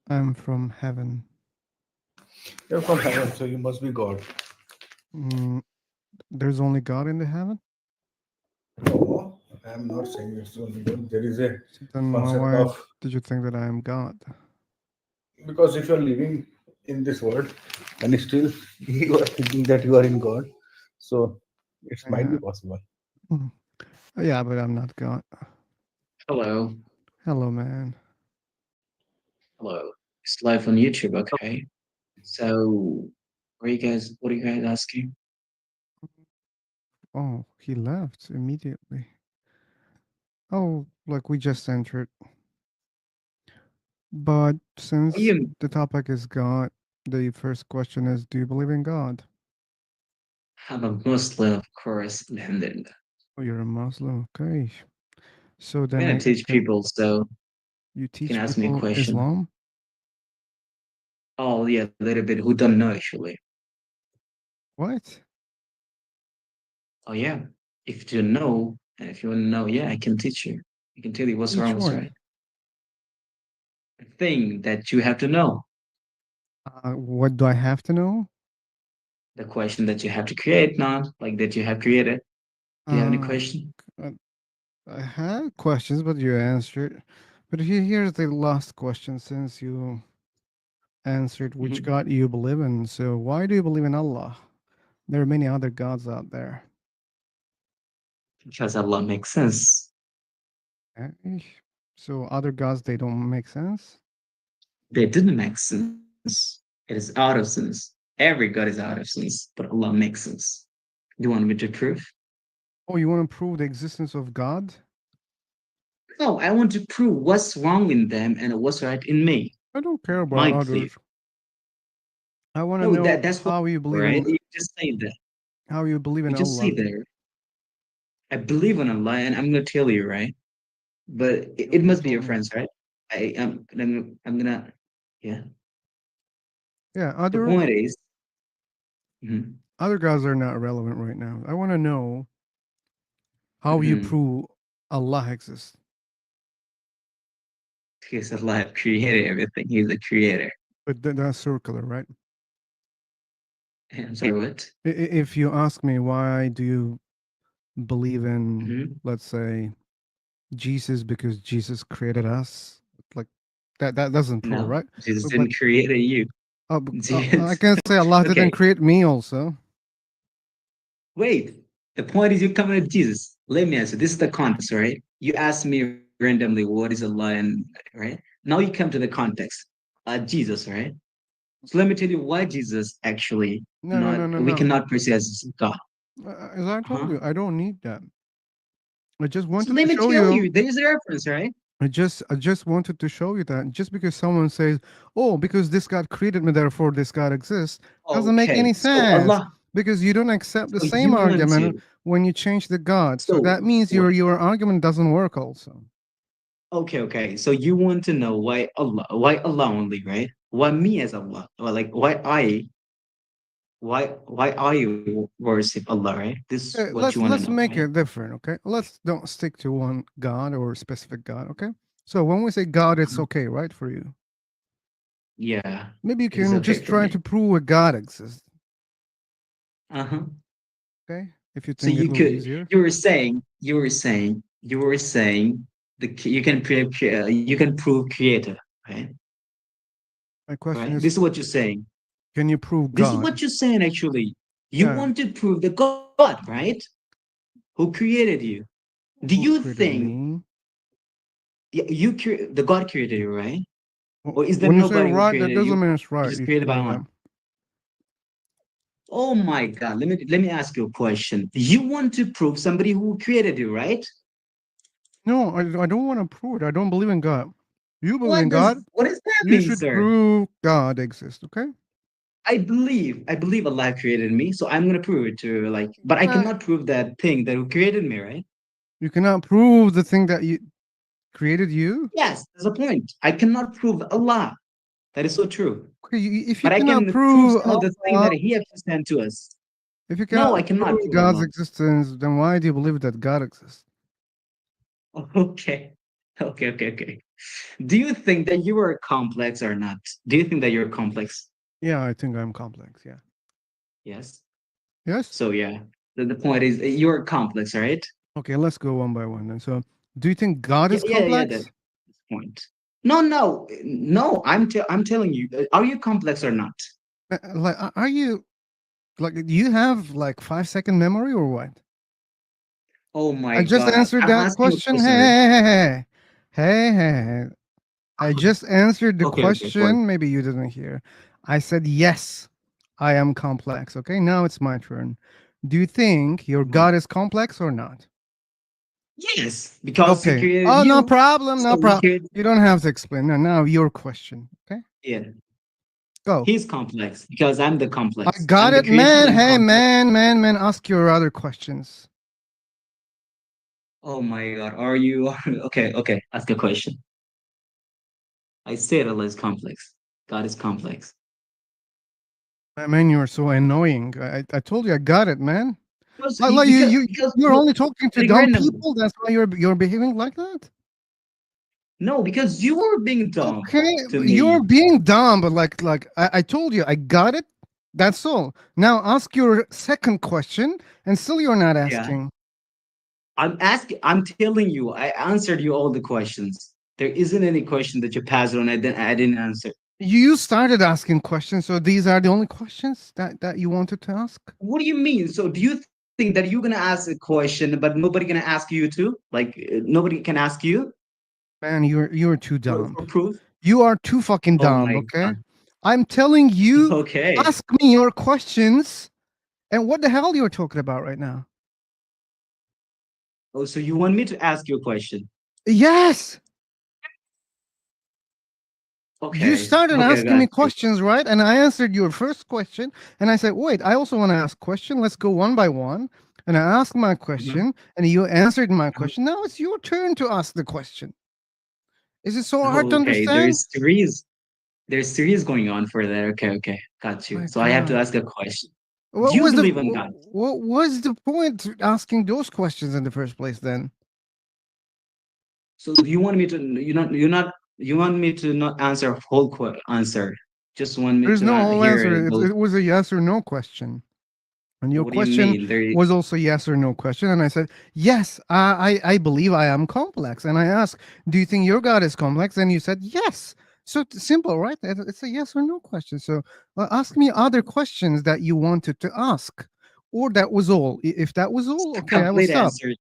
I'm from heaven. You're from heaven, so you must be God. Mm, there's only God in the heaven? No, I am not saying it's only God. There is a So then concept why of, did you think that I am God? because if you're living in this world and still you are thinking that you are in God, so it might be Yeah. possible. Mm. Yeah, but I'm not God. Hello. Hello, man. Hello. It's live on YouTube, okay? So, what are you guys asking? Oh, he left immediately. Oh, like we just entered. But Are since you, the topic is God, the first question is, do you believe in God? I'm a Muslim, of course, and then Oh, you're a Muslim. Okay. So I'm then gonna I teach can people, so you you can teach ask me a people question. Islam? Oh, yeah, a little bit. Who don't know, actually? What? Oh, yeah. If you know, and if you want to know, yeah, I can teach you. I can tell you what's wrong, Teach what's what? right. The thing that you have to know, What do I have to know? the question that you have to create, not like that you have created. Do you have any Uh, question? uh, I had questions, but you answered. But here's the last question since you answered which Mhm. God you believe in. So why do you believe in Allah? There are many other gods out there. Because Allah makes sense. Okay. So other gods they don't make sense. They didn't make sense. It is out of sense. Every God is out of sense, but Allah makes sense. Do you want me to prove? Oh, you want to prove the existence of God? No, I want to prove what's wrong in them and what's right in me. I don't care about My belief. others. I want to No, know that's what, how you believe right? in You just say that. You just say Allah. there. I believe in Allah, and I'm gonna tell you, right? But it You must be told your me. friends, right? I'm gonna, yeah. Yeah, The point is, mhm, other gods are not relevant right now. I want to know how you mhm, prove Allah exists. because Allah have created everything. He's a creator. But that's circular, right? I'm sorry, what? If you ask me why do you believe in, Mhm. let's say, Jesus because Jesus created us, like that doesn't prove, No, right? Jesus But didn't create you. I Jesus. can say Allah didn't Okay, create me also. wait. The point is you're coming to Jesus. Let me answer. This is the context, right? You asked me randomly what is Allah and right? Now you come to the context. Jesus, right? So let me tell you why Jesus actually No, no, no, not no, we no. cannot perceive as God. As I told Huh? you, I don't need that. I just So wanted let to me show tell you. you, there's a reference, right? I just wanted to show you that just because someone says, "Oh, because this God created me, therefore this God exists," doesn't make any Okay. So sense. Allah, Because you don't accept the so same you want argument to. when you change the God. So So that means what? your argument doesn't work also. Okay, okay. So you want to know why Allah only, right? Why me as Allah? Or like why I worship Allah, right? This Okay, what you let's want to let's know, make right? it different, okay? Let's don't stick to one God or specific God, okay? So when we say God, it's Uh-huh. okay, right, for you? Yeah, Maybe you it is can okay just for try me. to prove a God exists, Uh-huh. okay? If you So think it will be easier. you were saying you can prove creator, right? My question Right? This is, is what you're saying. can you prove This is God? what you're saying actually. You Yeah. want to prove the God, right? Who created you. Do you Who created think me? the God created you, right? Or is there When you say nobody who right, that created doesn't you? mean it's You right. just You created should by know one. that. Oh my God. Let me ask you a question. You want to prove somebody who created you, right? No, I don't want to prove it. I don't believe in God. You believe in God. What does that You mean, should sir? prove God exists, okay? I believe Allah created me, so I'm gonna prove it to like, but I Uh, cannot prove that thing that who created me, right? you cannot prove the thing that you created you. Yes, there's a point. I cannot prove Allah. That is so true. Okay, if you But I cannot can prove prove some of the things Allah, that He has sent to us. if you No, cannot I cannot prove prove God's Allah. existence, then why do you believe that God exists? Okay. Okay, okay, okay. Do you think that you are complex or not? Do you think that you're complex? Yeah, I think I'm complex. Yeah. Yes. Yes. So yeah, the point is you're complex, right? Okay, let's go one by one then. So, do you think God Yeah, is yeah, yeah. That's complex? the point. No, no, no. I'm telling you, are you complex or not? Like, are you like? Do you have like 5 second memory or what? Oh my I just God, answered I'm that asking you a question. Hey, question. hey, hey, hey, hey, hey, hey. I just answered the Okay, okay, go ahead. question. Maybe you didn't hear. I said yes, I am complex. Okay, now it's my turn. Do you think your Mhm. God is complex or not? Yes, because he Okay. created Oh, no you, problem. No so he problem. created. You don't have to explain. No, now your question. Okay, Yeah, go. he's complex because I'm the I complex. got I'm the it, creation. man. I'm Hey, complex. man. Ask your other questions. Oh my God, are you okay? Okay, ask a question. I said Allah is complex. God is complex. Man, you're so annoying. I told you I got it, man. Because Like you're look, only talking to like dumb randomly. people. That's why you're behaving like that. No, because you were being dumb Okay, to you're me. being dumb, but like I told you, I got it. That's all. Now ask your second question, and still you're not Yeah, asking. I'm asking. I'm telling you. I answered you all the questions. There isn't any question that you passed on. I didn't answer. You started asking questions, so these are the only questions that you wanted to ask. What do you mean? So do you think that you're gonna ask a question, but nobody gonna ask you too? Like nobody can ask you Man, you're too dumb. for proof? You are too fucking Oh dumb. my Okay, God. I'm telling you, Okay. ask me your questions. And what the hell you're talking about right now? Oh, so you want me to ask you a question? Yes. You Okay. started Okay, I asking got me you. questions, right? And I answered your first question, and I said, "Wait, I also want to ask question. Let's go one by one." And I asked my Mhm, question, and you answered my mhm. question. Now it's your turn to ask the question. Is it so hard to Okay, understand? there's series going on for that. Okay, okay, got you. My So I have to God, ask a question. Do what you was the believe in God? what was the point to asking those questions in the first place? Then So do you want me to you want me to not answer a whole answer? Just want me there's to no whole hear answer. those. It was a yes or no question. And your What do you question mean? There. was also yes or no question. And I said, yes, I believe I am complex. And I asked, do you think your God is complex? And you said, yes. So simple, right? It's a yes or no question. So ask me other questions that you wanted to ask. Or that was all. If that was all, The okay, I will complete stop. answer.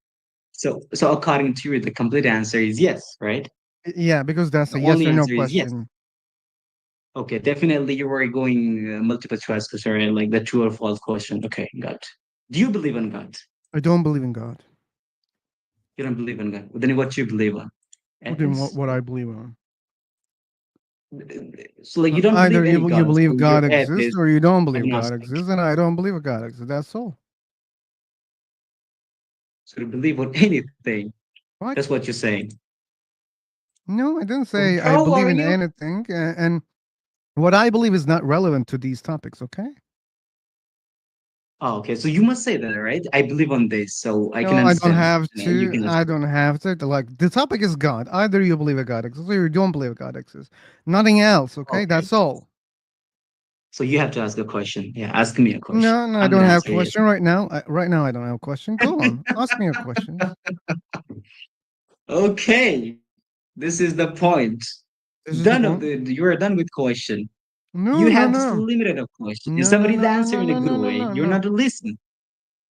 So according to you, the complete answer is yes, right? Yeah, because that's The a yes only or no answer is yes. question. Okay, definitely you were going multiple choice question, right? Like the true or false question. Okay, got. Do you believe in God? I don't believe in God. You don't believe in God. Then what you believe on? What do you Ethics? what I believe on? So like you don't Either believe any you God. believe So you're God exists atheist, or you don't believe God agnostic. exists, and I don't believe God exists. That's all. So you believe on anything. That's What? what you're saying. No, I didn't say I Bro, believe are in you? anything. And what I believe is not relevant to these topics, okay? Oh, okay. So you must say that, right? I believe on this, so I can No, I don't understand. have And you to. can I understand. don't have to. Like, the topic is God. Either you believe a God exists or you don't believe a God exists. Nothing else, okay? Okay. That's all. So you have to ask a question. Yeah, ask me a question. No, I I'm don't gonna have answer yes. question right now. Right now, I don't have a question. Go on. Ask me your questions. Okay. This is the point. This is the Done of point. the you're done with question. No, You no, have just no. limited of question. If No, no, somebody's no, no, no, answering in a no, good no, no, way, no, you're no. not to listen.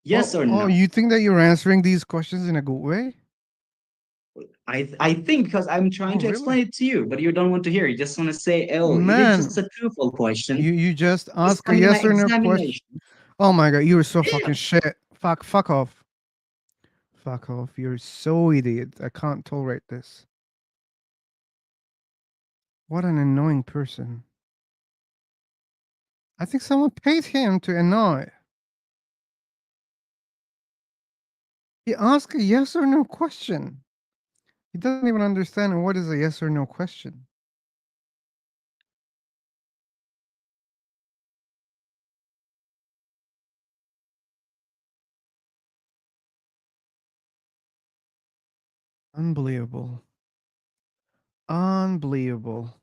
Yes or Oh, no? you think that you're answering these questions in a good way? I think because I'm trying Oh, to really? explain it to you, but you don't want to hear. You just want to say, "Oh, it is just Man, a truthful question. you just It's ask a coming in my yes or no question. examination." Oh my god, you're so Yeah. fucking shit. Fuck off. Fuck off. You're so idiot. I can't tolerate this. What an annoying person. I think someone paid him to annoy. He asked a yes or no question. He doesn't even understand what is a yes or no question. Unbelievable. Unbelievable.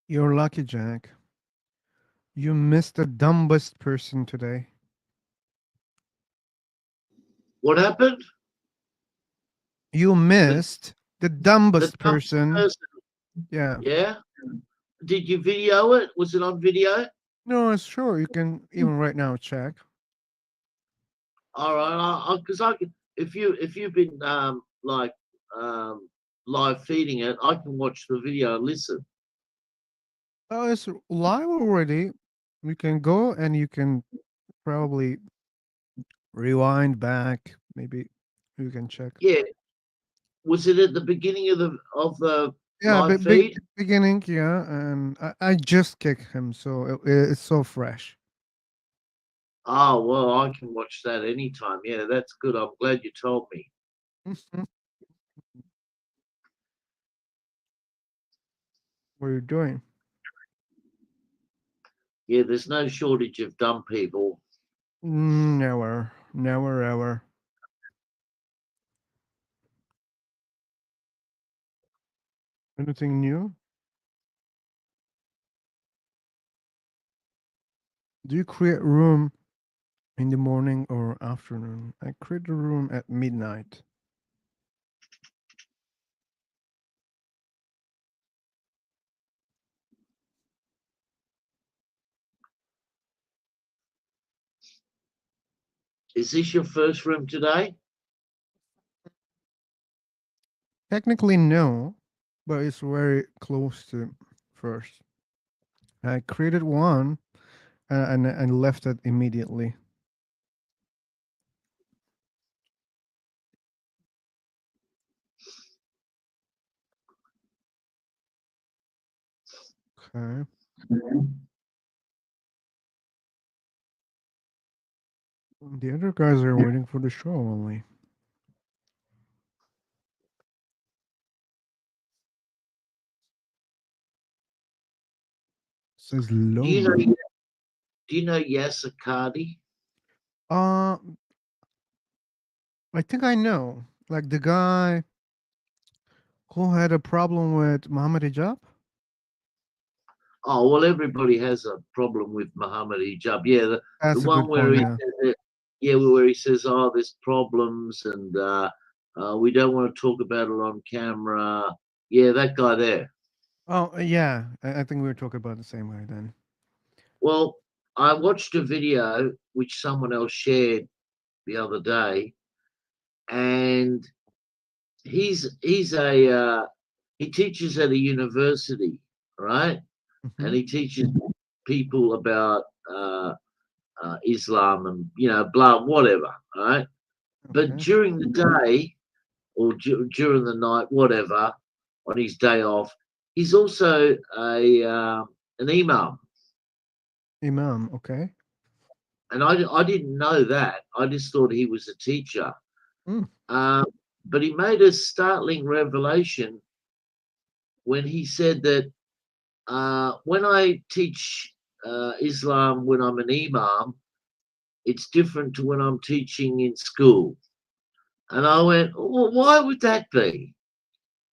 You're lucky, Jack. You missed the dumbest person today. What happened? You missed the The dumbest dumbest person. person. Yeah. Yeah. Did you video it? Was it on video? No, it's sure. You can even right now check. All right, because I can. If you've been like um live feeding it, I can watch the video and listen. Oh, it's live already. You can go and you can probably rewind back. Maybe you can check. Yeah. Was it at the beginning of the Yeah, live big feed? beginning. Yeah, and I just kicked him, so it's so fresh. Oh well, I can watch that anytime. Yeah, that's good. I'm glad you told me. Mhm. What are you doing? Yeah, there's no shortage of dumb people. Never, never, ever. Anything new? Do you create room in the morning or afternoon? I create a room at midnight. Is this your first room today? Technically, no, but it's very close to first. I created one and left it immediately. Okay. The other guys are waiting for the show only. Says Do you know? low. Do you know Yasser Cardi? Uh, I think I know. Like the guy who had a problem with Muhammad Hijab. Oh well, everybody has a problem with Muhammad Hijab. Yeah, the That's a one good where point. he Yeah. yeah, where he says, "Oh, there's problems, and we don't want to talk about it on camera." Yeah, that guy there. Oh, yeah. I think we were talking about the same way then. Well, I watched a video which someone else shared the other day, and he's a he teaches at a university, right? And Mhm. he teaches people about Islam and blah whatever, right? But Okay. during the day or during the night, whatever, on his day off, he's also an imam, Imam. Okay. and I didn't know that. I just thought he was a teacher. Mm. Uh, but he made a startling revelation when he said that when I teach Islam when I'm an imam, it's different to when I'm teaching in school. And I went, well, why would that be?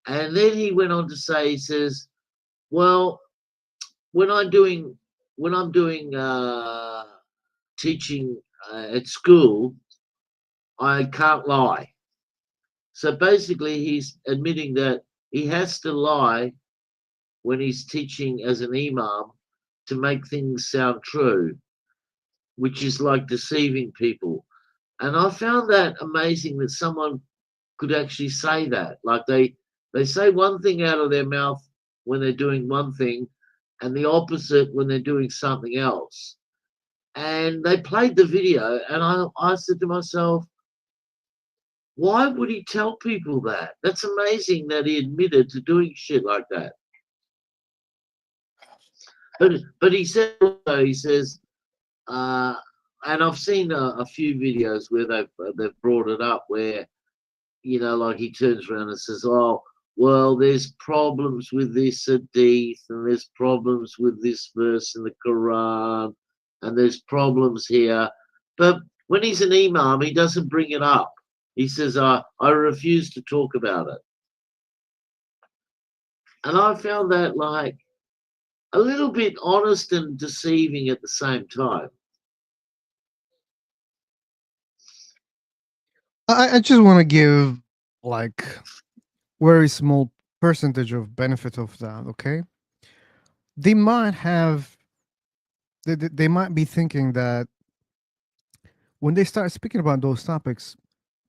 And then he went on to say, he says, well, when I'm doing teaching at school, I can't lie. So basically, he's admitting that he has to lie when he's teaching as an imam to make things sound true, which is like deceiving people. And I found that amazing that someone could actually say that. Like they say one thing out of their mouth when they're doing one thing, and the opposite when they're doing something else. And they played the video, and I said to myself, Why would he tell people that? That's amazing that he admitted to doing shit like that. But he said, he says, uh, and I've seen a few videos where they've brought it up where, you know, like he turns around and says, "Oh, well, there's problems with this hadith, and there's problems with this verse in the Quran, and there's problems here." But when he's an imam, he doesn't bring it up. He says, "I refuse to talk about it." And I found that like a little bit honest and deceiving at the same time. I just want to give like very small percentage of benefit of that. Okay, they might have they might be thinking that when they start speaking about those topics,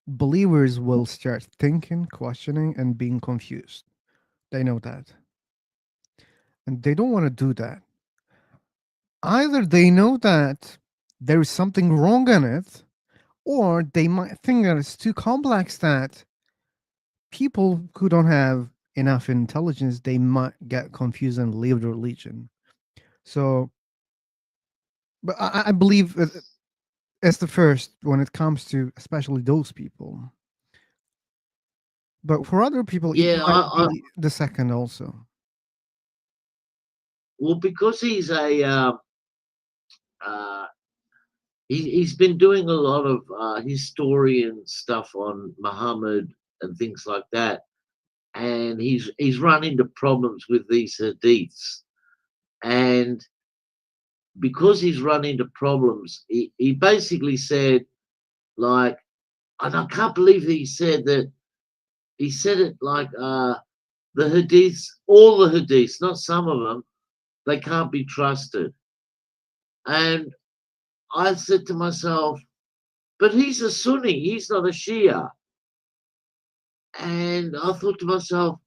believers will start thinking, questioning, and being confused. They know that, and they don't want to do that. Either they know that there is something wrong in it, or they might think that it's too complex that people who don't have enough intelligence, they might get confused and leave the religion. So, but I believe as the first when it comes to especially those people. But for other people, it Yeah, might be the second also. well, because he's a uh, he's been doing a lot of historian stuff on Muhammad and things like that, and he's run into problems with these hadiths, and because he's run into problems, he basically said like, and I can't believe that he said that. He said it like the hadiths, all the hadiths, not some of them, they can't be trusted. And I said to myself, but he's a Sunni, he's not a Shia. And I thought to myself,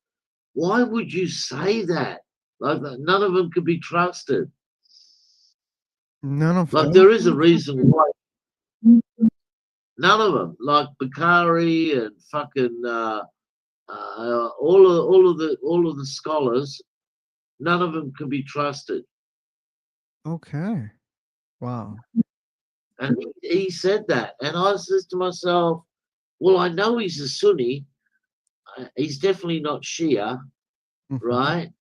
why would you say that? Like none of them could be trusted. None of Like them. there is a reason why none of them, like Bukhari and fucking all of the scholars, none of them can be trusted. Okay. Wow. And he said that, and I said to myself, well, I know he's a Sunni. He's definitely not Shia, Mhm. right?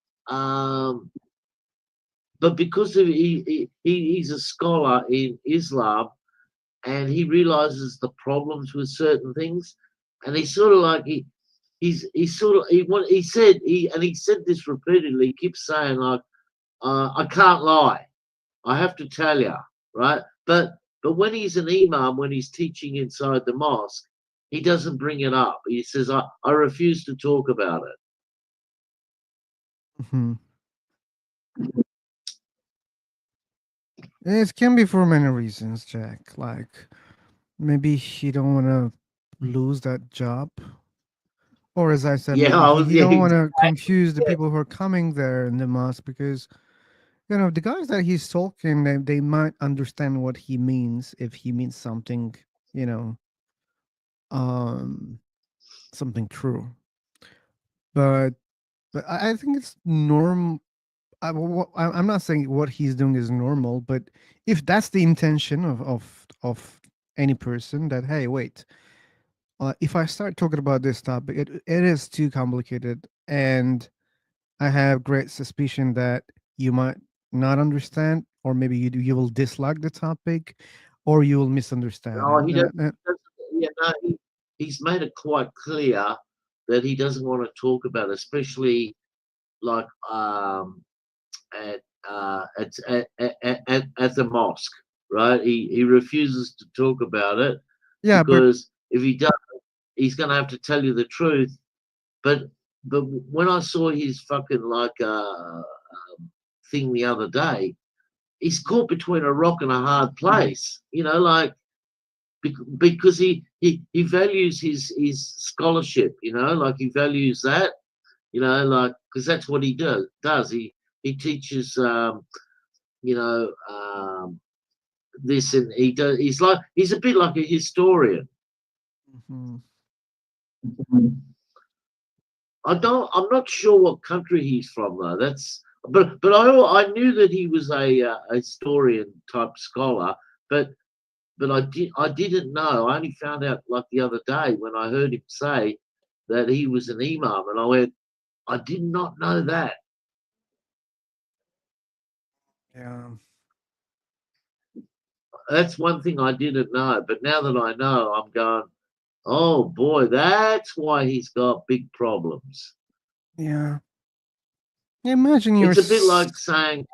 But because of he's a scholar in Islam, and he realizes the problems with certain things, and he's sort of like he's sort of he said he said this repeatedly. He keeps saying like, I can't lie, I have to tell you, right? But when he's an imam, when he's teaching inside the mosque, he doesn't bring it up. He says, I refuse to talk about it. Mhm. It can be for many reasons, Jack. Like maybe he don't want to lose that job, or as I said, Yeah, maybe I he, was he yeah, don't want to exactly. confuse the people who are coming there in the mosque because the guys that he's talking, they might understand what he means if he means something, you know, um, something true. But I think it's norm. I'm not saying what he's doing is normal, but if that's the intention of any person, that hey, wait, if I start talking about this topic, it is too complicated, and I have great suspicion that you might not understand, or maybe you will dislike the topic, or you will misunderstand No, it. he doesn't yeah, no, he's made it quite clear that he doesn't want to talk about it, especially like at at the mosque, right? He refuses to talk about it Yeah, but because if he does, he's going to have to tell you the truth. But but when I saw his fucking like thing the other day, he's caught between a rock and a hard place. You know, like because he values his scholarship. You know, like he values that. You know, like because that's what he does. He teaches. You know, this and he does. He's a bit like a historian. Mhm. I'm not sure what country he's from though. But I knew that he was a historian type scholar, but I didn't know. I only found out like the other day when I heard him say that he was an imam, and I went, I did not know that. Yeah. That's one thing I didn't know. But now that I know, I'm going, oh boy, that's why he's got big problems. Yeah. Imagine you're It's a bit like saying,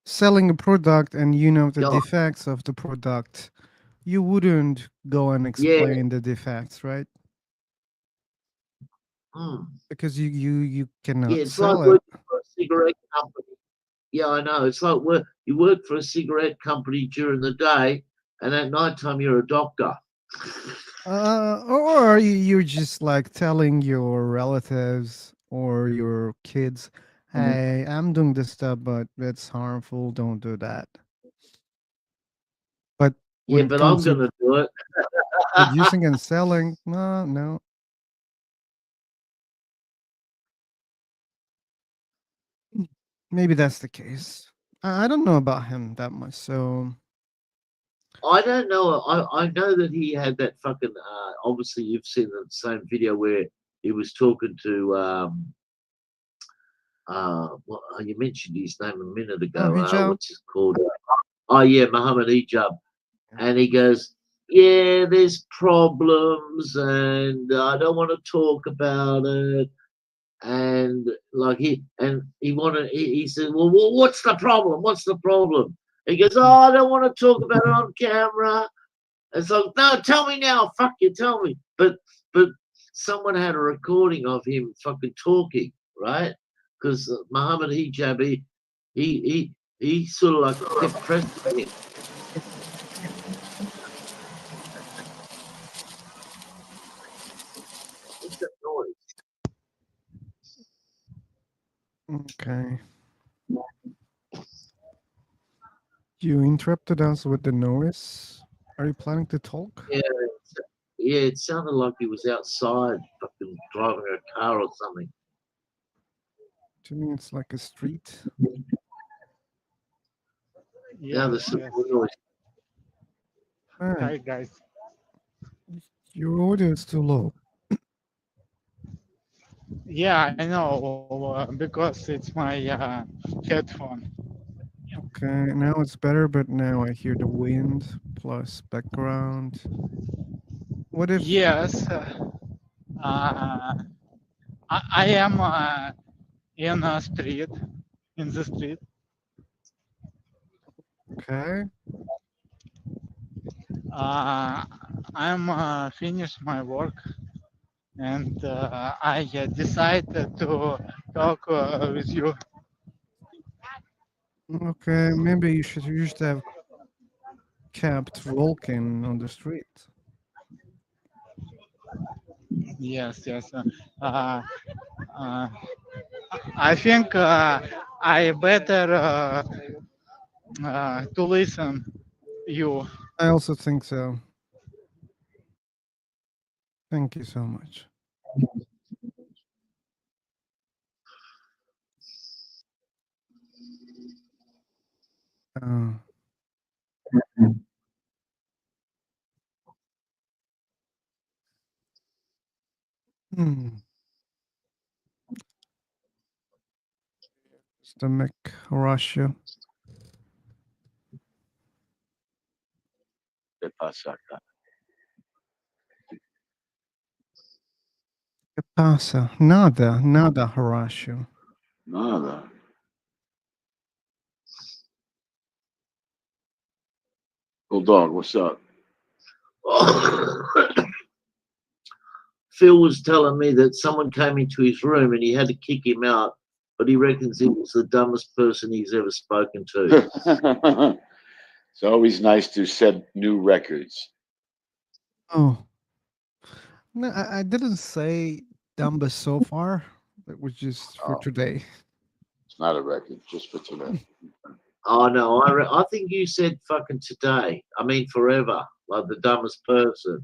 selling a product and you know the oh, defects of the product. You wouldn't go and yeah, explain the defects, right? mm, Because you yeah, cannot it's like sell it. working for a cigarette company. Yeah, I know. It's like you work for a cigarette company during the day, and at night time you're a doctor. Or you're just like telling your relatives or your kids, hey, I'm doing this stuff, but it's harmful. Don't do that. But Yeah, when it but comes I'm to gonna do it. producing and selling, no. Maybe that's the case. I don't know about him that much, so I don't know. I know that he had that fucking. Obviously, you've seen the same video where he was talking to. Well, you mentioned his name a minute oh, ago. hijab. What's it called? Oh yeah, Muhammad Hijab. And he goes, "Yeah, there's problems, and I don't want to talk about it." And like he said, "Well, what's the problem? What's the problem?" He goes, "Oh, I don't want to talk about it on camera." It's like, no, tell me now, fuck you, tell me. But someone had a recording of him fucking talking, right? Because Muhammad Hijab, he sort of like kept pressing him. What's that noise? Okay. You interrupted us with the noise. Are you planning to talk? Yeah, yeah, it sounded like he was outside fucking driving a car or something. To me, it's like a street. Now Yes, there's some yes. noise. Man, Hi, guys. your audio is too low. Yeah, I know because it's my headphone. Okay, now it's better, but now I hear the wind plus background. What if? Yes, I am in a street, in the street. Okay. I'm finished my work and I decided to talk with you. Okay, maybe you should have kept walking on the street. Yes, yes. Uh, I think I better to listen you. I also think so. Thank you so much. Uh, hmm. Stomach Russia. ¿Qué pasa acá? ¿Qué pasa? Nada, Horacio. Nada. Bulldog, what's up? Phil was telling me that someone came into his room and he had to kick him out, but he reckons he was the dumbest person he's ever spoken to. It's always nice to set new records. Oh, no, I didn't say Dumba so far. It was just for Oh, today. it's not a record, just for today. Oh no, I think you said fucking today. I mean forever, like the dumbest person.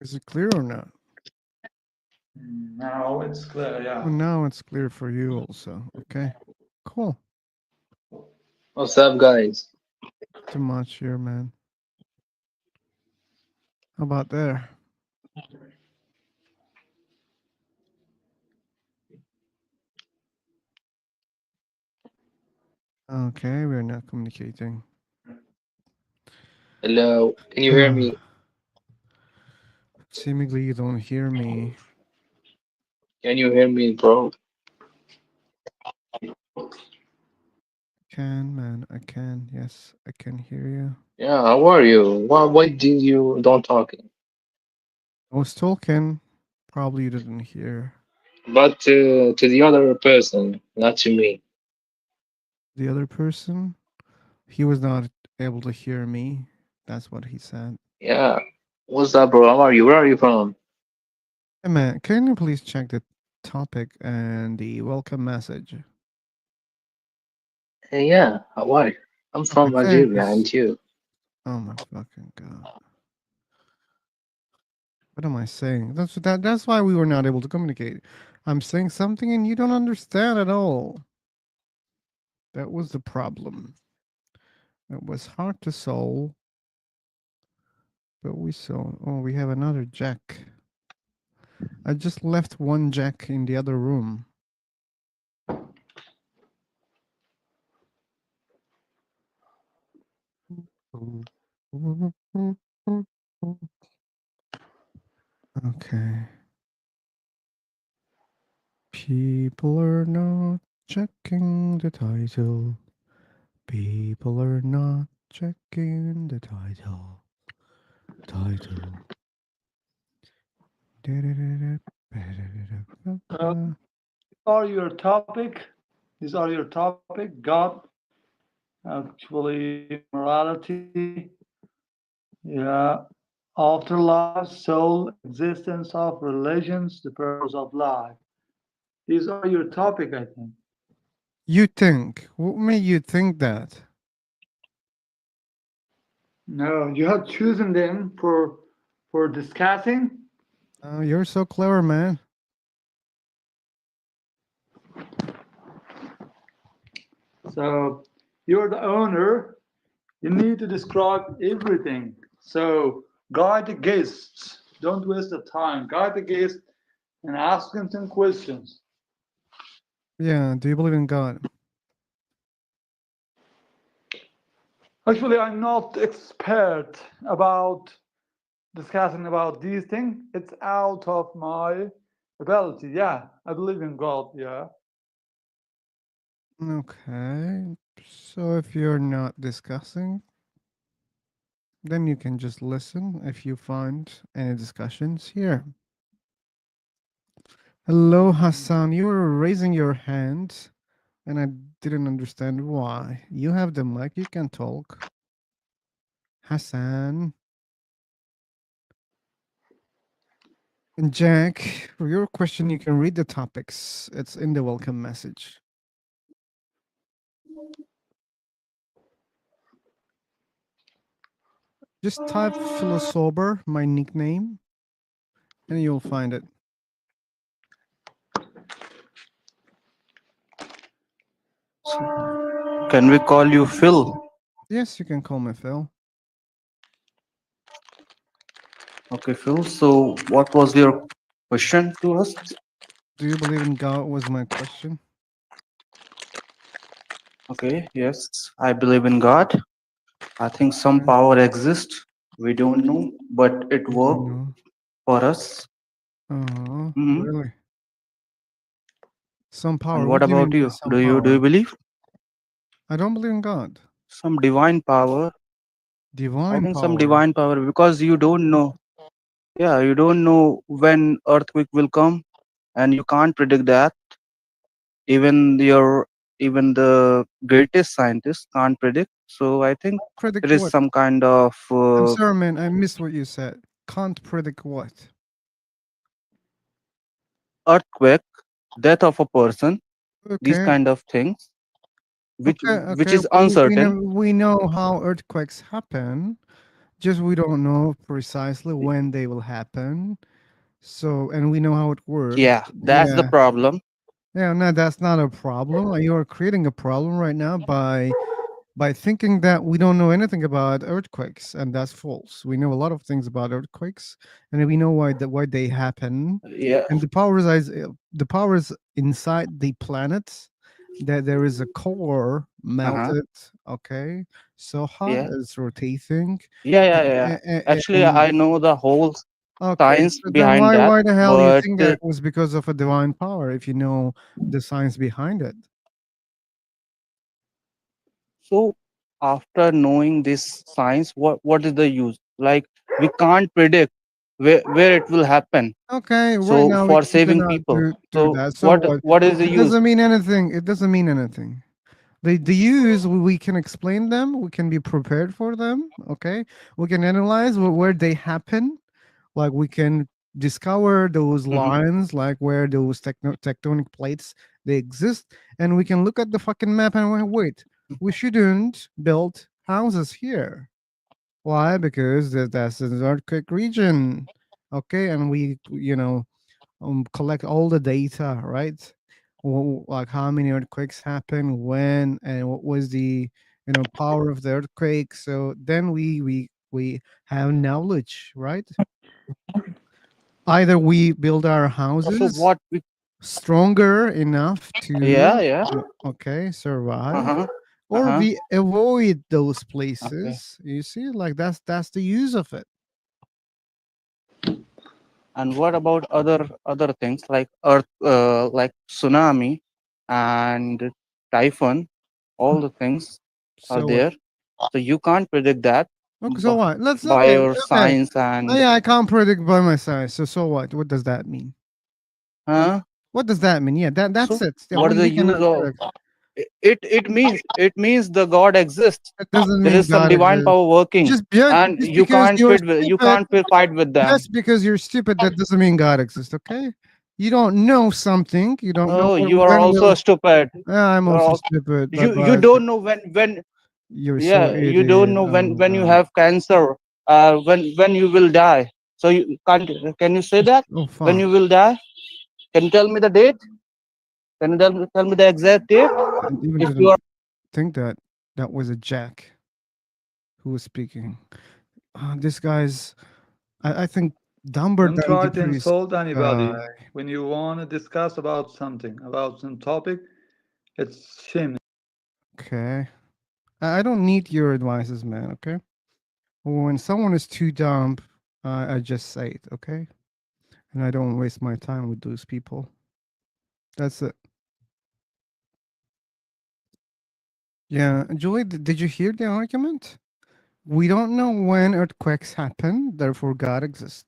Is it clear or not? Now it's clear, yeah. Well, now it's clear for you also. Okay, cool. What's up, guys? Too much here, man. How about there? Okay, we're not communicating. Hello, can you hear me? Seemingly you don't hear me. Can you hear me, bro? Can, man, I can. Yes, I can hear you. Yeah, how are you? Why did you don't talking? I was talking. Probably you didn't hear. But to the other person, not to me. The other person, he was not able to hear me. That's what he said. Yeah. What's up, bro? How are you? Where are you from? Hey, man, can you please check the topic and the welcome message? Hey, yeah, how are you? I'm from Okay, Algeria, and you? oh my fucking god. What am I saying? That's why we were not able to communicate. I'm saying something and you don't understand at all. That was the problem. It was hard to solve, but we saw. Oh, we have another jack. I just left one jack in the other room. Okay. People are not checking the title. People are not checking the title. Title. Are your topic? These are your topic. God, actually, morality, yeah, afterlife, soul, existence of religions, the purpose of life. These are your topic, I think. You think? What made you think that? No, you have chosen them for discussing. You're so clever, man. So you're the owner. You need to describe everything. So guide the guests. Don't waste the time. Guide the guests and ask them some questions. Yeah. Do you believe in God? Actually, I'm not expert about discussing about these things. It's out of my ability. Yeah, I believe in God. Yeah. Okay. So if you're not discussing, then you can just listen if you find any discussions here. Hello, Hassan. You were raising your hand, and I didn't understand why. You have the mic. You can talk. Hassan. And Jack, for your question, you can read the topics. It's in the welcome message. Just type Philosober, my nickname, and you'll find it. Can we call you Phil? Yes, you can call me Phil. Okay, Phil. So, what was your question to us? Do you believe in God? Was my question. Okay, yes, I believe in God. I think some power exists. We don't know, but it You don't worked know. for us. Oh, Mhm. really? Some power. And What what do you mean about by you? some Do you power? believe I don't believe in God. some divine power? I Divine think some power. divine power because you don't know. Yeah, you don't know when earthquake will come, and you can't predict that. Even even the greatest scientists can't predict. So I think Predict there is what? some kind of I'm sorry, man. I missed what you said. Can't predict what? earthquake, death of a person, these Okay. kind of things, which Okay. which Okay. is We uncertain. know how earthquakes happen, Just we don't know precisely when they will happen. So, and we know how it works. Yeah, that's the Yeah. problem. Yeah, no, that's not a problem. You are creating a problem right now by thinking that we don't know anything about earthquakes, and that's false. We know a lot of things about earthquakes, and we know why they happen. Yeah. And the power is inside the planet. That there is a core Uh-huh. melted, okay, so hot Yeah. it's rotating, Yeah, yeah, and, yeah. Actually, and I know the whole okay, science so then behind that, why the hell you but think that was because of a divine power if you know the science behind it? so after knowing this science, what is the use? Like we can't predict where it will happen. Okay, right So now for we saving cannot people, do so that. So what? what is the It use? doesn't mean anything. It doesn't mean anything. The use we can explain them. We can be prepared for them. Okay, we can analyze where they happen. Like we can discover those Mhm. lines, like where those tectonic plates they exist, and we can look at the fucking map and wait. We shouldn't build houses here. Why? Because that's an earthquake region. Okay, and we collect all the data, right? Like how many earthquakes happen, when, and what was the power of the earthquake. So then we have knowledge, right? Either we build our So houses what we stronger enough yeah, to yeah. okay, survive, Uh-huh. or Uh-huh. we avoid those Okay. places. You see, like that's the use of it. And what about other things like like tsunami and typhoon? All the things are So what? there. So you can't predict that Okay, so what? Let's by okay, your okay. science Oh, and yeah, I can't predict by my size. So what? What does that mean? huh? What does that mean? Yeah, that's So it. Yeah, what is the we use cannot of predict. it means the God exists. That doesn't There mean is some God divine exists. power working, Just yeah, and just because you're you stupid, can't fight with them. just because you're stupid, that doesn't mean God exists. Okay, you don't know something. You don't know Oh, you are when also will. stupid. Yeah, I'm You are also all, stupid, you but don't know when you're so yeah, you don't idiot. know Oh when you God. have cancer, when you will die. So you can't, can you say that Oh when fuck. you will die? Can you tell me the date? Can you tell me the exact date? I even If you didn't are think that that was a Jack who was speaking. This guy's, I think, dumber Don't than try the to previous insult guy. anybody when you want to discuss about something, about some topic. It's shame. Okay. I don't need your advices, man. Okay. When someone is too dumb, I just say it. Okay. And I don't waste my time with those people. That's it. Yeah. Julie, did you hear the argument? We don't know when earthquakes happen, therefore God exists.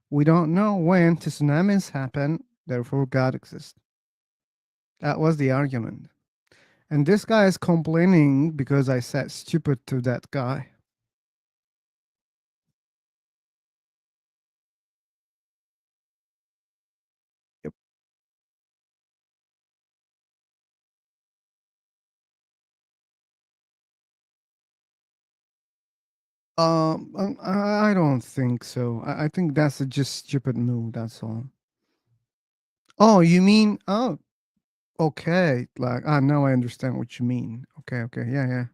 We don't know when tsunamis happen, therefore God exists. That was the argument. And this guy is complaining because I said stupid to that guy. Yep. I don't think so. I think that's a just stupid move. That's all. Oh, you mean? Oh, okay. Like, now I understand what you mean. Okay, okay, yeah, yeah.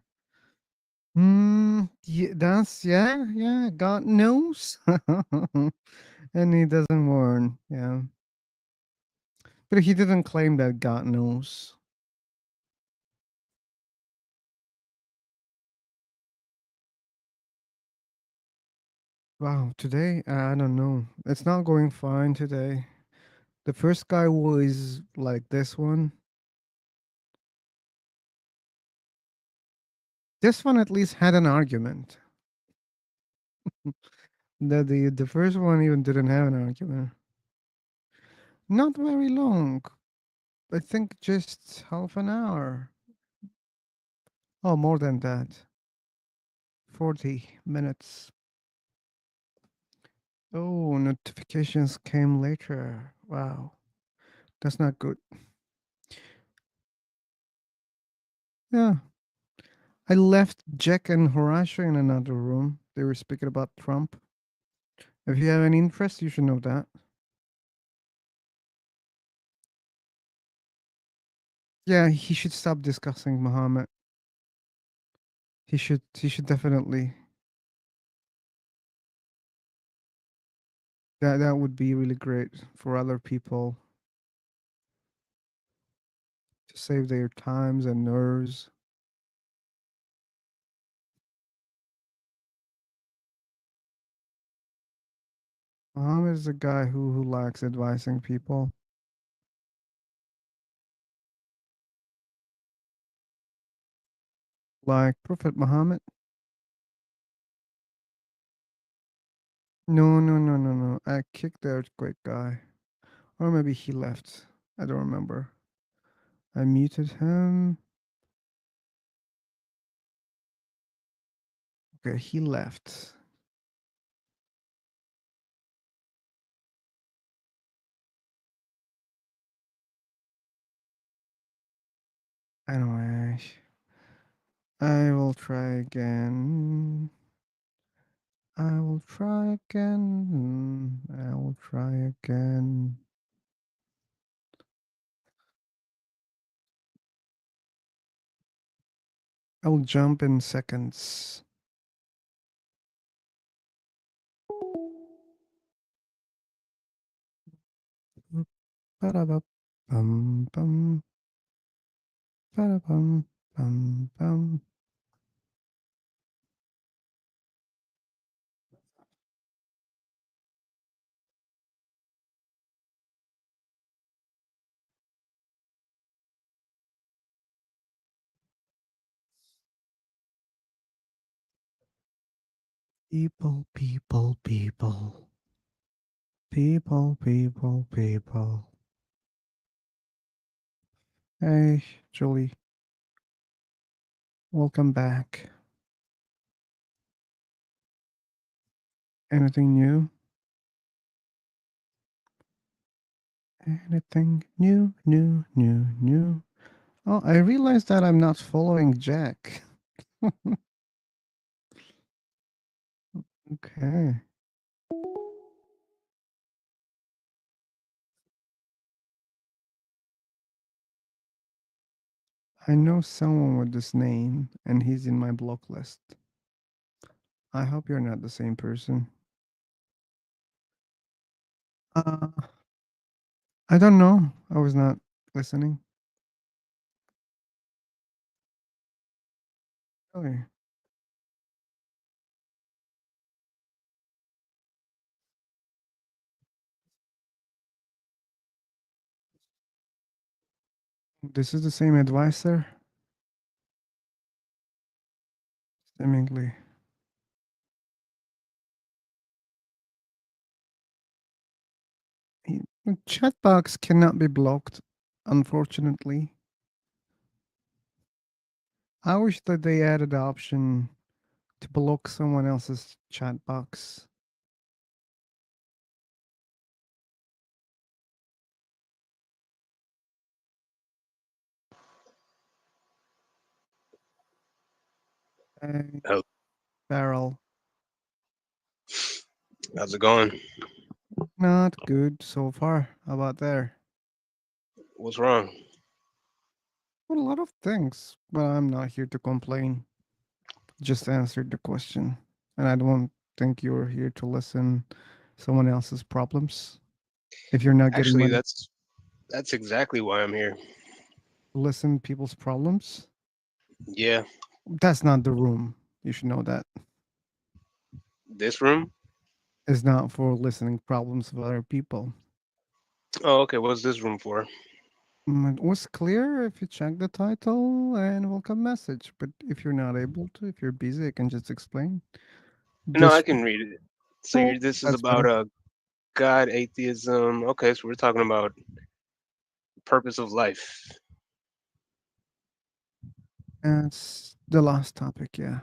Yeah, that's yeah. God knows, and he doesn't warn. Yeah, but he didn't claim that God knows. Wow, today I don't know. It's not going fine today. The first guy was like this one. This one at least had an argument. The first one even didn't have an argument. Not very long. I think just half an hour. Oh, more than that. 40 minutes. Oh, notifications came later. Wow. That's not good. Yeah. I left Jack and Horatio in another room. They were speaking about Trump. If you have any interest, you should know that. Yeah, he should stop discussing Muhammad. He should definitely. That would be really great for other people to save their times and nerves. Muhammad is a guy who likes advising people. Like Prophet Muhammad. No. I kicked the earthquake guy. Or maybe he left. I don't remember. I muted him. Okay, he left. Anyway, I will try again. I will try again. I will try again. I will jump in seconds. Ba-da-ba-bum, bum. Ba-da-bum, bum, bum. People. People. Hey, Julie. Welcome back. Anything new? Anything new? Oh, I realized that I'm not following Jack. Okay. I know someone with this name, and he's in my block list. I hope you're not the same person. I don't know. I was not listening. Really? This is the same advisor? Seemingly. The chat box cannot be blocked, unfortunately. I wish that they added the option to block someone else's chat box. Hey, Oh, Farrell. how's it going? Not good so far. How about there? What's wrong? Well, a lot of things, but I'm not here to complain. Just answered the question. And I don't think you're here to listen someone else's problems. If you're not getting Actually, money that's exactly why I'm here. to listen people's problems, Yeah, that's not the room. You should know that. this room? It's not for listening problems of other people. Oh, okay. What's this room for? It was clear if you check the title and welcome message. But if you're not able to, if you're busy, I can just explain. No, I This can read it. So oh, this is that's about better. God, atheism. Okay, so we're talking about purpose of life. That's the last topic, yeah.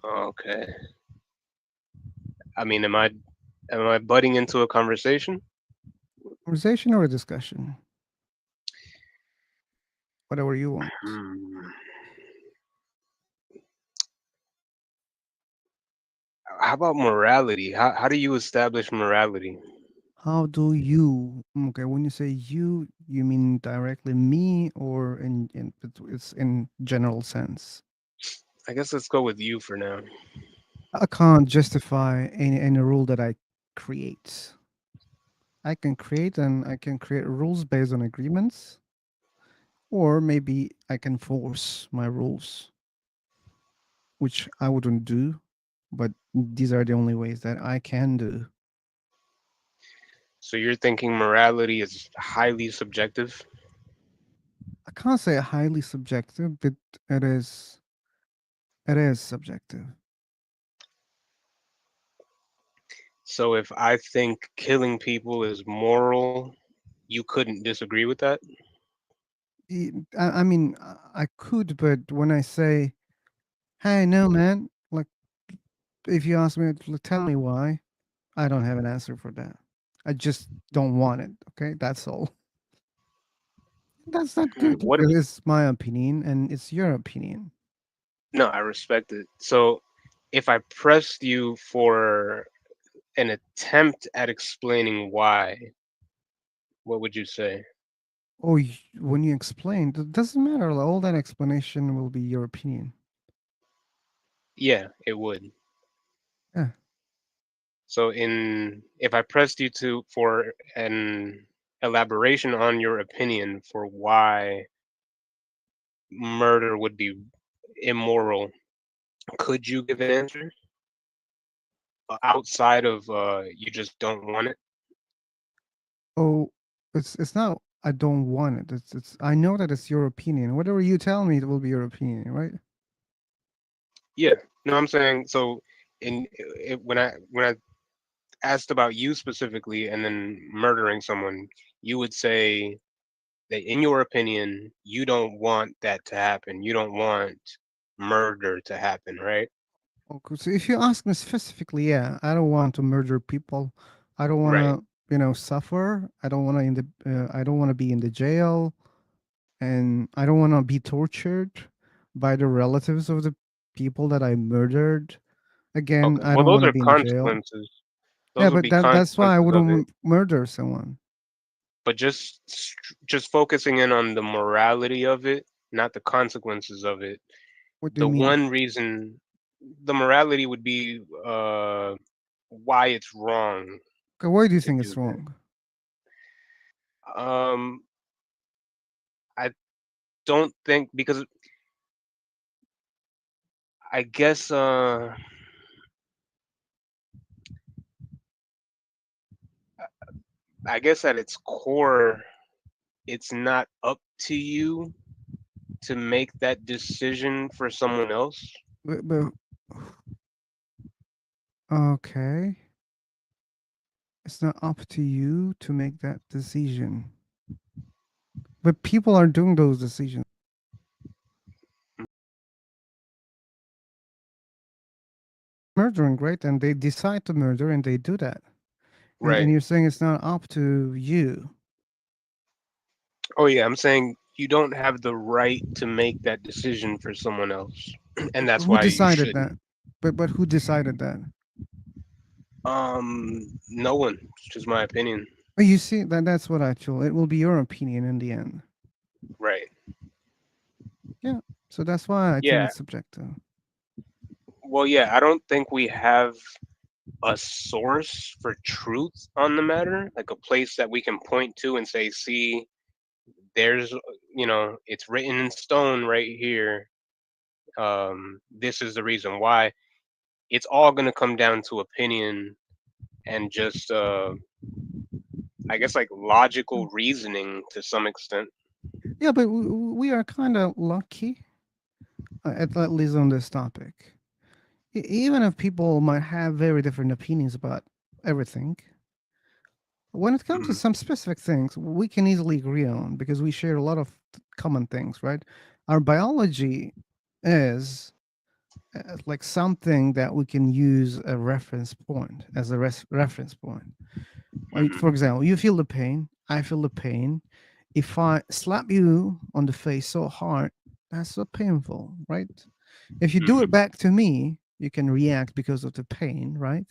Okay. I mean, am I butting into a conversation? Conversation or a discussion? Whatever you want. Hmm. how about morality? How do you establish morality? How do you? Okay, when you say you mean directly me, or it's in general sense? I guess let's go with you for now. I can't justify any rule that I create. I can create rules based on agreements, or maybe I can force my rules, which I wouldn't do, but these are the only ways that I can do. So you're thinking morality is highly subjective? I can't say highly subjective, but it is it is subjective. So if I think killing people is moral, you couldn't disagree with that? I mean, I could, but when I say, "Hey, no, man," like if you ask me, tell me why, I don't have an answer for that. I just don't want it. Okay, that's all. That's not good What if because it's my opinion and it's your opinion. no, I respect it. So if I pressed you for an attempt at explaining why, what would you say? Oh, when you explain, it doesn't matter. Like, all that explanation will be your opinion. Yeah, it would. Yeah. So in if I pressed you to for an elaboration on your opinion for why murder would be immoral, could you give an answer outside of you just don't want it? Oh, it's not. I don't want it. It's. I know that it's your opinion. Whatever you tell me, it will be your opinion, right? Yeah. No, I'm saying so. When I asked about you specifically and then murdering someone, you would say that in your opinion, you don't want that to happen. You don't want murder to happen, right? Okay. So if you ask me specifically, yeah, I don't want to murder people. I don't want Right. to, suffer. I don't want to I don't want to be in the jail, and I don't want to be tortured by the relatives of the people that I murdered. Again, Okay. I Well, don't those want to are be in the jail. consequences. Yeah, Those would but be that's why I consequences of wouldn't it. murder someone. But just focusing in on the morality of it, not the consequences of it. What do The you mean? one reason the morality would be why it's wrong Okay, why do you to think do it's wrong? that. I don't think because I guess I guess at its core, it's not up to you to make that decision for someone else. But okay, it's not up to you to make that decision. But people are doing those decisions, murdering, right? And they decide to murder, and they do that. And Right. you're saying it's not up to you. Oh yeah, I'm saying you don't have the right to make that decision for someone else, and that's Who why you decided that? shouldn't. But who decided that? No one. It's just my opinion. Oh, you see that's what I feel. It will be your opinion in the end. Right. Yeah. So that's why I think Yeah. it's subjective. Well, yeah. I don't think we have a source for truth on the matter, like a place that we can point to and say, "See, there's, it's written in stone right here. This is the reason why." It's all going to come down to opinion and just I guess like logical reasoning to some extent. Yeah, but we are kind of lucky, at least on this topic. Even if people might have very different opinions about everything, when it comes to Mhm. some specific things, we can easily agree on because we share a lot of common things, right? Our biology is like something that we can use a reference point as a reference point. For Mhm. example, you feel the pain, I feel the pain. If I slap you on the face so hard, that's so painful, right? If you do it Mhm. back to me, You can react because of the pain, right?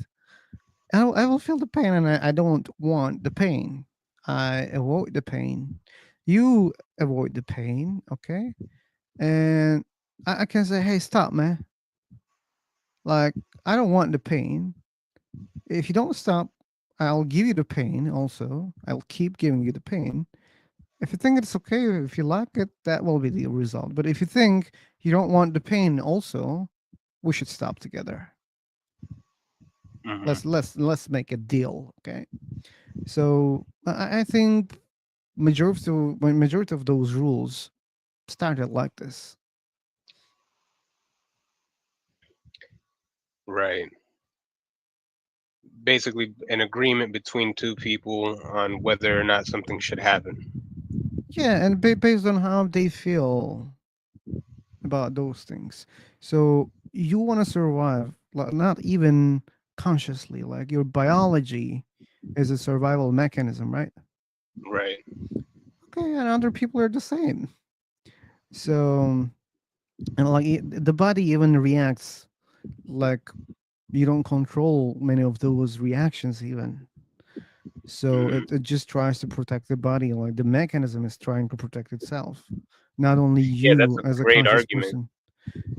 I will feel the pain, and I don't want the pain. I avoid the pain. You avoid the pain, okay? And I can say, hey, stop, man. Like, I don't want the pain. If you don't stop, I'll give you the pain also. I'll keep giving you the pain. If you think it's okay, if you like it, that will be the result. But if you think you don't want the pain also, we should stop together. Hmm. Let's make a deal, okay? So I think majority of those rules started like this. Right. Basically, an agreement between two people on whether or not something should happen. Yeah, and based on how they feel about those things. So you want to survive, like not even consciously, like your biology is a survival mechanism, right? Right. Okay, and other people are the same. So, and like the body even reacts like you don't control many of those reactions even. So Hmm. it just tries to protect the body, like the mechanism is trying to protect itself, not only Yeah, that's you a as a great conscious argument. person.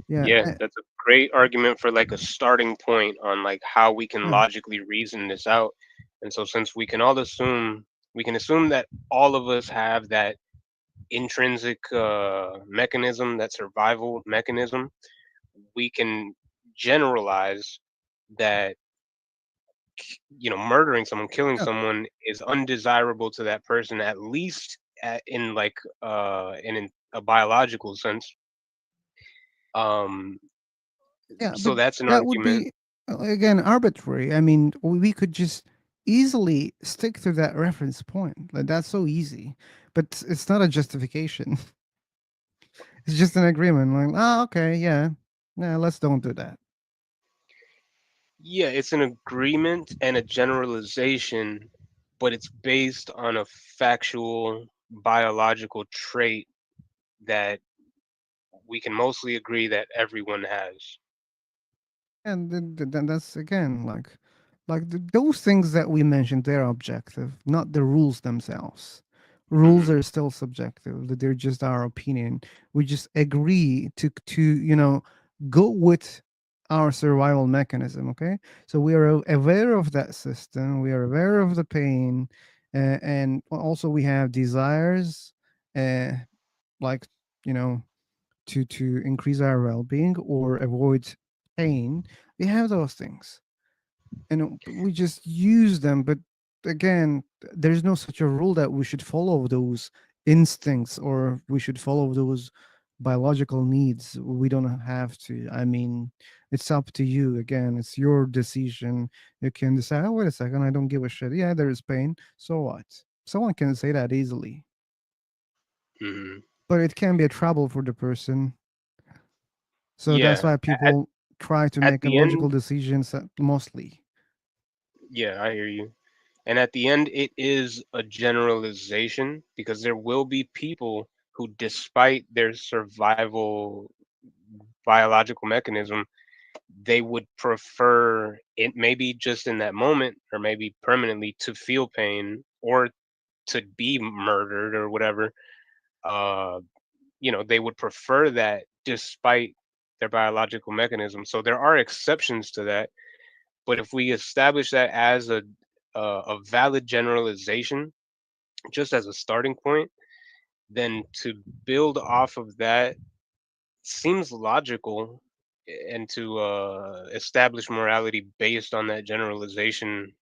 Yeah, Yeah, that's a great argument for like a starting point on like how we can yeah, logically reason this out. And so since we can assume that all of us have that intrinsic mechanism, that survival mechanism, we can generalize that murdering someone, killing yeah. someone is undesirable to that person, at least in a biological sense. Um, Yeah, but so that's an that would argument. be again arbitrary. I mean, we could just easily stick to that reference point. Like that's so easy, but it's not a justification. It's just an agreement. Like, oh, okay, yeah, yeah, let's don't do that. Yeah, it's an agreement and a generalization, but it's based on a factual biological trait that we can mostly agree that everyone has. And then that's again like those things that we mentioned. They're objective, not the rules themselves. Rules Hmm. are still subjective. They're just our opinion. We just agree to go with our survival mechanism. Okay, so we are aware of that system. We are aware of the pain, and also we have desires, uh, like you know to increase our well-being or avoid pain. We have those things, and we just use them. But again, there's no such a rule that we should follow those instincts or we should follow those biological needs. We don't have to. I mean, it's up to you. Again, it's your decision. You can decide, oh, wait a second, I don't give a shit. Yeah, there is pain, so what? Someone can say that easily, Hmm. but it can be a trouble for the person. So that's Yeah, why people try to at make a the logical end, decisions mostly. yeah, I hear you. And at the end, it is a generalization because there will be people who, despite their survival biological mechanism, they would prefer it maybe just in that moment or maybe permanently to feel pain or to be murdered or whatever. Uh, they would prefer that despite their biological mechanism. So there are exceptions to that. But if we establish that as a valid generalization, just as a starting point, then to build off of that seems logical, and to establish morality based on that generalization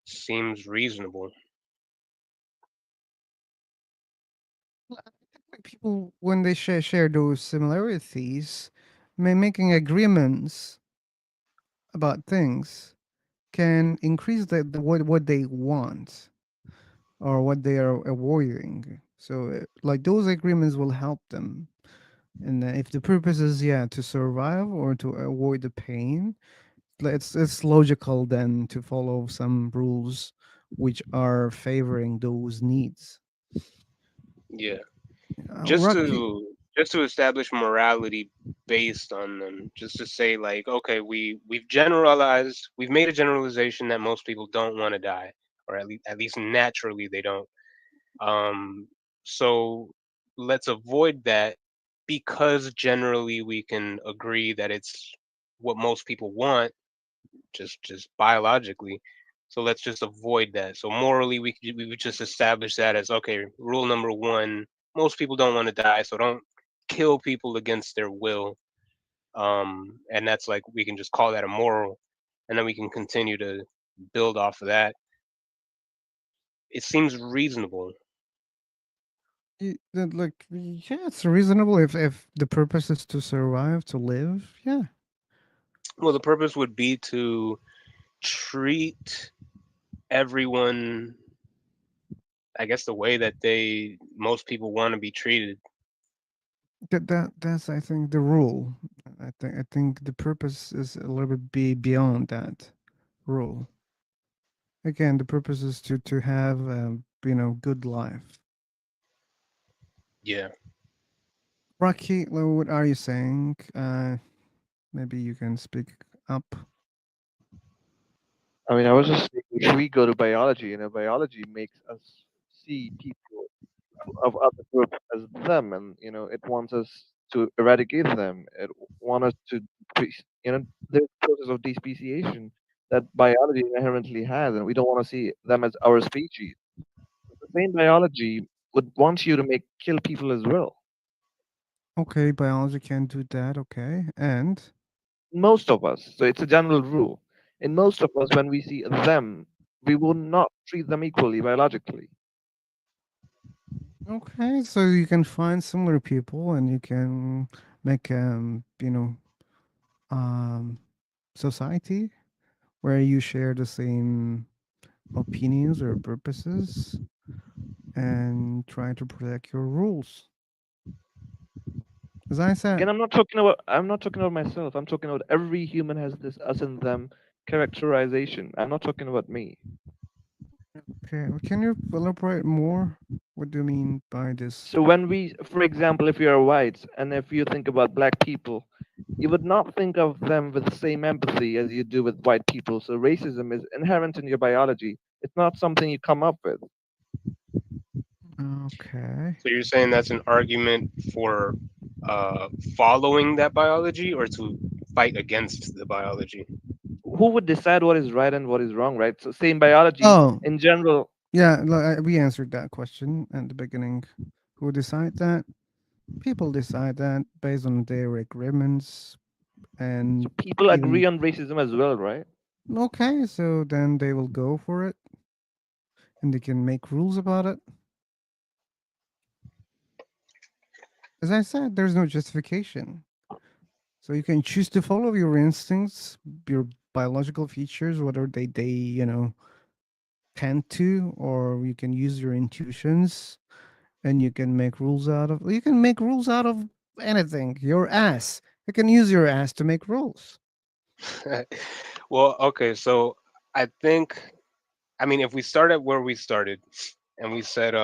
seems reasonable. Well, I think like people when they share those similarities, making agreements about things can increase what they want or what they are avoiding. So like those agreements will help them. And if the purpose is yeah to survive or to avoid the pain, it's logical then to follow some rules which are favoring those needs. Yeah. Just Right? to just to establish morality based on them, just to say like, okay, we've generalized, we've made a generalization that most people don't want to die, or at least naturally they don't. So let's avoid that, because generally we can agree that it's what most people want, just biologically. So let's just avoid that. So morally, we would just establish that as, okay, rule number one: most people don't want to die, so don't kill people against their will. And that's like, we can just call that a moral, and then we can continue to build off of that. It seems reasonable. Like, yeah, it's reasonable if the purpose is to survive, to live. Yeah. Well, the purpose would be to treat everyone, I guess, the way that most people want to be treated. That's, I think, the rule. I think the purpose is a little bit beyond that rule. Again, the purpose is to have good life. Yeah. Rocky, what are you saying? Maybe you can speak up. I mean, I was just saying, if we go to biology, biology makes us see people of other groups as them, and it wants us to eradicate them. It wants us to, there's a process of despeciation that biology inherently has, and we don't want to see them as our species. The same biology would want you to kill people as well. Okay, biology can do that. Okay, and Most of us, so it's a general rule. In most of us, when we see them, we will not treat them equally biologically. okay, so you can find similar people, and you can make um society where you share the same opinions or purposes and try to protect your rules. As I Again, said, I'm not talking about myself. I'm talking about every human has this us and them characterization. I'm not talking about me. okay, can you elaborate more? What do you mean by this? So when for example, if you're white and if you think about black people, you would not think of them with the same empathy as you do with white people. So racism is inherent in your biology. It's not something you come up with. Okay. So you're saying that's an argument for uh, following that biology, or to fight against the biology? Who would decide what is right and what is wrong, right? So same biology Oh, in general. yeah, we answered that question at the beginning. Who decide that? People decide that based on their agreements So and people agree even on racism as well, right? okay, so then they will go for it and they can make rules about it. As I said, there's no justification. So you can choose to follow your instincts, your biological features, whether they tend to, or you can use your intuitions and you can make rules out of anything. Your ass. You can use your ass to make rules. Well, okay, so I think, I mean, if we start at where we started, and we said,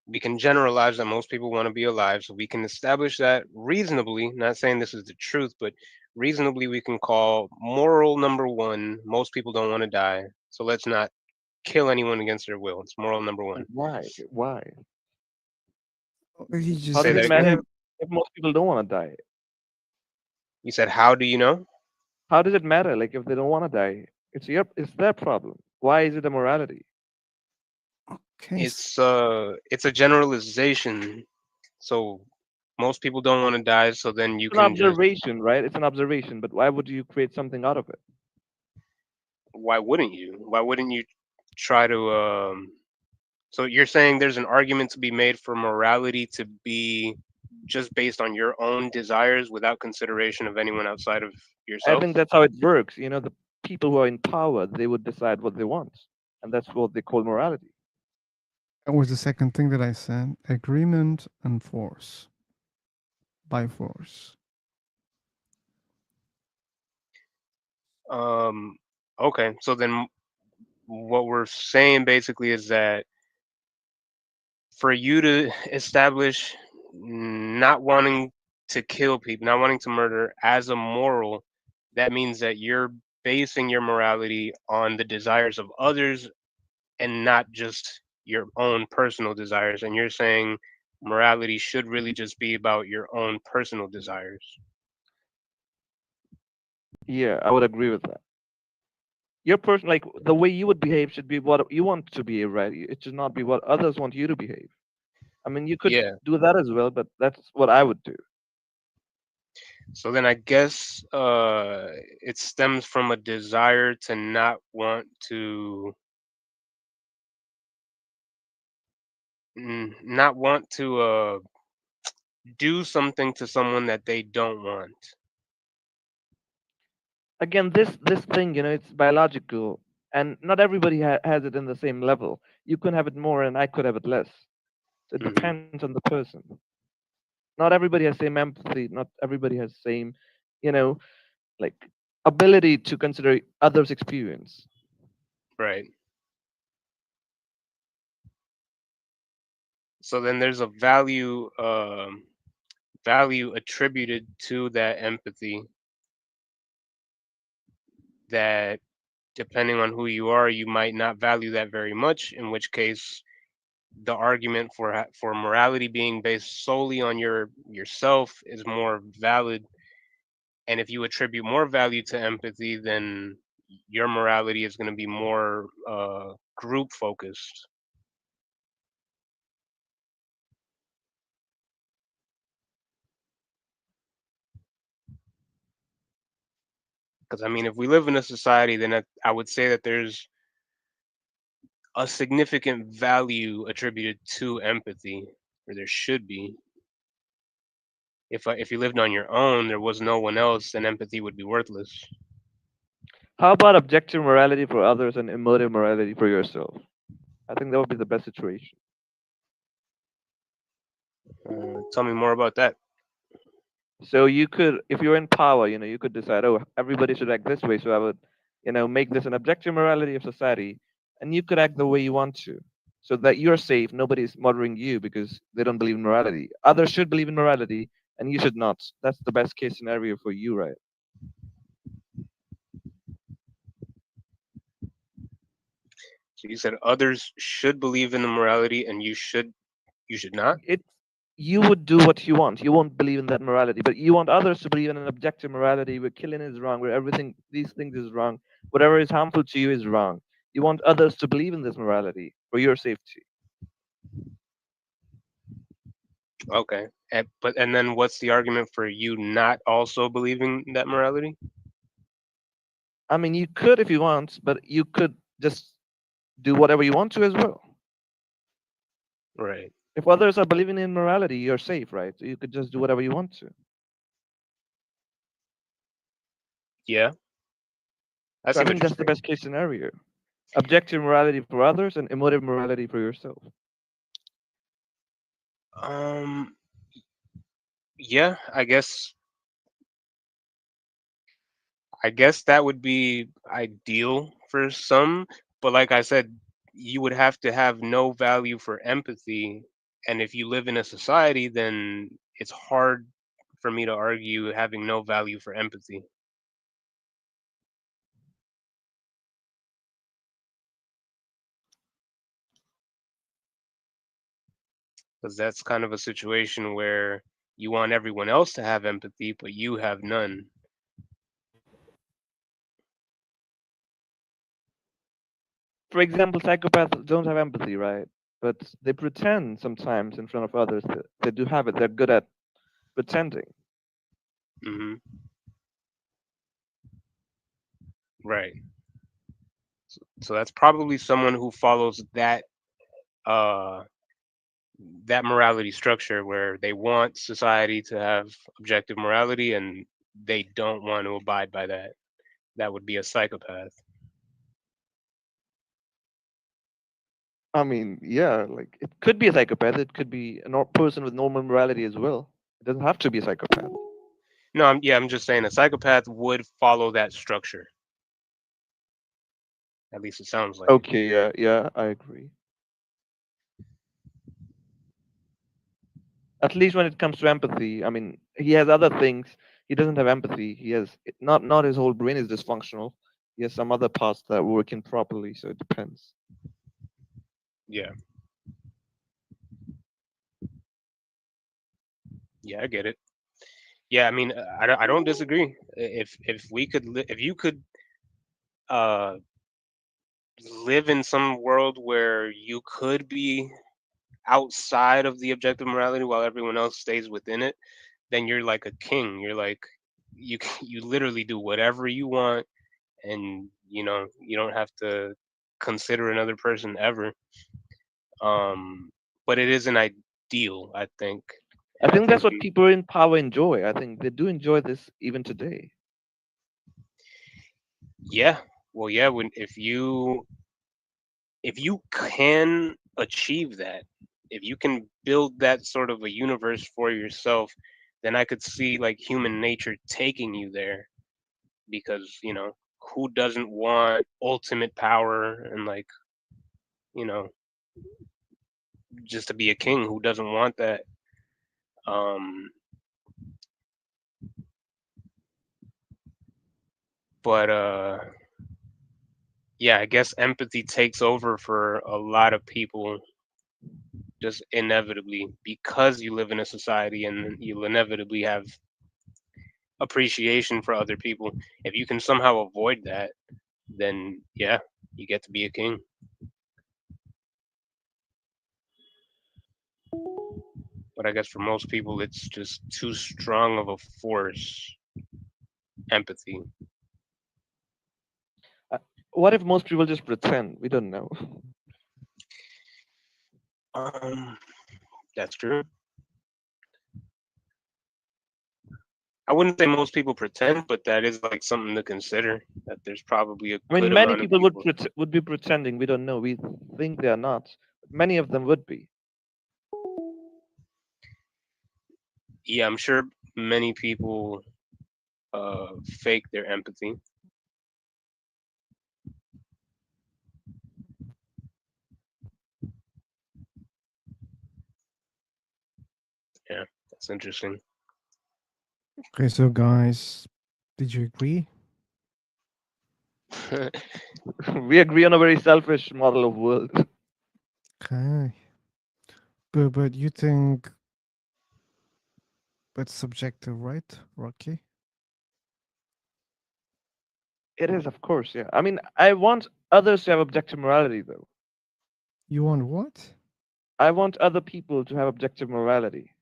we can generalize that most people want to be alive, so we can establish that reasonably, not saying this is the truth, but reasonably we can call moral number one: most people don't want to die, so let's not kill anyone against their will. It's moral number one. But why? Why? He How just Say does it that matter again. explained. if most people don't want to die? You said, how do you know? How does it matter? Like if they don't want to die, it's their problem. Why is it a morality? Okay. It's a generalization. So most people don't want to die, so then you It's an can just, observation, right? It's an observation, but why would you create something out of it? why wouldn't you? Why wouldn't you try to so you're saying there's an argument to be made for morality to be just based on your own desires without consideration of anyone outside of I yourself? think that's how it works. The people who are in power, they would decide what they want, and that's what they call morality. That was the second thing that I said. Agreement and force. By force. Um okay, so then what we're saying basically is that for you to establish not wanting to kill people, not wanting to murder as a moral, that means that you're basing your morality on the desires of others and not just your own personal desires. And you're saying morality should really just be about your own personal desires. Yeah, I would agree with that. Your person, like the way you would behave, should be what you want to behave, right? It should not be what others want you to behave. I mean, you could Yeah. do that as well, but that's what I would do. So then I guess it stems from a desire to not want to do something to someone that they don't want. Again, this thing, it's biological, and not everybody has it in the same level. You could have it more, and I could have it less. So it Hmm. depends on the person. Not everybody has same empathy. Not everybody has same, you know, like ability to consider others' experience. Right. So then there's a value attributed to that empathy that, depending on who you are, you might not value that very much, in which case the argument for morality being based solely on yourself is more valid. And if you attribute more value to empathy, then your morality is going to be more group focused. Because I mean, if we live in a society, then I would say that there's a significant value attributed to empathy, or there should be. If you lived on your own, there was no one else, then empathy would be worthless. How about objective morality for others and emotive morality for yourself? I think that would be the best situation. Tell me more about that. So you could, if you're in power, you could decide, oh, everybody should act this way. So I would, make this an objective morality of society, and you could act the way you want to, so that you're safe. Nobody's murdering you because they don't believe in morality. Others should believe in morality, and you should not. That's the best case scenario for you, right? So you said others should believe in the morality, and you should not. It You would do what you want. You won't believe in that morality, but you want others to believe in an objective morality where killing is wrong, where everything these things is wrong, whatever is harmful to you is wrong. You want others to believe in this morality for your safety. Okay. And then what's the argument for you not also believing that morality? I mean, you could if you want, but you could just do whatever you want to as well. Right. If others are believing in morality, you're safe, right? So you could just do whatever you want to. Yeah. I So see I what think you're that's the saying. best case scenario. Objective morality for others and emotive morality for yourself. Um. Yeah. I guess that would be ideal for some, but like I said, you would have to have no value for empathy, and if you live in a society, then it's hard for me to argue having no value for empathy, because that's kind of a situation where you want everyone else to have empathy, but you have none. For example, psychopaths don't have empathy, right? But they pretend sometimes in front of others that they do have it. They're good at pretending. Hmm. Right. So that's probably someone who follows uh that morality structure where they want society to have objective morality and they don't want to abide by that. That would be a psychopath. I mean, yeah, like it could be a psychopath. It could be a person with normal morality as well. It doesn't have to be a psychopath. No, I'm just saying a psychopath would follow that structure. At least it sounds like it. Okay, yeah, I agree. At least when it comes to empathy, I mean, he has other things. He doesn't have empathy. He has not his whole brain is dysfunctional. He has some other parts that are working properly. So it depends. Yeah. Yeah, I get it. Yeah, I mean, I don't disagree. If we could if you could uh live in some world where you could be outside of the objective morality while everyone else stays within it, then you're like a king. You're like you literally do whatever you want, and you don't have to consider another person ever. But it is an ideal, I think, I and I think that's think what people in power enjoy. I think they do enjoy this even today. yeah, well, yeah, when if you can achieve that, if you can build that sort of a universe for yourself, then I could see like human nature taking you there, because who doesn't want ultimate power and like you know just to be a king? Who doesn't want that? um but yeah, I guess empathy takes over for a lot of people, just inevitably, because you live in a society and you'll inevitably have appreciation for other people. If you can somehow avoid that, then yeah, you get to be a king. But I guess for most people, it's just too strong of a force. Empathy. Uh, What if most people just pretend? We don't know. Um, that's true. I wouldn't say most people pretend, but that is like something to consider. That there's probably a I mean, good many amount of people people. would be pretending. We don't know. We think they are not. Many of them would be. Yeah, I'm sure many people fake their empathy. Yeah, that's interesting. Okay, so guys, did you agree? We agree on a very selfish model of world. Okay. But you think it's subjective, right, Rocky? It is, of course, yeah. I mean, I want others to have objective morality, though. You want what? I want other people to have objective morality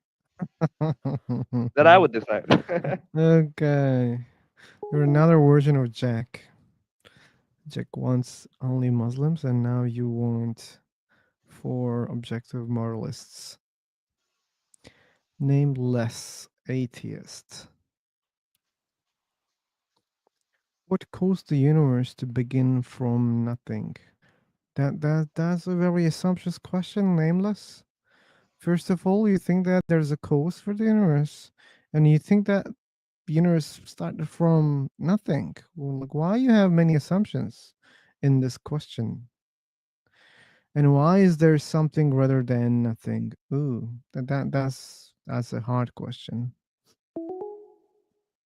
that I would decide. Okay. You're another version of Jack. Jack wants only Muslims, and now you want four objective moralists. Nameless atheist. What caused the universe to begin from nothing? That's a very assumptuous question, nameless. First of all, you think that there's a cause for the universe, and you think that the universe started from nothing. Well, like, why you have many assumptions in this question? And why is there something rather than nothing? Ooh, that's a hard question.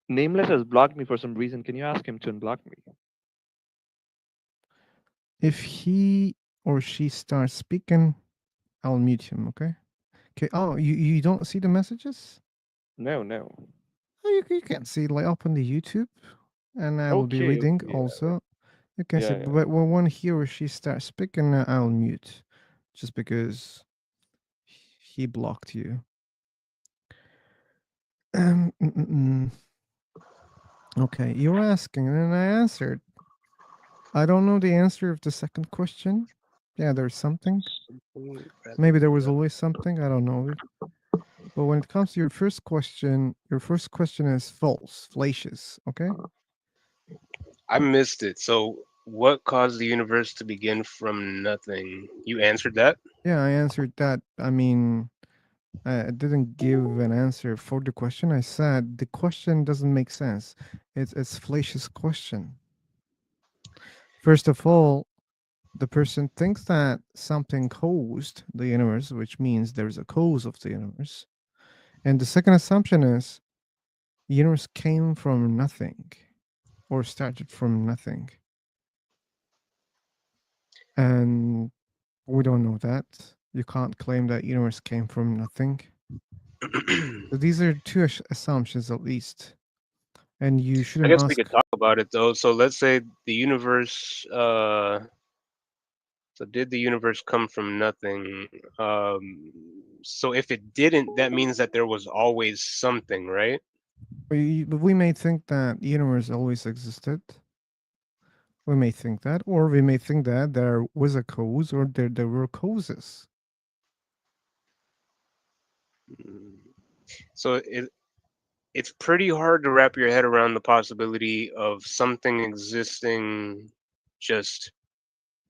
Nameless has blocked me for some reason. Can you ask him to unblock me? If he or she starts speaking, I'll mute him. Okay. Okay. Oh, you don't see the messages? No, no. Oh, you can see like up on the YouTube, and I will be Okay, reading okay, also. You can see, yeah, yeah. but when he or she starts speaking, I'll mute, just because he blocked you. Mm, mm, mm. Okay, you were asking, and I answered. I don't know the answer of the second question. Yeah, there's something. Maybe there was always something. I don't know. But when it comes to your first question is false, fallacious. Okay. I missed it. So, what caused the universe to begin from nothing? You answered that. Yeah, I answered that. I mean, I didn't give an answer for the question. I said the question doesn't make sense. It's fallacious question. First of all, the person thinks that something caused the universe, which means there's a cause of the universe. And the second assumption is universe came from nothing or started from nothing. And we don't know that. You can't claim that universe came from nothing. So these are two assumptions at least. And you I shouldn't guess we ask. could talk about it though. So let's say the universe. So did the universe come from nothing? So if it didn't, that means that there was always something, right? We may think that universe always existed. We may think that, or we may think that there was a cause, or there were causes. Mm. So it's pretty hard to wrap your head around the possibility of something existing just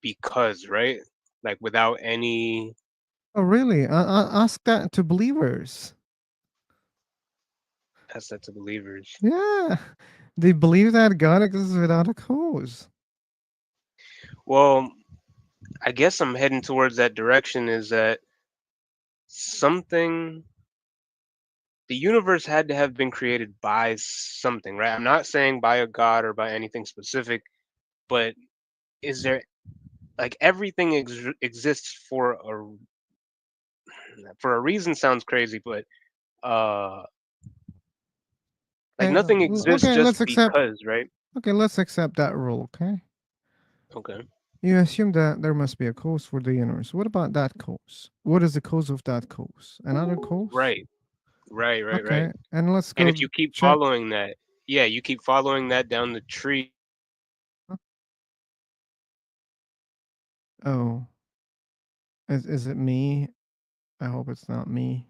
because, right? Like without any. Oh, really? Ask that to believers. That's that to believers. Yeah, they believe that God exists without a cause. Well, I guess I'm heading towards that direction. Is that something? The universe had to have been created by something, right? I'm not saying by a god or by anything specific, but is there like everything exists for a reason? Sounds crazy, but uh like nothing exists Okay, just let's accept. because, right? Okay, let's accept that rule. Okay, Okay. you assume that there must be a cause for the universe. What about that cause? What is the cause of that cause? Another cause? Right. Right. Okay, and let's And go if you keep check. following that, yeah, you keep following that down the tree. Oh, is it me? I hope it's not me.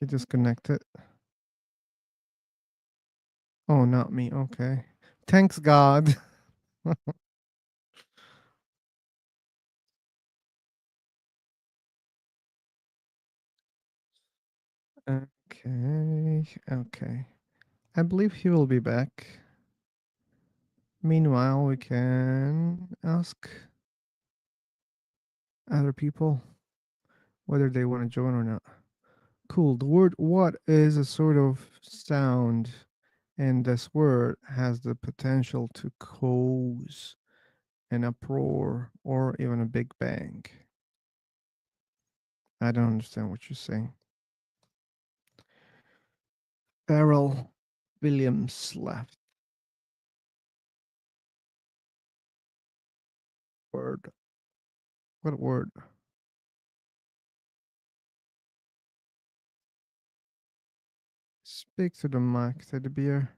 You disconnected. Oh, not me. Okay. Thanks God. Okay. Okay. I believe he will be back. Meanwhile, we can ask other people whether they want to join or not. Cool. The word what is a sort of sound, and this word has the potential to cause an uproar or even a big bang. I don't understand what you're saying. Farrell Williams left. Word. What word? Speak to the mic, Teddy Bear.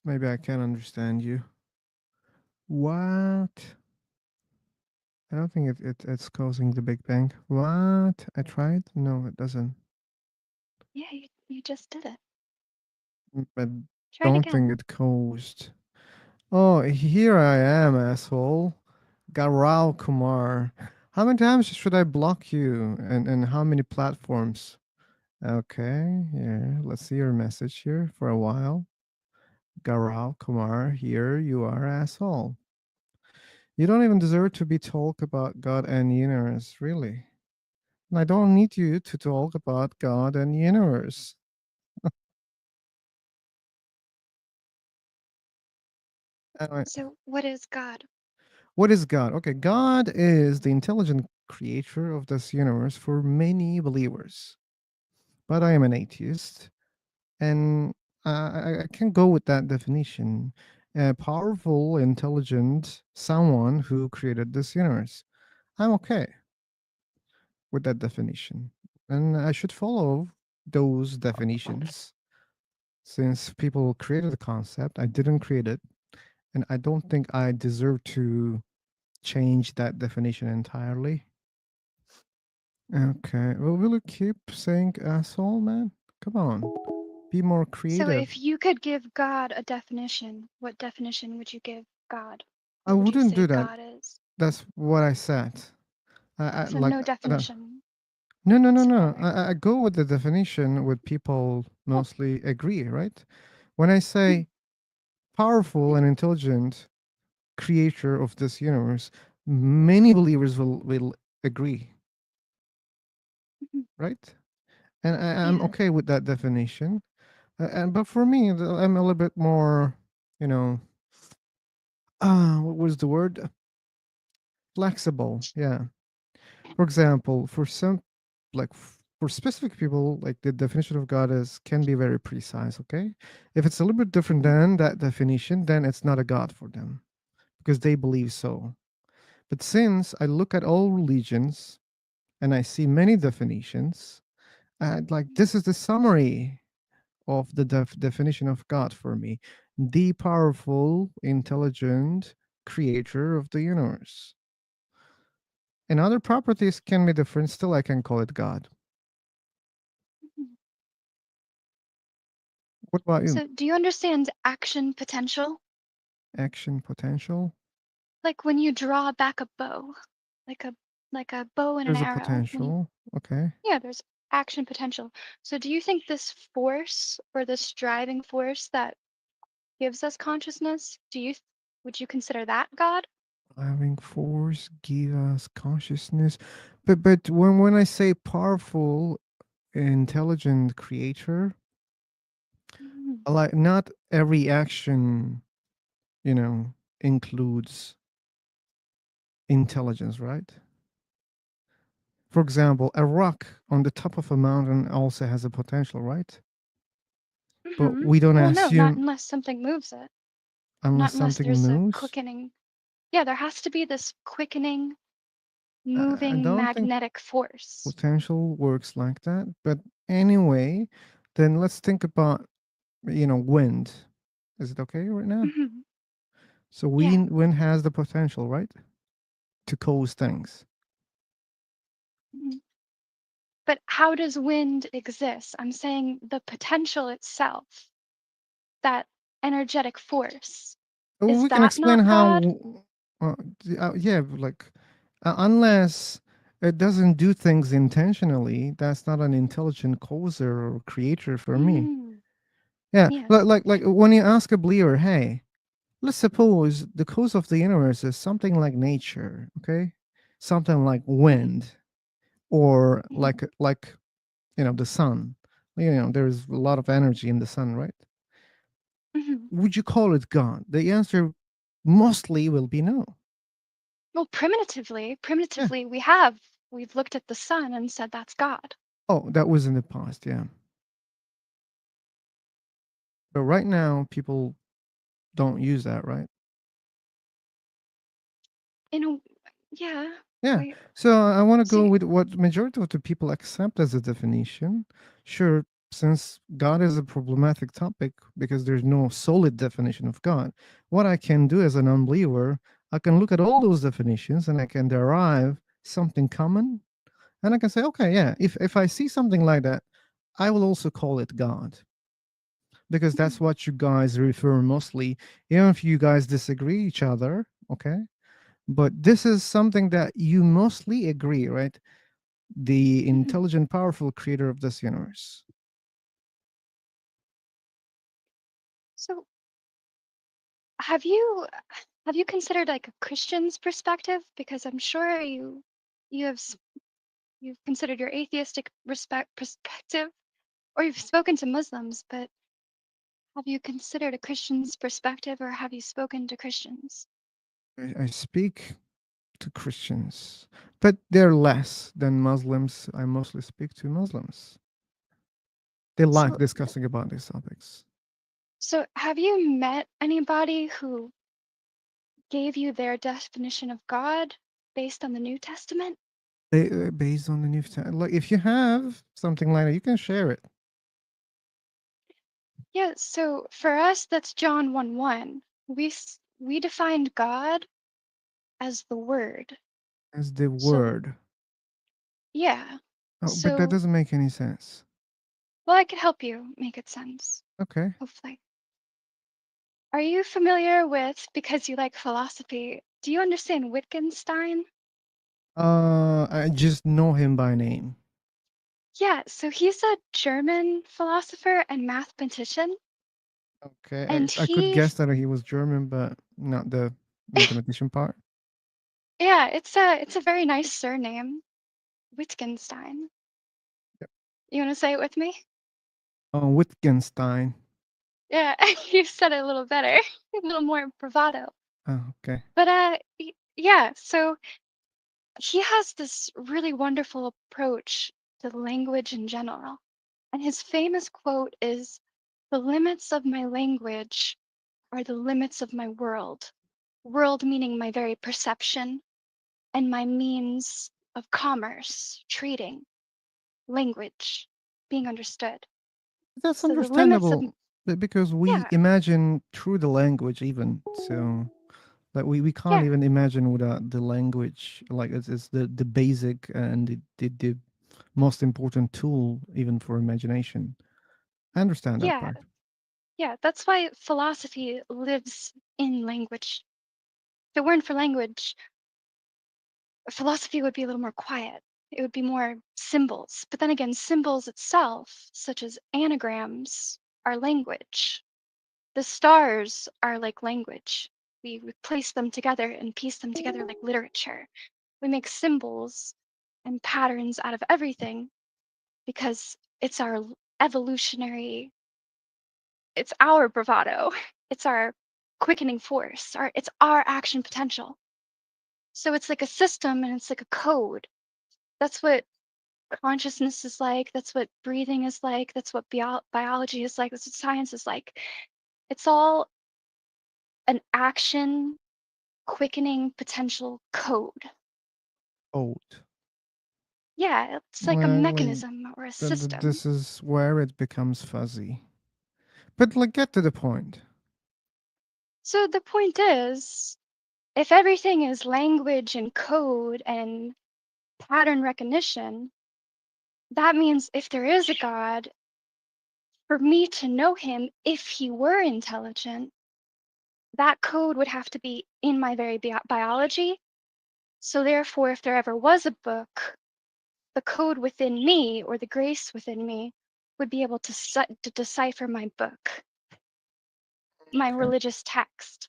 Maybe I can understand you. What? I don't think it's causing the Big Bang. What? I tried? No, it doesn't. Yeah, you just did it. I Try it don't again. think it caused. Oh, here I am, asshole. Garal Kumar. How many times should I block you? And how many platforms? Okay, yeah. Let's see your message here for a while. Garal Kumar, here you are, asshole. You don't even deserve to be talk about God and universe, really. And I don't need you to talk about God and universe. Anyway, So, what is God? what is God? Okay, God is the intelligent creator of this universe for many believers. But I am an atheist, and I can go with that definition. A powerful, intelligent someone who created this universe. I'm okay with that definition. And I should follow those definitions since people created the concept. I didn't create it. And I don't think I deserve to change that definition entirely. Okay. Well, will you keep saying asshole, man? Come on. Be more So, creative. if you could give God a definition, what definition would you give God? I What would you wouldn't say do that. God is? That's what I said. I So, like no I don't, definition no. whatsoever. I go with the definition with people mostly agree, right? When I say powerful and intelligent creator of this universe, many believers will agree. right? And I'm Yeah. okay with that definition. But for me, I'm a little bit more, you know, what was the word? Flexible. Yeah. For example, for some, like for specific people, like the definition of God is can be very precise. Okay, if it's a little bit different than that definition, then it's not a God for them because they believe so. But since I look at all religions and I see many definitions, like this is the summary of the definition of God for me: the powerful, intelligent creator of the universe. And other properties can be different. Still, I can call it God. Mhm. What about you? So, do you understand action potential? Action potential? Like when you draw back a bow, like a like a bow and an There's a arrow. When you, potential. Okay. yeah, there's action potential. So, do you think this force or this driving force that gives us consciousness, would you consider that God? Having force give us consciousness. But when I say powerful, intelligent creator, Mhm. like not every action, you know, includes intelligence, right? For example, a rock on the top of a mountain also has a potential, right? But we don't Well, no, not assume unless something moves it. unless Not unless something there's a moves. quickening. Yeah, there has to be this quickening, I moving don't think magnetic force. potential works like that. But anyway, then let's think about, wind. Is it okay right now? Mhm. So Yeah. wind has the potential, right, to cause things. Mhm. But how does wind exist? I'm saying the potential itself, that energetic force. Well, Is we can that explain not God? how. Yeah, like unless it doesn't do things intentionally, that's not an intelligent causer or creator for me. Mm, Yeah, yeah. like when you ask a believer, hey, let's suppose the cause of the universe is something like nature, okay, something like Right. wind, or Mhm. like the sun. There's a lot of energy in the sun, right? Mhm. Would you call it God? The answer mostly will be no. Well, Yeah. primitively, we've looked at the sun and said that's God. Oh, that was in the past, yeah. But right now, people don't use that, right? In a, yeah. Yeah. We, So I want to so go with what majority of the people accept as a definition. Sure, since God is a problematic topic because there's no solid definition of God, what I can do as an unbeliever, I can look at all those definitions and I can derive something common. And I can say, okay, yeah, if I see something like that, I will also call it God because Mhm. that's what you guys refer mostly, even if you guys disagree each other, okay? But this is something that you mostly agree, right? The Mhm. intelligent, powerful creator of this universe. So have you have you considered like a Christian's perspective? Because I'm sure you have you've considered your atheistic perspective, or you've spoken to Muslims, but have you considered a Christian's perspective, or have you spoken to Christians? I speak to Christians, but they're less than Muslims. I mostly speak to Muslims. They like So discussing about these topics. so have you met anybody who gave you their definition of God based on the New Testament? Based on the New Testament, like if you have something like that, you can share it Yeah, so for us, that's John 1:1. We defined God as the Word. as the So word. yeah. Oh, but that So doesn't make any sense. well, I could help you make it sense, Okay. hopefully. Are you familiar with, because you like philosophy, do you understand Wittgenstein? I just know him by name. Yeah, so he's a German philosopher and mathematician, Okay, and I could he guess that he was German, but not the mathematician part. yeah, it's a very nice surname, Wittgenstein. You want to say it with me? Wittgenstein. Yeah, you said it a little better, a little more bravado. Oh, okay. But yeah, so he has this really wonderful approach to language in general. And his famous quote is, "The limits of my language are the limits of my world." World meaning my very perception and my means of commerce, trading, language, being understood. That's So the limits of, understandable because we yeah, imagine through the language even. So like we can't yeah, even imagine without the language. Like it's the basic and the most important tool even for imagination. I understand that yeah, part. yeah. That's why philosophy lives in language. If it weren't for language, philosophy would be a little more quiet. It would be more symbols. But then again, symbols itself, such as anagrams, are language. The stars are like language. We place them together and piece them together like literature. We make symbols and patterns out of everything because it's our evolutionary, it's our bravado, it's our quickening force, it's our action potential. So it's like a system and it's like a code. That's what consciousness is like. That's what breathing is like. That's what biology is like. That's what science is like. It's all an action quickening potential code. Old. Yeah, it's like a Well, mechanism or a then system. this is where it becomes fuzzy. But like, get to the point. So the point is, if everything is language and code and pattern recognition, that means if there is a God, for me to know him, if he were intelligent, that code would have to be in my very biology. So therefore, if there ever was a book, the code within me or the grace within me would be able to decipher my book, my religious text.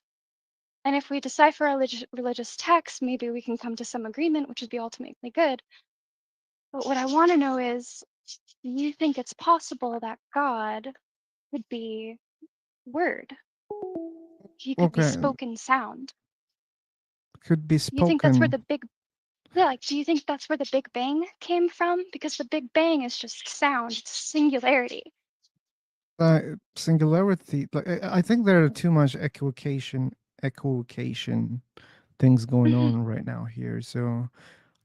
And if we decipher a religious text, maybe we can come to some agreement, which would be ultimately good. But what I want to know is, do you think it's possible that God could be word? He could be Okay, spoken sound. could be You think that's where spoken. the big, yeah, like, do you think that's where the Big Bang came from? Because the Big Bang is just sound, it's singularity. Singularity. Like I think there are too much equivocation things going Mhm, on right now here. So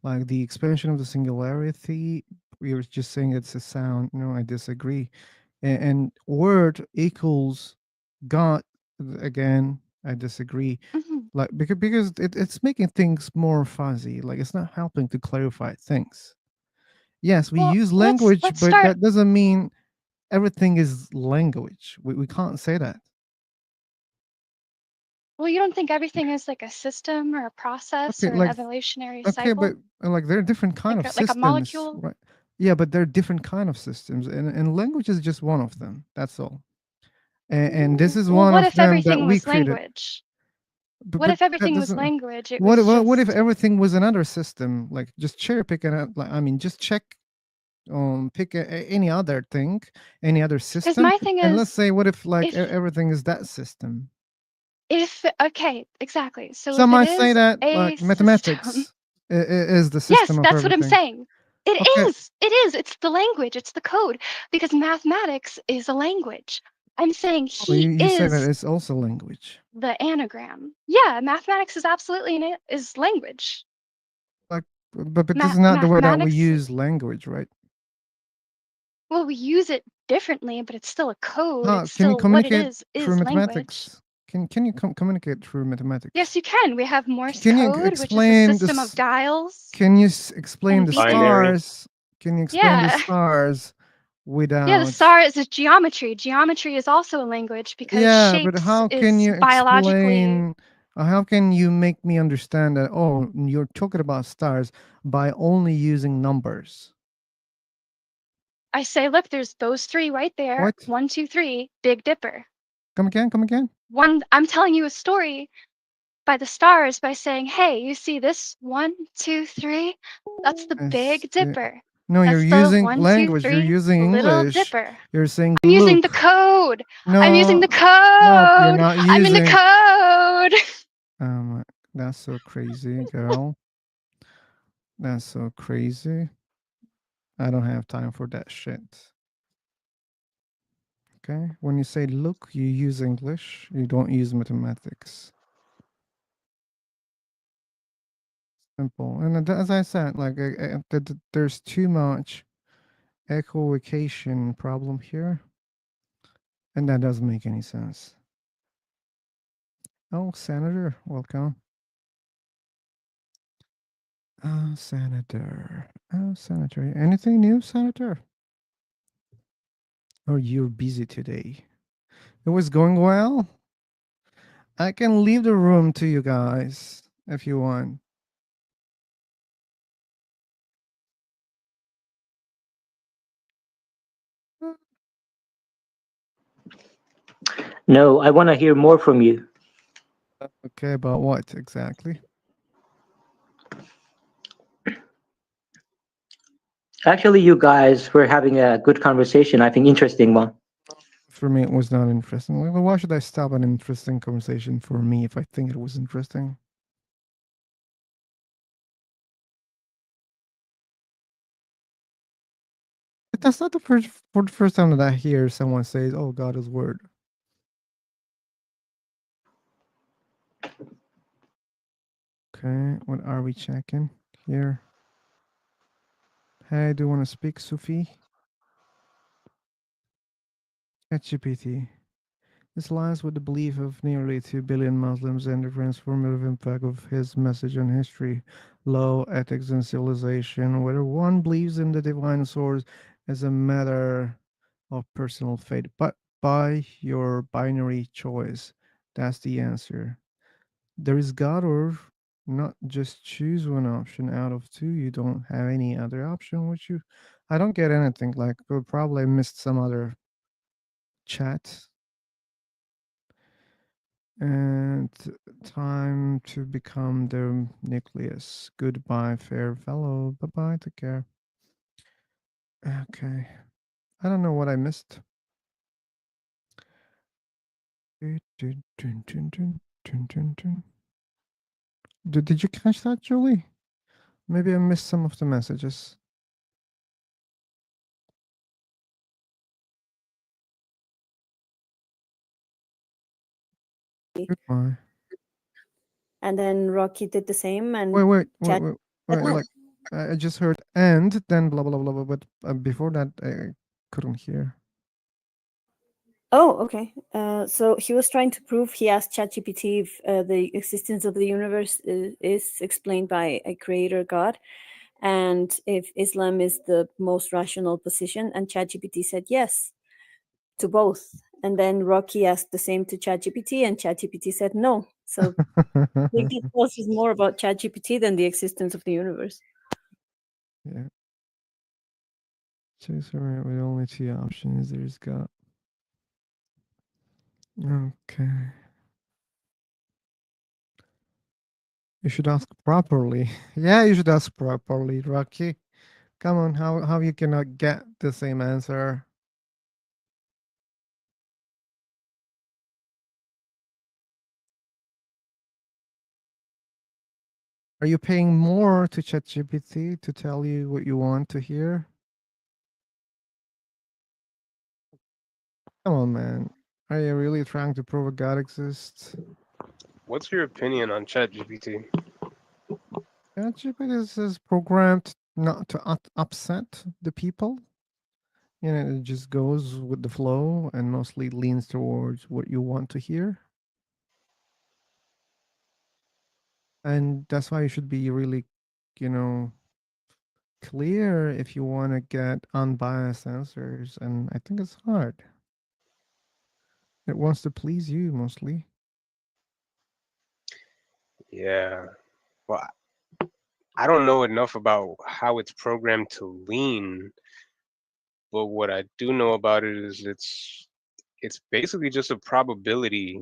like the expansion of the singularity, we were just saying it's a sound. No, I disagree. And word equals God. Again, I disagree. mhm. Like because it's making things more fuzzy. Like it's not helping to clarify things. Yes, we Well, use let's language, let's but start. that doesn't mean everything is language. We can't say that. Well, you don't think everything is like a system or a process Okay, or an like evolutionary okay, but cycle, like there are different kind of like a systems, molecule? right? Yeah, but there are different kind of systems, and language is just one of them. That's all. And this is Well, one what of if them that everything we was created. language? What But if that everything was doesn't. language? It was What if just everything was another system? Like just cherry pick it out. Like I mean, just check pick any other thing, any other because system, my thing and let's is, say what if like if everything is that system. if okay, exactly. So Some if it might say is that a like system, mathematics is the system yes, of that's what I'm everything. saying. It Okay, is. It is. It's the language. It's the code. Because mathematics is a language. I'm saying oh, he you say that is it's also language. the anagram. Yeah, mathematics is absolutely is language. Like, but this is not the way that we Mathematics. use language, right? Well, we use it differently, but it's still a code. How It's can you still what it communicate through is language. mathematics? Can you communicate through mathematics? Yes, you can. We have Morse Can you code, which is a explain system of this? dials Can you explain and the beacons. Binary. stars? Can you explain the Yeah. stars Yeah, the without? stars is geometry. Geometry is also a language because Yeah, but shapes how can is you biologically. explain? How can you make me understand that? Oh, you're talking about stars by only using numbers. I say, look, there's those three right there. What? 1, 2, 3, Big Dipper. Come again? Come again? I'm telling you a story by the stars by saying, hey, you see this 1, 2, 3? That's the I Big see. Dipper. No, you're That's the using 1, 2, language. You're 3, using Little English. Dipper. You're saying I'm using the look. code. I'm using the No, no, you're code. not I'm in the using. code. That's so crazy, girl. That's so crazy. I don't have time for that shit. Okay? When you say look, you use English. You don't use mathematics. Simple. And as I said, like there's too much equivocation problem here, and that doesn't make any sense. Oh, Senator, welcome. Oh, Senator. Oh, Senator. Anything new, Senator? Or you're busy today? It was going well? I can leave the room to you guys if you want. No, I want to hear more from you. Okay, about what exactly? Actually, you guys were having a good conversation. I think interesting one. For me, it was not interesting. Well, why should I stop an interesting conversation for me if I think it was interesting? But that's not the first time that I hear someone say, "Oh, God is word." Okay, what are we checking here? Hey, do you want to speak, Sufi? ChatGPT. This aligns with the belief of nearly 2 billion Muslims and the transformative impact of his message on history, law, ethics, and civilization. Whether one believes in the divine source is a matter of personal faith, but by your binary choice. That's the answer. There is God or not, just choose one option out of two. You don't have any other option, which you I don't get anything. Like probably missed some other chat. And time to become the nucleus. Goodbye, fair fellow. Bye bye. Take care. Okay. I don't know what I missed. Did you catch that, Julie? Maybe I missed some of the messages. Goodbye. And then Rocky did the same and Wait. Chat. Like I just heard and then blah blah blah blah. But before that, I couldn't hear. Oh, okay. So he was trying to prove, he asked ChatGPT if the existence of the universe is explained by a creator God, and if Islam is the most rational position, and ChatGPT said yes to both. And then Rocky asked the same to ChatGPT, and ChatGPT said no. So Big Discourse is more about ChatGPT than the existence of the universe. Yeah. Choose with only two options. There's God. Okay. You should ask properly. Yeah, you should ask properly, Rocky. Come on, how you cannot get the same answer? Are you paying more to ChatGPT to tell you what you want to hear? Come on, man. Are you really trying to prove a God exists? What's your opinion on ChatGPT? ChatGPT is programmed not to upset the people. You know, it just goes with the flow and mostly leans towards what you want to hear. And that's why you should be really, you know, clear if you want to get unbiased answers. And I think it's hard. It wants to please you mostly. Yeah. Well, I don't know enough about how it's programmed to lean, but what I do know about it is it's basically just a probability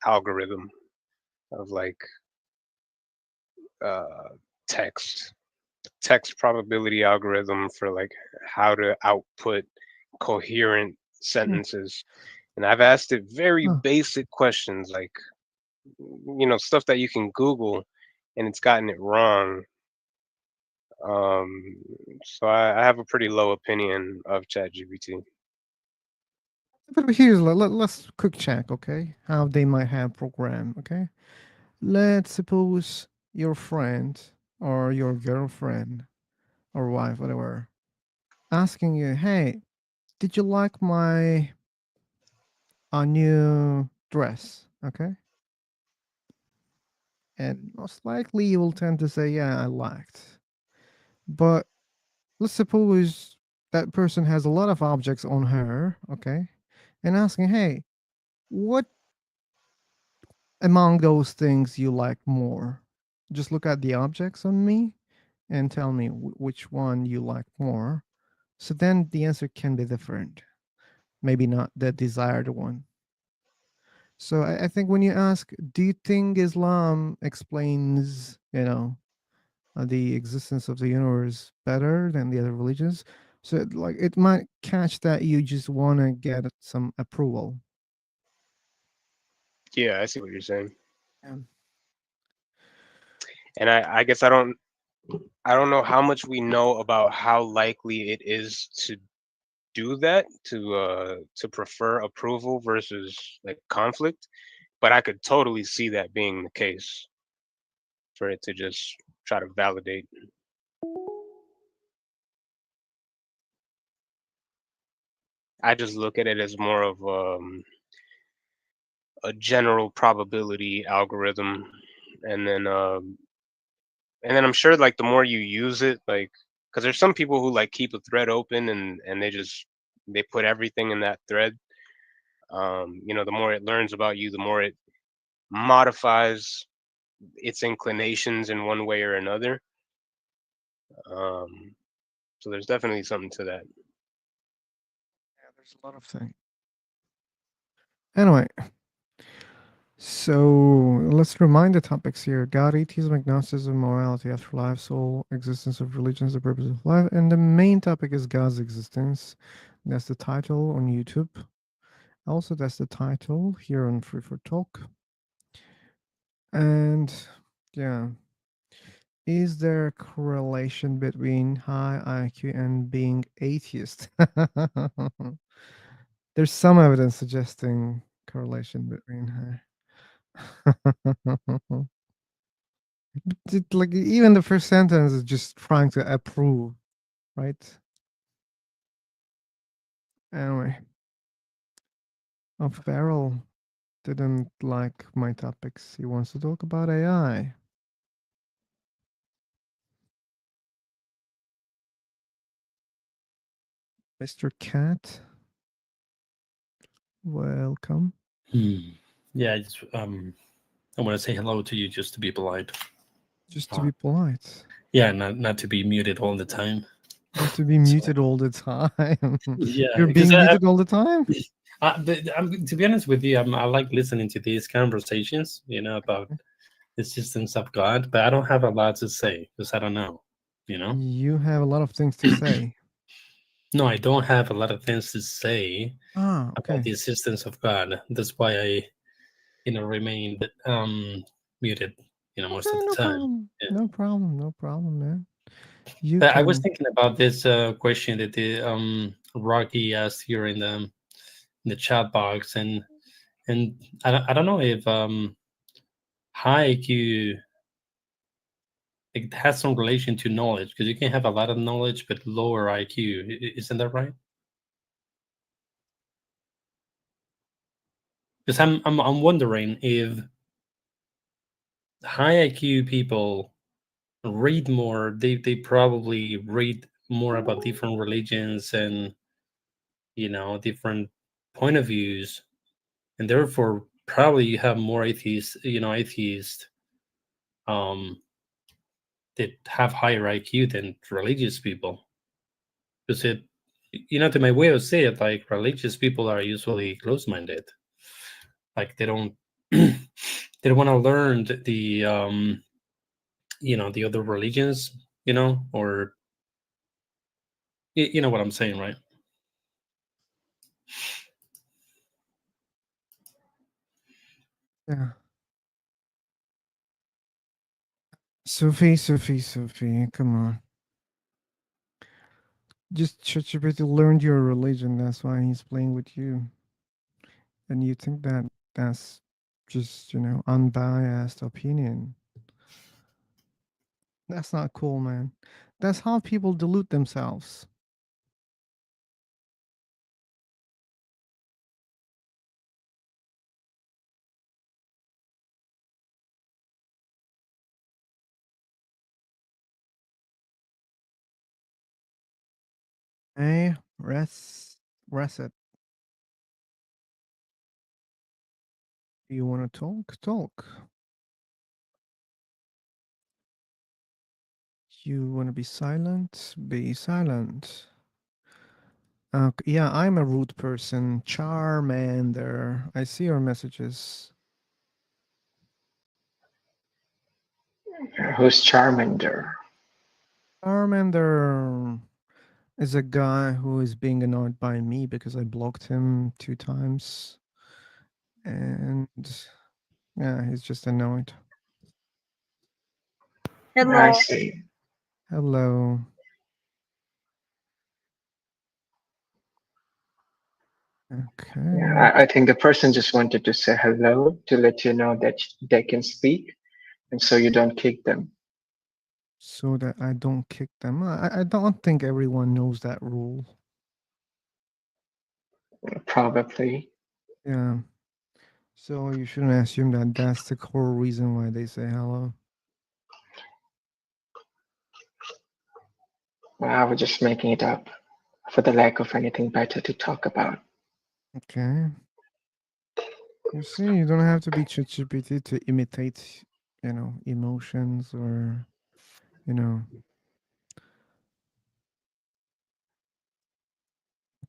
algorithm of like text. text probability algorithm for like how to output coherent sentences. And I've asked it very Huh. basic questions like, stuff that you can Google, and it's gotten it wrong. So I have a pretty low opinion of ChatGPT. But here's let's quick check, okay? How they might have program, okay? Let's suppose your friend or your girlfriend or wife, whatever, asking you, "Hey, did you like my new dress?" Okay, and most likely you will tend to say, "Yeah, I liked." But let's suppose that person has a lot of objects on her, okay, and asking, "Hey, what among those things you like more?" Just look at the objects on me and tell me which one you like more. So then the answer can be different. Maybe not the desired one. So I think when you ask, do you think Islam explains, the existence of the universe better than the other religions? So like it might catch that you just want to get some approval. Yeah, I see what you're saying. Yeah. And I guess I don't know how much we know about how likely it is to do that, to prefer approval versus like conflict, but I could totally see that being the case for it to just try to validate. I just look at it as more of a general probability algorithm, and then I'm sure like the more you use it, like because there's some people who like keep a thread open and they put everything in that thread. The more it learns about you, the more it modifies its inclinations in one way or another. So there's definitely something to that. Yeah, there's a lot of things. Anyway, so let's remind the topics here: God, atheism, agnosticism, morality, afterlife, soul, existence of religions, the purpose of life. And the main topic is God's existence. That's the title on YouTube. Also, that's the title here on Free for Talk. And yeah, is there a correlation between high IQ and being atheist? There's some evidence suggesting correlation between high. Like even the first sentence is just trying to approve, right? Anyway, Farrell didn't like my topics. He wants to talk about AI. Mr. Cat, welcome. Yeah, I want to say hello to you just to be polite. Just to be polite. Yeah, not to be muted all the time. Not to be muted all the time. Yeah, You're being muted all the time? To be honest with you, I like listening to these conversations, about the systems of God, but I don't have a lot to say because I don't know, You have a lot of things to say. No, I don't have a lot of things to say okay. about the existence of God. That's why I, remained muted, most of the time. Problem. Yeah. No problem, man. But I was thinking about this question that the Rocky asked here in the chat box, and I don't know if high IQ it has some relation to knowledge, because you can have a lot of knowledge but lower IQ. Isn't that right? Because I'm wondering if high IQ people read more. They probably read more about different religions and different point of views, and therefore probably you have more atheists that have higher IQ than religious people. Because to my way of saying it, like religious people are usually close-minded. Like they don't they don't want to learn the the other religions, or you know what I'm saying, right? Yeah. Sophie, come on. Just ChatGPT learned your religion. That's why he's playing with you. And you think that that's just, unbiased opinion. That's not cool, man. That's how people delude themselves. Hey, rest it. You want to talk? Talk. You want to be silent? Be silent. Yeah, I'm a rude person. Charmander. I see your messages. Who's Charmander? Charmander is a guy who is being annoyed by me because I blocked him 2 times. And yeah, he's just annoyed. I see. Hello. Okay. Yeah, I think the person just wanted to say hello to let you know that they can speak, and so you don't kick them. So that I don't kick them. I don't think everyone knows that rule. Probably. Yeah. So you shouldn't assume that that's the core reason why they say hello. Well, I was just making it up for the lack of anything better to talk about. Okay. You see, you don't have to be ChatGPT to imitate, emotions or, you know.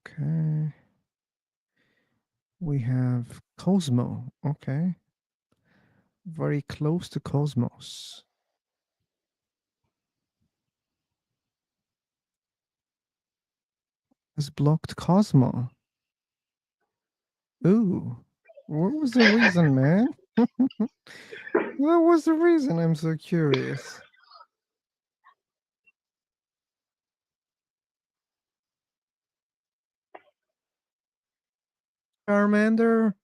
Okay. We have Cosmo. Okay. Very close to Cosmos. Has blocked Cosmo. Ooh. What was the reason, man? What was the reason? I'm so curious. Charmander,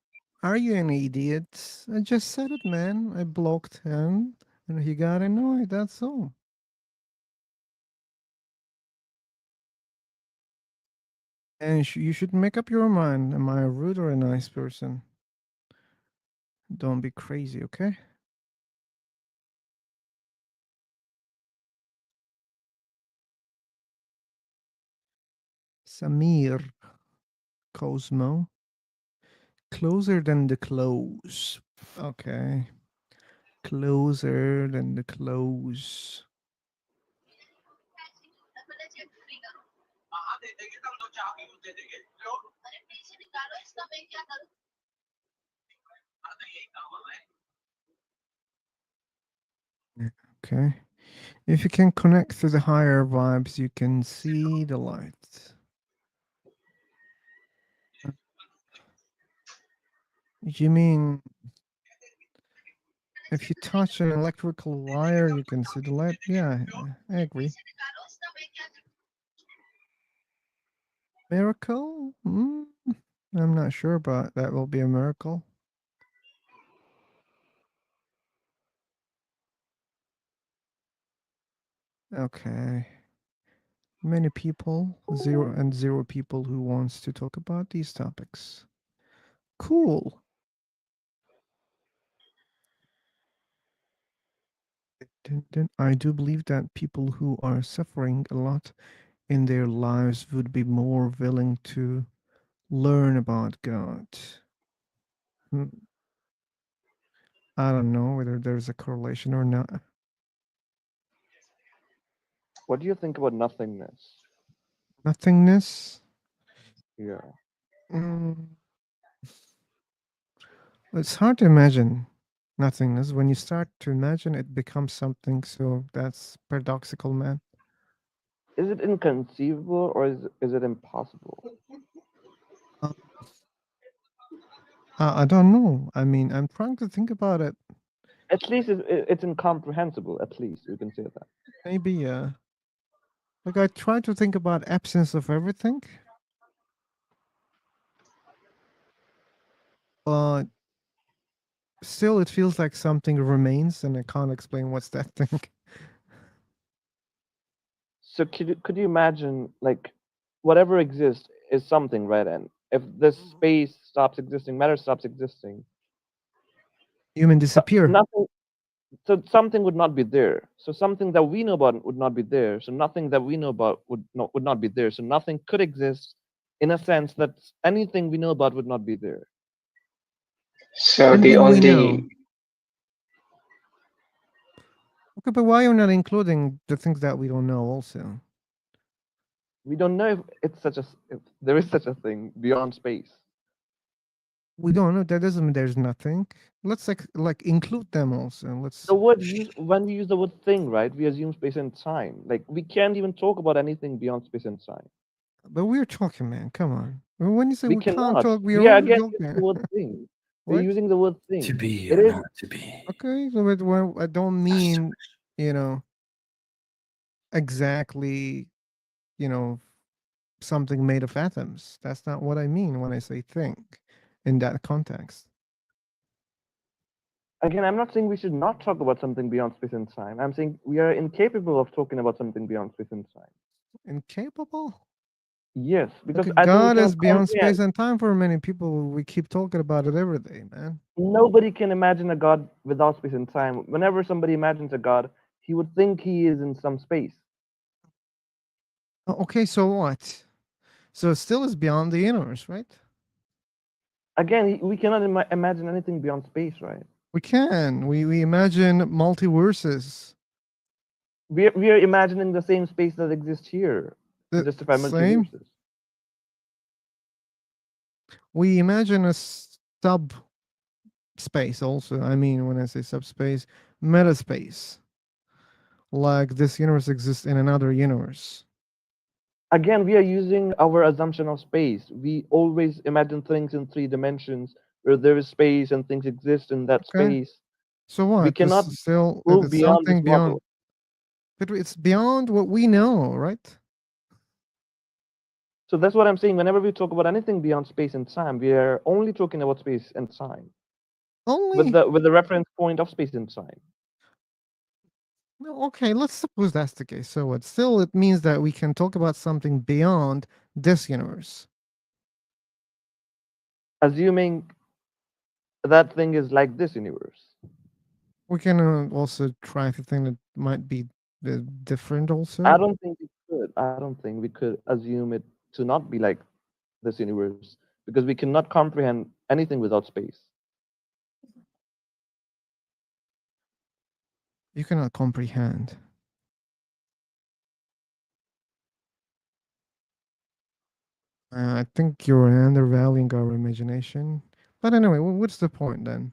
are you an idiot? I just said it, man. I blocked him and he got annoyed. That's all. And you should make up your mind. Am I a rude or a nice person? Don't be crazy, okay? Samir. Cosmo. Closer than the close. Okay. Closer than the close. Okay. If you can connect to the higher vibes, you can see the light. You mean if you touch an electrical wire, you can see the light? Yeah, I agree. Miracle? I'm not sure, but that will be a miracle. Okay. Many people, zero people who wants to talk about these topics. Cool. I do believe that people who are suffering a lot in their lives would be more willing to learn about God. I don't know whether there's a correlation or not. What do you think about nothingness? Nothingness? Yeah. It's hard to imagine nothingness. When you start to imagine, it becomes something. So that's paradoxical, man. Is it inconceivable or is it impossible? Uh, I don't know. I mean, I'm trying to think about it. At least it's incomprehensible. At least you can say that. Maybe, like I try to think about absence of everything, but still, it feels like something remains, and I can't explain what's that thing. So could you imagine, like, whatever exists is something, right? And if this space stops existing, matter stops existing, Human disappear. nothing. So something would not be there. So something that we know about would not be there. So nothing that we know about would not be there. So nothing could exist in a sense that anything we know about would not be there. So the Anything we know. only Okay, but why are you not including the things that we don't know also? We don't know if it's if there is such a thing beyond space. We don't know. That doesn't mean there's nothing. Let's like include them also. Let's. The word when we use the word thing, right? We assume space and time. Like we can't even talk about anything beyond space and time. But we're talking, man. Come on. When you say We we can't cannot. talk, we We are are only again using talking. the word thing. We're What? using the word thing. To be It or is not to be. Okay, so well, I don't mean, you know, exactly, you know, something made of atoms. That's not what I mean when I say think in that context. Again, I'm not saying we should not talk about something beyond space and time. I'm saying we are incapable of talking about something beyond space and time. Incapable? Yes, because Look, I think we God cannot is beyond comprehend. space and time for many people. We keep talking about it every day, man. Nobody can imagine a God without space and time. Whenever somebody imagines a God, he would think he is in some space. Okay, so what? So it still is beyond the universe, right? Again, we cannot imagine anything beyond space, right? We can. We imagine multiverses. We are imagining the same space that exists here to The justify same. multiverses. We imagine a sub space also. I mean, when I say subspace, metaspace. Like this universe exists in another universe. Again, we are using our assumption of space. We always imagine things in 3 dimensions where there is space and things exist in that Okay. space. So what? We cannot This is still move it's beyond this something beyond. model. But it's beyond what we know, right? So that's what I'm saying. Whenever we talk about anything beyond space and time, we are only talking about space and time. Only With the reference point of space and time. No, okay, let's suppose that's the case. So what? Still, it means that we can talk about something beyond this universe. Assuming that thing is like this universe. We can also try to think that might be different also. I don't think we could. I don't think we could assume it to not be like this universe because we cannot comprehend anything without space. You cannot comprehend. I think you're undervaluing our imagination. But anyway, what's the point then?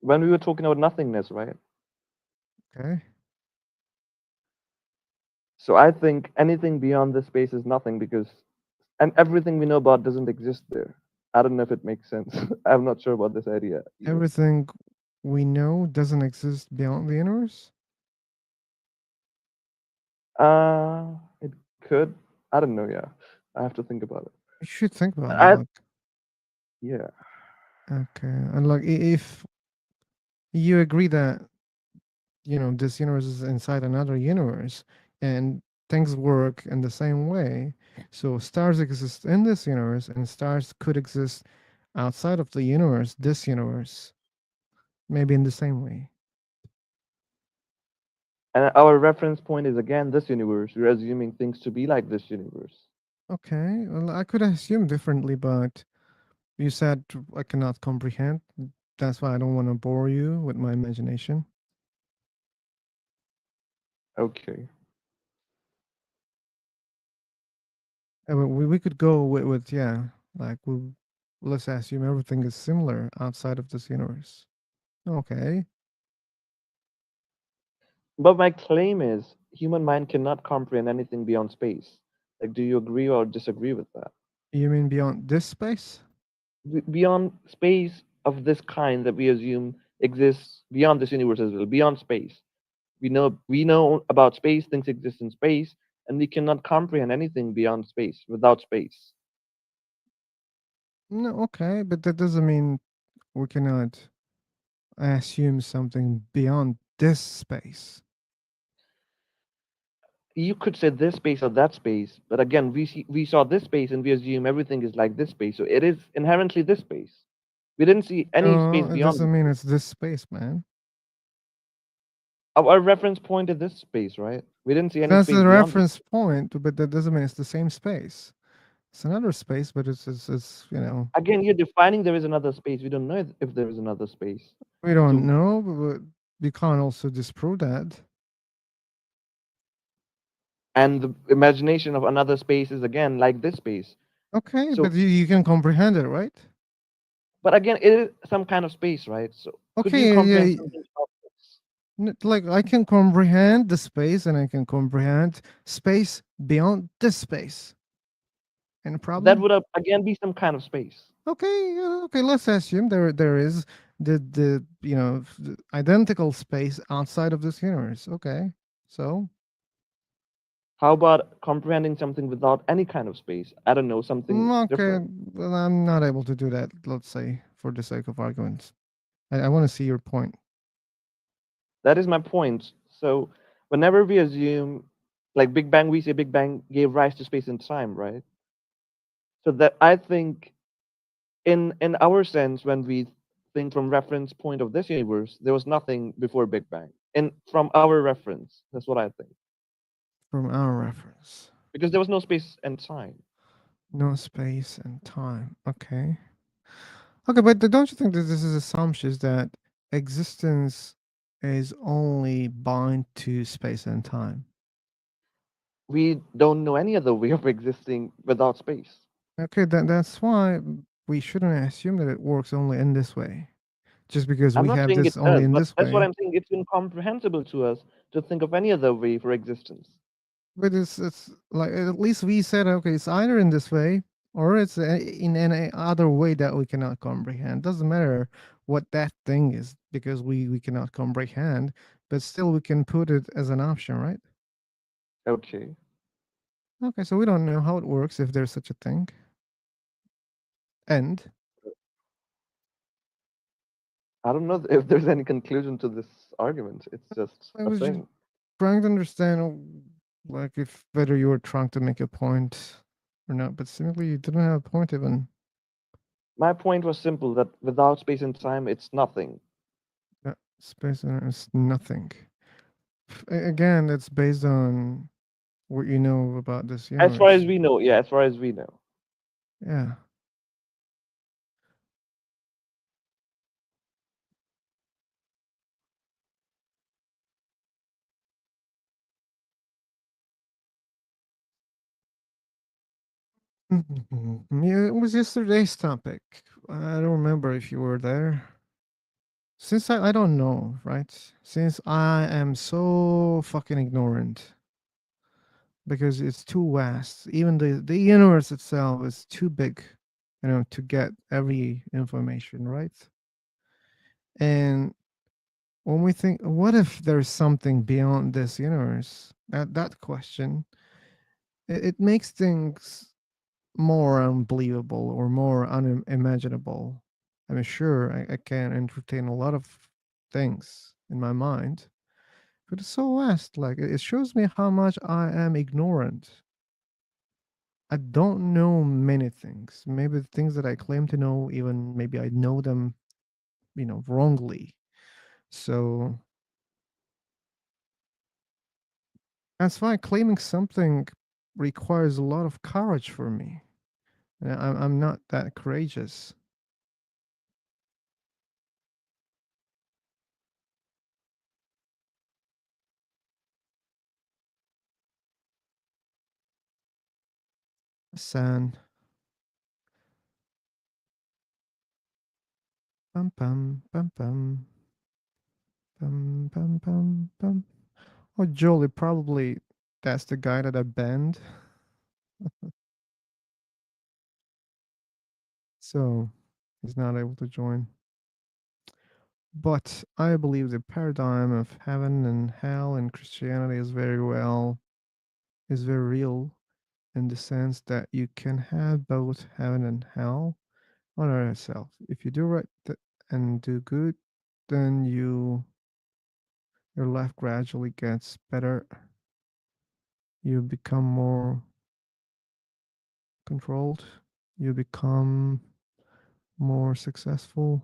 When we were talking about nothingness, right? Okay. So I think anything beyond this space is nothing because, and everything we know about doesn't exist there. I don't know if it makes sense. I'm not sure about this idea. Everything we know doesn't exist beyond the universe? It could. I don't know. Yeah, I have to think about it. You should think about it. Like, yeah. Okay. And like, if you agree that, this universe is inside another universe and things work in the same way, so stars exist in this universe and stars could exist outside of the universe, this universe, maybe in the same way. And our reference point is again this universe. We're assuming things to be like this universe. Okay. Well, I could assume differently, but you said I cannot comprehend. That's why I don't want to bore you with my imagination. Okay. We could go with yeah, like let's assume everything is similar outside of this universe. Okay. But my claim is human mind cannot comprehend anything beyond space. Like, do you agree or disagree with that? You mean beyond this space? Beyond space of this kind that we assume exists beyond this universe as well, beyond space. We know about space, things exist in space, and we cannot comprehend anything beyond space, without space. No, okay, but that doesn't mean we cannot assume something beyond this space. You could say this space or that space, but again, we saw this space and we assume everything is like this space, so it is inherently this space. We didn't see any space No, it beyond doesn't mean it's this space, man. our reference point is this space, right? We didn't see any That's space the beyond this. reference point, but that doesn't mean it's the same space. It's another space, but it's you know, Again, you're defining there is another space. We don't know if there is another space. we don't So, know, but we can't also disprove that. and the imagination of another space is again like this space. Okay, So, but you can comprehend it, right? but again, it is some kind of space, right? So, could you Okay, comprehend yeah, something? like I can comprehend the space and I can comprehend space beyond this space. Any That problem? would again be some kind of space. Okay, okay. Let's assume there is the you know the identical space outside of this universe. Okay, so How about comprehending something without any kind of space? I don't know, something okay. different. Well, I'm not able to do that. Let's say for the sake of arguments, I want to see your point. That is my point. So, whenever we assume, like Big Bang, we say Big Bang gave rise to space and time, right? So that I think in our sense, when we think from reference point of this universe, there was nothing before Big Bang. And from our reference, that's what I think. From our reference, Because there was no space and time. no space and time. Okay, okay, but don't you think that this is assumptions that existence is only bound to space and time? We don't know any other way of existing without space. Okay, that's why we shouldn't assume that it works only in this way. Just because I'm we not have saying it this only does, in but this that's what way, I'm saying. It's incomprehensible to us to think of any other way for existence. but it's like at least we said okay, it's either in this way or it's in any other way that we cannot comprehend. Doesn't matter what that thing is because we cannot comprehend, but still we can put it as an option, right? Okay. Okay, so we don't know how it works if there's such a thing. And I don't know if there's any conclusion to this argument. It's just I a was just thing. trying to understand like if whether you were trying to make a point or not, but seemingly you didn't have a point even. My point was simple that without space and time, it's nothing. Space is nothing. Again, it's based on what you know about this As far as universe. we know, yeah, as far as we know. Yeah. Yeah, it was yesterday's topic. I don't remember if you were there. Since I don't know, right? Since I am so fucking ignorant because it's too vast. Even the universe itself is too big, to get every information, right? And when we think, what if there's something beyond this universe? That question, it makes things more unbelievable or more unimaginable. I mean, sure, I can entertain a lot of things in my mind, but it's so vast. Like it shows me how much I am ignorant. I don't know many things. Maybe the things that I claim to know, even maybe I know them, wrongly. So that's why claiming something requires a lot of courage for me. And I'm not that courageous. San. Bum bum bum bum bum bum bum bum. Oh, Jolie, probably that's the guy that I banned. So he's not able to join. But I believe the paradigm of heaven and hell in Christianity is very real in the sense that you can have both heaven and hell on earth itself. If you do right and do good, then your life gradually gets better. You become more controlled. You become more successful,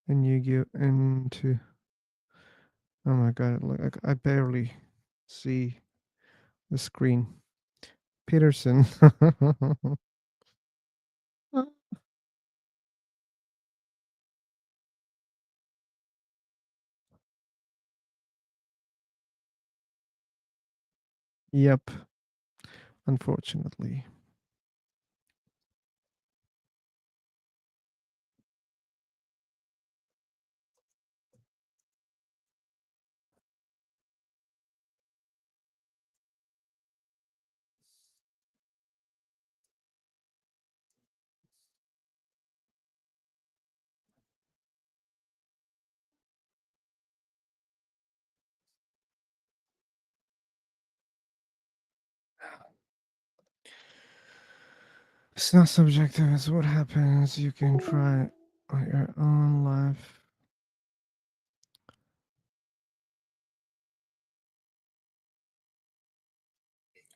and you get into. Oh my god! Like I barely see the screen. Peterson. Yep. Unfortunately. It's not subjective, it's what happens. You can try on your own life.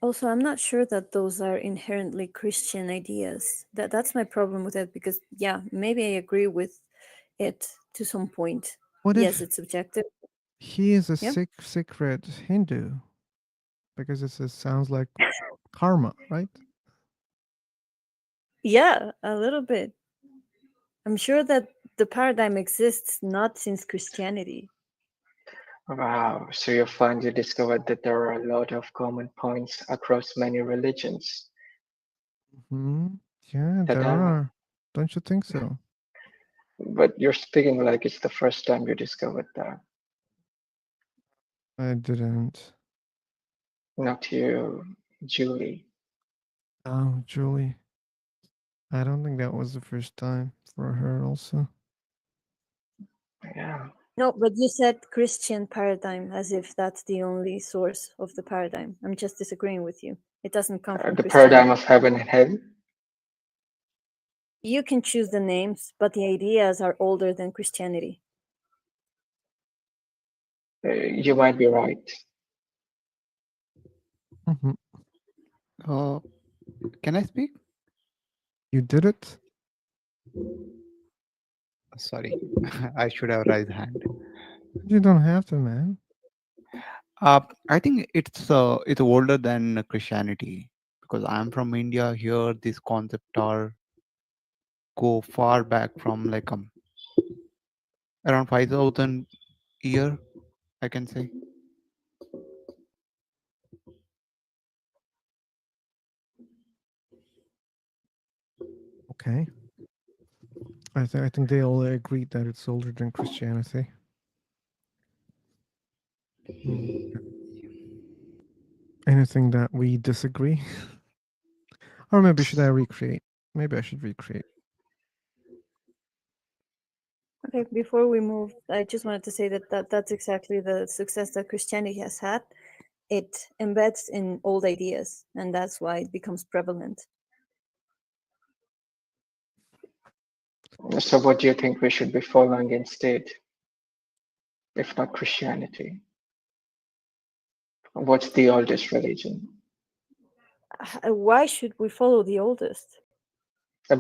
Also, I'm not sure that those are inherently Christian ideas. That's my problem with it, because yeah, maybe I agree with it to some point. What Yes, if it's subjective. he is a Yep. secret Hindu? Because it sounds like karma, right? Yeah, a little bit. I'm sure that the paradigm exists not since Christianity. Wow, so you finally discovered that there are a lot of common points across many religions. Hmm. Yeah, there Ta-da. are. Don't you think so? But you're speaking like it's the first time you discovered that. I didn't. Not you, Julie. Oh, Julie. I don't think that was the first time for her also. Yeah. No, but you said Christian paradigm as if that's the only source of the paradigm. I'm just disagreeing with you. It doesn't come from The paradigm Christianity. of heaven and hell. You can choose the names, but the ideas are older than Christianity. You might be right. Mhm. Can I speak? You did it? Sorry, I should have raised hand. You don't have to, man. I think it's older than Christianity because I'm from India. Here, these concepts are go far back from like around 5,000 year, I can say. Okay. I think they all agreed that it's older than Christianity. Hmm. Anything that we disagree? Or maybe should I recreate? Maybe I should recreate. Okay, before we move, I just wanted to say that's exactly the success that Christianity has had. It embeds in old ideas, and that's why it becomes prevalent. So what do you think we should be following instead, if not Christianity? What's the oldest religion? Why should we follow the oldest?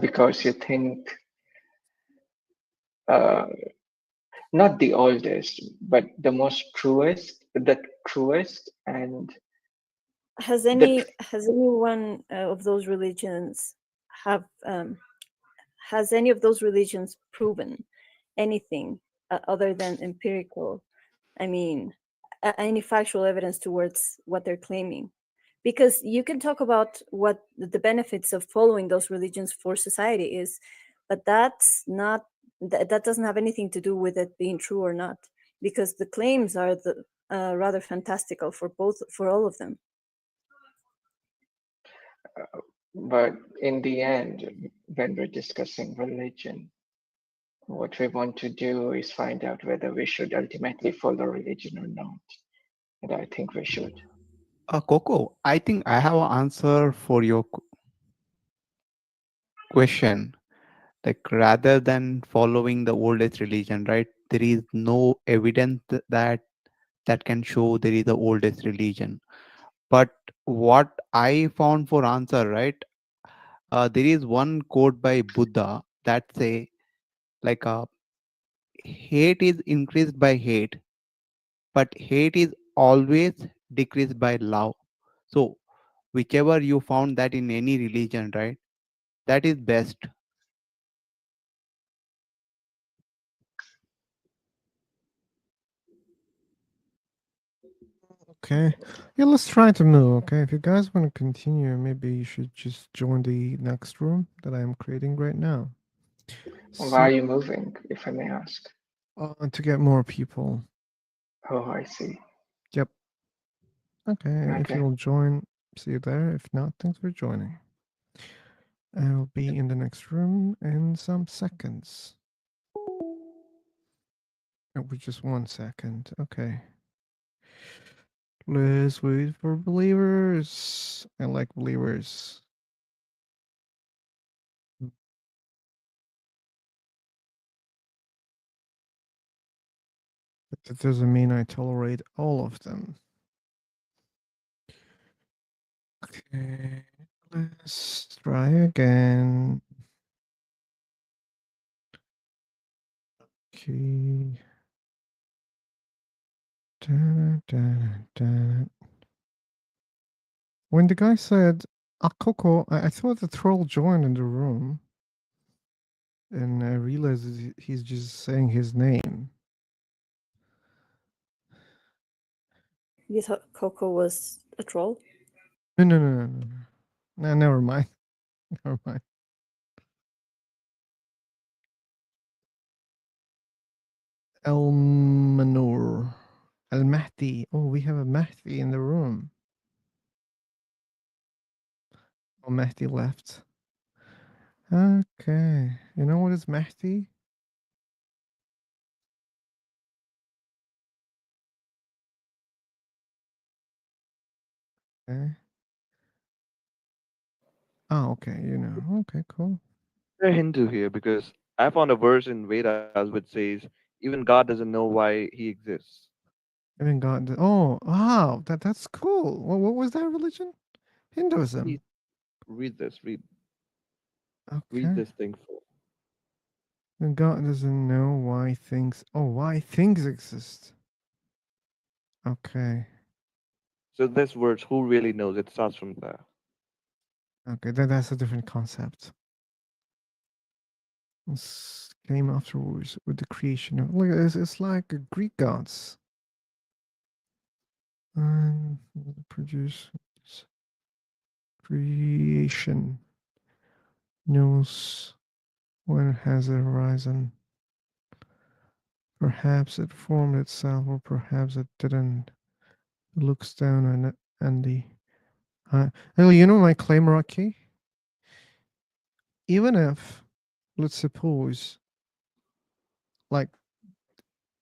Because you think not the oldest, but the most truest, the truest, and Has the anyone of those religions have has any of those religions proven anything other than empirical? I mean, any factual evidence towards what they're claiming? Because you can talk about what the benefits of following those religions for society is, but that's not That doesn't have anything to do with it being true or not, because the claims are rather fantastical for all of them. But in the end, when we're discussing religion, what we want to do is find out whether we should ultimately follow religion or not. And I think we should. Coco, I think I have an answer for your question. Like rather than following the oldest religion, right? There is no evidence that can show there is the oldest religion. But what I found for answer, right? There is one quote by Buddha that say like hate is increased by hate, but hate is always decreased by love. So whichever you found that in any religion, right? That is best. Okay. Yeah, let's try to move. Okay. If you guys want to continue, maybe you should just join the next room that I am creating right now. Why are you moving, if I may ask? To get more people. Oh, I see. Yep. Okay. If Okay. you'll join, see you there. If not, thanks for joining. I'll be in the next room in some seconds. Oh, just 1 second. Okay. Let's wait for believers. I like believers. But that doesn't mean I tolerate all of them. Okay, let's try again. Okay. When the guy said Akoko, I thought the troll joined in the room. And I realized he's just saying his name. You thought Coco was a troll? No. No, never mind. Never mind. El Manur. Al Mahdi. Oh, we have a Mahdi in the room. Oh, Mahdi left. Okay. You know what is Mahdi? Okay. Oh, okay. You know. Okay, cool. They're Hindu here because I found a verse in Vedas which says even God doesn't know why he exists. I haven't gotten to, oh, wow. That's cool. What was that religion? Hinduism. Read this. Read Okay. this thing for. And God doesn't know why things exist. Okay. So this verse, who really knows? It starts from there. Okay, that's a different concept. This came afterwards with the creation of look. It's like Greek gods and produce creation knows when it has arisen. Perhaps it formed itself, or perhaps it didn't. It looks down on it and the. Oh, you know my claim, Rocky. Even if, let's suppose, like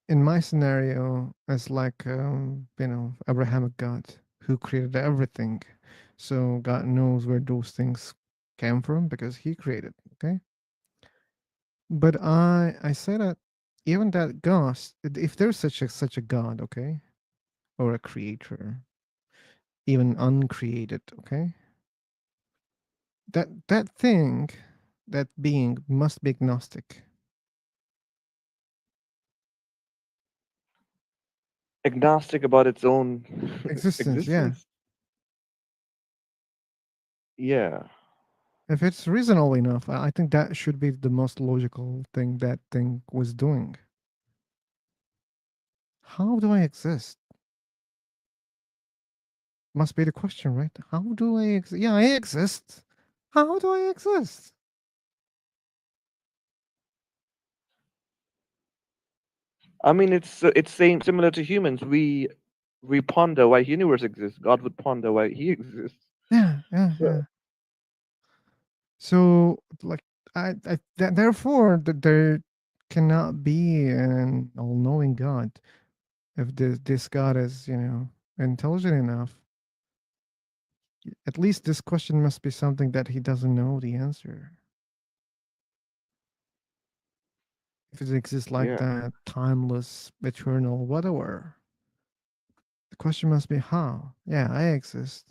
in my scenario, as like Abrahamic God who created everything, so God knows where those things came from because He created. Okay, but I say that even that God, if there's such a God, okay, or a creator, even uncreated, okay, that thing, that being must be agnostic. Agnostic about its own Existence, yeah. Yeah. If it's reasonable enough, I think that should be the most logical thing that thing was doing. How do I exist? Must be the question, right? How do I exist? Yeah, I exist. How do I exist? I mean, it's same similar to humans. We ponder why universe exists. God would ponder why he exists. Yeah, yeah, So, yeah. So, like, therefore, there cannot be an all-knowing God if this God is, intelligent enough. At least this question must be something that he doesn't know the answer. If it exists like yeah. that, timeless, eternal, whatever, the question must be how. Yeah, I exist.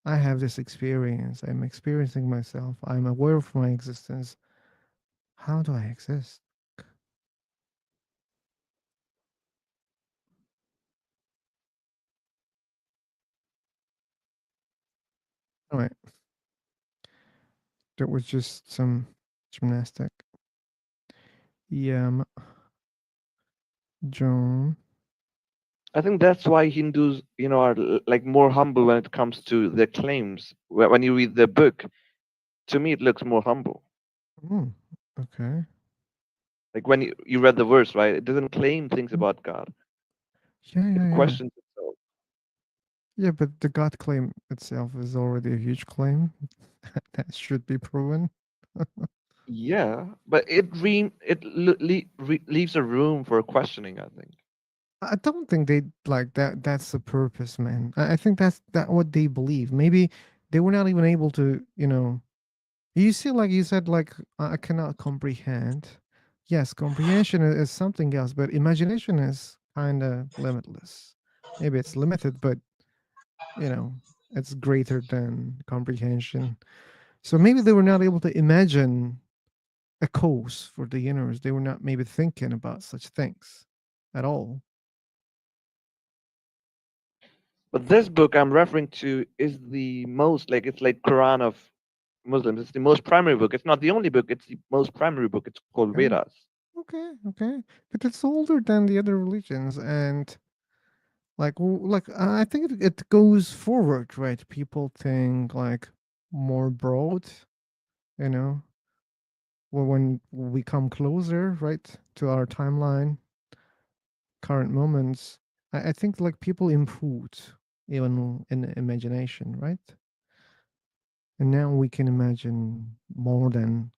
I have this experience. I'm experiencing myself. I'm aware of my existence. How do I exist? All right. That was just some gymnastic. Yeah, John. I think that's why Hindus, are like more humble when it comes to their claims. When you read their book, to me, it looks more humble. Okay. Like when you read the verse, right? It doesn't claim things about God. Yeah, It yeah, yeah. questions itself. Yeah, but the God claim itself is already a huge claim. That should be proven. Yeah, but leaves a room for questioning, I think. I don't think they like that. That's the purpose, man. I think that's what they believe. Maybe they were not even able to, You see, like you said, like I cannot comprehend. Yes, comprehension is something else, but imagination is kind of limitless. Maybe it's limited, but you know, it's greater than comprehension. So maybe they were not able to imagine a cause for the universe. They were not maybe thinking about such things at all. But this book I'm referring to is the most like it's like Quran of Muslims. It's the most primary book. It's not the only book. It's the most primary book. It's called Okay, Vedas. okay, but it's older than the other religions, and like I think it goes forward, right? People think like more broad, you know, when we come closer, right, to our timeline, current moments. I think like people improved even in imagination, right? And now we can imagine more than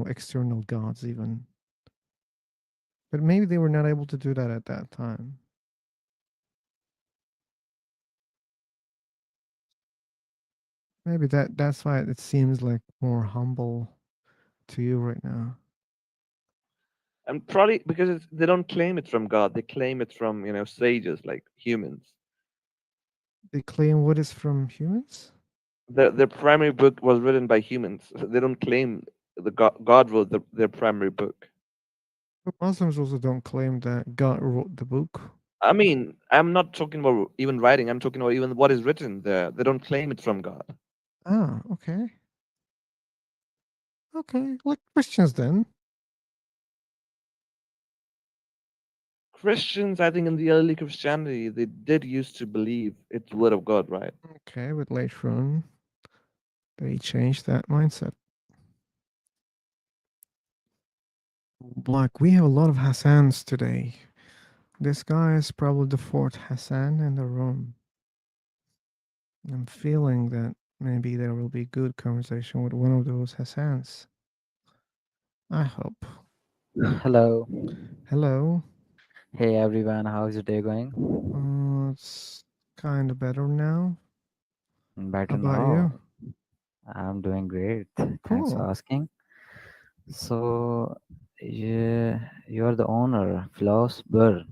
external gods even. But maybe they were not able to do that at that time. Maybe that's why it seems like more humble to you right now. And probably because they don't claim it from God. They claim it from sages like humans. They claim what is from humans? Their primary book was written by humans. They don't claim God wrote their primary book. But Muslims also don't claim that God wrote the book. I mean, I'm not talking about even writing. I'm talking about even what is written there. They don't claim it from God. Ah, okay. Okay, like Christians then. Christians, I think in the early Christianity, they did used to believe it's the word of God, right? Okay, but later on, they changed that mindset. Like, we have a lot of Hassans today. This guy is probably the fourth Hassan in the room. I'm feeling that maybe there will be good conversation with one of those Hassans. I hope. Hello. Hello. Hey everyone, how's your day going? It's kind of better now. How Better about you? now. I'm doing great. Thanks for Cool. asking. So, you're the owner, philosopher.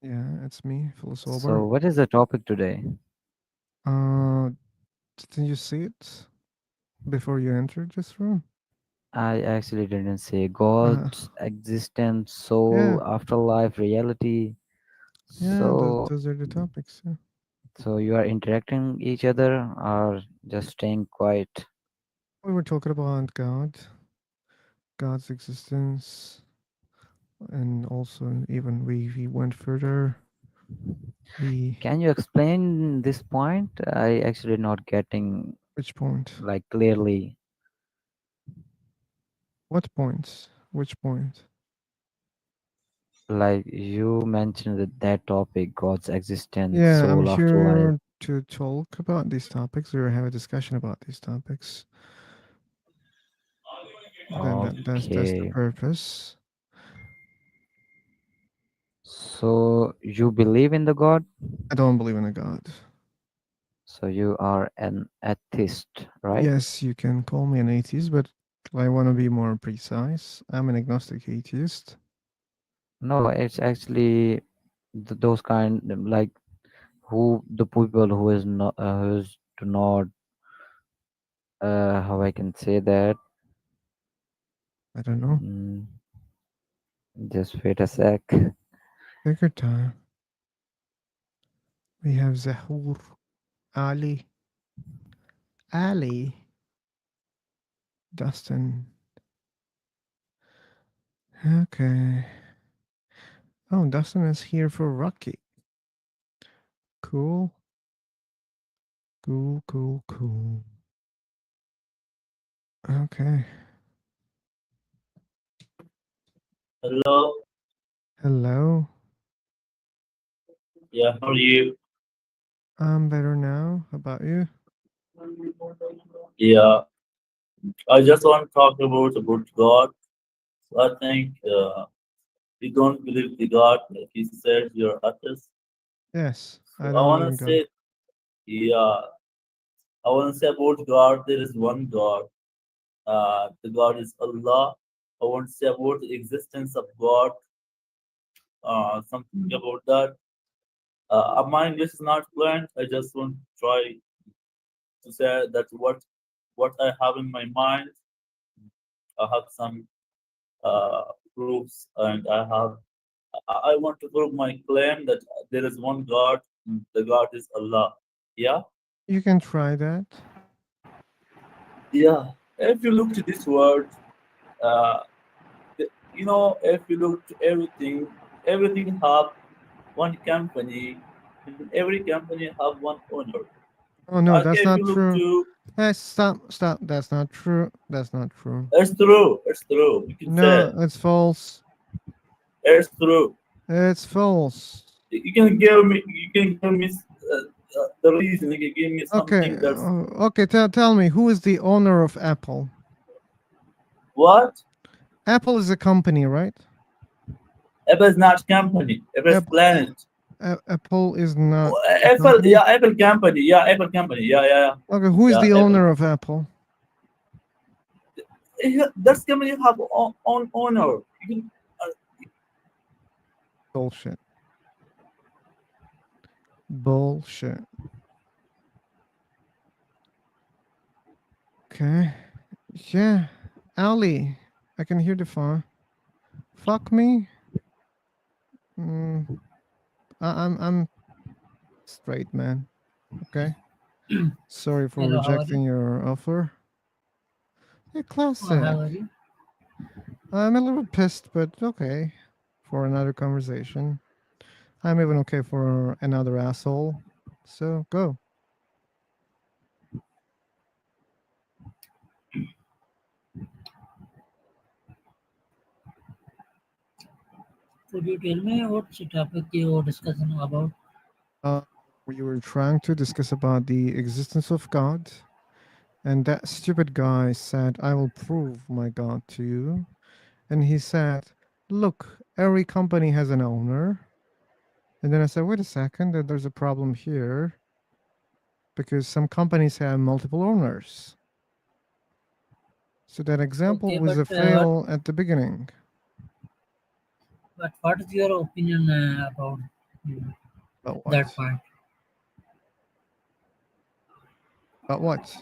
Yeah, it's me, So, philosopher. what is the topic today? Uh, didn't you see it before you entered this room? I actually didn't say Uh, God, existence, yeah, soul, afterlife, reality. yeah, So, those are the topics. Yeah. so you are interacting each other or just staying quiet? We were talking about God, God's existence, and also even we went further. We Can you explain this point? I actually not getting which point? like clearly. What points? Which point? like you mentioned that topic, God's existence, Yeah, I'm soul, afterlife. here to talk about these topics or have a discussion about these topics. That's the Okay. purpose. So you believe in the God? I don't believe in a God. So you are an atheist, right? Yes, you can call me an atheist, but I want to be more precise. I'm an agnostic atheist. No, it's actually those kind like who the people who is not who's do not how I can say that. I don't know. Just wait a sec. Take your time. We have Zahur, Ali, Dustin. Okay. Oh, Dustin is here for Rocky. Cool. Cool. Okay. Hello. Hello. Yeah, how are you? I'm better now. How about you? Yeah, I just want to talk about God. So I think you don't believe the God, like you said, you're atheist. Yes, So I I don't believe want in to God. say, yeah, I want to say about God. There is one God. The God is Allah. I want to say about the existence of God. Something about that. My English is not fluent. I just want to try to say that what I have in my mind. I have some proofs, and I want to prove my claim that there is one God. The God is Allah. Yeah, You can try that. yeah. If you look to this word, uh, if you look to everything, everything have one company, and every company have one owner. Oh no, Okay, that's if not you look true. to, Hey, stop. That's not true. That's not true. it's true. It's true. You can say No, it's false. it's true. It's false. You can give me. You can give me the reason. You can give me Okay. something that's Okay. Tell me, who is the owner of Apple? what? Apple is a company, right? Apple is not company. Apple is planet. Apple is not a Apple, company. yeah, Apple company. Yeah, Apple company. Yeah. Okay, who is Yeah, the Apple. owner of Apple? That company have own owner. You can, Bullshit. Bullshit. Okay. Yeah. Ali, I can hear the phone. Fuck me. I'm straight, man. Okay. Sorry for Hello, how are rejecting you? your offer. Yeah, Oh, classic. how are you? I'm a little pissed, but okay. For another conversation. I'm even okay for another asshole. So go. Could you tell me what's the topic you were discussing about? We were trying to discuss about the existence of God, and that stupid guy said, "I will prove my God to you." And he said, "Look, every company has an owner." And then I said, "Wait a second, there's a problem here because some companies have multiple owners." So that example Okay, was a fail at the beginning. but what is your opinion about About that what? point? About what?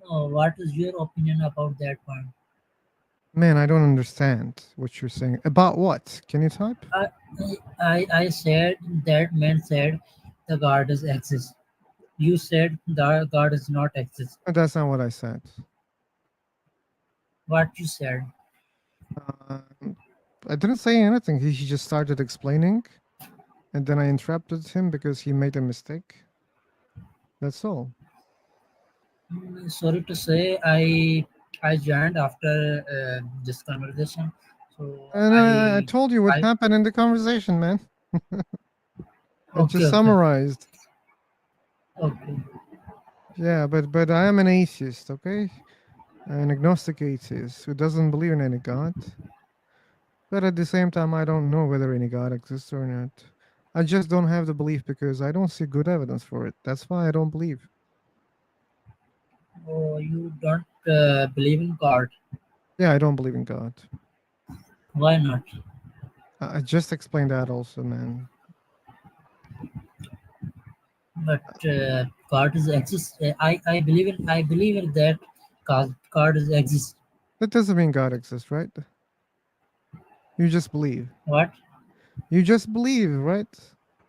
No, what is your opinion about that point? Man, I don't understand what you're saying. About what? Can you type? I said that man said the God is exist. You said the God is not exist. That's not what I said. What you said? I didn't say anything. He just started explaining, and then I interrupted him because he made a mistake. That's all. Sorry to say, I I joined after this conversation, so And I told you what I happened in the conversation, man. I okay, just okay, summarized. okay. Yeah, but I am an atheist, okay? An agnostic atheist who doesn't believe in any God. But at the same time, I don't know whether any God exists or not. I just don't have the belief because I don't see good evidence for it. That's why I don't believe. Oh, you don't believe in God? Yeah, I don't believe in God. Why not? I just explained that also, man. But God is exist. I believe in that God is exist. That doesn't mean God exists, right? You just believe. What? You just believe, right?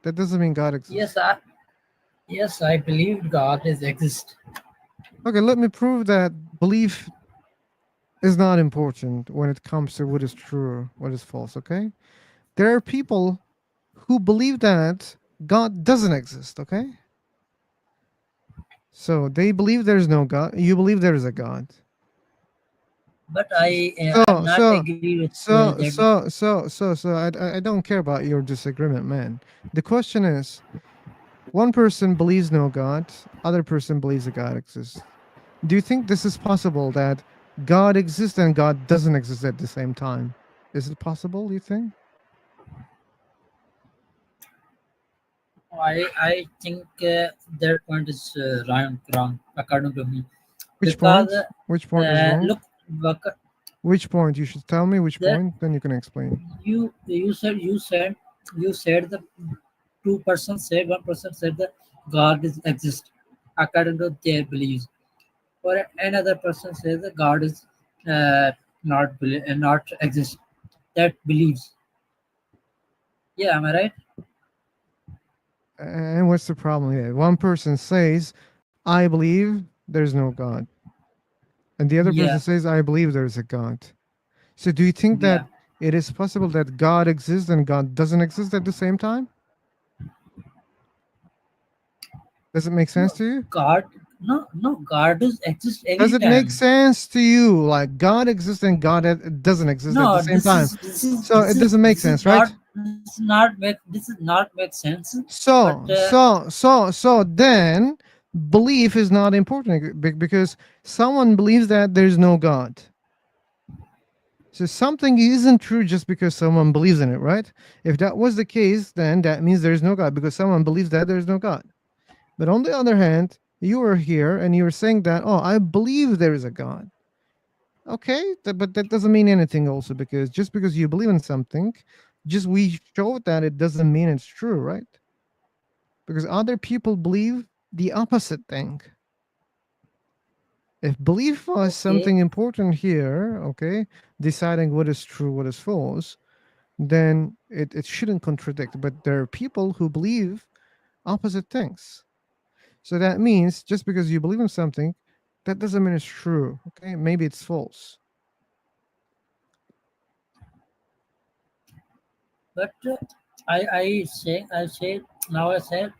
That doesn't mean God exists. Yes, I believe God is exist. Okay, let me prove that belief is not important when it comes to what is true, what is false, okay? There are people who believe that God doesn't exist, okay? So they believe there's no God. You believe there is a God. But I'm So not so agree with so that. so so so so I don't care about your disagreement, man. The question is, one person believes no God, other person believes a God exists. Do you think this is possible that God exists and God doesn't exist at the same time? Is it possible, you think? I think that point is wrong according to me, Which because point? Which point is wrong? look, Which point? You should tell me which that point, then you can explain. you said the two persons said, one person said that God is exist according to their beliefs, or another person says that God is not exist, that believes. Yeah, am I right? And what's the problem here? One person says, I believe there's no God. And the other person Yeah, says, I believe there's a God. So do you think that yeah. it is possible that God exists and God doesn't exist at the same time? Does it make sense to you? God, no, God does exist Does every it make time. sense to you? Like God exists and God doesn't exist at the No, same time. So it doesn't make sense, right? this is not make sense. But So then belief is not important because someone believes that there's no God. So something isn't true just because someone believes in it, right? If that was the case, then that means there's no God because someone believes that there's no God. But on the other hand, you were here and you were saying that, oh, I believe there is a God. Okay, but that doesn't mean anything also because just because you believe in something, just we showed that it doesn't mean it's true, right? Because other people believe the opposite thing. If belief was okay, something important here, okay, deciding what is true, what is false, then it shouldn't contradict. But there are people who believe opposite things. So that means just because you believe in something, that doesn't mean it's true. Okay, maybe it's false. but I say now I said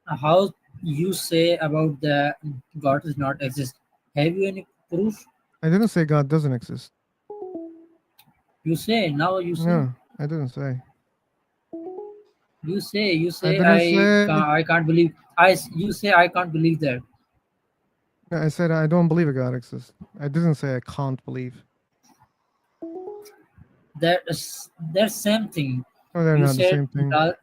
how you say about the God does not exist. Have you any proof? I didn't say God doesn't exist. You say now you say No, I didn't say. you I say didn't say. I can't believe you say I can't believe that. No, I said I don't believe a God exists. I didn't say I can't believe. That's same thing. No, they're You not the said same thing. God,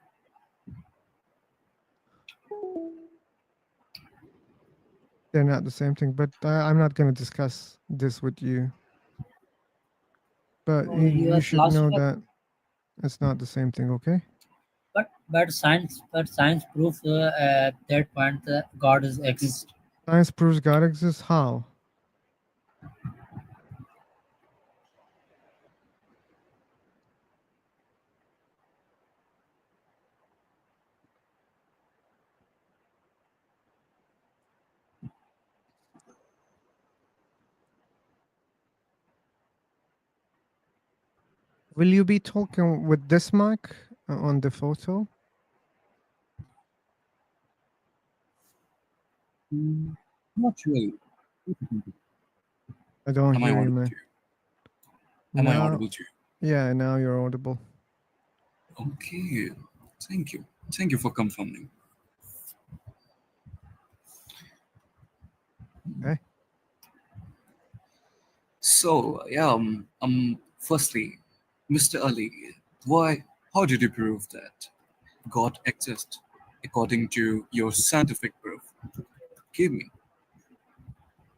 They're not the same thing. But I'm not going to discuss this with you. But oh, you you are should know philosopher. that it's not the same thing. Okay. But science proves at that point that God is exist. Science proves God exists. How? Will you be talking with this mic on the photo? Not really. I don't Am I hear you, audible man. to you? Am I Now, audible to you? yeah, now you're audible. Okay. Thank you. Thank you for confirming. Okay. So, yeah, firstly, Mr. Ali, how did you prove that God exists according to your scientific proof? Give me.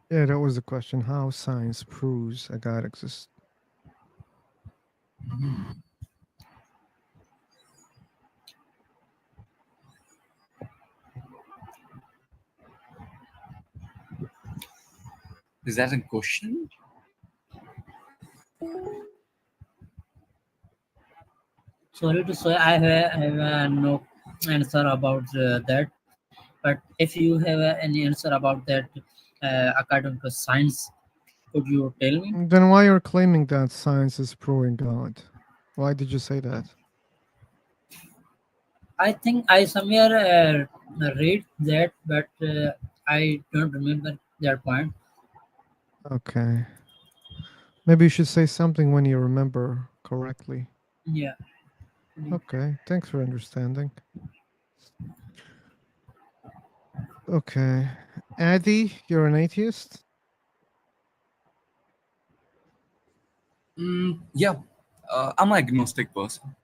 Yeah, that was the question. How science proves a God exists. Is that a question? Sorry to say, I have no answer about that. But if you have any answer about that, according to science, could you tell me? Then why you're claiming that science is proving God? Why did you say that? I think I somewhere read that, but I don't remember that point. Okay. Maybe you should say something when you remember correctly. Yeah. Okay. Thanks for understanding. Okay. Addy, you're an atheist? Yeah, I'm an agnostic person.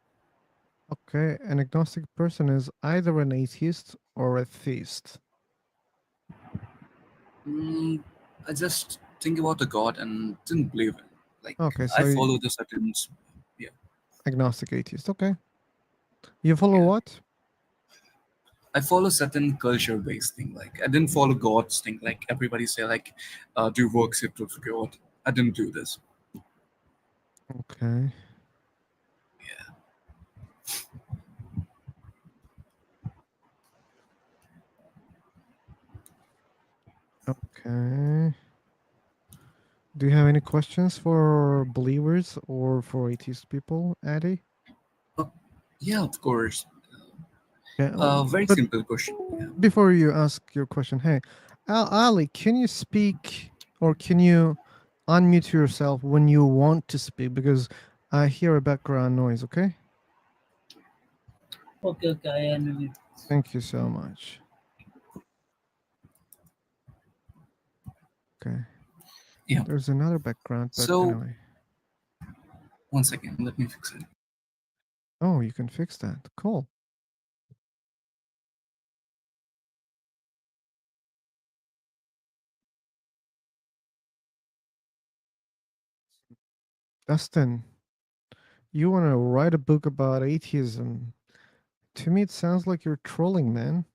Okay. An agnostic person is either an atheist or a theist. I just think about the God and didn't believe it. Like, Okay, I so follow the certain, yeah. agnostic atheist. Okay. You follow Yeah. what? I follow certain culture-based thing. Like, I didn't follow God's thing. Like, everybody say, like, do worship to God. I didn't do this. Okay. Okay. Do you have any questions for believers or for atheist people, Addy? Yeah, of course. Yeah. Very But simple question. Yeah. before you ask your question, hey, Ali, can you speak or can you unmute yourself when you want to speak? Because I hear a background noise, okay? Okay, okay, I am. Thank you so much. Okay. Yeah. There's another background, but So, anyway. one second, let me fix it. Oh, you can fix that. Cool. Dustin, you want to write a book about atheism? To me, it sounds like you're trolling, man.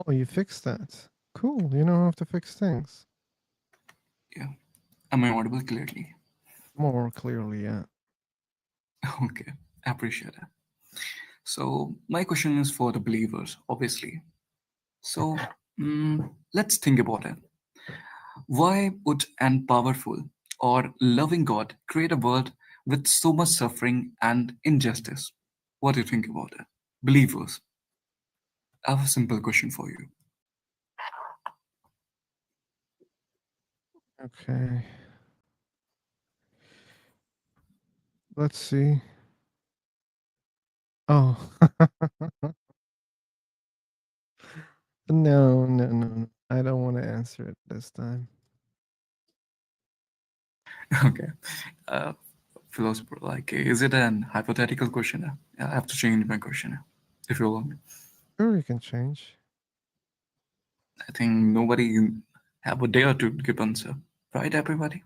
Oh, you fixed that. Cool. You know how to fix things. Yeah. Am I audible clearly? More clearly, yeah. Okay, I appreciate it. So, my question is for the believers, obviously. So, let's think about it. Why would an powerful or loving God create a world with so much suffering and injustice? What do you think about it? Believers, I have a simple question for you. Okay. Let's see. Oh. No, no, no, no. I don't want to answer it this time. Okay. Philosopher, like, is it an hypothetical question? I have to change my question if you allow me. Sure, you can change. I think nobody have a dare to give answer, right, everybody?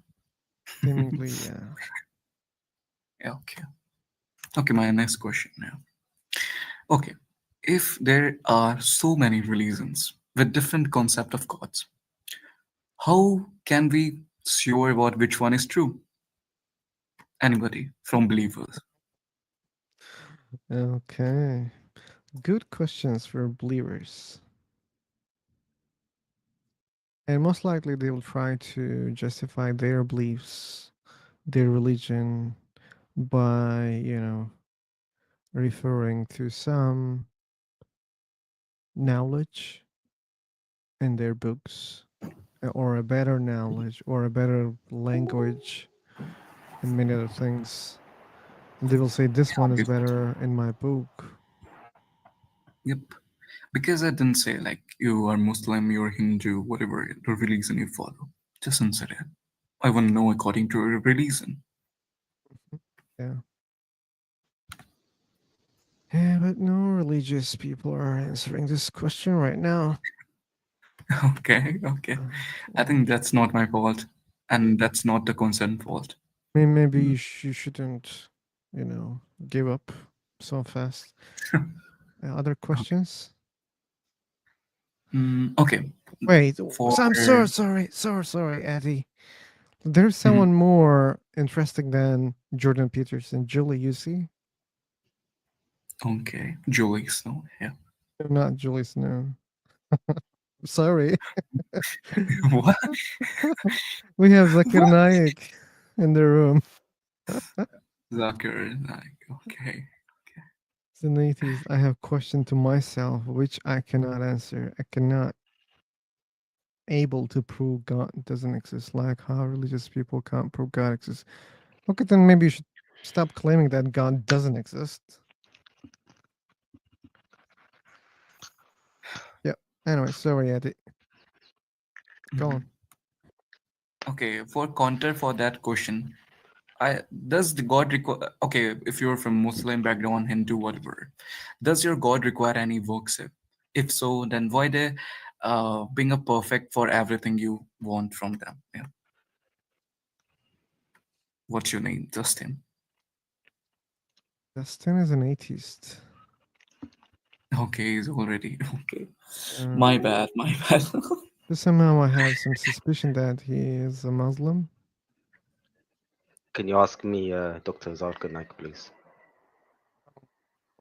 Seemingly, yeah. Yeah, okay. Okay, my next question now. Okay, if there are so many religions with different concept of gods, how can we sure about which one is true? Anybody from believers? Okay. Good questions for believers. And most likely they will try to justify their beliefs, their religion, by, referring to some knowledge in their books, or a better knowledge, or a better language, and many other things. And they will say, this one is better in my book. Yep. Because I didn't say like you are Muslim, you're Hindu, whatever the religion you follow. Just answer it. I want to know according to your religion. Yeah. Yeah, but no religious people are answering this question right now. Okay, okay. I think that's not my fault, and that's not the concern fault. I mean, maybe you shouldn't, give up so fast. Other questions? Okay. Wait, For I'm sorry, Eddie. There's someone more interesting than Jordan Peterson. Julie, you see? okay, Julie Snow. Yeah. Not Julie Snow. Sorry. What? We have Zakir Naik in the room. Zakir, like, okay. It's the 80s. I have question to myself, which I cannot answer. I cannot able to prove God doesn't exist, like how religious people can't prove God exists. Okay, then maybe you should stop claiming that God doesn't exist. Yeah. Anyway, sorry, Eddie. Go on. Okay, for counter for that question, does the God require? Okay, if you're from Muslim background, Hindu, whatever, does your God require any works? If so, then why they being a perfect for everything you want from them? Yeah. What's your name, Justin? Justin is an atheist. Okay, he's already okay. My bad, my bad. Somehow I have some suspicion that he is a Muslim. Can you ask me, Dr. Zakir Naik, please?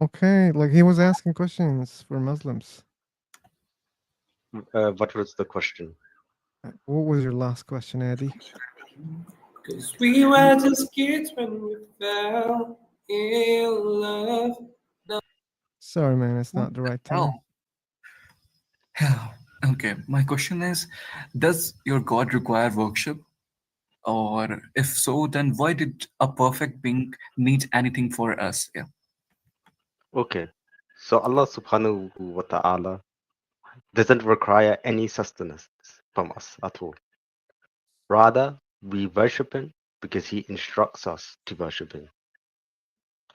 Okay, like he was asking questions for Muslims. What was the question? What was your last question, Eddie? Cause we were just kids when we fell in love. No. Sorry, man, it's not the right time. Okay, my question is, does your God require worship? Or if so, then why did a perfect being need anything for us? Yeah. Okay, so Allah subhanahu wa ta'ala doesn't require any sustenance from us at all. Rather, we worship Him because He instructs us to worship Him.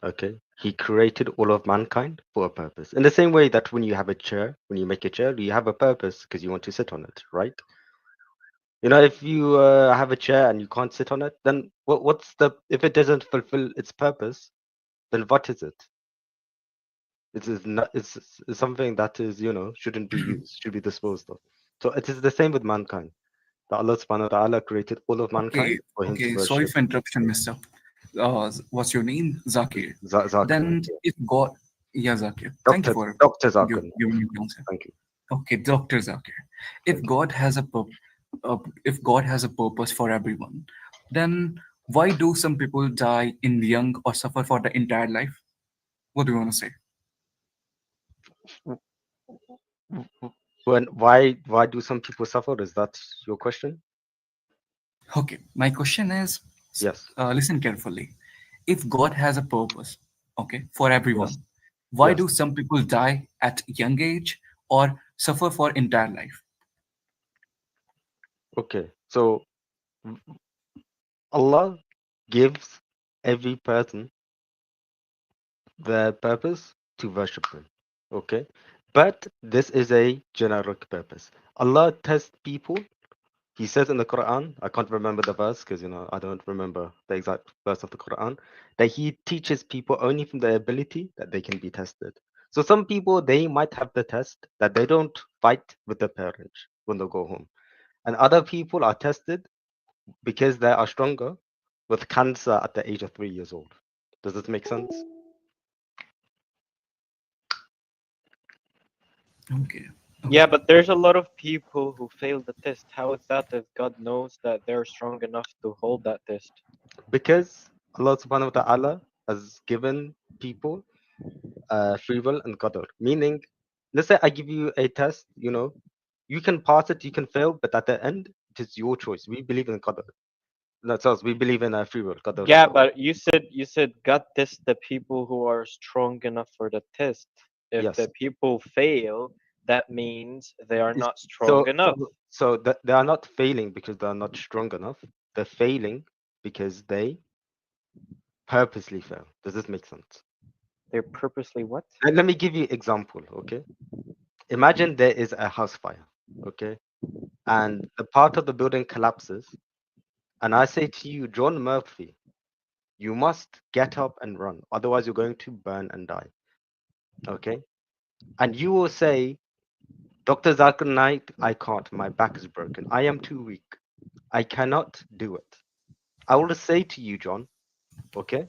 Okay, He created all of mankind for a purpose. In the same way that when you have a chair, when you make a chair, you have a purpose because you want to sit on it, right? You know, if you have a chair and you can't sit on it, then what's the, if it doesn't fulfill its purpose, then what is it? It is not, it's something that is, shouldn't be used, should be disposed of. So it is the same with mankind. That Allah subhanahu wa ta'ala created all of mankind for Him to Okay. Sorry worship. for interruption, Mister. What's your name? Zakir. Zakir. Then if God, yeah, Zakir. Thank you for Dr. Zakir. giving me the answer. Thank you. Okay, Doctor Zakir. If God has a if God has a purpose for everyone, then why do some people die in young or suffer for the entire life? What do you want to say? Why do some people suffer? Is that your question? Okay, my question is, Yes. listen carefully. If God has a purpose, okay, for everyone, Yes. why Yes. do some people die at young age or suffer for entire life? Okay. So Allah gives every person their purpose to worship Him. Okay. But this is a generic purpose. Allah tests people. He says in the Quran, I can't remember the verse because I don't remember the exact verse of the Quran, that He teaches people only from their ability that they can be tested. So some people, they might have the test that they don't fight with their parents when they go home, and other people are tested because they are stronger with cancer at the age of 3 years old. Does this make sense? Okay. Yeah, but there's a lot of people who fail the test. How is that if God knows that they're strong enough to hold that test? Because Allah subhanahu wa ta'ala has given people free will and qadr, meaning let's say I give you a test, you know, you can pass it, you can fail, but at the end, it is your choice. We believe in qadar. That's us. We believe in free will. Qadar Yeah, Allah. but you said God tests the people who are strong enough for the test. If Yes. the people fail, that means they are It's- not strong enough. they are not failing because they are not strong enough. They're failing because they purposely fail. Does this make sense? They're purposely what? And let me give you example, okay? Imagine there is a house fire, okay? And the part of the building collapses, and I say to you, John Murphy, you must get up and run, otherwise you're going to burn and die, okay? And you will say, Dr. Zakir Naik, I can't, my back is broken, I am too weak, I cannot do it. I will say to you, John, okay?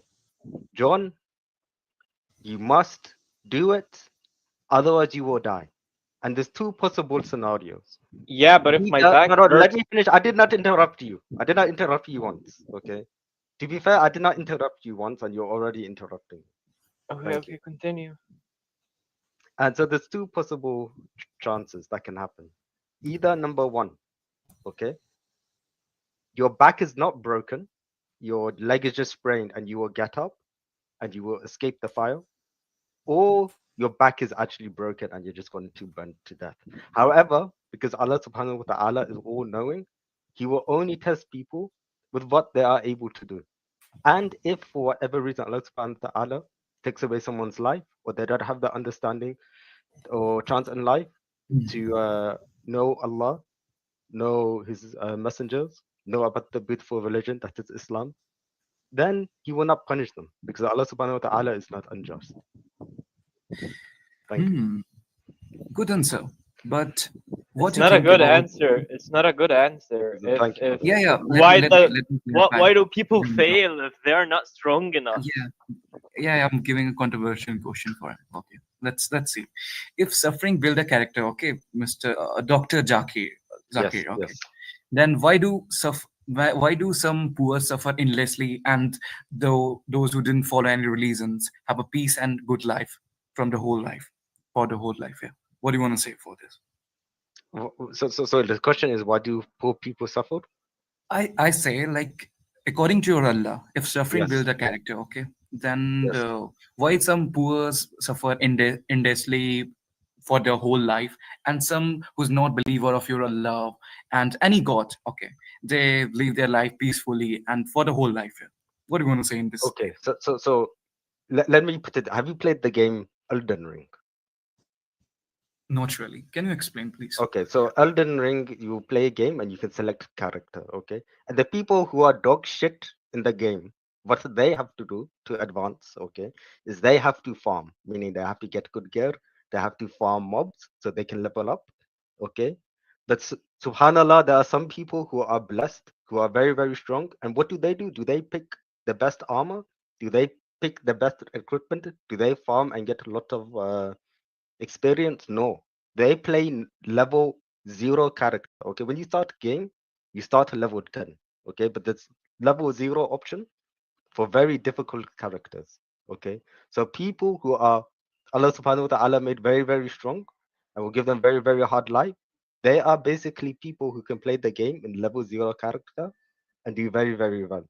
John, you must do it, otherwise you will die. And there's two possible scenarios. Yeah, but if my back No, let hurts, me finish. I did not interrupt you. I did not interrupt you once. Okay. To be fair, I did not interrupt you once, and you're already interrupting. Thank you. Continue. And so there's two possible chances that can happen. Either number one, okay, your back is not broken, your leg is just sprained, and you will get up and you will escape the fire, or your back is actually broken and you're just going to burn to death. However, because Allah subhanahu wa ta'ala is all knowing, He will only test people with what they are able to do. And if for whatever reason Allah subhanahu wa ta'ala takes away someone's life, or they don't have the understanding or chance in life to know Allah, know His messengers, know about the beautiful religion that is Islam, then He will not punish them because Allah subhanahu wa ta'ala is not unjust. Thank you. Good answer. But what It's you not a think good about? answer. It's not a good answer. Thank you. If Yeah, yeah. why Let the me why clarify. do people Then, fail if they are not strong enough? yeah, I'm giving a controversial question for it. Okay, let's see. If suffering build a character, okay, Mr. Dr. Zakir, Yes, okay, yes. then why do some poor suffer endlessly, and though those who didn't follow any religions have a peace and good life from the whole life, for the whole life? Yeah. What do you want to say for this? So the question is, why do poor people suffer? I say, like, according to your Allah, if suffering Yes. builds a character, okay, then Yes. why some poor suffer endlessly for their whole life, and some who's not believer of your Allah and any God, okay, they live their life peacefully and for the whole life. Yeah. What do you want to say in this? Okay. So let me put it. Have you played the game Elden Ring? Not really. Can you explain, please? Okay, so Elden Ring, you play a game and you can select character, okay? And the people who are dog shit in the game, what they have to do to advance, okay, is they have to farm, meaning they have to get good gear, they have to farm mobs so they can level up, okay? But subhanallah, there are some people who are blessed, who are very, very strong. And what do? Do they pick the best armor? Do they pick the best equipment? Do they farm and get a lot of experience? No, they play level 0 character. Okay, when you start game, you start level 10. Okay, but there's level 0 option for very difficult characters. Okay, so people who are Allah subhanahu wa ta'ala made very, very strong and will give them very, very hard life, they are basically people who can play the game in level 0 character and do very, very well.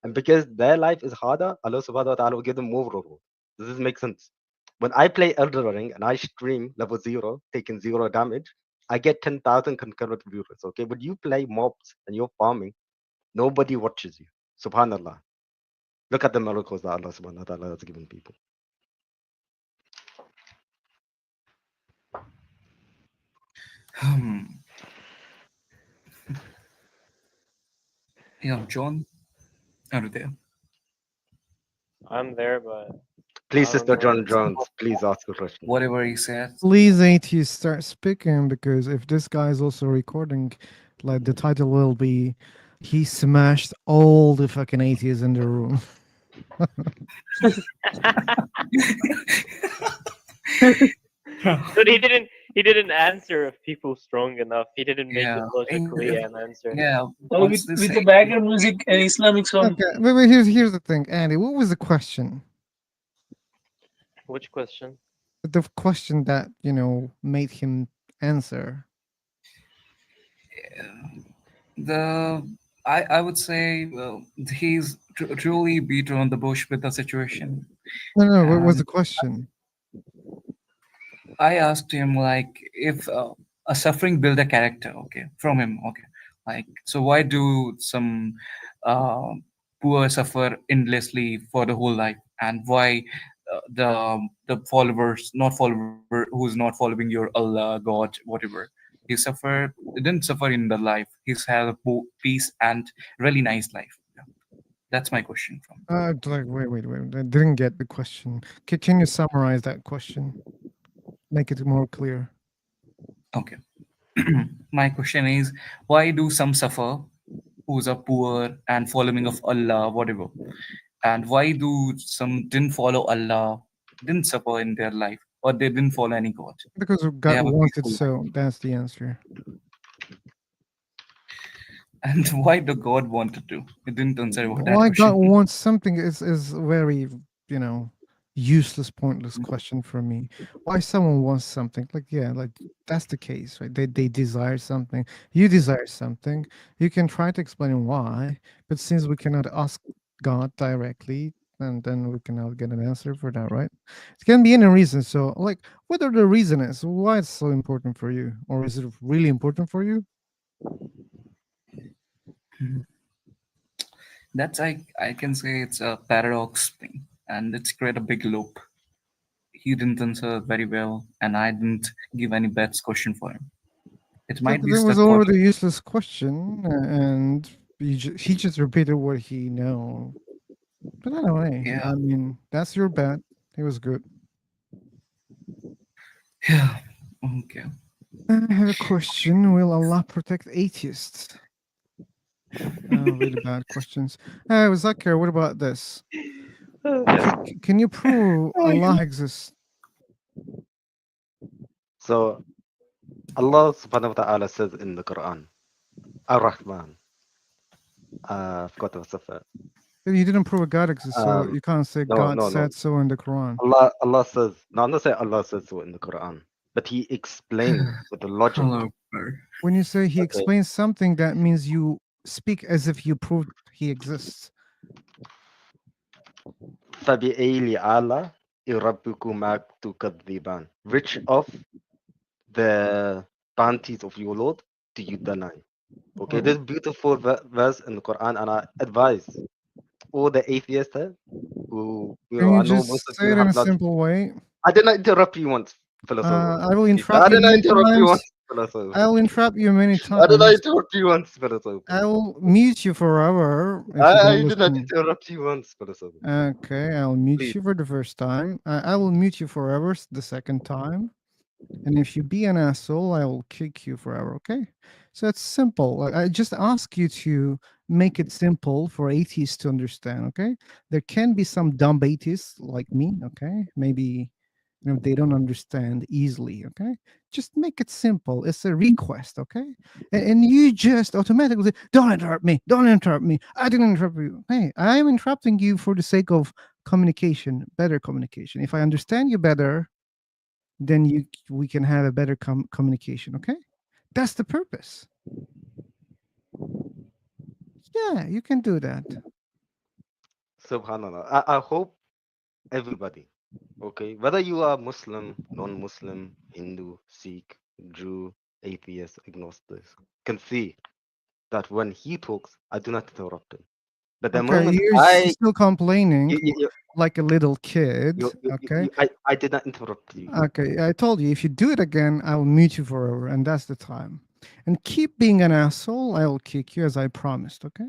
And because their life is harder, Allah subhanahu wa ta'ala will give them more reward. Does this make sense? When I play Elden Ring and I stream level 0, taking 0 damage, I get 10,000 concurrent viewers. Okay, when you play mobs and you're farming, nobody watches you. Subhanallah. Look at the miracles that Allah subhanahu wa ta'ala has given people. Yeah, John, are you there? I'm there, but Please, I don't Sister know. John Jones, please ask a question. Whatever he said. Please, atheist, start speaking, because if this guy is also recording, like the title will be, he smashed all the fucking atheists in the room. But he didn't answer if people strong enough. He didn't make it logically an answer. With the background music and Islamic song. Okay, but here's the thing, Andy. What was the question? Which question? The question that made him answer. I would say he's truly beat around the bush with the situation. No, what was And the question? I asked him like if a suffering build a character, okay, from him, okay, like so why do some uh, poor suffer endlessly for the whole life, and why the followers, not follower, who's not following your Allah, God, whatever, he suffered, didn't suffer in the life. He's had a peace and really nice life. Yeah. That's my question from. Like, wait. I didn't get the question. Can you summarize that question? Make it more clear. Okay. My question is, why do some suffer who's are poor and following of Allah, whatever? And why do some didn't follow Allah, didn't suffer in their life, or they didn't follow any God? Because They God have a wanted peaceful life. so. That's the answer. And why the God wanted to? It didn't answer that Why God question. wants something is very useless, pointless question for me. Why someone wants something? Like, yeah, like that's the case, right? They desire something. You desire something. You can try to explain why, but since we cannot ask God directly, and then we cannot get an answer for that, right? It can be any reason. So, like, whether the reason is why it's so important for you, or is it really important for you? That's I can say it's a paradox thing, and it's create a big loop. He didn't answer very well, and I didn't give any bets question for him. It Like might be that was stuck for already a useless question, and he just repeated what he know. But anyway, yeah. I mean, that's your bet. It was good. Yeah. Okay. I have a question. Will Allah protect atheists? Really bad questions. Hey, Zakir, what about this? Can you prove Allah exists? So Allah subhanahu wa ta'ala says in the Quran, Ar-Rahman. I forgot the suffer. You didn't prove a God exists, so you can't say God No. said so in the Quran. Allah says, no, I'm not saying Allah says so in the Quran, but He explained with the logic. When you say He Okay. explains something, that means you speak as if you proved He exists. فَبِأَيِّ آلَاءِ رَبِّكُمَا تُكَذِّبَانِ? Which of the bounties of your Lord do you deny? Okay, this beautiful verse in the Quran, and I advise all the atheists who Can you are no just Muslims, say you it in have a not. simple way? I did not interrupt you once, philosopher. I will I interrupt you did not many interrupt you once, times. philosopher. I will interrupt you many I did not times. interrupt you once, philosopher. I will mute you forever if you I don't did not listen. interrupt you once, philosopher. Okay, I'll mute Please. you for the first time. I will mute you forever the second time. And if you be an asshole, I will kick you forever, okay? So it's simple. I just ask you to make it simple for atheists to understand, okay? There can be some dumb atheists like me, okay? Maybe they don't understand easily, okay? Just make it simple. It's a request, okay? And you just automatically say, don't interrupt me, don't interrupt me, I didn't interrupt you. Hey, I'm interrupting you for the sake of communication, better communication. If I understand you better, then we can have a better communication, okay? That's the purpose. Yeah, you can do that. Subhanallah. I hope everybody, okay, whether you are Muslim, non-Muslim, Hindu, Sikh, Jew, atheist, agnostic, can see that when he talks, I do not interrupt him. But the Okay, moment you're still complaining you, like a little kid, okay? I did not interrupt you. Okay, I told you, if you do it again, I will mute you forever, and that's the time. And keep being an asshole, I will kick you as I promised, okay?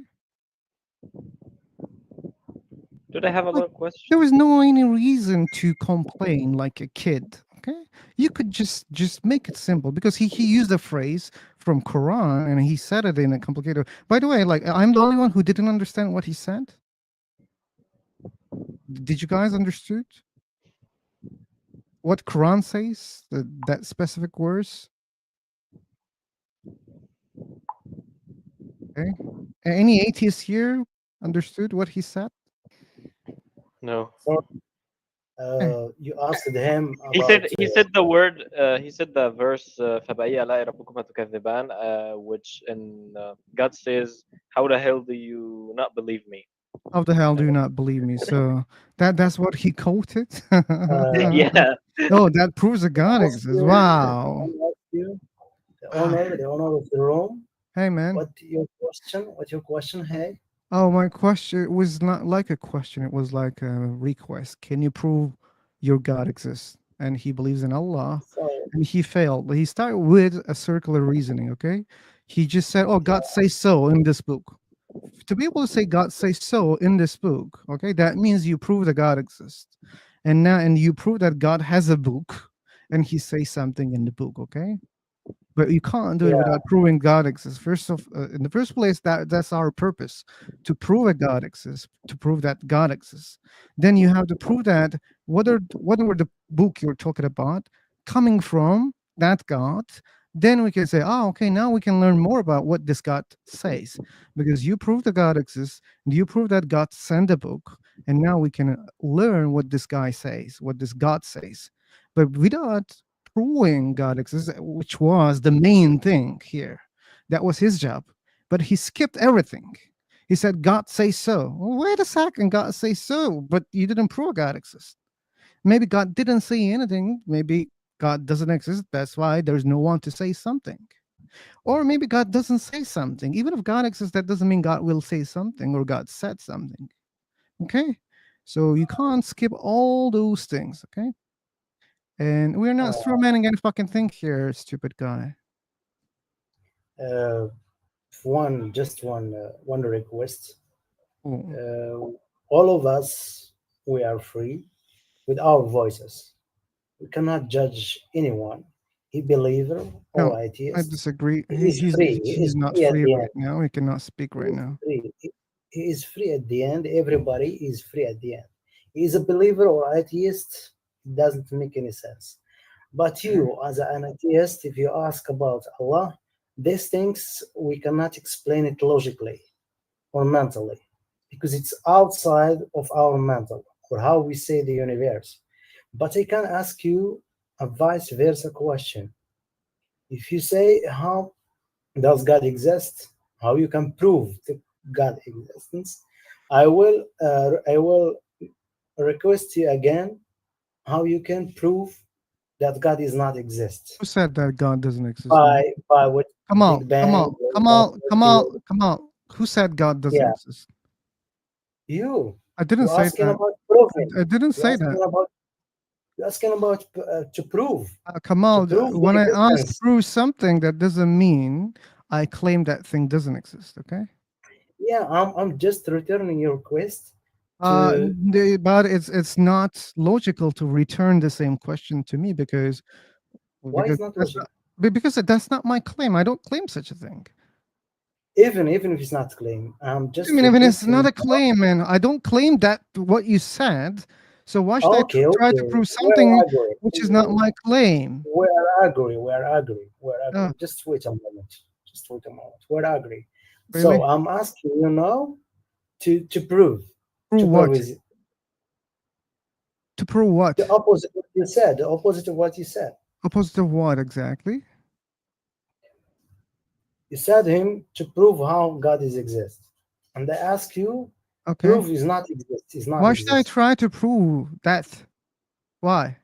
Do they have a lot of questions? There was no any reason to complain like a kid, okay? You could just make it simple, because he used a phrase from Quran and he said it in a complicated. By the way, like, I'm the only one who didn't understand what he said. Did you guys understood what Quran says, that specific words? Okay. Any atheist here understood what he said? No. You asked him He about said the word he said the verse فبأي آلاء ربكما تكذبان which in God says, how the hell do you not believe me? How the hell do you not believe me? So that's what he quoted. Yeah. Oh, that proves that God ask exists. you, Wow. the owner of the room. Hey, man. What your question? What your question? Hey. Oh, my question was not like a question. It was like a request. Can you prove your God exists? And he believes in Allah. So And he failed. He started with a circular reasoning, okay? He just said, oh, God says so in this book. To be able to say God says so in this book, okay, that means you prove that God exists. And you prove that God has a book and he says something in the book, okay? But you can't do it yeah, without proving God exists. In the first place, that's our purpose, to prove that God exists, to prove that God exists. Then you have to prove that whatever the book you're talking about coming from that God, then we can say, oh, okay, now we can learn more about what this God says, because you prove that God exists, and you prove that God sent a book, and now we can learn what this guy says, what this God says. But without proving God exists, which was the main thing here. That was his job. But he skipped everything. He said, God says so. Well, wait a second, God says so, but you didn't prove God exists. Maybe God didn't say anything. Maybe God doesn't exist. That's why there's no one to say something. Or maybe God doesn't say something. Even if God exists, that doesn't mean God will say something or God said something. Okay? So you can't skip all those things. Okay? And we're not strawmanning any fucking thing here, stupid guy. one request. Oh. All of us, we are free with our voices. We cannot judge anyone. He believer No, or I atheist. disagree. He is free. He He's is not free at free the right end. now. He cannot speak He right is now. free. He is free at the end. Everybody is free at the end. He is a believer or atheist. It doesn't make any sense. But you, as an atheist, if you ask about Allah, these things we cannot explain it logically or mentally because it's outside of our mental or how we say the universe. But I can ask you a vice versa question. If you say, how does God exist? How you can prove the God existence? I will request you again how you can prove that God is not exist Who said that God doesn't exist, man? by what Come on, Big come Bang. on, come on, come on, come on. Who said God doesn't Yeah, exist? you. I didn't You're say asking that. about proving. I didn't You're say asking that. about. You're asking about Kamal, to prove when the I ask existence. prove something, that doesn't mean I claim that thing doesn't exist. Okay. Yeah, I'm just returning your request to. But it's not logical to return the same question to me because Why is not that's logic? because that's not my claim. I don't claim such a thing. Even if it's not claim, I'm I just mean, even it's not requesting. a claim, and I don't claim that what you said. So why should I Okay, try to okay. prove We're something agree. which is not my claim? We're agree. We're agree. We're Uh, agree. Just wait a moment. Just wait a moment. We're agree. So really? I'm asking you now to prove Prove to prove what? is To prove the what? opposite of what you said. The opposite of what you said. Opposite of what exactly? You said him to prove how God is exist, and I ask you, Okay. prove is not exist. Is not Why should I exist. try to prove that? Why?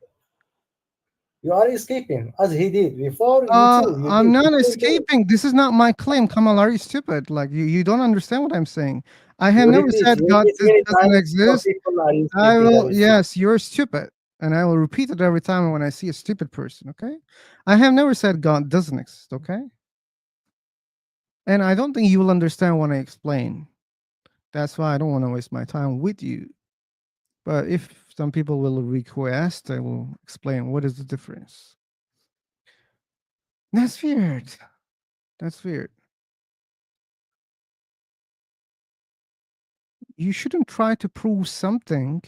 You are escaping as he did before. You too. You I'm did. You not still do. escaping. This is not my claim. Kamal, are you stupid? Like you don't understand what I'm saying. I have You never repeat. said You God repeat many doesn't times for exist. people are you I escaping. Are will, you stupid? yes, you're stupid. And I will repeat it every time when I see a stupid person, okay? I have never said God doesn't exist, okay? And I don't think you will understand when I explain. That's why I don't want to waste my time with you. But if some people will request, I will explain what is the difference. That's weird. That's weird. You shouldn't try to prove something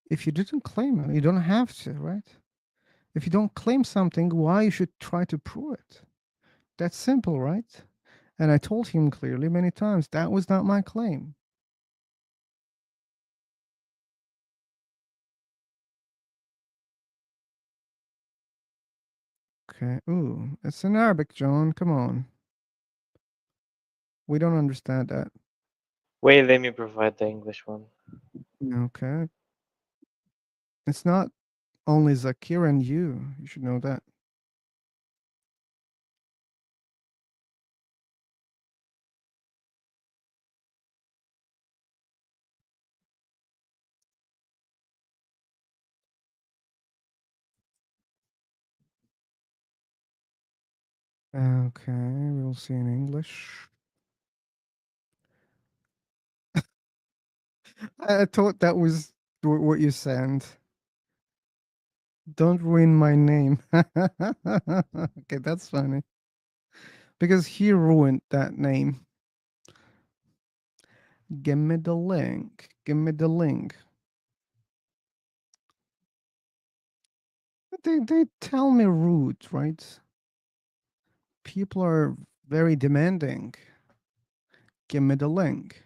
if you didn't claim it. You don't have to, right? If you don't claim something, why you should try to prove it? That's simple, right? And I told him clearly many times that was not my claim. Okay. Ooh, it's in Arabic, John. Come on. We don't understand that. Wait, let me provide the English one. Okay. It's not only Zakir and you. You should know that. Okay, we'll see in English. I thought that was what you sent. Don't ruin my name. Okay, that's funny. Because he ruined that name. Give me the link. Give me the link. They tell me rude, right? People are very demanding. Give me the link.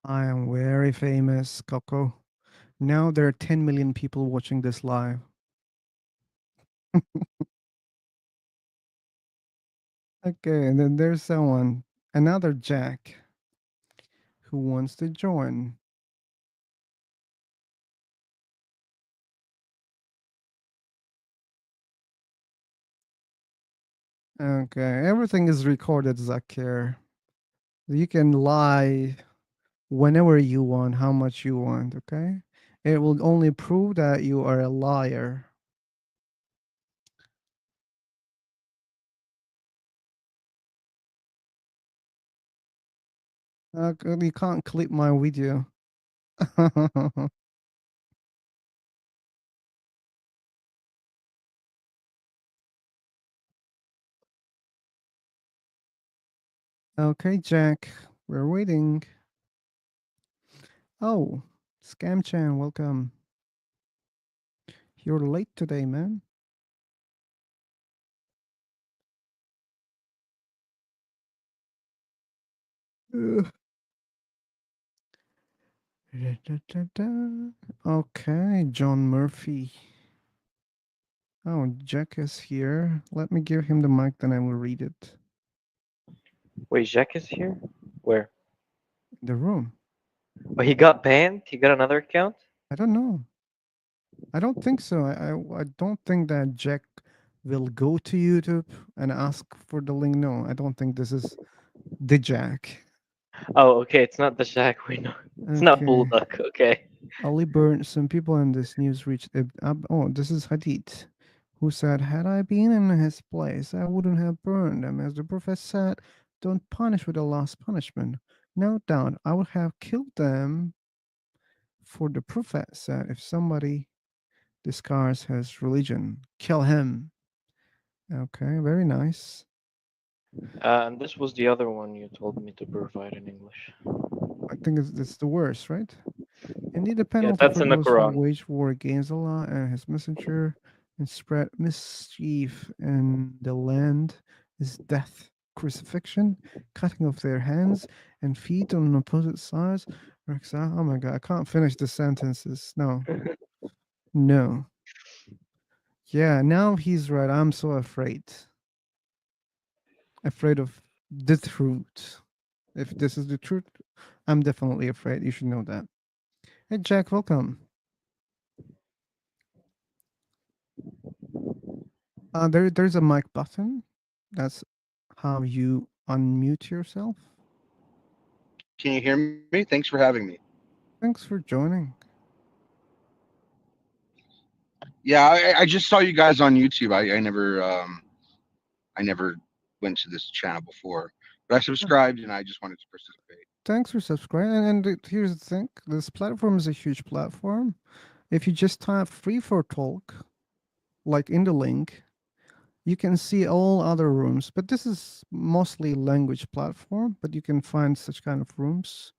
I am very famous, Coco. Now there are 10 million people watching this live. Okay, and then there's someone, another Jack, who wants to join. Okay, everything is recorded, Zakir. You can lie whenever you want, how much you want, okay? It will only prove that you are a liar. You can't clip my video. Okay, Jack, we're waiting. Oh, Scam Chan, welcome. You're late today, man. Ugh. Okay, John Murphy. Oh, Jack is here. Let me give him the mic, then I will read it. Wait, Jack is here? Where? The room. Oh, he got banned? He got another account? I don't know. I don't think so. I don't think that Jack will go to YouTube and ask for the link. No, I don't think this is the Jack. Oh, okay, it's not the Jack we know. It's not Okay. Bulldog, okay. Ali burned some people in this news reached. Oh, this is Hadith, who said, "Had I been in his place, I wouldn't have burned them." As the Prophet said, "Don't punish with Allah's punishment." No doubt, I would have killed them. For the Prophet said, "If somebody discards his religion, kill him." Okay, very nice. And this was the other one you told me to provide in English. I think it's the worst, right? Indeed, the Yeah, penalty that's for in the those who Quran. wage war against Allah and His Messenger and spread mischief in the land is death, crucifixion, cutting off their hands and feet on opposite sides. Oh my God, I can't finish the sentences. No, no. Yeah, now he's right. I'm so afraid. Afraid of the truth. If this is the truth, I'm definitely afraid. You should know that. Hey, Jack, welcome. There's a mic button. That's how you unmute yourself. Can you hear me? Thanks for having me. Thanks for joining. Yeah, I just saw you guys on YouTube. I never went to this channel before, but I subscribed and I just wanted to participate. Thanks for subscribing. Here's the thing: this platform is a huge platform. If you just type "free for talk," like in the link, you can see all other rooms. But this is mostly language platform. But you can find such kind of rooms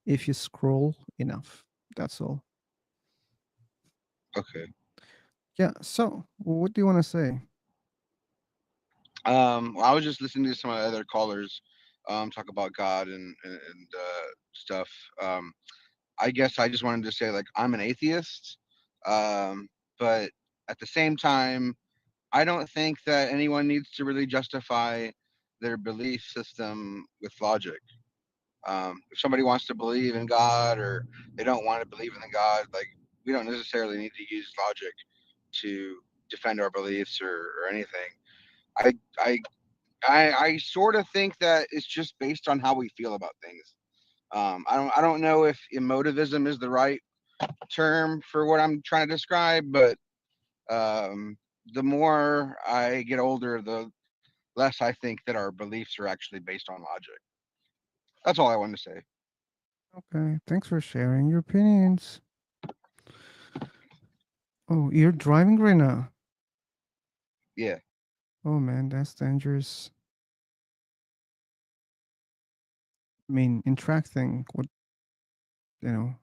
if you scroll enough. That's all. Okay. Yeah. So, what do you want to say? Well, I was just listening to some of the other callers. talk about God and stuff. I guess I just wanted to say like I'm an atheist, but at the same time, I don't think that anyone needs to really justify their belief system with logic. If somebody wants to believe in God or they don't want to believe in the God, like we don't necessarily need to use logic to defend our beliefs or anything. I I I sort of think that it's just based on how we feel about things. I don't know if emotivism is the right term for what I'm trying to describe, but the more I get older, the less I think that our beliefs are actually based on logic. That's all I wanted to say. Okay, thanks for sharing your opinions. Oh, you're driving right now. Yeah. Oh man, that's dangerous. I mean, interacting with, you know,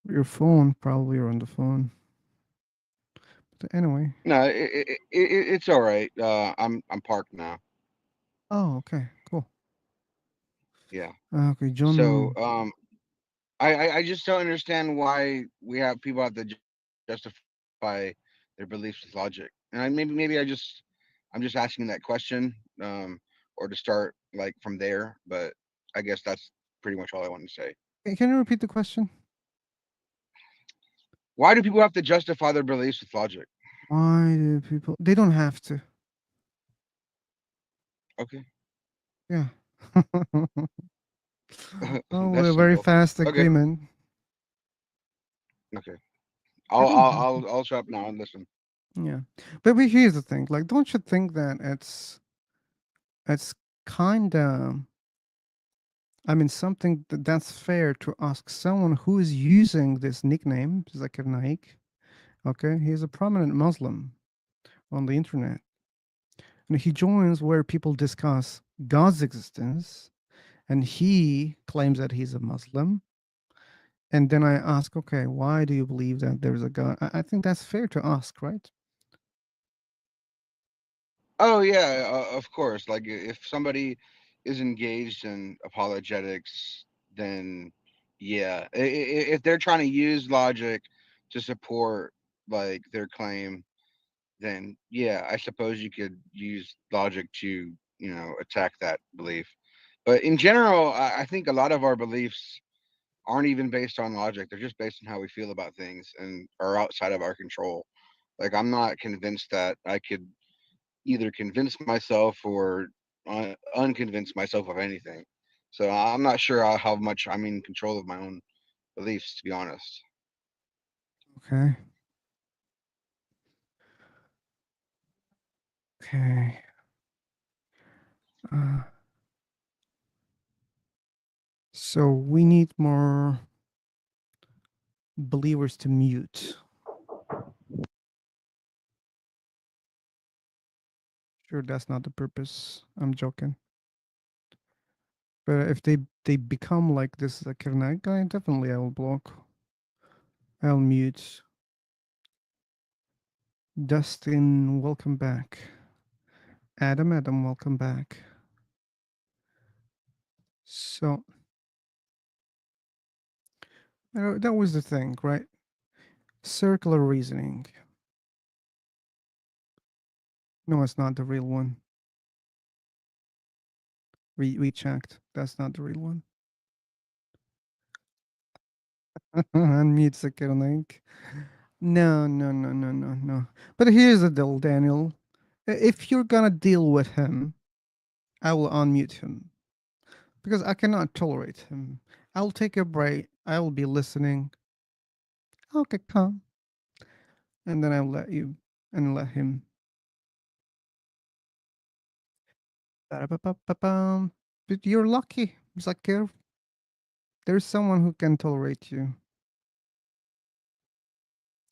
your phone, probably you're on the phone. But anyway. No, it's all right. I'm parked now. Oh, okay, cool. Yeah. Okay, So John. I just don't understand why we have people have to justify their beliefs with logic. And maybe I'm just asking that question, or to start like from there. But I guess that's pretty much all I want to say. Can you repeat the question? Why do people have to justify their beliefs with logic? Why do people? They don't have to. Okay. Yeah. Oh, That's a very simple. fast Okay. agreement. Okay. They I'll don't I'll have to. I'll shut up now and listen. Yeah, but here's the thing. Like, don't you think that it's kind of, I mean, something that's fair to ask someone who is using this nickname, Zakir Naik. Okay, he's a prominent Muslim on the internet, and he joins where people discuss God's existence, and he claims that he's a Muslim. And then I ask, okay, why do you believe that there's a God? I think that's fair to ask, right? Oh yeah, of course. Like if somebody is engaged in apologetics, then yeah, if they're trying to use logic to support like their claim, then yeah, I suppose you could use logic to attack that belief. But in general, I think a lot of our beliefs aren't even based on logic. They're just based on how we feel about things and are outside of our control. Like I'm not convinced that I could either convince myself or unconvince myself of anything. So I'm not sure how much I'm in control of my own beliefs, to be honest. Okay. Okay. Uh, so we need more believers to mute. Sure, that's not the purpose. I'm joking. But if they become like this Kirnak guy, definitely I will block. I'll mute. Dustin, welcome back. Adam, welcome back. So that was the thing, right? Circular reasoning. No, it's not the real one. We checked. That's not the real one. Unmute Sakirnik. No, no, no, no, no, no. But here's the deal, Daniel. If you're gonna deal with him, I will unmute him because I cannot tolerate him. I'll take a break. I will be listening. Okay, come, and then I'll let you and let him. Ba-da-ba-ba-ba-bum. But you're lucky, Zakir. There's someone who can tolerate you,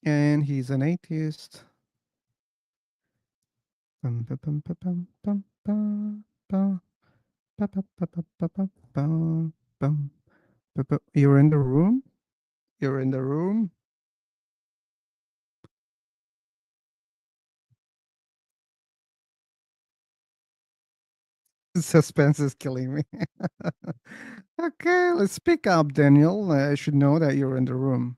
and he's an atheist. Bum, ba, bum, ba, bum, bum, ba, ba, ba, ba, ba, ba, ba, ba, bum, bum, ba, ba. You're in the room? You're in the room? Suspense is killing me. Okay, let's speak up, Daniel. I should know that you're in the room.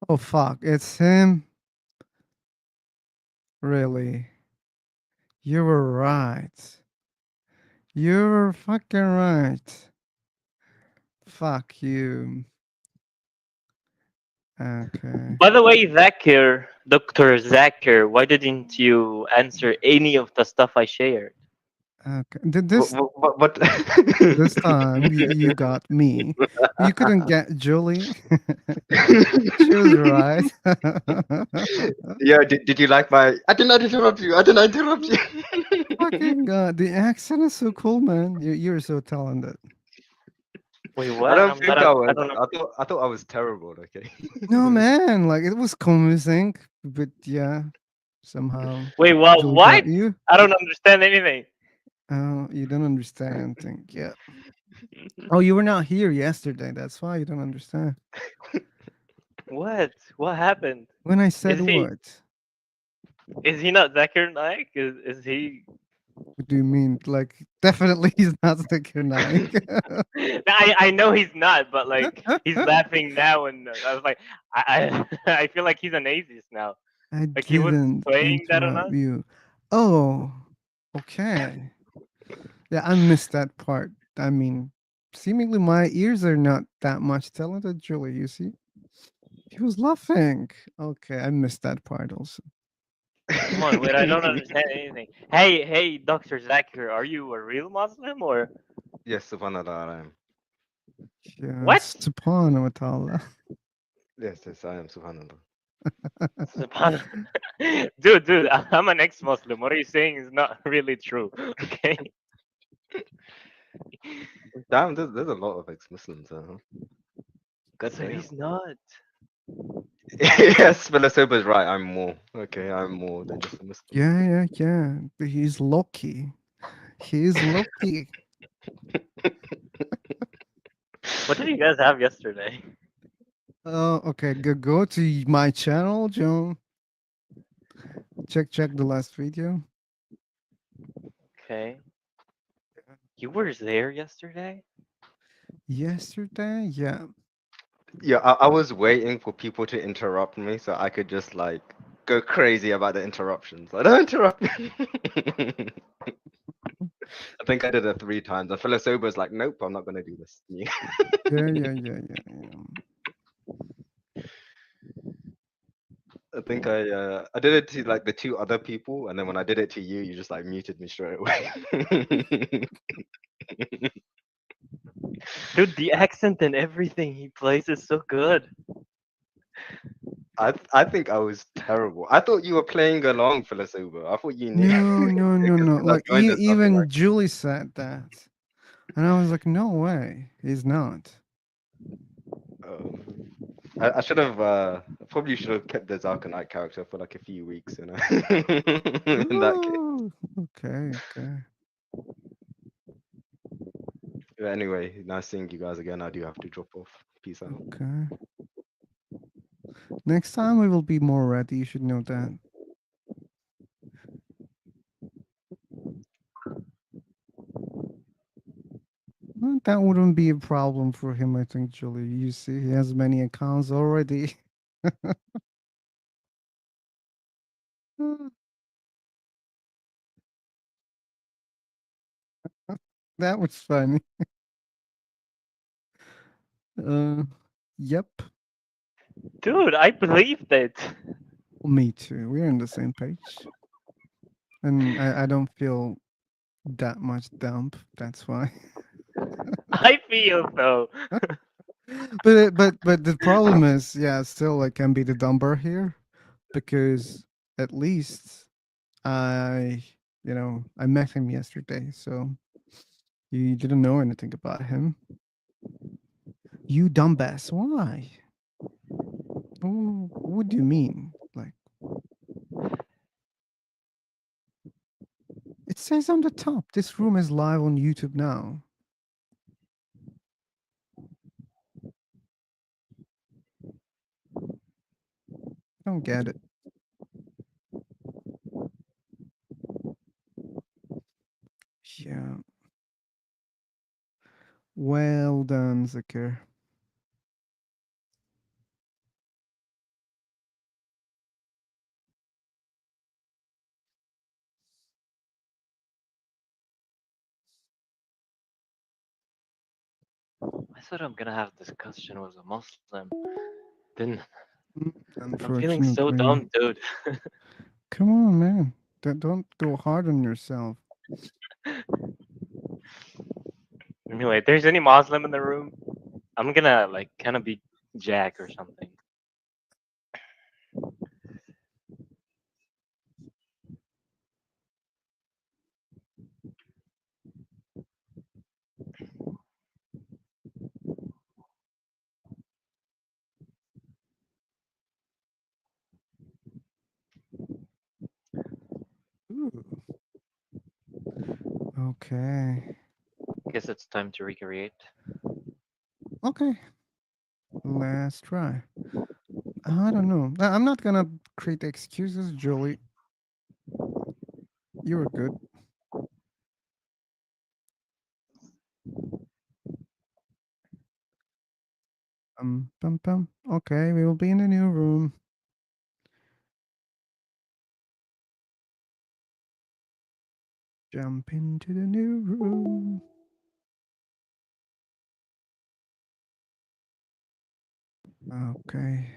Oh fuck, it's him. Really? You were right. You were fucking right. Fuck you. Okay. By the way, Zakir, Dr. Zakir, why didn't you answer any of the stuff I shared? Okay. This But this time you got me. You couldn't get Julie. She was right. yeah, did you like my? I did not interrupt you. I did not interrupt you. Fucking god, the accent is so cool, man. You're so talented. Wait, I what? don't think I I was. don't know. I thought I was terrible. Okay. No man, like it was convincing, but yeah, somehow Wait, what? Julie What? got you. I don't understand anything. Oh, you don't understand anything. Yeah. Oh, you were not here yesterday. That's why you don't understand. What? What happened? When I said Is he? what? Is he not Zakir Naik? Is he? What do you mean? Like, definitely he's not Zakir Naik. I know he's not, but like he's laughing now, and I was like, I feel like he's an atheist now. I Like he was didn't playing that on interrupt us. you. Oh, okay. Yeah, I missed that part. I mean, seemingly my ears are not that much talented, Julie, you see? He was laughing. Okay, I missed that part also. Come on, wait, I don't understand anything. Hey, Dr. Zakir, are you a real Muslim or Yes, subhanallah, I am. Yeah, what? subhanahu wa ta'ala. Yes, I am subhanallah. Dude, I'm an ex-Muslim. What are you saying is not really true. Okay. Damn, there's a lot of ex-Muslims. God So damn. he's not. Yes, Philosopa's right. I'm more. Okay, I'm more than just a Muslim. Yeah. But he's lucky. He's lucky. What did you guys have yesterday? Oh, okay. Go to my channel, Joan. Check the last video. Okay. You were there yesterday? Yesterday, yeah. Yeah, I was waiting for people to interrupt me so I could just like go crazy about the interruptions. Like, don't interrupt me. I think I did it 3 times. And Philosopa's like, nope, I'm not gonna do this. Yeah. I think I did it to like the 2 other people, and then when I did it to you, you just like muted me straight away. Dude, the accent and everything he plays is so good. I think I was terrible. I thought you were playing along, Philosopher. I thought you knew. No. I Like joined or something even like Julie said that, and I was like, no way, he's not. I should have probably should have kept the Zarkonite character for like a few weeks, you know. In that case. Oh, okay. But anyway, nice seeing you guys again. I do have to drop off. Peace out. Okay. Next time we will be more ready. You should know that. Well, that wouldn't be a problem for him, I think, Julie. You see, he has many accounts already. That was funny. Yep. Dude, I believed it. Me too. We're on the same page. And I don't feel that much dump. That's why. I feel so. But the problem is, yeah, still I can be the dumber here because at least I met him yesterday, so you didn't know anything about him. You dumbass, why? What do you mean? Like, it says on the top, this room is live on YouTube now. I don't get it. Well done, Zakir. I thought I'm gonna have a discussion with a Muslim. Then I'm feeling so Unfortunately. dumb, dude. Come on, man. Don't go hard on yourself. Anyway, if there's any Muslim in the room, I'm gonna like kind of be Jack or something. Ooh. Okay. Guess it's time to recreate. Okay. Let's try. I don't know. I'm not gonna create excuses, Jolie. You were good. Bum, bum. Okay, we will be in the new room. Jump into the new room. Okay.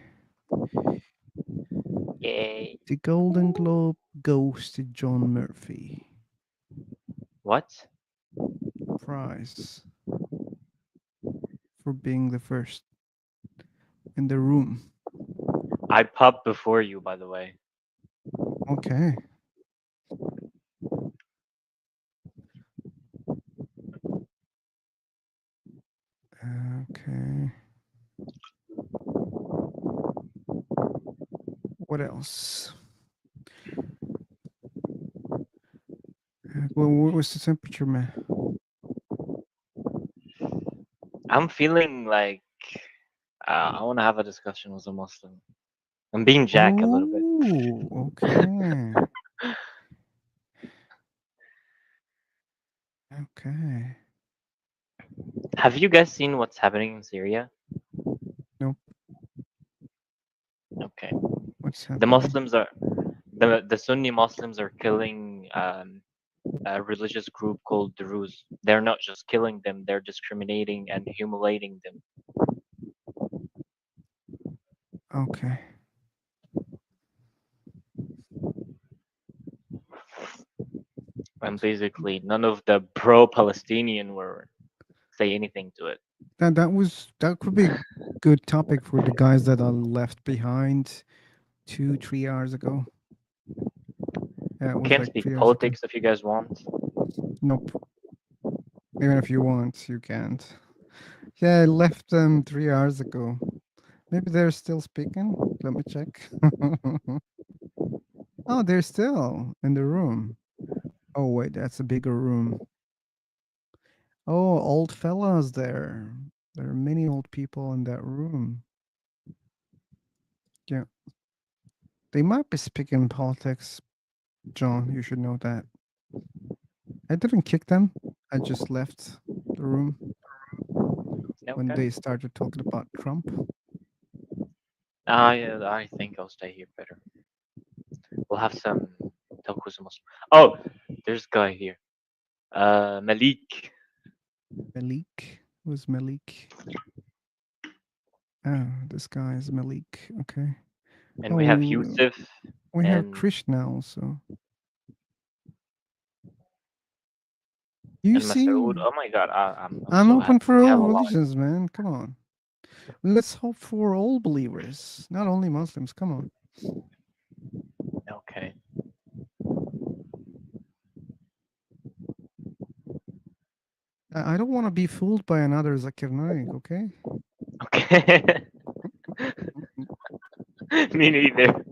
Yay. The Golden Globe goes to John Murphy. What? Prize for being the first in the room. I popped before you, by the way. Okay. Okay. What else? Well, what was the temperature, man? I'm feeling like I want to have a discussion with a Muslim. I'm being Jack a little bit. Oh, okay. Okay. Have you guys seen what's happening in Syria? Nope. Okay. What's The happening? Muslims are the Sunni Muslims are killing a religious group called Druze. They're not just killing them; they're discriminating and humiliating them. Okay. And basically, none of the pro-Palestinian were say anything to it. That could be a good topic for the guys that are left behind 2-3 hours ago. Yeah, it We was can like speak 3 hours ago. politics if you guys want. Nope. Even if you want, you can't. Yeah, I left them 3 hours ago. Maybe they're still speaking. Let me check. Oh, they're still in the room. Oh, wait, that's a bigger room. Oh, old fellas there. There are many old people in that room. Yeah. They might be speaking politics, John. You should know that. I didn't kick them. I just left the room when Okay. they started talking about Trump. I think I'll stay here better. We'll have some talk with the Muslim. Oh, there's a guy here. Malik. Malik? Who's Malik? Oh, this guy is Malik. Okay. And Oh, we have Yusuf we have and Krishna also. You see, Masood. Oh my god, I'm I'm so open happy. for We all have a lot. religions, man. Come on. Let's hope for all believers, not only Muslims. Come on. Okay. I don't want to be fooled by another Zakir Naik, okay? Okay. Me neither.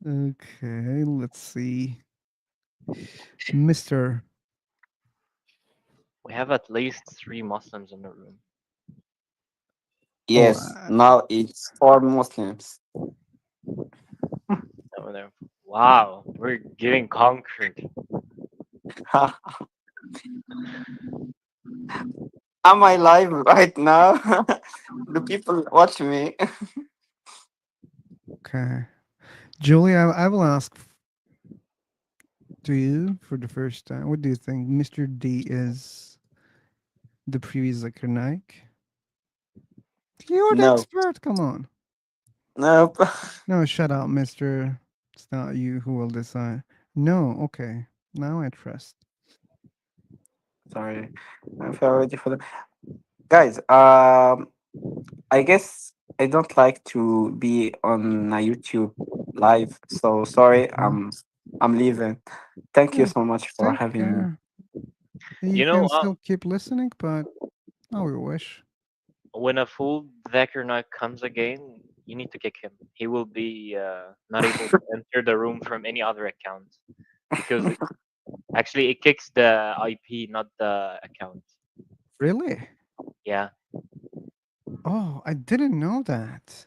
Okay, let's see. Mr. We have at least 3 Muslims in the room. Yes, now it's for Muslims. Over there. Wow, we're getting conquered. Am I live right now? Do people watch me? Okay. Julie, I will ask to you for the first time. What do you think? Mr. D is the previous Zakir Naik? You're the No. expert. Come on. Nope. No, shut up, mister. It's not you who will decide. No, okay. Now I trust. Sorry. I feel ready for the guys. I guess I don't like to be on a YouTube live, so sorry. I'm leaving. Thank you Yeah, so much for take having me. care. You You know, can still keep listening, but how you wish. when a full Zakir Naik comes again, you need to kick him. He will be not able to enter the room from any other account because actually it kicks the IP, not the account. Really? Yeah, Oh, I didn't know that.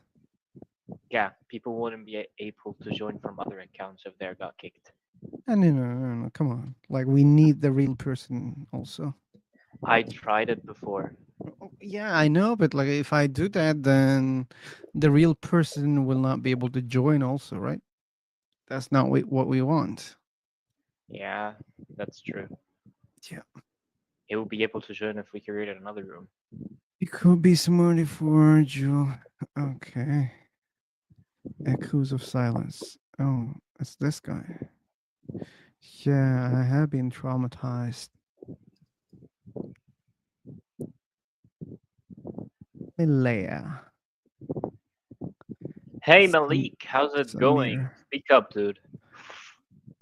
yeah. People wouldn't be able to join from other accounts if they got kicked. No. Come on. Like, we need the real person also. I tried it before. Yeah, I know, but like, if I do that, then the real person will not be able to join also, right? That's not what we want. Yeah, that's true. Yeah. He will be able to join if we created another room. It could be somebody for you. Okay. Echoes of silence. Oh, it's this guy. Yeah, I have been traumatized. Leia. Hey Malik, how's it going? Samir. Speak up, dude.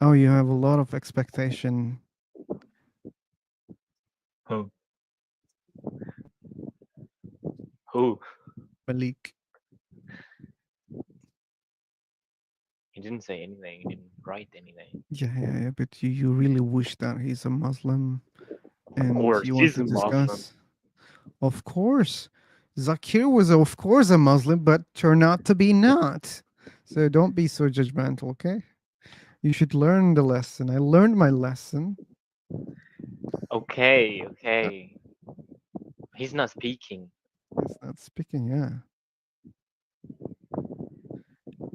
Oh, you have a lot of expectation, Who? Who? Malik. He didn't say anything. He didn't write anything. Yeah, but you really wish that he's a Muslim Of and course, you want he's to a Muslim. discuss. Of course. Zakir was, of course, a Muslim, but turned out to be not. So don't be so judgmental, okay? You should learn the lesson. I learned my lesson. Okay, okay. He's not speaking. He's not speaking, yeah.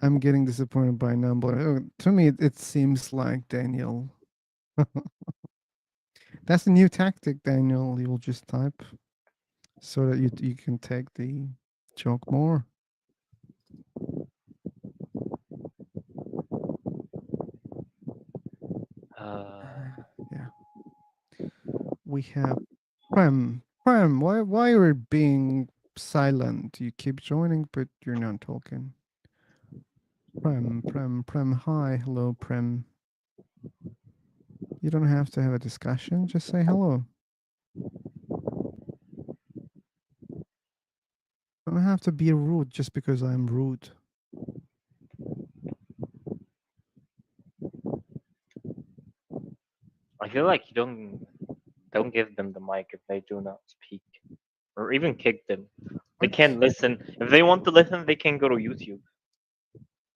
I'm getting disappointed by number. To me, it seems like Daniel. That's a new tactic, Daniel. You'll just type so that you can take the joke more. Yeah. We have Prem. Prem, why are you being silent? You keep joining, but you're not talking. Prem. Hi, hello, Prem. You don't have to have a discussion. Just say hello. You don't have to be rude just because I'm rude. I feel like you don't give them the mic if they do not speak, or even kick them. They can't listen. If they want to listen, they can go to YouTube.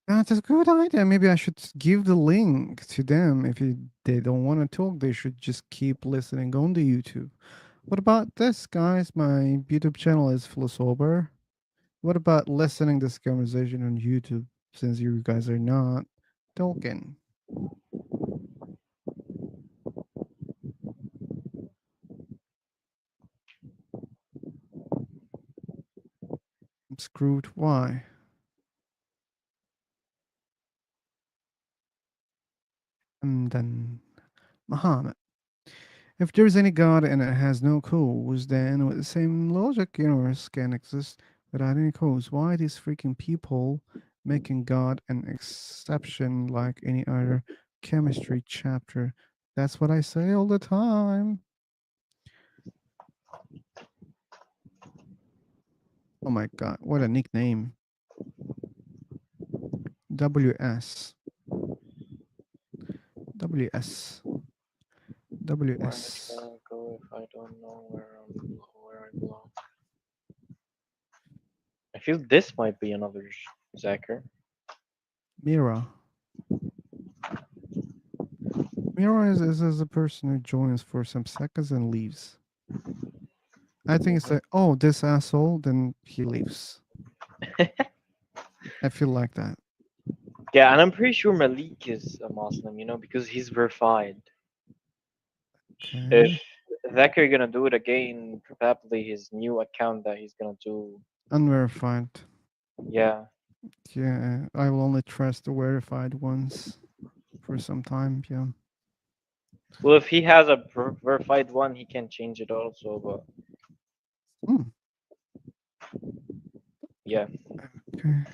That's a good idea. Maybe I should give the link to them. If they don't want to talk, they should just keep listening on the YouTube. What about this, guys? My YouTube channel is Philosopher. What about listening this conversation on YouTube since you guys are not talking? I'm screwed. Why? And then Muhammad. If there's any God and it has no cause, then with the same logic, universe can exist without any cause. Why these freaking people making God an exception like any other chemistry chapter? That's what I say all the time. Oh my god, what a nickname. WS. WS. Where should WS. I go if I don't know where I belong? I feel this might be another Zakir. Mira. Mira is a person who joins for some seconds and leaves. I think it's like, oh, this asshole, then he leaves. I feel like that. Yeah, and I'm pretty sure Malik is a Muslim, because he's verified. If Okay. Zakir gonna do it again, probably his new account that he's gonna do. Unverified. Yeah. Yeah, I will only trust the verified ones for some time. Yeah. Well, if he has a verified one, he can change it also. But Hmm. yeah. Okay.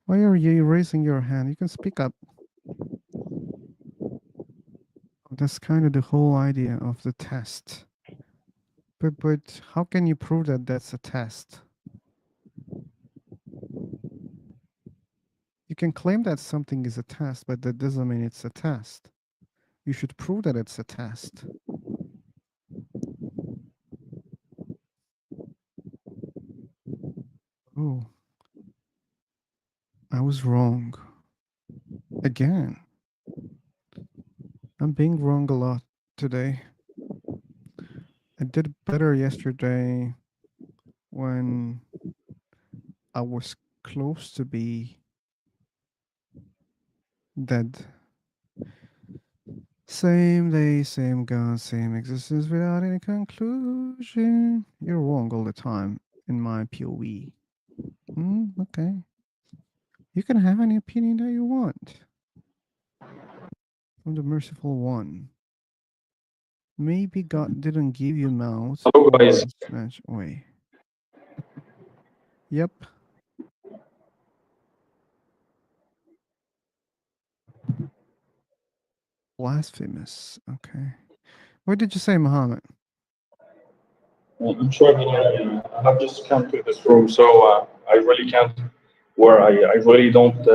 Why are you raising your hand? You can speak up. That's kind of the whole idea of the test. But how can you prove that that's a test? You can claim that something is a test, but that doesn't mean it's a test. You should prove that it's a test. Oh, I was wrong. Again. I'm being wrong a lot today. I did better yesterday when I was close to be dead. Same day, same God, same existence without any conclusion. You're wrong all the time in my POV. Okay. You can have any opinion that you want. From the merciful one. Maybe God didn't give you mouth. Hello, guys. Snatch away. Yep. Blasphemous. Okay. What did you say, Muhammad? I'm sorry, I have just come to this room, so I really can't. Where I really don't.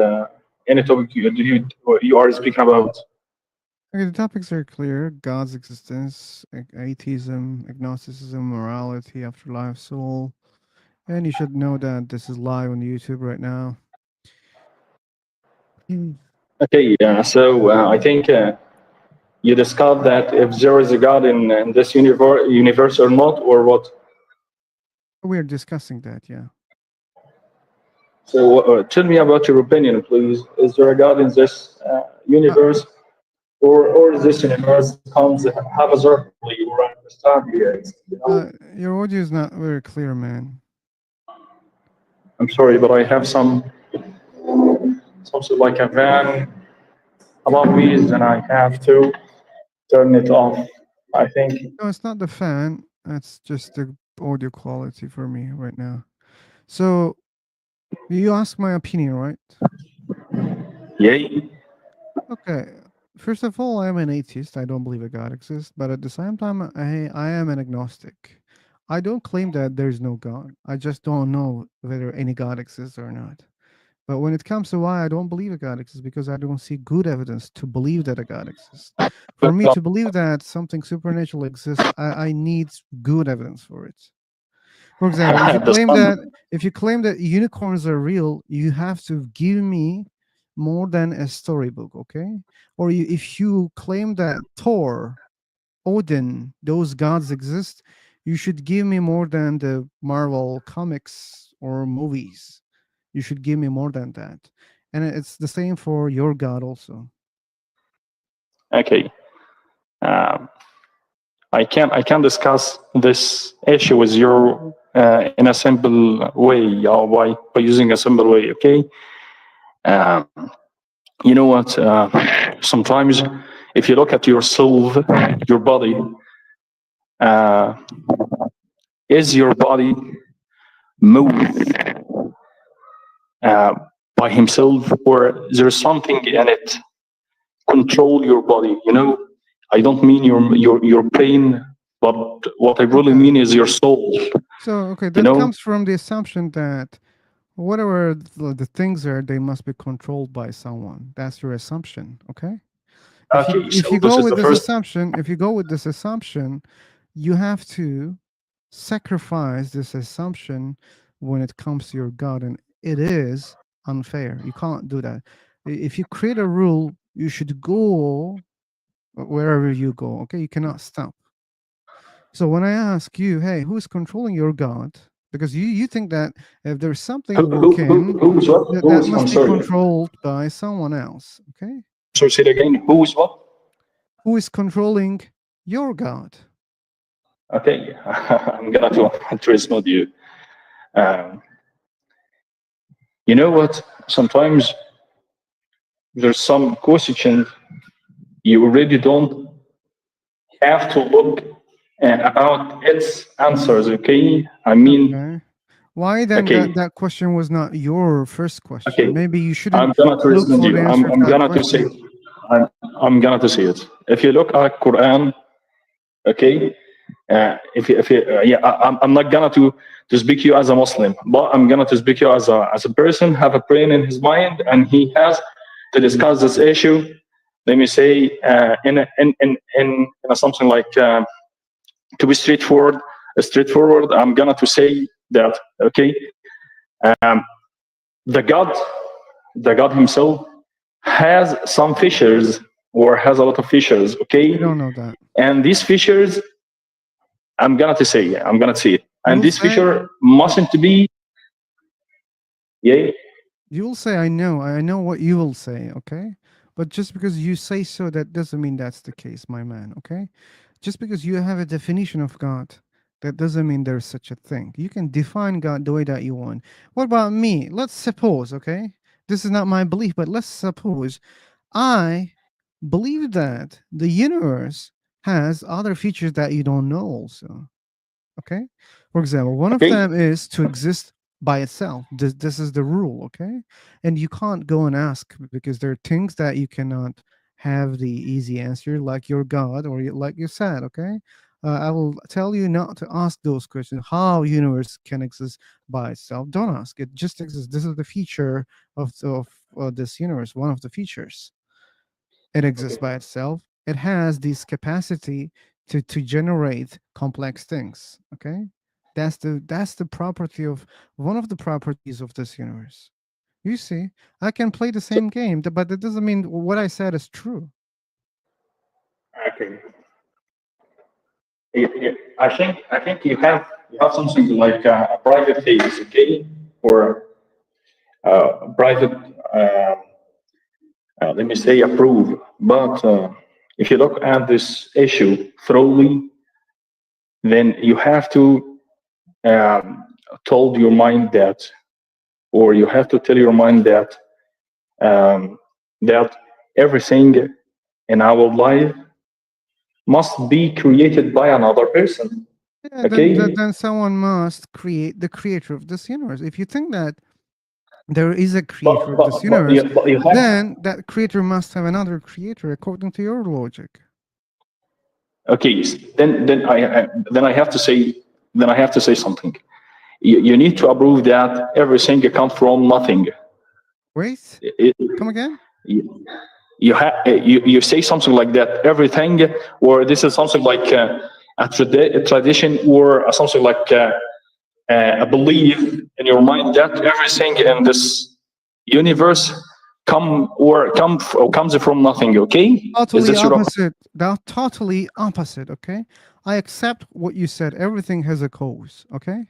Any topic you are speaking about. Okay, the topics are clear: God's existence, atheism, agnosticism, morality, afterlife, soul. And you should know that this is live on YouTube right now. Okay, so I think you discussed that if there is a God in this universe or not, or what. We're discussing that, yeah. So tell me about your opinion, please. Is there a God in this universe, or is this universe comes haphazardly or understandably? Your audio is not very clear, man. I'm sorry, but I have something like a van above me, and I have to turn it off. I think. No, it's not the fan. That's just the audio quality for me right now. So, you asked my opinion, right? Yeah. Okay. First of all, I'm an atheist. I don't believe a God exists. But at the same time, I am an agnostic. I don't claim that there's no God. I just don't know whether any God exists or not. But when it comes to why I don't believe a God exists, because I don't see good evidence to believe that a God exists. For me to believe that something supernatural exists, I need good evidence for it. For example, if you claim that unicorns are real, you have to give me more than a storybook, okay? Or if you claim that Thor, Odin, those gods exist, you should give me more than the Marvel comics or movies. You should give me more than that. And it's the same for your God also. Okay. I can discuss this issue with you in a simple way, or by using a simple way. Okay. Um, you know what? Sometimes, if you look at yourself, your body, uh, is your body move uh, by himself, or there's something in it control your body? I don't mean your brain, but what I really mean is your soul. So, okay, that comes from the assumption that whatever the things are, they must be controlled by someone. That's your assumption, okay? If you go with this assumption, you have to sacrifice this assumption when it comes to your God, and it is unfair. You can't do that. If you create a rule, you should go wherever you go. Okay, you cannot stop. So when I ask you, hey, who's controlling your God? Because you think that if there's something working, Who's what? that Who's? I'm must be sorry. controlled by someone else. Okay, So say it again. Who's what? who is controlling your God? Okay, I'm gonna to respond to you. Um, you know what? Sometimes there's some question you already don't have to look about its answers. Okay, I mean, Okay. Why then okay, that question was not your first question? okay. Maybe you shouldn't I'm gonna to look respond to for the you. answer to I'm that gonna to say, question. I'm gonna to say it. If you look at Quran, okay, if you yeah, I'm not gonna to speak to you as a Muslim, but I'm gonna to speak to you as a person have a brain in his mind and he has to discuss this issue. Let me say in something like to be straightforward. I'm gonna to say that okay, um, the God himself has some features or has a lot of features. You Okay, don't know that. and these features I'm gonna say it. And You'll this say feature mustn't be, yeah. you'll say I know what you will say, okay? But just because you say so, that doesn't mean that's the case, my man, okay? Just because you have a definition of God, that doesn't mean there's such a thing. You can define God the way that you want. What about me? Let's suppose, okay? This is not my belief, but let's suppose I believe that the universe has other features that you don't know also. Okay, for example, one of Okay, them is to exist by itself. This is the rule. Okay, and you can't go and ask because there are things that you cannot have the easy answer, like your God or like you said. Okay, I will tell you not to ask those questions. How universe can exist by itself? Don't ask. It just exists. This is the feature of this universe. One of the features. It exists by itself. It has this capacity to generate complex things. Okay, that's the property of one of the properties of this universe. You see, I can play the same game, but that doesn't mean what I said is true. okay. I think you have something like a private phase, okay, or private. Let me say approve. But if you look at this issue thoroughly, then you have to told your mind that, or you have to tell your mind um, that everything in our life must be created by another person. Yeah, Okay, then someone must create the creator of this universe. If you think that there is a creator of this universe, but you have then that creator must have another creator according to your logic. okay. Then I have to say something. You need to approve that everything comes from nothing. Wait, It, come again? you say something like that everything, or this is something like a tradition or something like a belief in your mind that everything in this universe comes from nothing. Okay, is Totally this your opposite. That totally opposite. Okay, I accept what you said. Everything has a cause. Okay,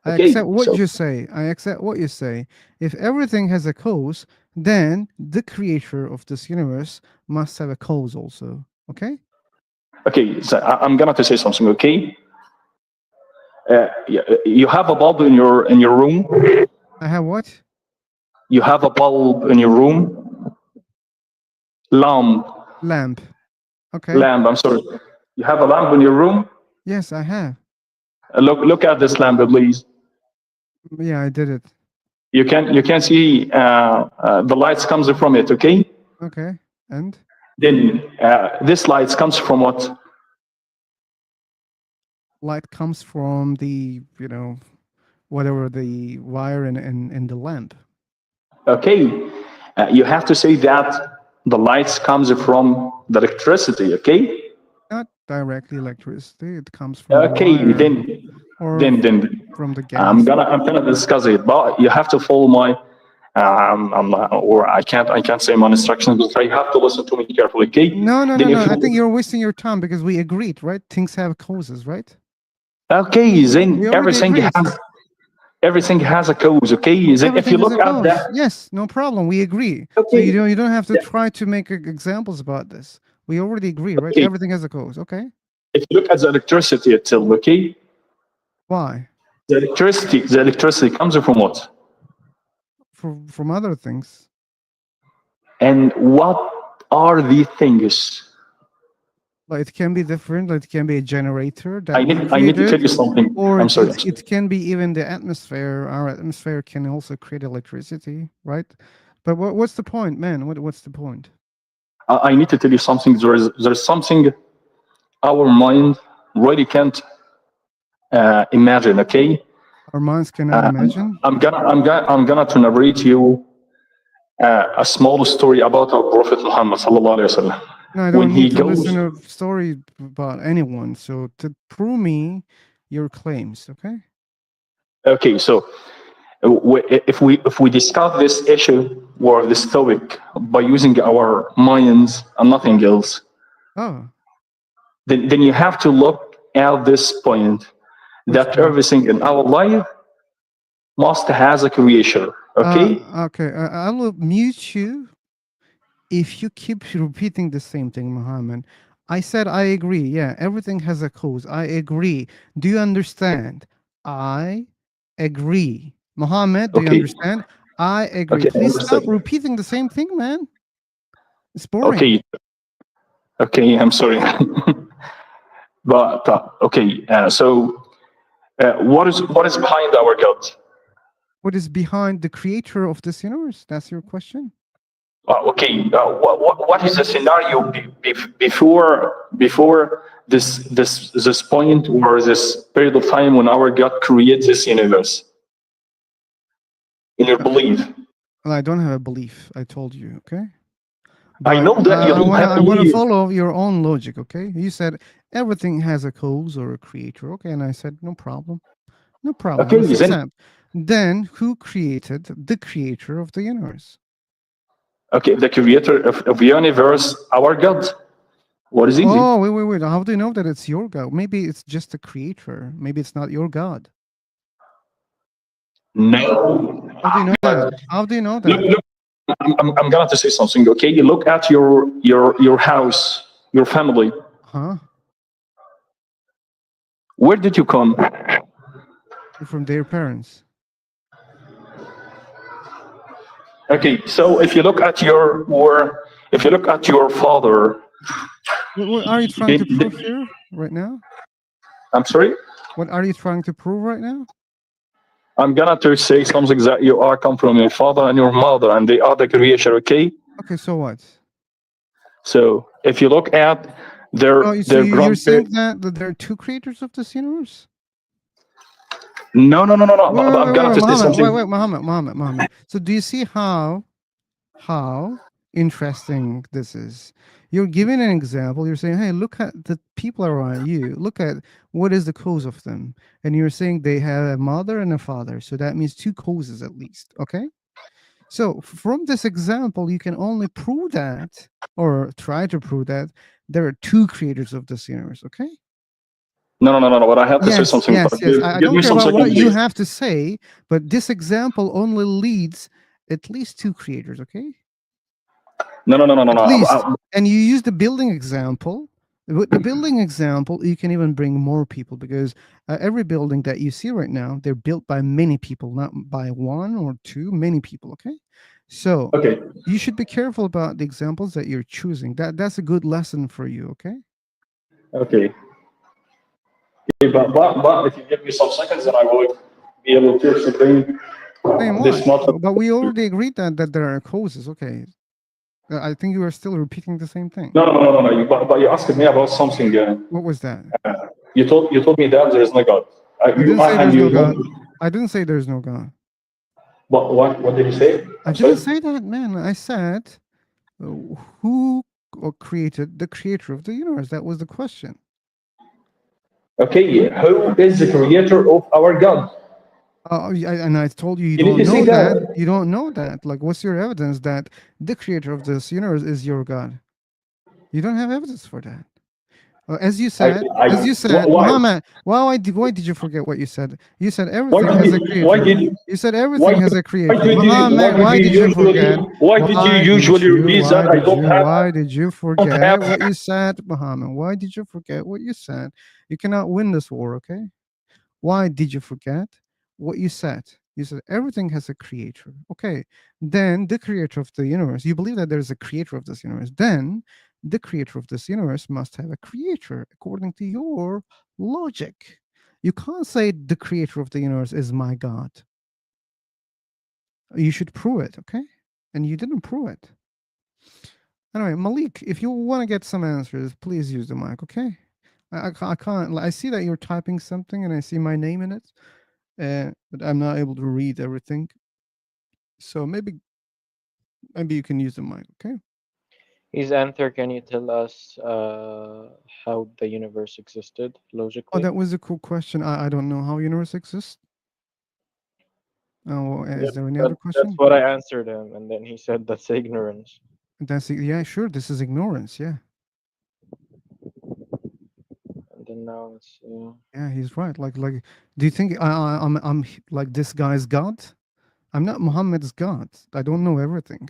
I accept okay? what So you say. I accept what you say. If everything has a cause, then the creator of this universe must have a cause also. Okay. okay, so I'm gonna to say something. Okay, you have a bulb in your room. I have what? You have a bulb in your room. Lamp, Lamp. Okay. lamp. I'm sorry. You have a lamp in your room. Yes, I have. Look at this lamp, please. Yeah, I did it. You can see the lights comes from it. Okay. Okay. And Then this light comes from what? light comes from the, whatever the wire in the lamp. Okay. You have to say that the lights comes from the electricity. Okay. Not directly electricity. It comes from the Okay. wire Then or then then from the I'm gas. gonna discuss it, but you have to follow or I can't say my instructions, but you have to listen to me carefully, okay? No, no, Then no, no. if I think you, you're wasting your time because we agreed, right? Things have causes, right? okay, then We already agreed. everything has a cause, okay? Then if Everything you has a look at that, cause. Yes, no problem. We agree. So okay, you don't have to try to make examples about this. We already agree, right? okay. Everything has a cause. Okay. If you look at the electricity itself, okay, Why? the electricity comes from what? From other things. And what are these things? Like it can be different. Like it can be a generator that I we need to tell created, you something. or I'm sorry. it can be even the atmosphere. Our atmosphere can also create electricity, right? But what's the point, man? What's the point? I need to tell you something. There's something our mind really can't imagine. Okay, Our minds cannot imagine. I'm gonna to narrate you a small story about our Prophet Muhammad sallallahu alaihi wasallam. No, I When don't he need to goes, listen to a story about anyone. So to prove me your claims, okay? okay, so if we discuss this issue or this topic by using our minds and nothing else, Oh, then you have to look at this point that point? everything in our life must has a creator. Okay. Okay. I will mute you if you keep repeating the same thing, Muhammad. I said I agree. Yeah, everything has a cause. I agree. Do you understand? I agree. Muhammad, do you Okay. understand? I agree. Okay. I Please stop understand. repeating the same thing, man. It's boring. Okay. Okay. I'm sorry. But okay. So what is behind our God? What is behind the creator of this universe? That's your question? Okay. What is the scenario before this point or this period of time when our God creates this universe? In your belief. Well, I don't have a belief. I told you, okay? I know that you don't have I want to belief. follow your own logic, okay? You said everything has a cause or a creator, okay? And I said no problem, no problem. Okay, Let's then accept. Then who created the creator of the universe? okay, the creator of the universe, our God. What is easy? Oh, wait. How do you know that it's your God? Maybe it's just a creator. Maybe it's not your God. No. How do you know that? How do you know that? Look, I'm gonna to say something. Okay, you look at your house, your family. Huh? Where did you come? From their parents. Okay, so if you look at your father, What are you trying to prove here right now? I'm sorry. What are you trying to prove right now? I'm gonna to say something that you are come from your father and your mother, and they are the creator. Okay. Okay, so what? So if you look at their You're saying grandparents. that there are two creators of this universe? No. Wait, I'm gonna to say Muhammad, something. Muhammad. So do you see how interesting this is? You're giving an example. You're saying, hey, look at the people around you. Look at what is the cause of them. And you're saying they have a mother and a father. So that means two causes at least. Okay. So from this example, you can only prove that or try to prove that there are two creators of this universe. Okay. No. But I have to say Yes. something. I Give don't me care some about what seconds, you please. have to say, but this example only leads at least two creators. Okay. No. At least. And you use the building example. With the building example, you can even bring more people because every building that you see right now, they're built by many people, not by one or two, many people. Okay. So you should be careful about the examples that you're choosing. That's a good lesson for you. Okay. Okay. But if you give me some seconds, then I will be able to explain this matter. But we already agreed that there are causes. Okay. I think you are still repeating the same thing. No. But you asked me about something. What was that? You told me that there is no God. I didn't say there's no God. I didn't say there's no God. But what did you say? I didn't say that, man. I said who created the creator of the universe? That was the question. Okay, who is the creator of our God? And I told you you You need don't to see know that. that. You don't know that. Like, what's your evidence that the creator of this universe is your God? You don't have evidence for that. As you said, Why? Muhammad, why did you forget what you said? You said Why everything did has a you? Why creator. did? You said everything Why has did? a creator. Muhammad, Why did you usually? Why did you usually release that? I don't have. why did you Don't have. forget what you said, Muhammad? Why did you forget what you said? You cannot win this war, okay? Why did you forget what you said? You said everything has a creator. Okay. Then the creator of the universe, you believe that there's a creator of this universe. Then the creator of this universe must have a creator according to your logic. You can't say the creator of the universe is my God. You should prove it, okay? And you didn't prove it. Anyway, Malik, if you want to get some answers, please use the mic, okay? I can't. I see that you're typing something, and I see my name in it, but I'm not able to read everything. So maybe you can use the mic, okay? His answer, can you tell us how the universe existed Oh, logically? that was a cool question. I don't know how universe exists. Oh, is Yep, there any other that's question? what I answered him, and then he said that's ignorance. Yeah, sure. This is ignorance. Yeah, And then now let's see. yeah, he's right. Like, do you think I'm like this guy's God? I'm not Muhammad's God. I don't know everything.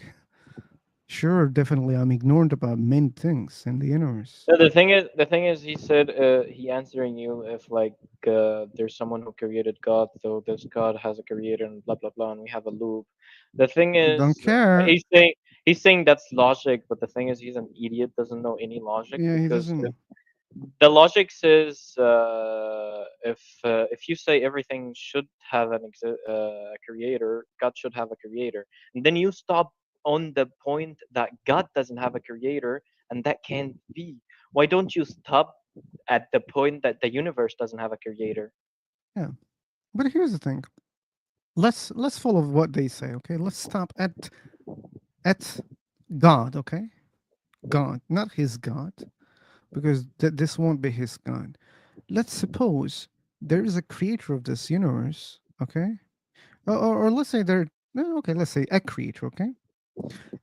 Sure, definitely, I'm ignorant about many things in the universe. No, the thing is, he said he answering you if like there's someone who created God, so this God has a creator and blah blah blah, and we have a loop. The thing Don't is, care. he's saying that's logic, but the thing is, he's an idiot, doesn't know any logic Yeah, he because doesn't. the logic says if you say everything should have a creator, God should have a creator, and then you stop on the point that God doesn't have a creator, and that can't be. Why don't you stop at the point that the universe doesn't have a creator? Yeah, but here's the thing. Let's follow what they say. Okay, let's stop at God. Okay, God, not his God, because this won't be his God. Let's suppose there is a creator of this universe. Okay, or let's say there. No, okay, let's say a creator. Okay,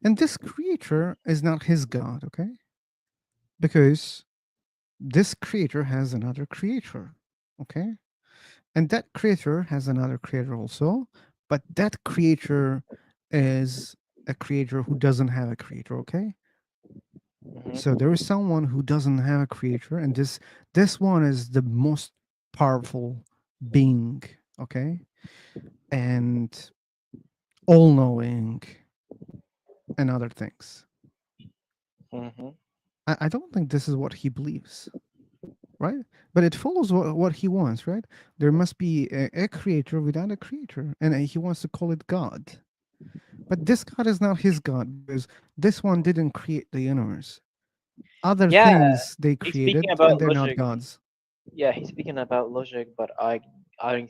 and this creator is not his God. Okay, because this creator has another creator. Okay, and that creator has another creator also, but that creator is a creator who doesn't have a creator. Okay, so there is someone who doesn't have a creator, and this one is the most powerful being. Okay, and all knowing and other things. Mm-hmm. I don't think this is what he believes, right? But it follows what he wants, right? There must be a creator without a creator, and he wants to call it God. But this God is not his God because this one didn't create the universe. Other Yeah, things they he's speaking created, and about they're not logic. gods. Yeah, he's speaking about logic, but I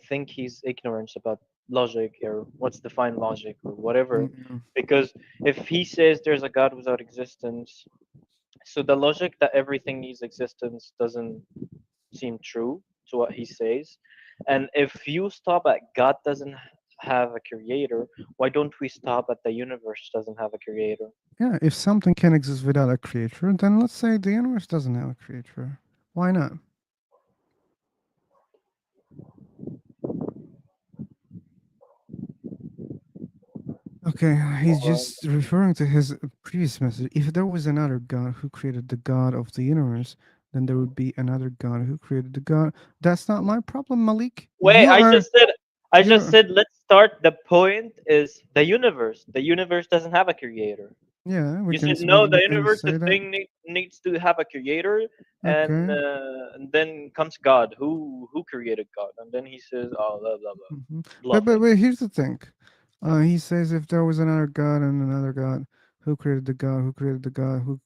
think he's ignorant about logic or what's defined logic or whatever. Mm, Because if he says there's a God without existence, so the logic that everything needs existence doesn't seem true to what he says. And if you stop at God doesn't have a creator, why don't we stop at the universe doesn't have a creator? yeah, if something can exist without a creator, then let's say the universe doesn't have a creator. Why not? Okay, he's Well, just referring to his previous message. If there was another God who created the God of the universe, then there would be another God who created the God. That's not my problem, Malik. wait, I just You're, said let's start. The point is the universe. The universe doesn't have a creator. yeah, You said no, the we can universe, the say that. thing needs to have a creator, Okay. and then comes God. Who created God? And then he says, oh, blah blah blah, Mhm. bluffing. But here's the thing. He says if there was another God and another God, who created the God, who created the God who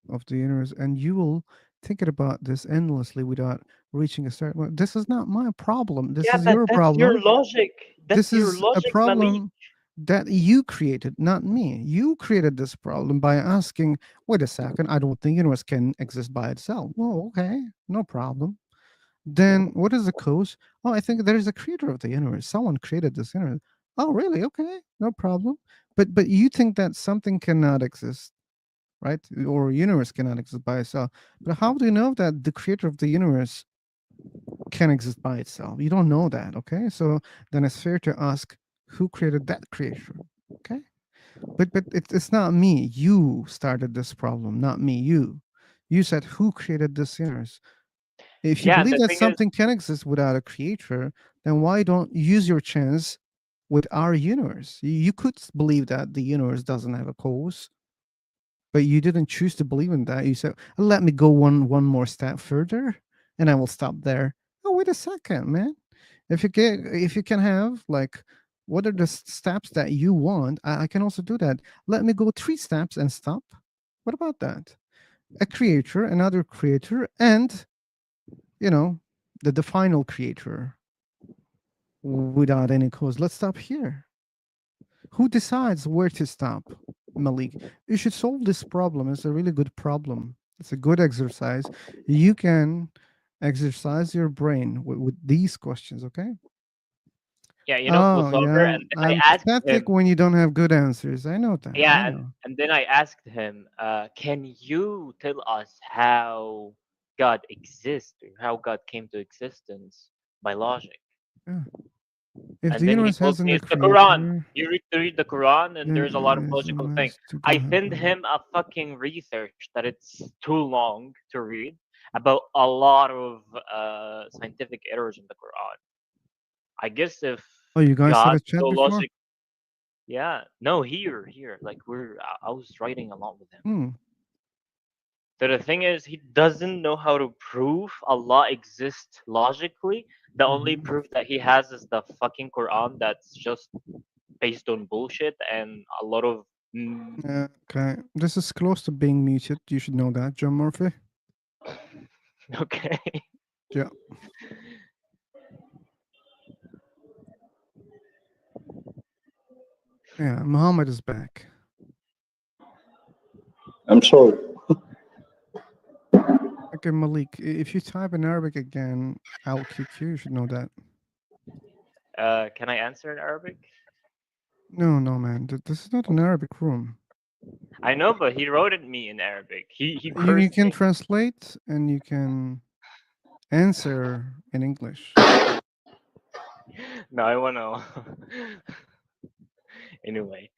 of the universe, and you will think about this endlessly without reaching a certain. Well, this is not my problem. This Yeah, is but your that's your problem. logic. This That's your is a logic, Malik. problem that you created, not me. You created this problem by asking, wait a second, I don't think universe can exist by itself. Well, okay, no problem. then what is the cause? Oh, I think there is a creator of the universe. Someone created this universe. Oh, really? Okay, no problem. But you think that something cannot exist, right? Or universe cannot exist by itself. But how do you know that the creator of the universe can exist by itself? You don't know that, okay? So then it's fair to ask who created that creator, okay? But it's not me. You started this problem, not me. You said who created this universe. If you Yeah, believe the that thing is, something can exist without a creator, then why don't use your chance with our universe? You could believe that the universe doesn't have a cause, but you didn't choose to believe in that. You said, "Let me go one more step further, and I will stop there." Oh, wait a second, man. If you can have like what are the steps that you want, I can also do that. Let me go 3 steps and stop. What about that? A creator, another creator, and you know the final creator without any cause. Let's stop here. Who decides where to stop, Malik? You should solve this problem. It's a really good problem. It's a good exercise. You can exercise your brain with these questions, okay? yeah, you know, Oh, Pulsover, yeah. and then I I'm asked pathetic him, when you don't have good answers. I know that. yeah, I and, know. and then I asked him, can you tell us how God exists, or how God came to existence by logic? Yeah. If And the then he universe told hasn't me a it's the Quran. creator, You read to read the Quran, and there's a lot of then it's a logical things. mess to I God. sent him a fucking research that it's too long to read about a lot of scientific errors in the Quran. I guess if Oh, you guys had a God's chat so before? logic, yeah, no, here, like I was writing along with him. Hmm. So the thing is, he doesn't know how to prove Allah exists logically. The only Mhm. proof that he has is the fucking Quran that's just based on bullshit and a lot of Yeah, okay. This is close to being muted. You should know that, John Murphy. okay. Yeah. Yeah, Muhammad is back. I'm sorry. Okay, Malik, if you type in Arabic again, I'll kick you. You should know that. Can I answer in Arabic? No, no, man. This is not an Arabic room. I know, but he wrote at me in Arabic. He You cursed can me. translate and you can answer in English. No, I wanna. Anyway.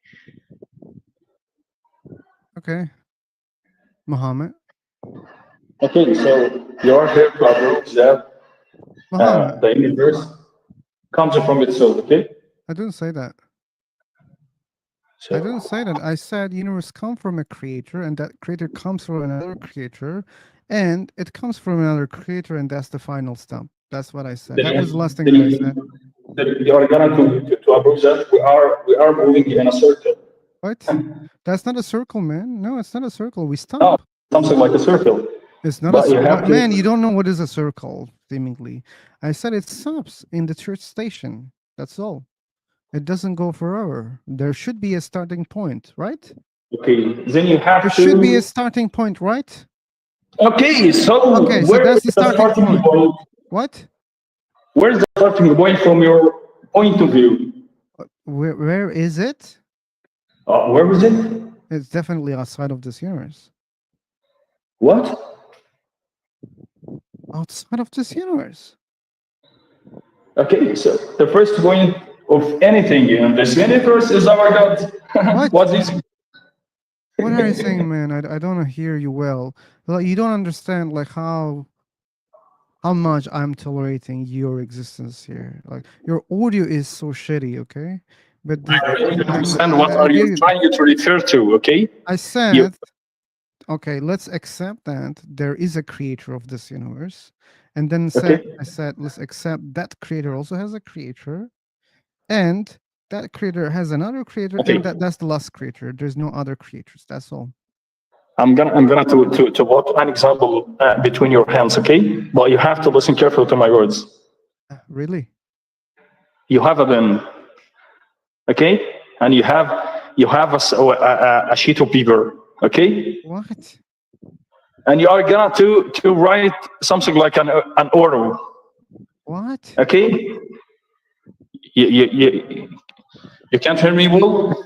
Okay. Muhammad. Okay, so you are here to approach that Muhammad. the universe comes from itself, okay? I didn't say that. So I didn't say that. I said universe come from a creator, and that creator comes from another creator, and it comes from another creator, and that's the final step. That's what I said. That was the last thing that I said. then you are gonna to approach that we are moving in a circle. What? That's not a circle, man. No, it's not a circle. We stop. No, something like a circle. It's not But a you circle. have to. Man, you don't know what is a circle, seemingly. I said it stops in the church station. That's all. It doesn't go forever. There should be a starting point, right? Okay, then you have There to. should be a starting point, right? Okay, so Okay, so where that's is the starting point. point? What? Where's the starting point from your point of view? Where is it? Where is it? It's definitely outside of this universe. What? Outside of this universe. Okay, so the first point of anything in this universe is our God. What is? What are you saying, man? I don't hear you well. Like, you don't understand like how much I'm tolerating your existence here. Like your audio is so shitty, okay? But I really understand what are you trying to refer to, okay? I said, okay, let's accept that there is a creator of this universe. And then I said, let's accept that creator also has a creator. And that creator has another creator, and that's the last creator. There's no other creators. That's all. I'm gonna to put an example between your hands, okay? But you have to listen carefully to my words. Really? You have a pen, okay? And you have a sheet of paper, okay? What? And you are gonna to write something like an order, What? Okay. You can't hear me well?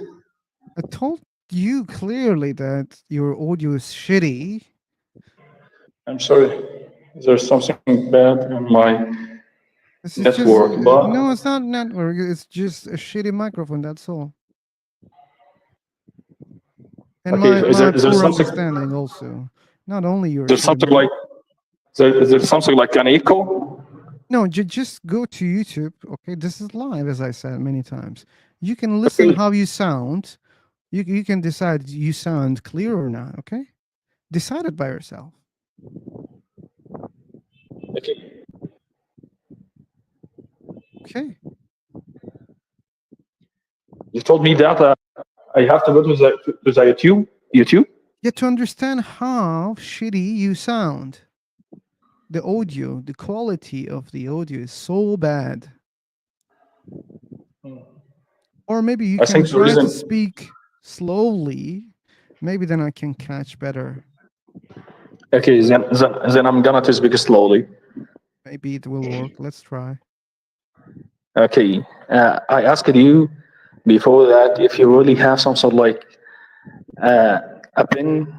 I told you clearly that your audio is shitty. I'm sorry. There's something bad in my This is just network, but no, it's not network. It's just a shitty microphone. That's all. And okay. my Is there poor something? understanding also. Not only your There's shitty something mic. like is there something like an echo? No, just go to YouTube. Okay, this is live, as I said many times. You can listen Okay. how you sound. You can decide you sound clear or not. Okay, decide it by yourself. Okay. Okay. You told me that I have to go to the YouTube. YouTube. Yeah, to understand how shitty you sound. The audio, the quality of the audio is so bad. Or maybe you I can think the try to reason. speak slowly. Maybe then I can catch better. Okay, then I'm gonna to speak slowly. Maybe it will work. Let's try. Okay. I asked you before that if you really have some sort of like a pen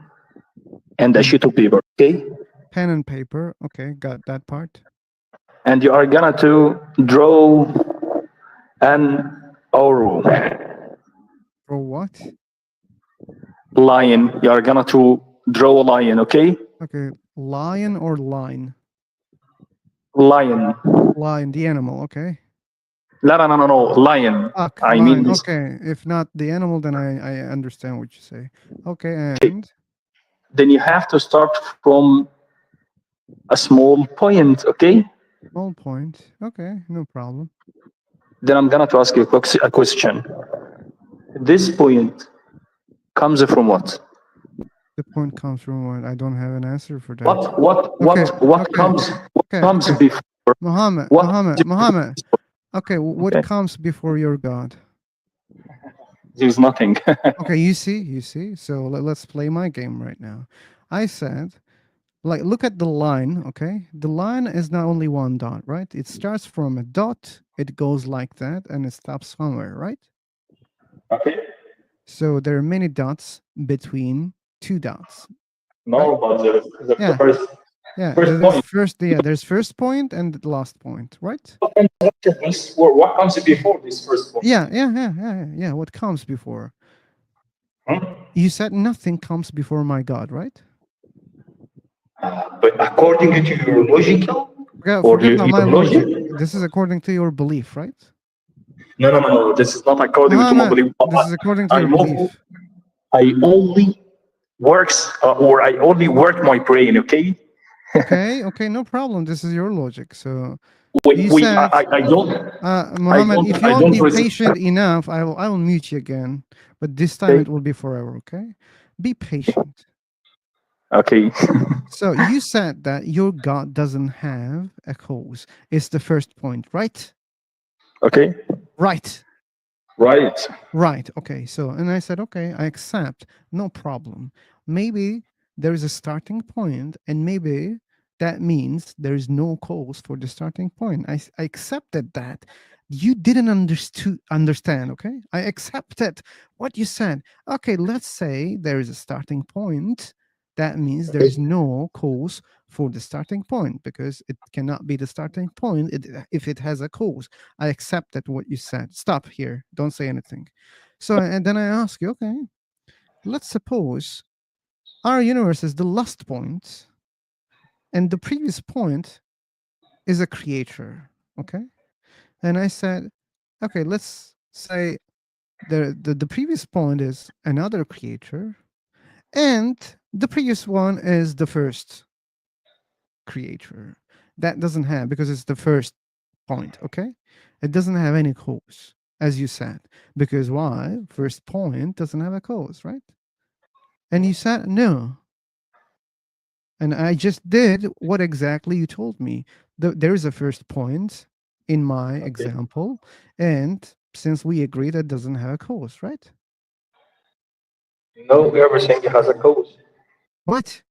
and a sheet of paper, okay? Pen and paper. Okay, got that part. And you are gonna to draw an arrow For what? lion. You are gonna to draw a lion, okay? Okay, lion or line? Lion. Lion, the animal. Okay. No. Lion. I mean Line. this. Okay. If not the animal, then I understand what you say. Okay, and Then you have to start from a small point, okay? small point. Okay, no problem. Then I'm gonna to ask you a question. This point comes from what? The point comes from what? I don't have an answer for that. What comes before? Muhammad. Okay, what comes before your God? There's nothing. Okay, you see. So let's play my game right now. I said, like, look at the line. Okay, the line is not only one dot, right? It starts from a dot, it goes like that, and it stops somewhere, right? Okay. So there are many dots between two dots. No, but there's the first There's point. there's first point and the last point, right? What comes before this first point? Yeah. What comes before? You said nothing comes before my God, right? But according to your logical Forget about my logic. This is according to your belief, right? No. This is not according to my belief. This is according to your belief. I only work my brain, okay? Okay, no problem. This is your logic. So Wait, I don't. Muhammad, if you I won't don't be patient enough, I will mute you again. But this time it will be forever, okay? Be patient. Okay. So you said that your God doesn't have a cause. It's the first point, right? Okay. Right. Okay. So, and I said, okay, I accept. No problem. Maybe there is a starting point, and maybe that means there is no cause for the starting point. I accepted that. You didn't understand. Okay. I accepted what you said. Okay. Let's say there is a starting point. That means there is no cause for the starting point because it cannot be the starting point if it has a cause. I accepted what you said. Stop here. Don't say anything. So, and then I ask you, okay, let's suppose our universe is the last point and the previous point is a creator. Okay. And I said, okay, let's say the previous point is another creator and the previous one is the first creator. That doesn't have because it's the first point, okay? It doesn't have any cause, as you said. Because why? First point doesn't have a cause, right? And you said no. And I just did what exactly you told me. There is a first point in my example, and since we agree that doesn't have a cause, right? No, everything has a cause. What?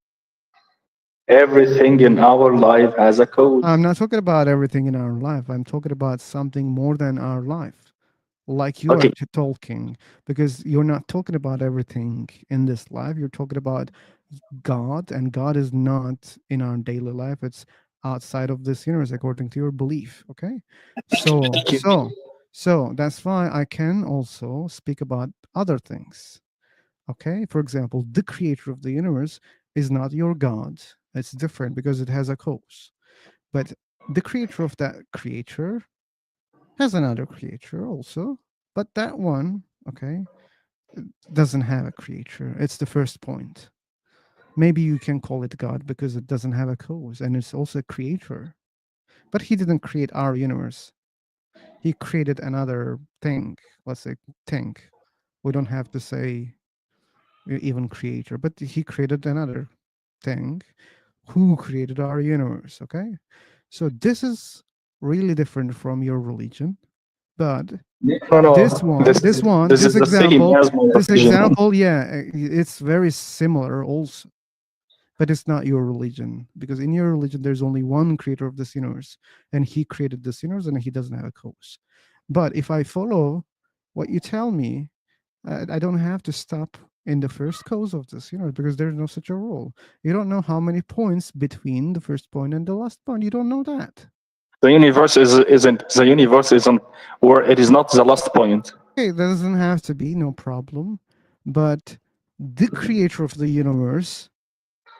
Everything in our life has a cause. I'm not talking about everything in our life. I'm talking about something more than our life, like you are Okay. talking, because you're not talking about everything in this life. You're talking about God, and God is not in our daily life. It's outside of this universe, according to your belief. Okay, so Thank you. so that's why I can also speak about other things. Okay, for example, the creator of the universe is not your God. It's different because it has a cause. But the creator of that creature has another creature also. But that one, okay, doesn't have a creature. It's the first point. Maybe you can call it God because it doesn't have a cause and it's also a creator. But he didn't create our universe. He created another thing. Let's say thing. We don't have to say even creator, but he created another thing who created our universe. Okay, so this is really different from your religion, but No, this this is the same example, as my religion. yeah, it's very similar also, but it's not your religion, because in your religion there's only one creator of this universe, and he created this universe and he doesn't have a cause. But if I follow what you tell me, I don't have to stop in the first cause of this universe, because there's no such a rule. You don't know how many points between the first point and the last point. You don't know that. The universe isn't where it is not the last point. Okay, that doesn't have to be, no problem. But the creator of the universe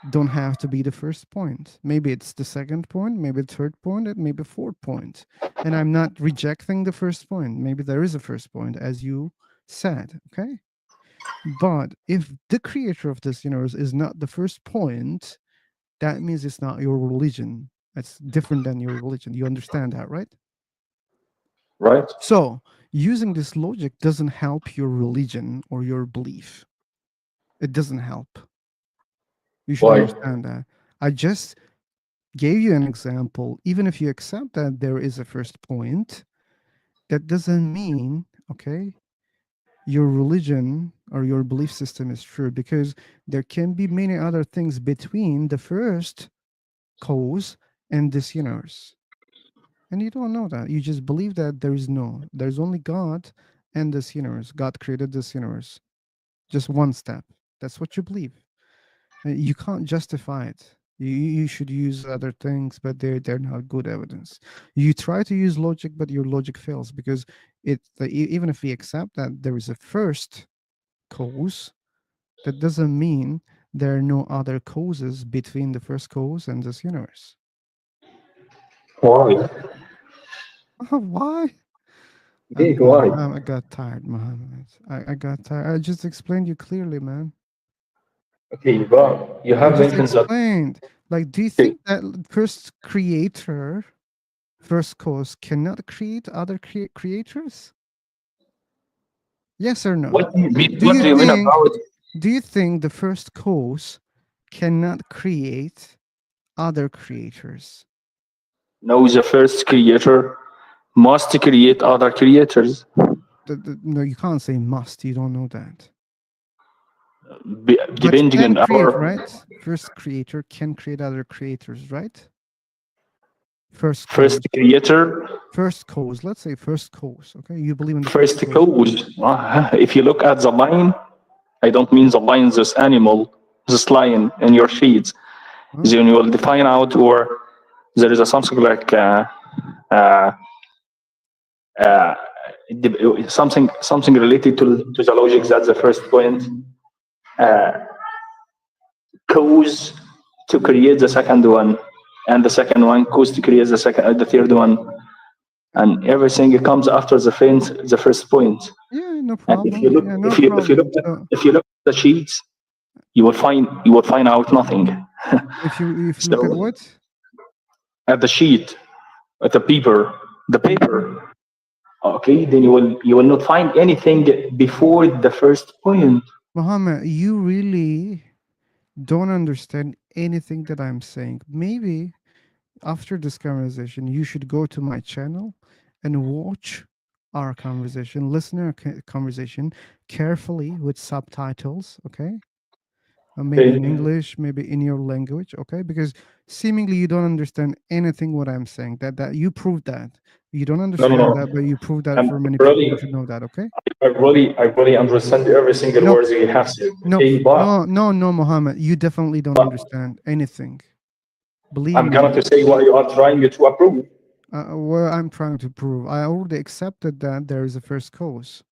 don't have to be the first point. Maybe it's the second point, maybe the third point, and maybe fourth point. And I'm not rejecting the first point. Maybe there is a first point, as you said, okay? But if the creator of this universe is not the first point, that means it's not your religion. It's different than your religion. You understand that, right? Right. So using this logic doesn't help your religion or your belief. It doesn't help. You should Why? understand that. I just gave you an example. Even if you accept that there is a first point, that doesn't mean, okay, your religion or your belief system is true, because there can be many other things between the first cause and this universe. And you don't know that. You just believe that there's only God and this universe. God created this universe. Just one step. That's what you believe. You can't justify it. You should use other things, but they're not good evidence. You try to use logic, but your logic fails, because even if we accept that there is a first cause, that doesn't mean there are no other causes between the first cause and this universe. Why? Why? Big why? I got tired, Mohammed. I got tired. I just explained you clearly, man. Okay, but you I have just mentioned that. explained. Like, do you Okay. think that first creator, first cause, cannot create other creators? Yes or no? What do you mean? Do What you do you mean think? about? Do you think the first cause cannot create other creators? No, the first creator must create other creators. No, you can't say must. You don't know that. But Depending can on create, our right? First creator can create other creators, right? First first cause. creator, First cause. Let's say first cause. Okay, you believe in the first first cause. cause. If you look at the lion, I don't mean the lion, this animal, this lion in your feeds. Then you will define out, or there is a something like uh, something related to the logic that the first point cause to create the second one, and the second one cause to create the third one, and everything comes after the first point. Yeah, no And if you problem. look, Yeah, no problem. So if you look at the sheets, you will find out nothing. if you So look at what? at the sheet, at the paper, okay, then you will not find anything before the first point. Muhammad, you really don't understand anything that I'm saying. Maybe after this conversation, you should go to my channel and watch our conversation, listen to our conversation carefully with subtitles, okay? maybe in Okay. English, maybe in your language, okay? Because seemingly you don't understand anything what I'm saying. That you proved that. You don't No, understand no, that, but you proved that I'm for many people who really, should know that, okay? I really understand every single No, word you have said. no, Okay, but no, Muhammad. You definitely don't understand anything. Believe I'm me. going to say what you are trying to approve. What I'm trying to prove, I already accepted that there is a first cause.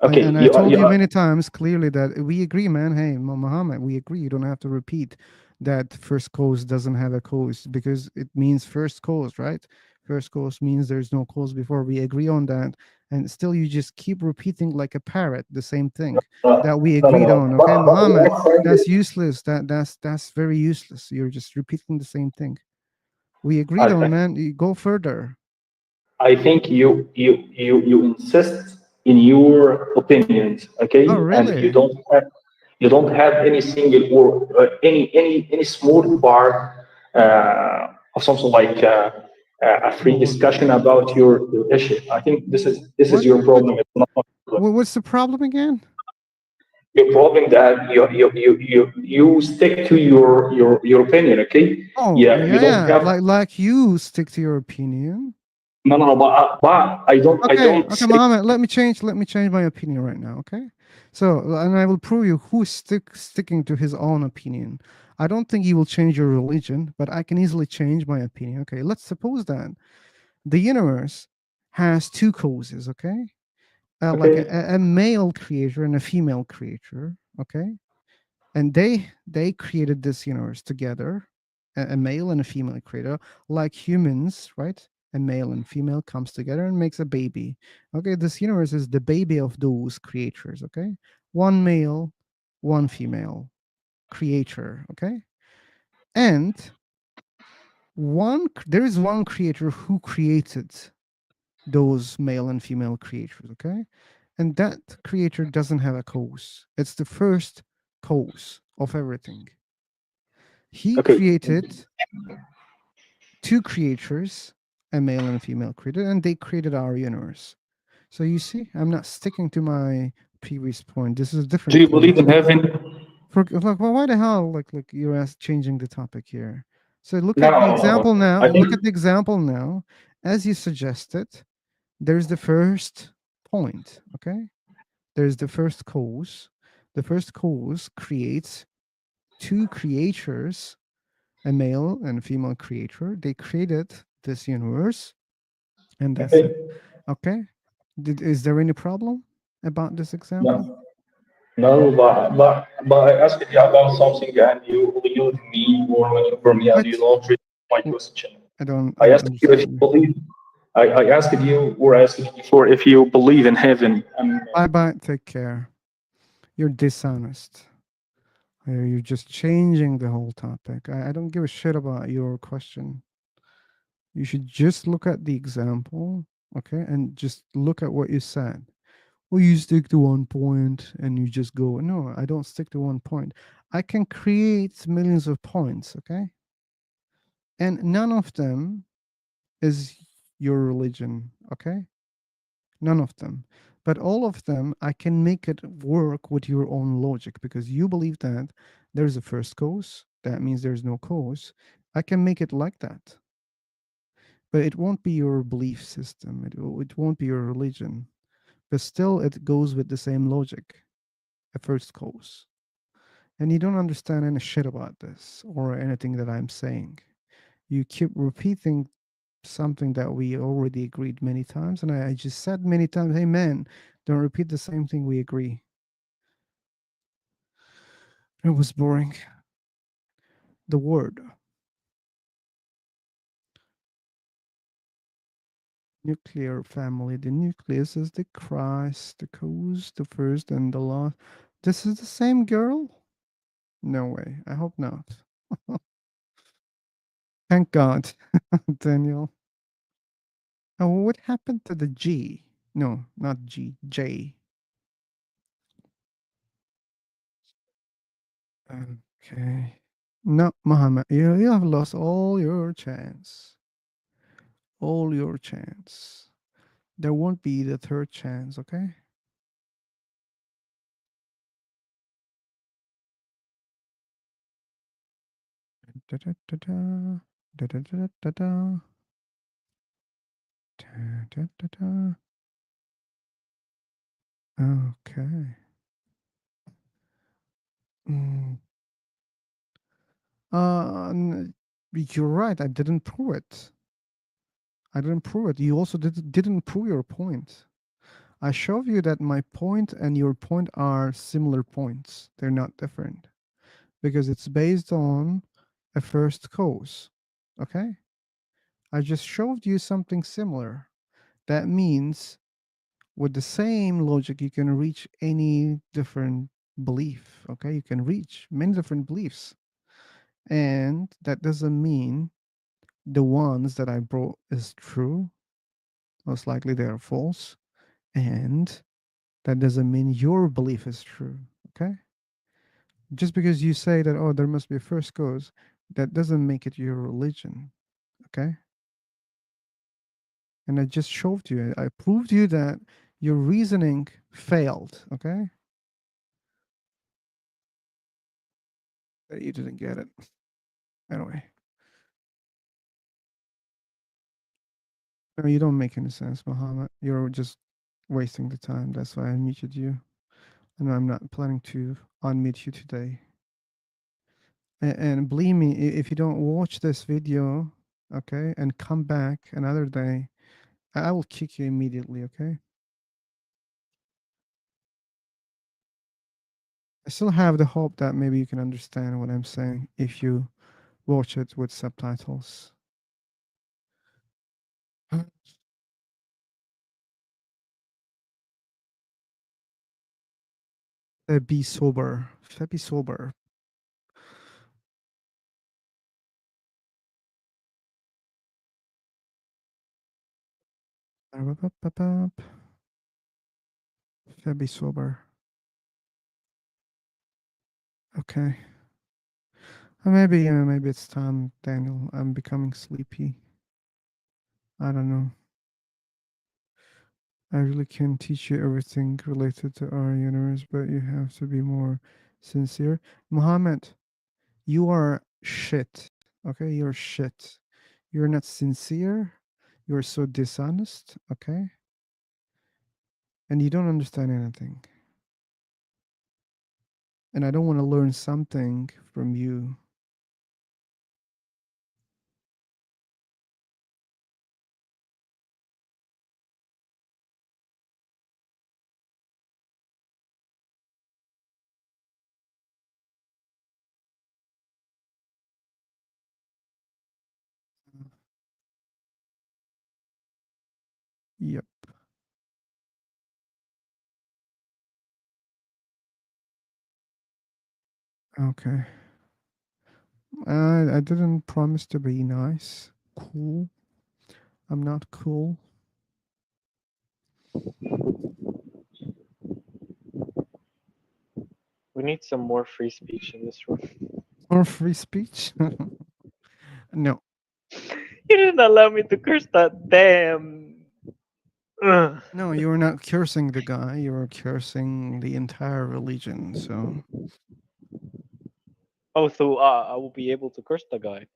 Okay, And I told you many times clearly that we agree, man. Hey, Muhammad, we agree. You don't have to repeat that first cause doesn't have a cause because it means first cause, right? First cause means there's no cause before. We agree on that. And still, you just keep repeating like a parrot the same thing that we agreed on. Okay, Muhammad, that's useless. That's very useless. You're just repeating the same thing. We agreed on, man. You go further. I think you insist in your opinions, Oh, okay, and really? you don't have any single or any small part of something like a free discussion about your issue. I think this is your problem. It's not my problem. What's the problem again? Your problem that you stick to your opinion, okay? Oh, Yeah, you don't yeah. have Like you stick to your opinion. no, but I Okay, don't okay, say Mohammed, let me change my opinion right now, okay? So, and I will prove you who's sticking to his own opinion. I don't think you will change your religion, but I can easily change my opinion. Okay, let's suppose that the universe has two causes, okay? Like okay. a male creator and a female creator, okay? And they created this universe together, a male and a female creator, like humans, right? A male and female comes together and makes a baby. Okay, this universe is the baby of those creatures. Okay, one male, one female creator. Okay, and there is one creator who created those male and female creatures. Okay, and that creator doesn't have a cause. It's the first cause of everything. He Okay. created two creatures, a male and a female creator, and they created our universe. So you see, I'm not sticking to my previous point. This is a Do different you point. believe in heaven? Like, well, why the hell? Like you're changing the topic here. So look No, at the no, no, example no. now. I think Look at the example now, as you suggested. There's the first point. Okay, there's the first cause. The first cause creates two creatures, a male and a female creator. They created this universe, and that's it. okay. Okay. Is there any problem about this example? No, no, but I asked you about something and you believe me or whatever me and you What? don't read my Wh- question. I I don't asked you if you understand you. believe. I asked you or asked you before if you believe in heaven. Bye bye. Take care. You're dishonest. You're just changing the whole topic. I don't give a shit about your question. You should just look at the example, okay, and just look at what you said. Well, you stick to one point and you just go, no, I don't stick to one point. I can create millions of points, okay? And none of them is your religion, okay? None of them. But all of them, I can make it work with your own logic because you believe that there's a first cause. That means there's no cause. I can make it like that. But it won't be your belief system. It won't be your religion. But still, it goes with the same logic, a first cause. And you don't understand any shit about this or anything that I'm saying. You keep repeating something that we already agreed many times. And I just said many times, hey, man, don't repeat the same thing we agree. It was boring. The word nuclear family, the nucleus is the Christ, the cause, the first and the last. This is the same girl? No way. I hope not. Thank God, Daniel. Oh, what happened to the G? No, not G, J. Okay. No, Muhammad, you have lost all your chance. All your chance. There won't be the third chance, okay? Da-da-da-da. Da-da-da-da-da. Da-da-da-da. Okay. Mm. You're right. I didn't prove it. I didn't prove it. You also didn't prove your point. I showed you that my point and your point are similar points. They're not different because it's based on a first cause. Okay? I just showed you something similar. That means with the same logic, you can reach any different belief. Okay? You can reach many different beliefs. And that doesn't mean the ones that I brought is true. Most likely they are false. And that doesn't mean your belief is true. Okay? Just because you say that, oh, there must be a first cause, that doesn't make it your religion. Okay? And I just showed you, I proved you that your reasoning failed. Okay? That you didn't get it. Anyway. No, you don't make any sense, Muhammad. You're just wasting the time. That's why I muted you. And I'm not planning to unmute you today. And believe me, if you don't watch this video, okay, and come back another day, I will kick you immediately, okay? I still have the hope that maybe you can understand what I'm saying if you watch it with subtitles. Be sober. Be sober. Be sober. Okay. Maybe it's time, Daniel. I'm becoming sleepy. I don't know. I really can't teach you everything related to our universe, but you have to be more sincere. Muhammad, you are shit. Okay, you're shit. You're not sincere. You're so dishonest. Okay, and you don't understand anything. And I don't want to learn something from you. Yep. Okay. I didn't promise to be nice. Cool. I'm not cool. We need some more free speech in this room. Or free speech? No. You didn't allow me to curse that damn. Ugh. No, you were not cursing the guy. You were cursing the entire religion. So Oh, so I will be able to curse the guy.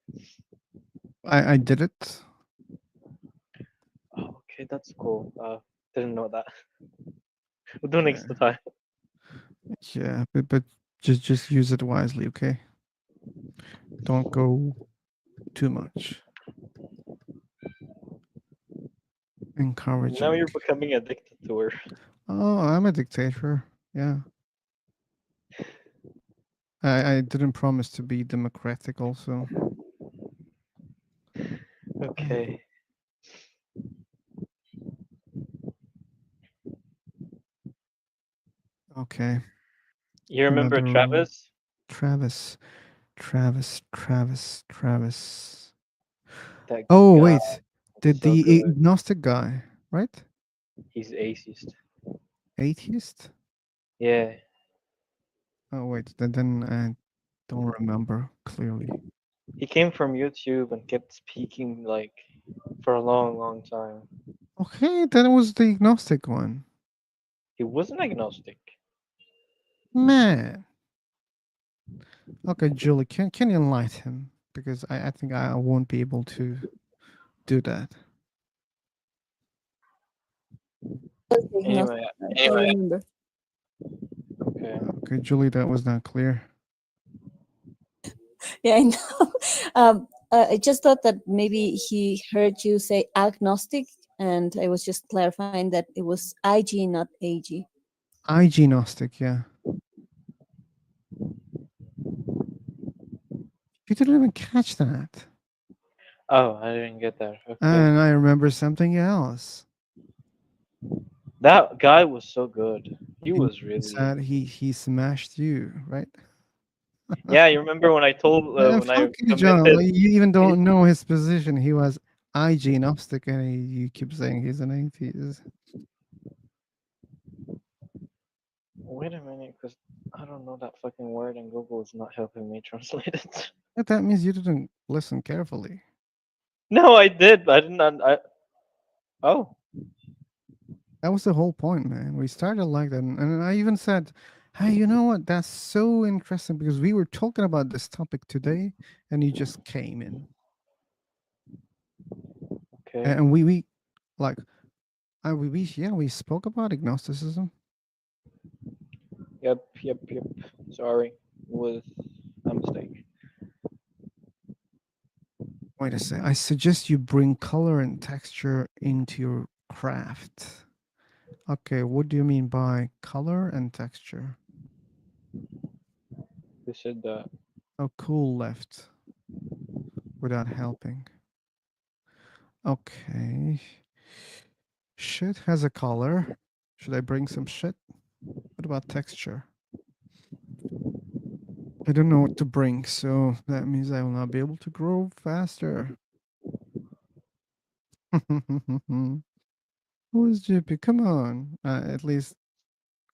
I did it. Oh, okay, that's cool. Didn't know that. We'll do next time. Yeah, but just use it wisely, okay? Don't go too much. Encouraging. Now you're becoming a dictator. Oh, I'm a dictator. Yeah. I didn't promise to be democratic also. Okay. Okay. You remember Another rule. Travis? Travis. That Oh, guy wait. was so The good. agnostic guy, right? He's atheist. Atheist? Yeah. Oh, wait. Then I don't remember clearly. He came from YouTube and kept speaking like for a long, long time. Okay, that was the agnostic one. He wasn't agnostic. Man. Okay, Julie, can you enlighten him? because I think I won't be able to do that. Okay, no, Anyway, I remember. okay. Okay, Julie, that was not clear. Yeah, I know. I just thought that maybe he heard you say agnostic, and I was just clarifying that it was IG, not AG. IG Gnostic, yeah. You didn't even catch that. Oh, I didn't get that. Okay. And I remember something else. That guy was so good. He You was really. said he smashed you, right? Yeah, you remember when I told when I Fuck you, John. committed? You even don't know his position. He was IG Gnostic, and you keep saying he's an atheist. Wait a minute, because I don't know that fucking word, and Google is not helping me translate it. But that means you didn't listen carefully. No, I did. I didn't. Oh. That was the whole point, man. We started like that, and I even said, "Hey, you know what? That's so interesting because we were talking about this topic today, and you just came in, Okay. and we like, we spoke about agnosticism. Yep. Sorry, it was a mistake. Wait a sec. I suggest you bring color and texture into your craft. Okay, what do you mean by color and texture? Who said that? Oh, cool left without helping. Okay. Shit has a color. Should I bring some shit? What about texture? I don't know what to bring, so that means I will not be able to grow faster. Who is JP? Come on. At least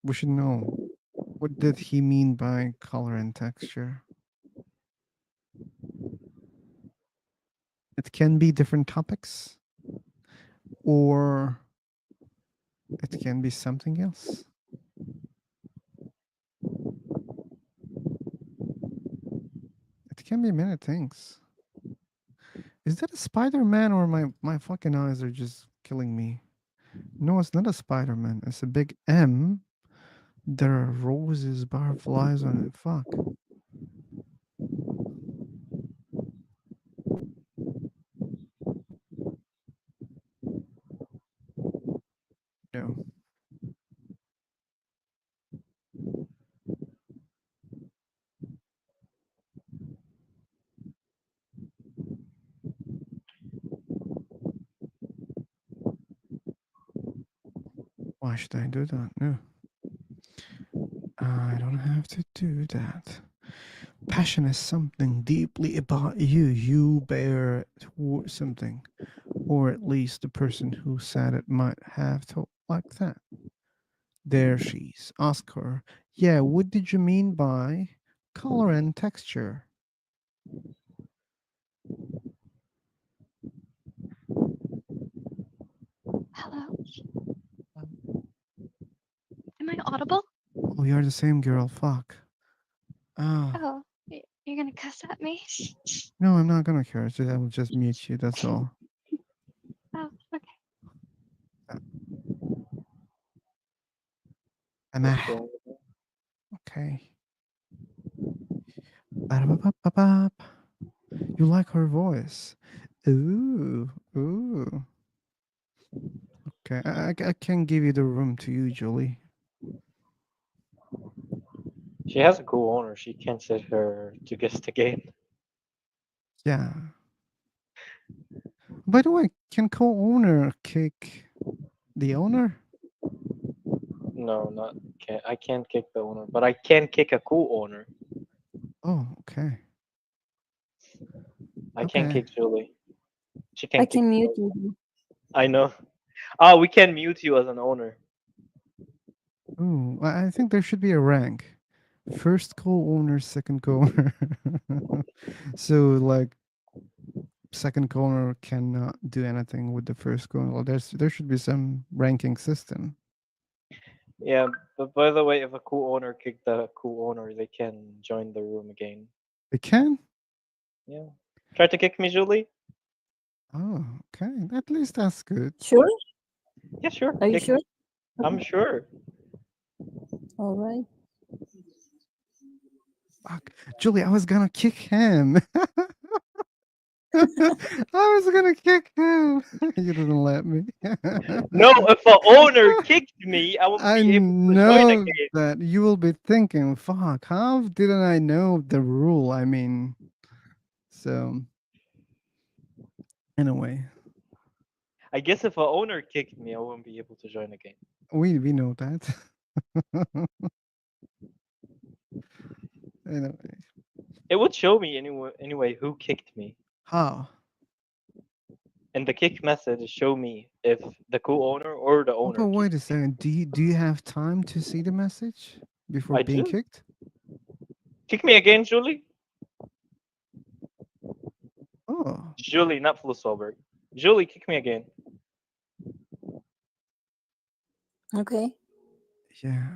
we should know. What did he mean by color and texture? It can be different topics, or it can be something else. It can be many things. Is that a Spider-Man or my fucking eyes are just killing me? No, it's not a Spider-Man. It's a big M. There are roses, butterflies on it. Fuck. No. Why should I do that? No. I don't have to do that. Passion is something deeply about you. You bear towards something. Or at least the person who said it might have thought like that. There she's. Ask her, yeah, what did you mean by color and texture? Hello? Am I audible? Oh, you're the same girl. Fuck. Oh. Oh, you're gonna cuss at me? No, I'm not gonna curse. I will just mute you. That's all. Oh, okay. Emma. What's wrong with it? Okay. Ba-da-ba-ba-ba-ba. You like her voice. Ooh. Ooh. Okay. I can give you the room to you, Julie. She has a cool owner. She can't sit her to guest again. Yeah. By the way, can co-owner kick the owner? No, not can't. I can't kick the owner, but I can kick a co-owner. Oh, okay. I can't Okay. kick Julie. She I can't kick. can mute you. I know. Oh, we can mute you as an owner. Ooh, I think there should be a rank. First co-owner, second co-owner. So like second co-owner cannot do anything with the first co-owner. There should be some ranking system. Yeah, but by the way, if a co-owner kicked the co-owner, they can join the room again. They can? Yeah. Try to kick me, Julie. Oh, okay. At least that's good. Sure? Yeah, sure. Are you Kick sure? me. I'm sure. All right. Fuck. Julie, I was gonna kick him. I was gonna kick him. You didn't let me. No, if the owner kicked me, I won't I be able to join know again. that you will be thinking, fuck, how didn't I know the rule? I mean, so anyway, I guess if the owner kicked me, I won't be able to join again. we know that. Anyway, It would show me anyway who kicked me. how? And the kick message show me if the co-owner or the Oh, owner but kicked. wait a second. Do you have time to see the message before I being do. kicked? Kick me again, Julie. Oh, Julie, not Flussoberg. Julie, kick me again. Okay. yeah.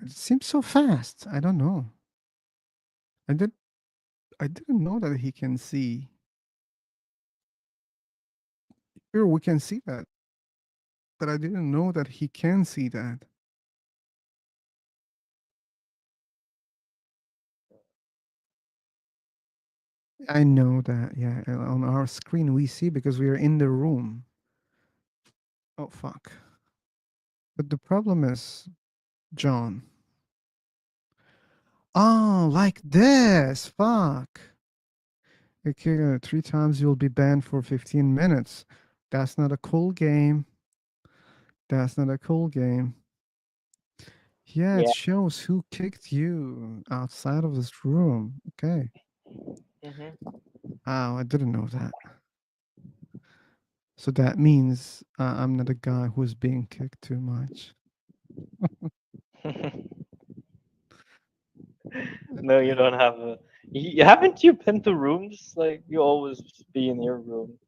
It seems so fast. I don't know. I did. I didn't know that he can see. Sure, we can see that, but I didn't know that he can see that. I know that. Yeah, on our screen we see because we are in the room. Oh fuck! But the problem is, John. Oh, like this. Fuck. Okay, 3 times you'll be banned for 15 minutes. That's not a cool game. That's not a cool game. Yeah, it Yeah. shows who kicked you outside of this room. Okay. Mhm. Oh, I didn't know that. So that means I'm not a guy who's being kicked too much. No, you don't have a. Haven't you been to rooms? Like you always be in your room.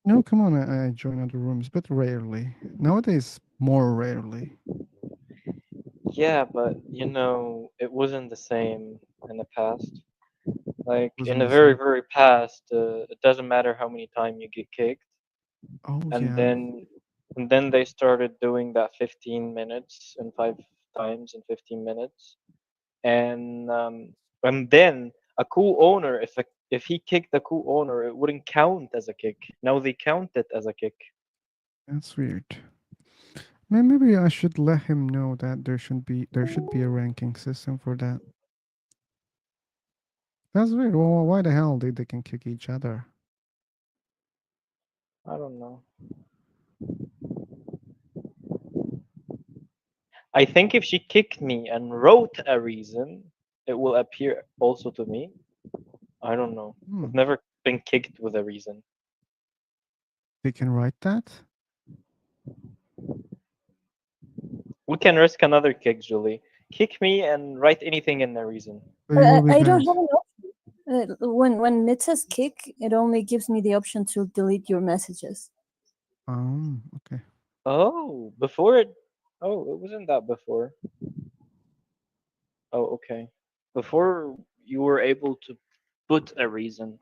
No, come on, I join other rooms, but rarely. Nowadays, more rarely. Yeah, but it wasn't the same in the past. Like in Wasn't the the very, same. very past, it doesn't matter how many times you get kicked, Oh and yeah, then they started doing that 15 minutes and 5 times in 15 minutes, and then a co-owner, if he kicked the co-owner, it wouldn't count as a kick. Now they count it as a kick. that's weird. Maybe I should let him know that there should be a ranking system for that. That's weird. Well, why the hell they can kick each other? I don't know. I think if she kicked me and wrote a reason, it will appear also to me. I don't know. Hmm. I've never been kicked with a reason. They can write that. We can risk another kick, Julie. Kick me and write anything in the reason. But you will be I don't banned. have an option. When it says kick, it only gives me the option to delete your messages. Okay. Oh, before it. Oh, it wasn't that before. Oh, okay. Before you were able to put a reason.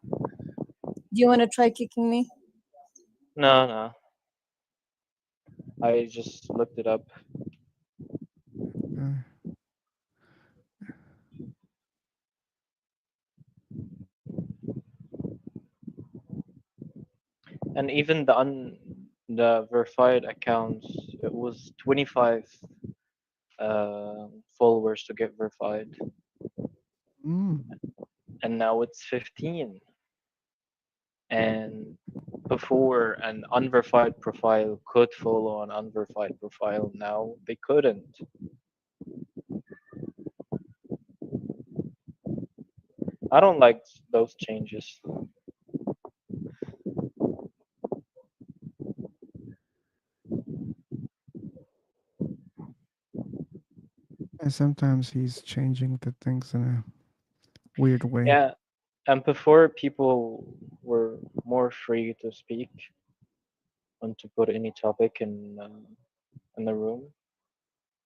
Do you want to try kicking me? No, no. I just looked it up. Uh, And even the verified accounts, it was 25 followers to get verified, mm. and now it's 15. And before, an unverified profile could follow an unverified profile. Now they couldn't. I don't like those changes. And sometimes he's changing the things in a weird way. Yeah, and before people were more free to speak and to put any topic in the room.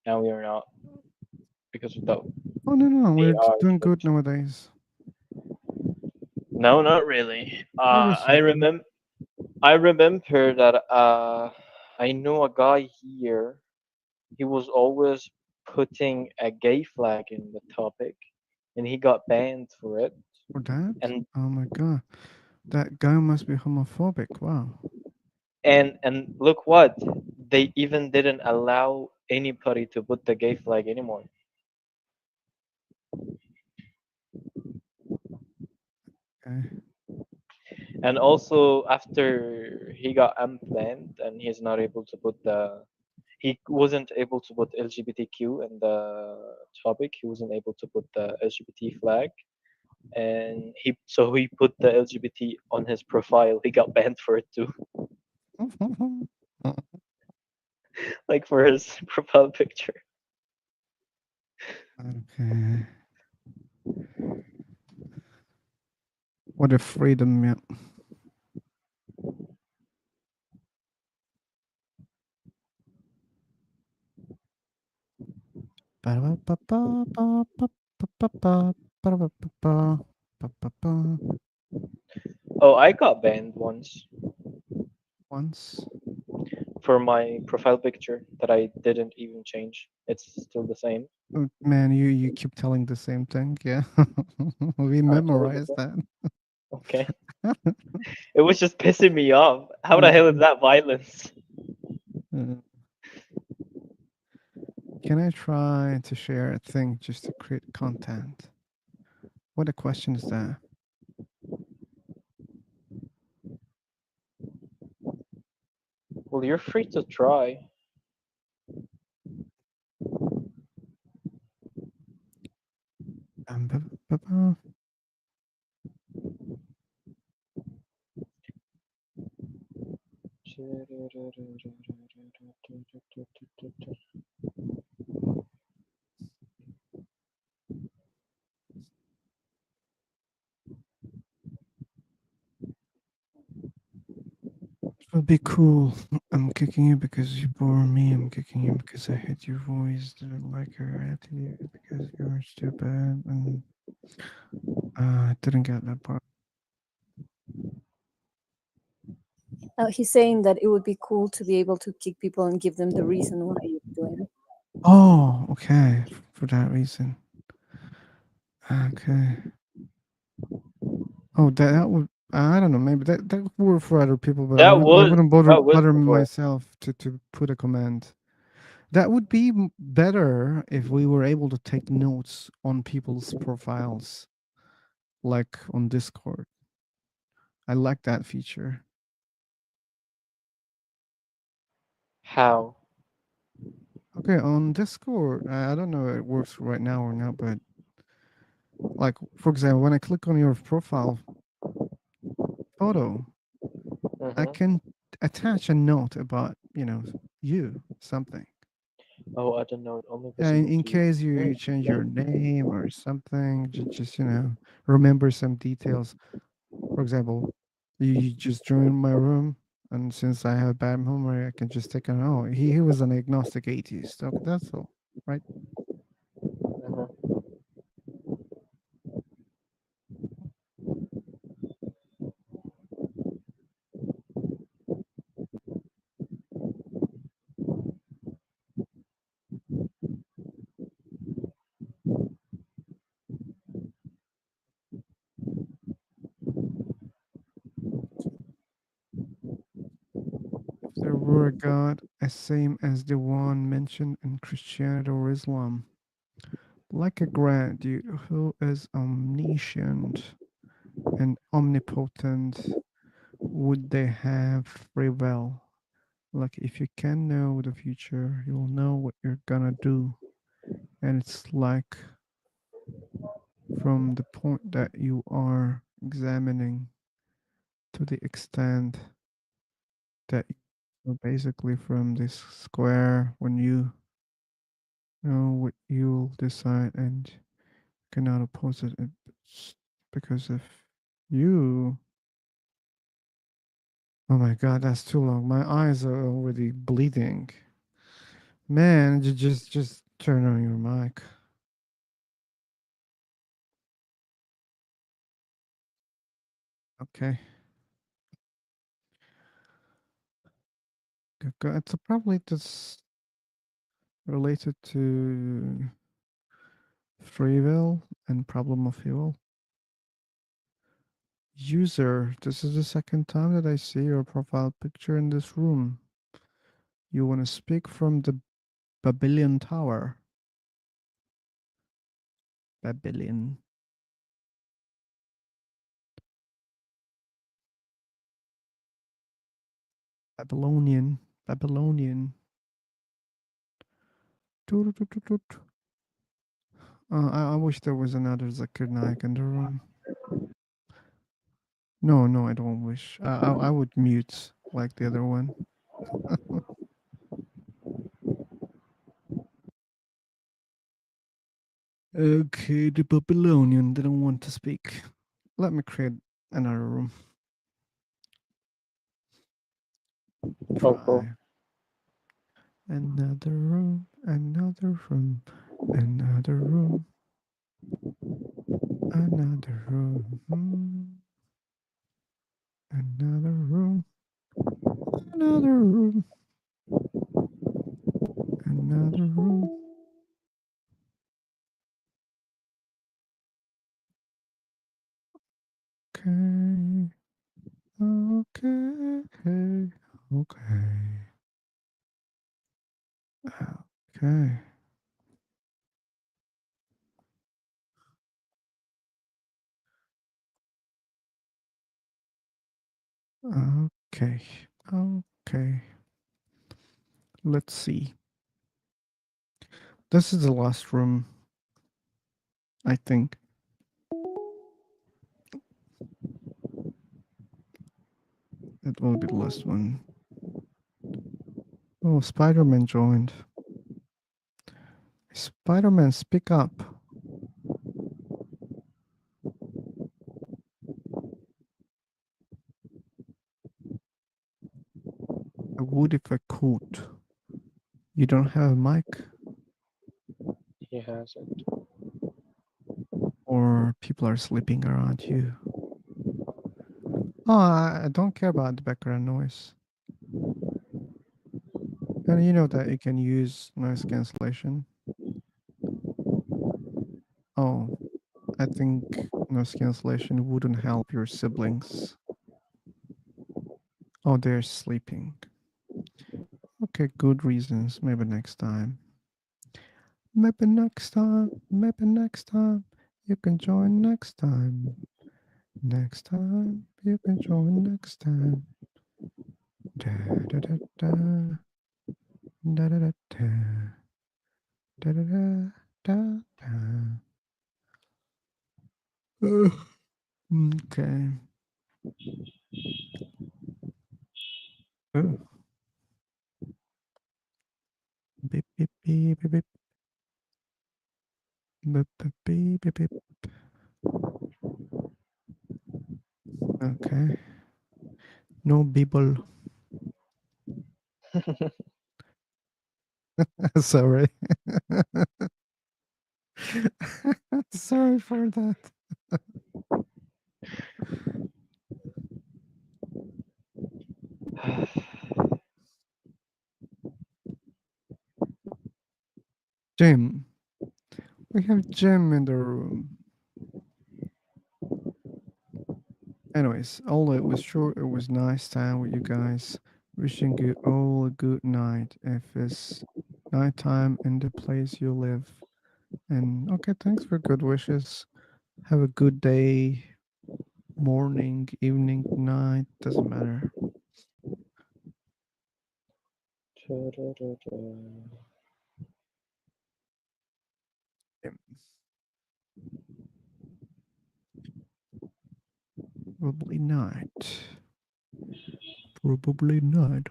Now we are not. because of the Oh no, we're AI doing good things. nowadays. No, not really. Oh yes. I remember that I know a guy here. He was always putting a gay flag in the topic, and he got banned for it. For that? And Oh my god, that guy must be homophobic. Wow. and look what they even didn't allow anybody to put the gay flag anymore. Okay. And also after he got unplanned and he's not able to put the he wasn't able to put LGBTQ in the topic. He wasn't able to put the LGBT flag, and he put the LGBT on his profile. He got banned for it too, like for his profile picture. Okay. What a freedom, yeah. Oh, I got banned once Once. for my profile picture that I didn't even change. It's still the same. Oh, man, you keep telling the same thing. Yeah, we I told you memorized so. that. Okay. It was just pissing me off. How the hell is that violence? Uh, Can I try to share a thing just to create content? What a question is that? Well, you're free to try. Ba-ba. It would be cool. I'm kicking you because you bore me. I'm kicking you because I hate your voice. Didn't like your attitude because you're stupid. And I didn't get that part. He's saying that it would be cool to be able to kick people and give them the reason why you're doing it. Oh, okay. For that reason. Okay. Oh, that would. I don't know. Maybe that would work for other people, but That I was wouldn't that was bother before. myself to put a comment. That would be better if we were able to take notes on people's profiles, like on Discord. I like that feature. How? Okay, on Discord, I don't know if it works right now or not, but like for example, when I click on your profile photo, I Mhm. can attach a note about you something. Oh, I don't know. It's only Yeah, visible in to you. case you change your name or something, just remember some details. For example, you just joined my room, and since I have bad memory, I can just take an he was an agnostic atheist. Okay, that's all, right? Mhm. If there were a God as same as the one mentioned in Christianity or Islam, like a grand who is omniscient and omnipotent, would they have free will? Like if you can know the future, you'll know what you're gonna do. And it's like from the point that you are examining to the extent that so basically from this square when you know what you'll decide and cannot oppose it it's because of you. Oh my god, that's too long. My eyes are already bleeding. Man, just turn on your mic. Okay. It's probably just related to free will and problem of evil. User, this is the second time that I see your profile picture in this room. You want to speak from the Babylon Tower. Babylon. Babylonian. Babylonian. Toot, toot, toot, toot. I wish there was another Zakir Naik in the room. No, I don't wish. I would mute like the other one. Okay, the Babylonian didn't want to speak. Let me create another room. Oh. Another room, another room, another room, another room, another room, another room, another room. Okay, okay, okay. Okay. Okay. Let's see. This is the last room, I think. It will be the last one. Oh, Spider-Man joined. Spider-Man, speak up. I would if I could. You don't have a mic? He hasn't. Or people are sleeping around you? Oh, I don't care about the background noise. And you know that you can use noise cancellation. Oh, I think noise cancellation wouldn't help your siblings. Oh, they're sleeping. Okay, good reasons. Maybe next time. Maybe next time. Maybe next time. You can join next time. Next time. You can join next time. Da da da da. Da da da da. Da da da da da. Okay. Oh. Beep beep beep beep beep. Beep beep beep beep beep. Okay. No people. Sorry. Sorry for that. Jim. We have Jim in the room. Anyways, although it was short, it was nice time with you guys. Wishing you all a good night if it's nighttime in the place you live. And okay, thanks for good wishes. Have a good day, morning, evening, night, doesn't matter. Probably not. Probably not.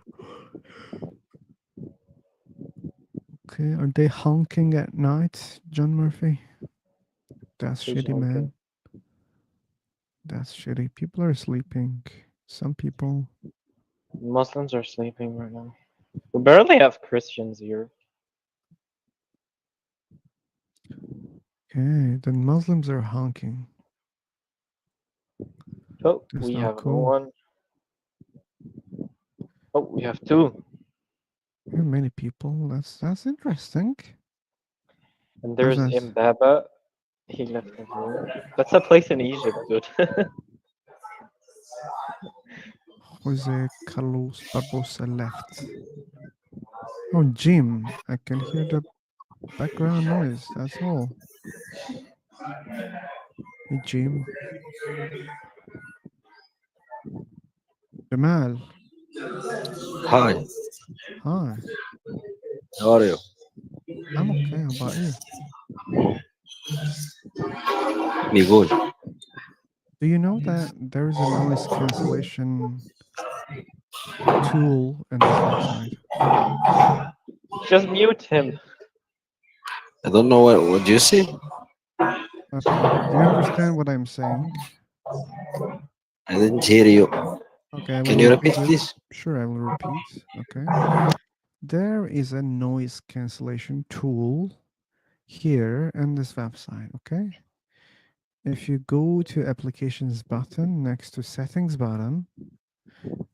Okay, are they honking at night, John Murphy? That's Who's shitty, honking? man. That's shitty. People are sleeping. Some people. Muslims are sleeping right now. We barely have Christians here. Okay, then Muslims are honking. Oh, That's we not have no cool. one. Oh, we have two. We have many people. That's interesting. And How's there's that? Mbaba. He left the room. That's a place in Egypt, dude. Jose Carlos Barbosa left. Oh, Jim. I can hear the background noise. That's all. Hey, Jim. Jamal. Hi, Hi. how are you? I'm okay. How about you? Me good. Do you know that there is a noise cancellation tool in this website? Just mute him. I don't know what you say. Okay. Do you understand what I'm saying? I didn't hear you. Okay, I will Can you repeat repeat, it. please? Sure, I will repeat. Okay. There is a noise cancellation tool here in this website. Okay. If you go to applications button next to settings button,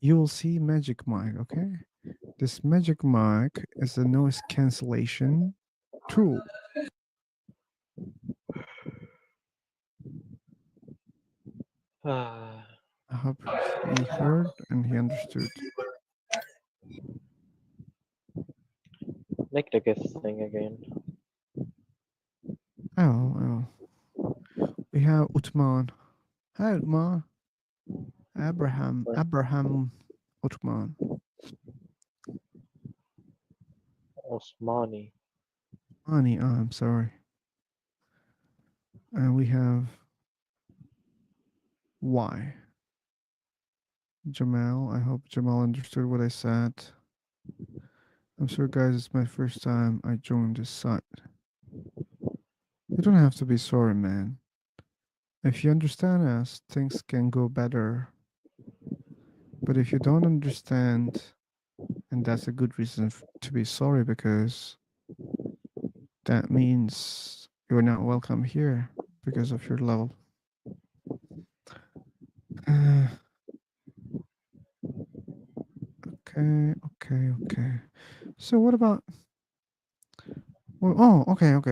you will see Magic Mic. Okay. This Magic Mic is a noise cancellation tool. I hope he heard and he understood. Make the gift thing again. Oh. We have Utman. Hi, Utman. Abraham Utman. Osmani. Ani, I'm sorry. And we have Y. Jamal. I hope Jamal understood what I said. I'm sorry, guys. It's my first time I joined this site. You don't have to be sorry, man. If you understand us, things can go better. But if you don't understand, and that's a good reason to be sorry, because that means you're not welcome here because of your level. Okay. So what about? Well, okay. I'm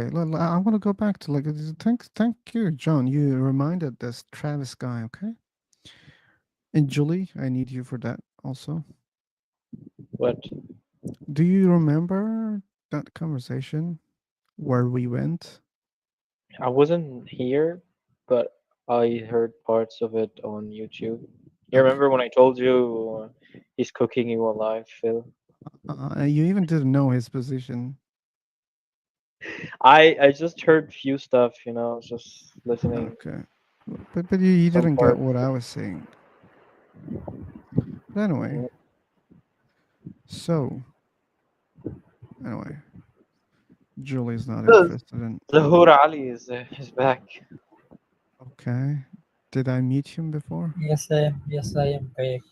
gonna go back to like. Thank you, John. You reminded this Travis guy. Okay. And Julie, I need you for that also. What? Do you remember that conversation where we went? I wasn't here, but I heard parts of it on YouTube. You Okay. remember when I told you he's cooking you alive, Phil? You even didn't know his position. I just heard few stuff, just listening. Okay. But you Some didn't get part. what I was saying. But anyway. So anyway. Julie's not interested in. Zahur Ali is back. Okay. Did I meet him before? Yes, I am correct.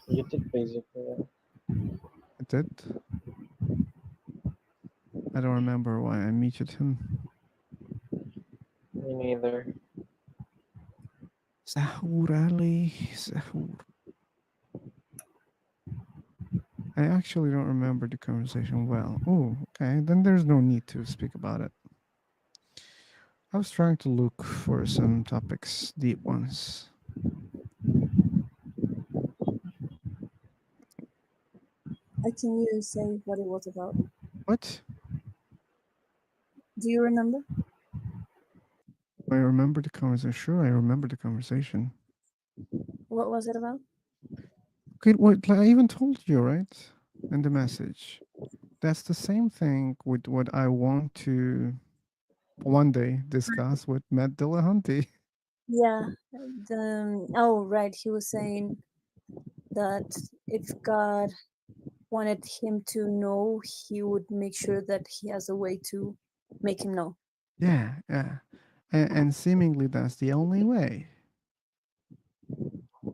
You did basically. I did. I don't remember why I muted him. Me neither. Zahur Ali. Zahur. I actually don't remember the conversation well. Oh, okay. Then there's no need to speak about it. I was trying to look for some topics, deep ones. Can you say what it was about? What? Do you remember? I remember the conversation. Sure, I remember the conversation. What was it about? Okay, what I even told you, right? In the message. That's the same thing with what I want to one day discuss with Matt Dillahunty. Yeah. Right. He was saying that if God wanted him to know, he would make sure that he has a way to make him know. Yeah. And seemingly that's the only way.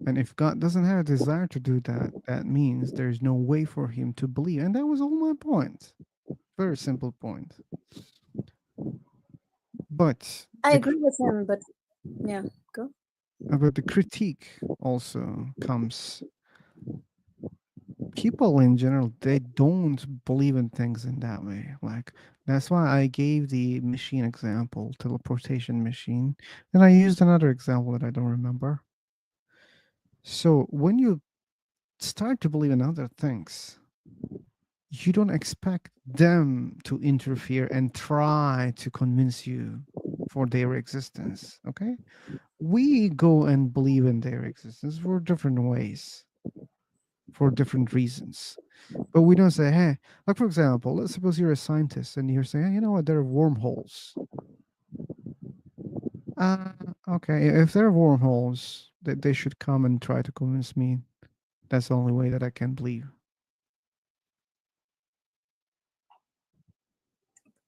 And if God doesn't have a desire to do that, that means there's no way for him to believe. And that was all my point. Very simple point. But I agree with him, but yeah, go. But the critique also comes. People in general, they don't believe in things in that way. Like, that's why I gave the machine example, teleportation machine, and I used another example that I don't remember. So when you start to believe in other things, you don't expect them to interfere and try to convince you for their existence. Okay, we go and believe in their existence for different ways, for different reasons. But we don't say, hey, like for example, let's suppose you're a scientist and you're saying, "Hey, you know what, there are wormholes." Uh, okay, if there are wormholes, they should come and try to convince me. That's the only way that I can believe.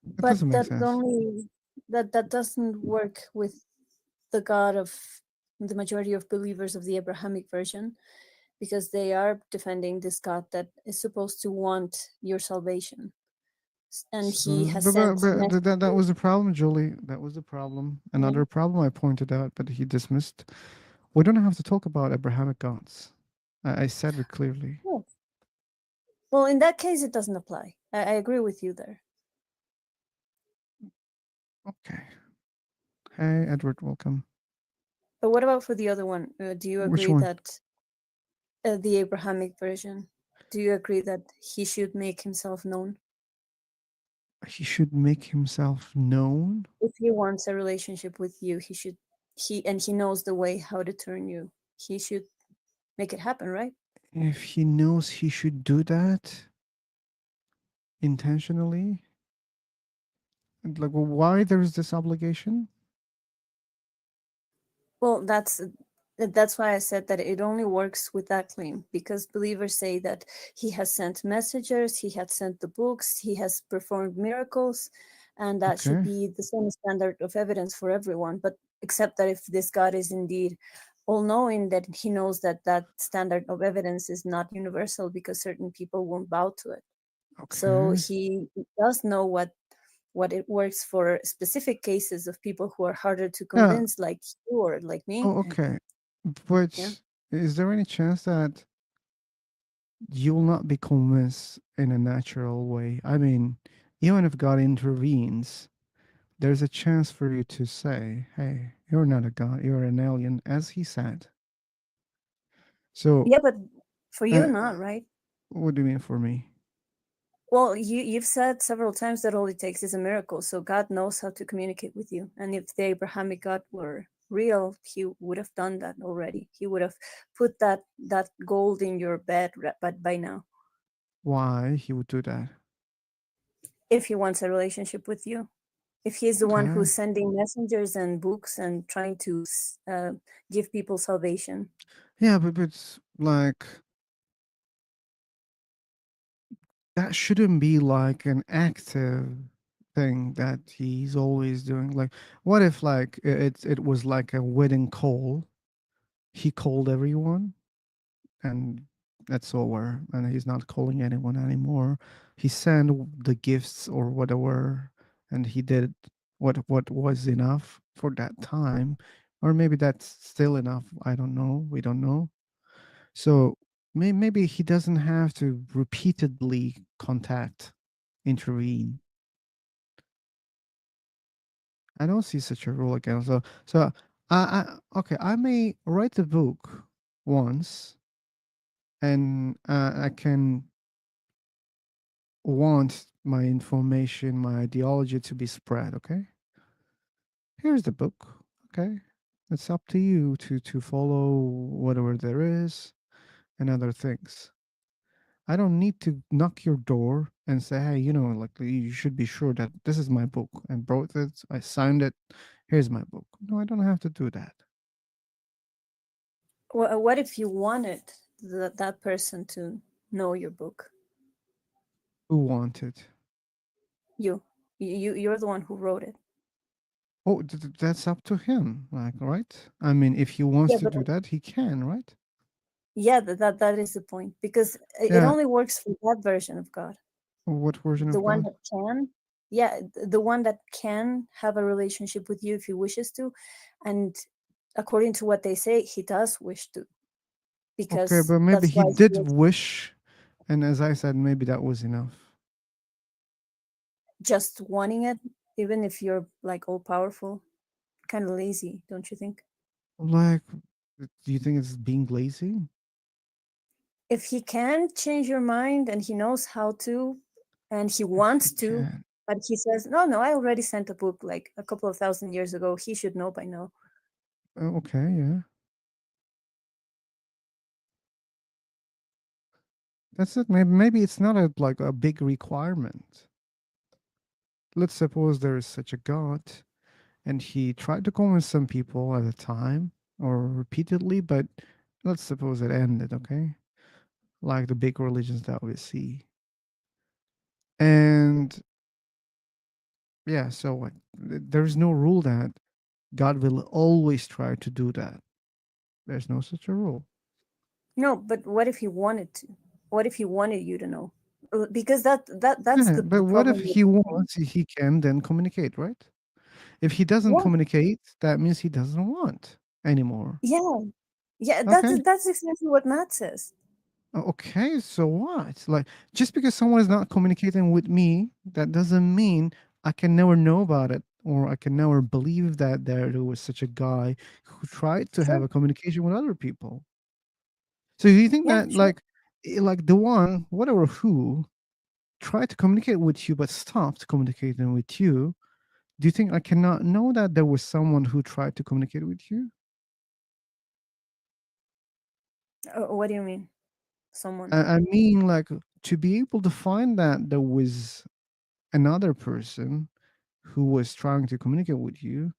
It But doesn't make that sense. only that doesn't work with the God of the majority of believers of the Abrahamic version, because they are defending this God that is supposed to want your salvation. And he So, has but, sent that was the problem, Julie. That was the problem. Another problem I pointed out, but he dismissed. We don't have to talk about Abrahamic gods. I said it clearly. Oh. Well, in that case, it doesn't apply. I agree with you there. Okay. Hey, Edward, welcome. But what about for the other one? Do you Which agree one? that the Abrahamic version? Do you agree that he should make himself known? He should make himself known. If he wants a relationship with you, he knows the way how to turn you. He should make it happen, right? If he knows he should do that intentionally, like, well, why there is this obligation? Well, that's why I said that it only works with that claim, because believers say that he has sent messengers, he has sent the books, he has performed miracles, and that should Okay. be the same standard of evidence for everyone. But except that if this God is indeed all-knowing, that he knows that that standard of evidence is not universal, because certain people won't bow to it. So Okay. he does know what it works for specific cases of people who are harder to Yeah. convince, like you or like me. Oh, okay. But Yeah. is there any chance that you will not be convinced in a natural way? I mean, even if God intervenes, there's a chance for you to say, hey, you're not a God, you're an alien, as he said. So, Yeah, but for you, uh, not, right? what do you mean for me? Well, you've said several times that all it takes is a miracle. So God knows how to communicate with you. And if the Abrahamic God were real, he would have done that already. He would have put that gold in your bed, but by now, Why he would do that? if he wants a relationship with you. If he's the one Okay. who's sending messengers and books and trying to give people salvation. Yeah, but it's like that shouldn't be like an active thing that he's always doing. Like, what if like it was like a wedding call? He called everyone, and that's over, and he's not calling anyone anymore. He sent the gifts or whatever, and he did what was enough for that time, or maybe that's still enough. I don't know. We don't know. So maybe he doesn't have to repeatedly contact, intervene. I don't see such a rule again. So okay, I may write the book once, and I can want my information, my ideology to be spread. Okay, here's the book. Okay, it's up to you to follow whatever there is and other things. I don't need to knock your door and say, hey, you know, like you should be sure that this is my book. I brought it, I signed it. Here's my book. No, I don't have to do that. What if you wanted that person to know your book? Who wanted? You're the one who wrote it. Oh, that's up to him, like, right? I mean, if he wants Yeah, to but do that, he can, right? yeah, that is the point, because it Yeah. only works for that version of God. What version The of one God? that can, yeah, the one that can have a relationship with you if he wishes to, and according to what they say, he does wish to, Okay, because but maybe that's he why did he was wish, and as I said, maybe that was enough. just wanting it, even if you're like all powerful, kind of lazy, don't you think? Like, do you think it's being lazy? If he can change your mind and he knows how to, and he wants to, Can. but he says, no, no, I already sent a book like a couple of thousand years ago. He should know by now. Okay, yeah. That's it. Maybe it's not like a big requirement. Let's suppose there is such a God, and he tried to convince some people at a time or repeatedly, but let's suppose it ended, okay? Like the big religions that we see. And yeah, so what? There's no rule that God will always try to do that. There's no such a rule. No, but what if he wanted to? What if he wanted you to know? Because that's Yeah, the but what if problem with he wants, he can then communicate, right? If he doesn't yeah, communicate, that means he doesn't want anymore. yeah, yeah. Okay. That's exactly what Matt says. Okay, so what? Like, just because someone is not communicating with me, that doesn't mean I can never know about it, or I can never believe that there was such a guy who tried to have Sure. a communication with other people. So do you think Yeah, that sure. like the one, whatever who tried to communicate with you but stopped communicating with you, do you think I cannot know that there was someone who tried to communicate with you? What do you mean? Someone. I mean, like, to be able to find that there was another person who was trying to communicate with you,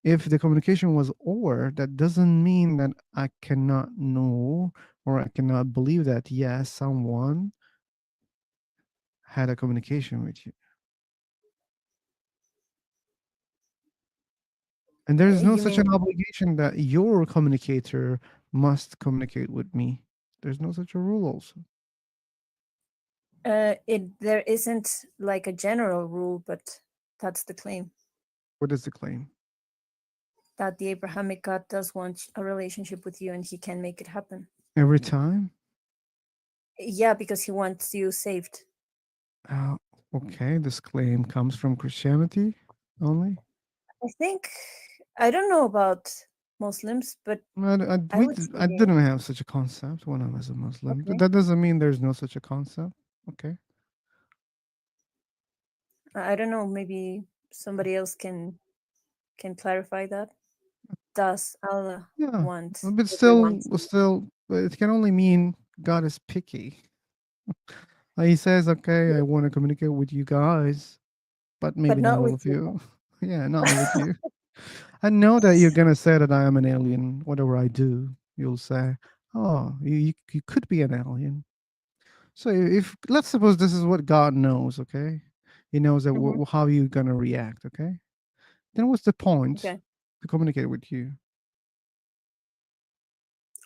if the communication was over, that doesn't mean that I cannot know or I cannot believe that, yes, someone had a communication with you. And there is no You such mean an obligation that your communicator must communicate with me. There's no such a rule also. there isn't like a general rule, but that's the claim What is the claim? that the Abrahamic God does want a relationship with you and he can make it happen. Every time? Yeah, because he wants you saved. Uh, okay, this claim comes from Christianity only? I think I don't know about Muslims, but I would I say didn't have such a concept when I was a Muslim, but okay. that doesn't mean there's no such a concept. Okay. I don't know. Maybe somebody else can clarify that. Does Allah Yeah, want but everyone to? but it can only mean God is picky. He says, okay, I want to communicate with you guys, but But maybe not not all with of you. you. Yeah, not with you. I know that you're gonna say that I am an alien. Whatever I do, you'll say, "Oh, you could be an alien." So if let's suppose this is what God knows, okay? He knows that Mhm. how you gonna react, okay? Then what's the point Okay. to communicate with you?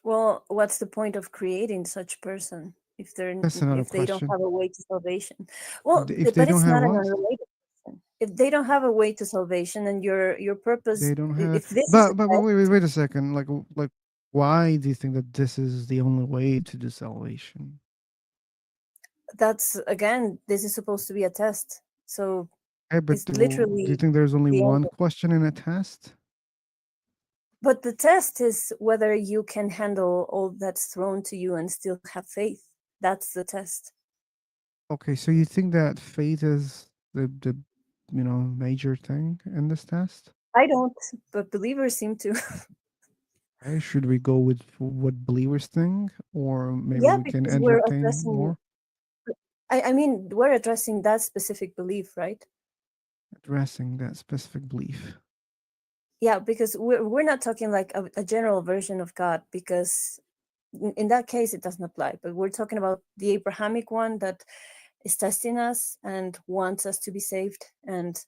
Well, what's the point of creating such person That's another if they don't question. have a way to salvation? Well, If they but don't it's have not an what? unrelated question. If they don't have a way to salvation, and your purpose, They don't have. if this is a But test, wait a second. Like, why do you think that this is the only way to do salvation? that's again, this is supposed to be a test. So Okay, but it's do you literally think there's only the end. one question in a test? But the test is whether you can handle all that's thrown to you and still have faith. That's the test. Okay, so you think that faith is the major thing in this test? I don't, but believers seem to. Okay, should we go with what believers think, or maybe Yeah, we can because we're entertain addressing. more I mean, we're addressing that specific belief, right? addressing that specific belief? Yeah, because we're not talking like a general version of God, because in that case it doesn't apply. But we're talking about the Abrahamic one that is testing us and wants us to be saved and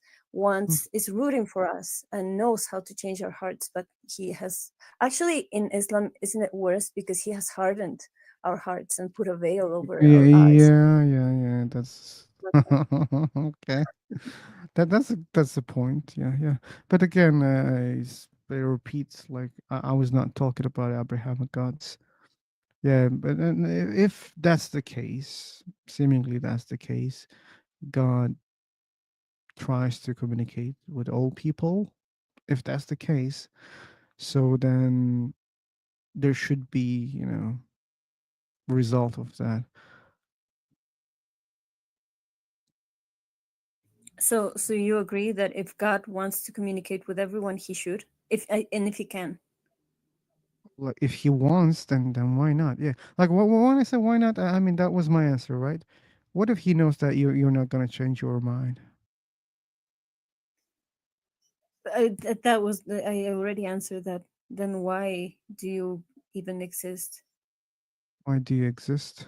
is rooting for us and knows how to change our hearts. But he has actually, in Islam, isn't it worse, because he has hardened our hearts and put a veil over Yeah, our eyes. yeah. That's okay. That's the point. Yeah. But again, but it repeats. Like I was not talking about Abrahamic gods. Yeah, but if that's the case, seemingly that's the case, God tries to communicate with all people. If that's the case, so then there should be, result of that. So you agree that if God wants to communicate with everyone, he should, if he can. Like if he wants, then why not? Yeah. Like when I said why not, I mean that was my answer, right? What if he knows that you're not gonna change your mind? That was I already answered that. Then why do you even exist? Why do you exist?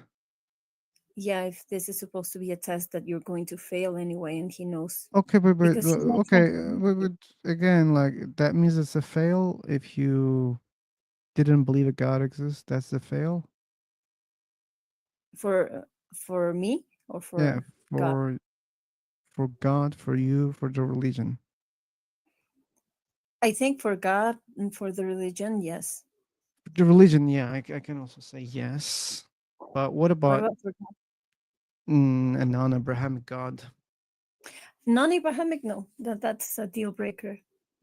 Yeah, if this is supposed to be a test that you're going to fail anyway, and he knows. Okay, but Because he's not trying to but again, like that means it's a fail if you didn't believe a God exists. That's a fail. for me or Yeah, for God. for God, for you, for the religion. I think for God and for the religion, yes. The religion, yeah, I can also say yes. But what What about about for God? a non-Abrahamic God? Non-Abrahamic, no. That's a deal breaker.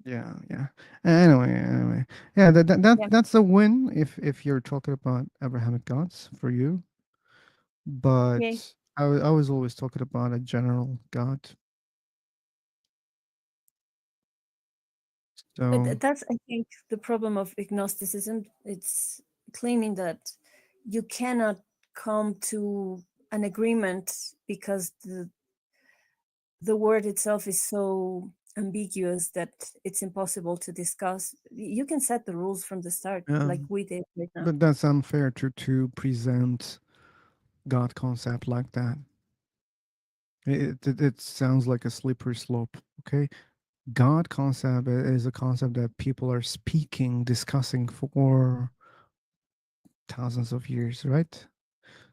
Yeah, yeah. Anyway, yeah. Yeah. That's a win if you're talking about Abrahamic gods for you. Yay. But I was always talking about a general God. But So that's, I think, the problem of agnosticism. It's claiming that you cannot come to an agreement because the word itself is so ambiguous that it's impossible to discuss. You can set the rules from the start, yeah, like we did right now. but that's unfair to present God concept like that. It sounds like a slippery slope. Okay, God concept is a concept that people are speaking, discussing for thousands of years, right?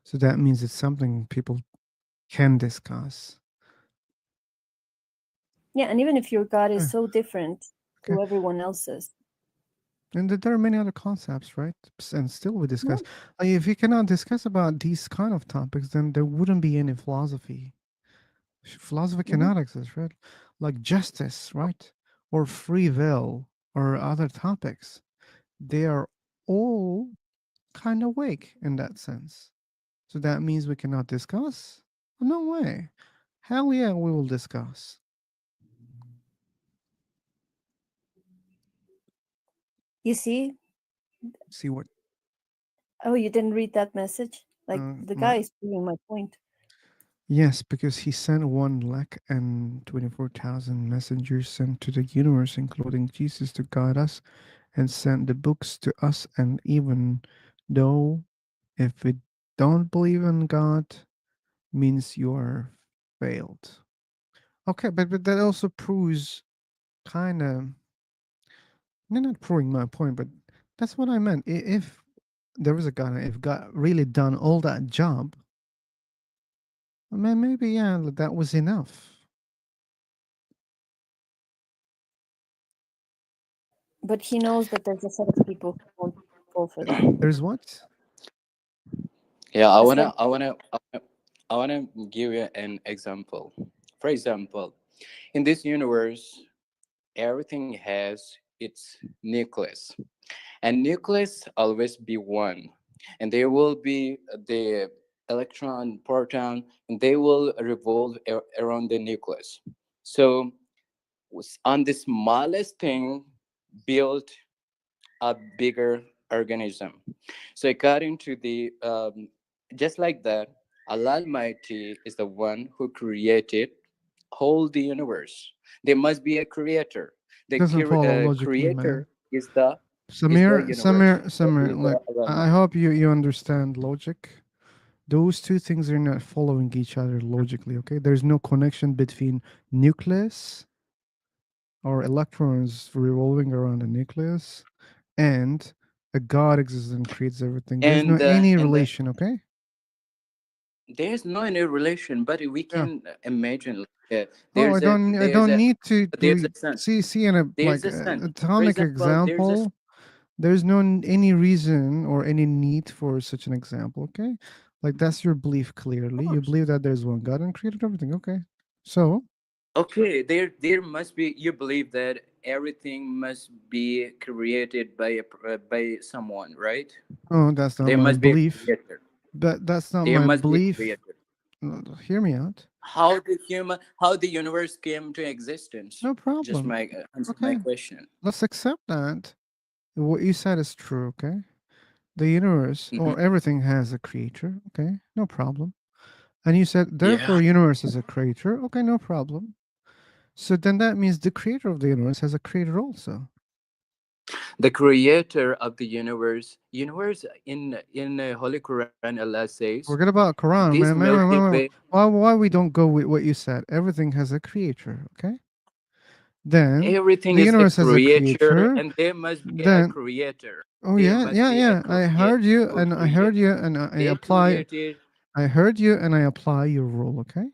So that means it's something people can discuss. Yeah, and even if your God is Yeah, so different okay. to everyone else's. And there are many other concepts, right? And still we discuss. Yeah. Like, if you cannot discuss about these kind of topics, then there wouldn't be any philosophy. Philosophy Mhm. cannot exist, right? Like justice, right? Or free will or other topics. They are all kind of weak in that sense. So that means we cannot discuss? No way. Hell yeah, we will discuss. You see? See what Oh, you didn't read that message? Like the my guy is proving my point. yes, because he sent 1 lakh and 24,000 messengers sent to the universe, including Jesus, to guide us, and sent the books to us. And even though if we don't believe in God, means you are failed. Okay, but that also proves kind of, not proving my point, but that's what I meant. If there was a God, and if God really done all that job, I mean, maybe yeah, that was enough. But he knows that there's a set of people who won't fall for that. There's what? Yeah, I said, I wanna give you an example. For example, in this universe, everything has its nucleus, and nucleus always be one, and there will be the electron, proton, and they will revolve around the nucleus. So, on the smallest thing, build a bigger organism. So according to the just like that, Allah Almighty is the one who created whole the universe. There must be a creator. The Doesn't follow logically, man. creator is the universe. Samir, Is like Allah I Almighty. hope you understand logic. Those two things are not following each other logically, okay? There's no connection between nucleus or electrons revolving around a nucleus and a God exists and creates everything. There's no any And relation, okay? there's no any relation, but we Yeah. can imagine. Yeah, Oh, I don't need there's a to sun. see in a There's like a sun. For atomic example, there's a example. There's no any reason or any need for such an example. Okay, like that's your belief. Clearly, you believe that there's one God and created everything. Okay, so okay. There must be. You believe that everything must be created by someone, right? oh, that's not There my must be a belief. creator. But that's not There my must be a belief. creator. Hear me out. How the universe came to existence? No Just problem. my answer my Okay, question. let's accept that what you said is true. Okay, the universe Mhm. or everything has a creator. Okay, no problem. And you said Yeah. therefore universe is a creator. Okay, no problem. So then that means the creator of the universe has a creator also. The creator of the universe in the Holy Quran, Allah says, Forget about Quran, this man. Milky Way. Why we don't go with what you said? Everything has a creator, okay? Then Everything the is a universe has a creator, creator. and there must be a Then creator. oh There yeah, must yeah, be a yeah. I heard creator you who and I heard created. you and I They apply. created. I heard you and I apply your rule, okay?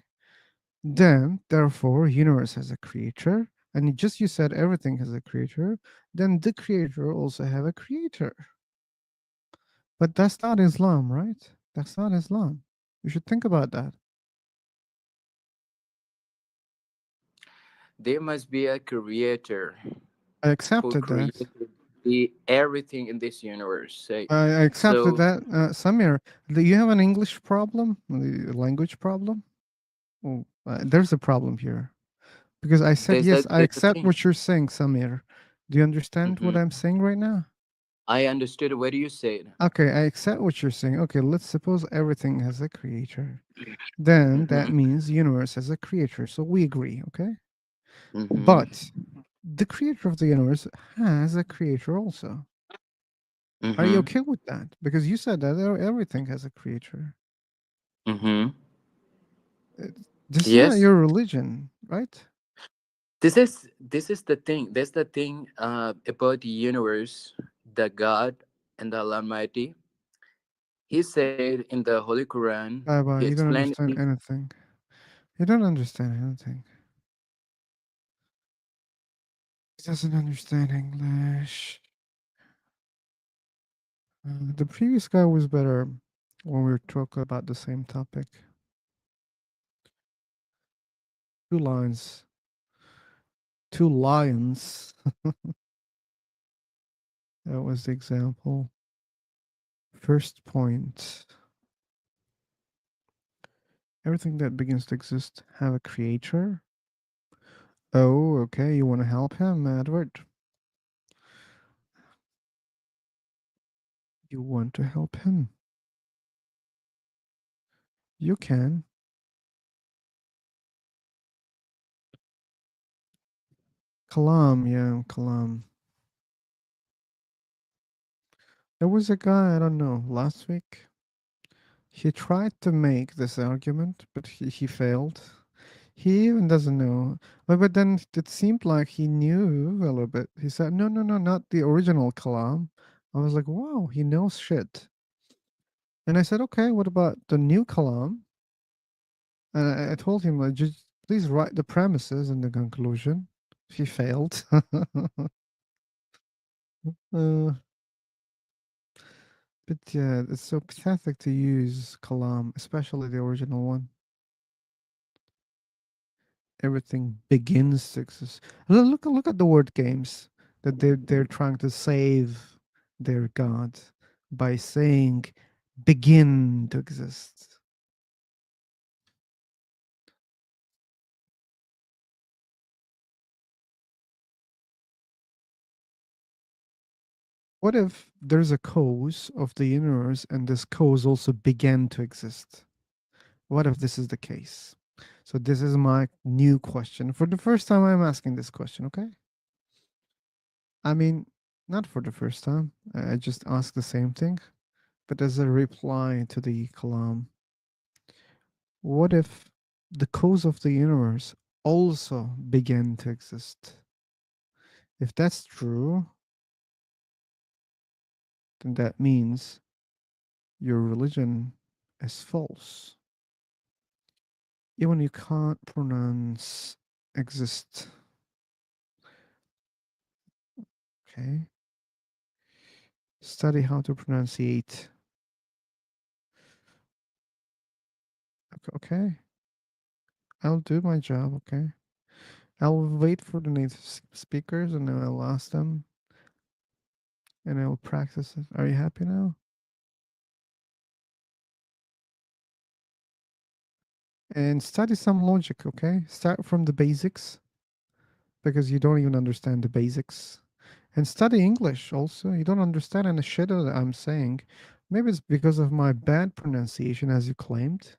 Then therefore universe has a creator, and just you said everything has a creator. Then the creator also have a creator. But that's not Islam, right? That's not Islam. You should think about that. There must be a creator I who accepted that. created the everything in this universe. Say I accepted so. that. Samir, do you have an English problem? The language problem? Oh, there's a problem here. Because I said, yes, I There's a accept thing. what you're saying, Samir. Do you understand what Mhm. I'm saying right now? I understood what you said. Okay, I accept what you're saying. Okay, let's suppose everything has a creator. Then that Mhm. means universe has a creator. So we agree, okay? Mhm. But the creator of the universe has a creator also. Are you Mhm. okay with that? Because you said that everything has a creator. Mhm. This is not Yes. your religion, right? This is the thing. That's the thing about the universe, the God and the Almighty. He said in the Holy Quran. Bye He bye. You don't explained understand anything. You don't understand anything. He doesn't understand English. The previous guy was better when we were talking about the same topic. 2 lines. 2 lions. That was the example. First point. Everything that begins to exist have a creator. Oh, okay. You want to help him, Edward? You want to help him? You can. Kalam, yeah, Kalam. There was a guy, I don't know, last week. He tried to make this argument, but he failed. He even doesn't know. But then it seemed like he knew a little bit. He said, no, no, no, not the original Kalam. I was like, wow, he knows shit. And I said, okay, what about the new Kalam? And I told him, like, just please write the premises and the conclusion. He failed. uh, but yeah, it's so pathetic to use Kalam, especially the original one. Everything begins to exist. Look at the word games that they're trying to save their god by saying begin to exist. What if there's a cause of the universe and this cause also began to exist? What if this is the case? So this is my new question. For the first time I'm asking this question, okay? I mean, not for the first time. I just asked the same thing, but as a reply to the Kalam. What if the cause of the universe also began to exist? If that's true, then that means your religion is false. Even you can't pronounce exist. Okay. Study how to pronunciate. Okay. I'll do my job, okay? I'll wait for the native speakers and then I'll ask them and I'll practice it. Are you happy now? And study some logic, okay? Start from the basics because you don't even understand the basics. And study English also. You don't understand any shit that I'm saying. Maybe it's because of my bad pronunciation, as you claimed.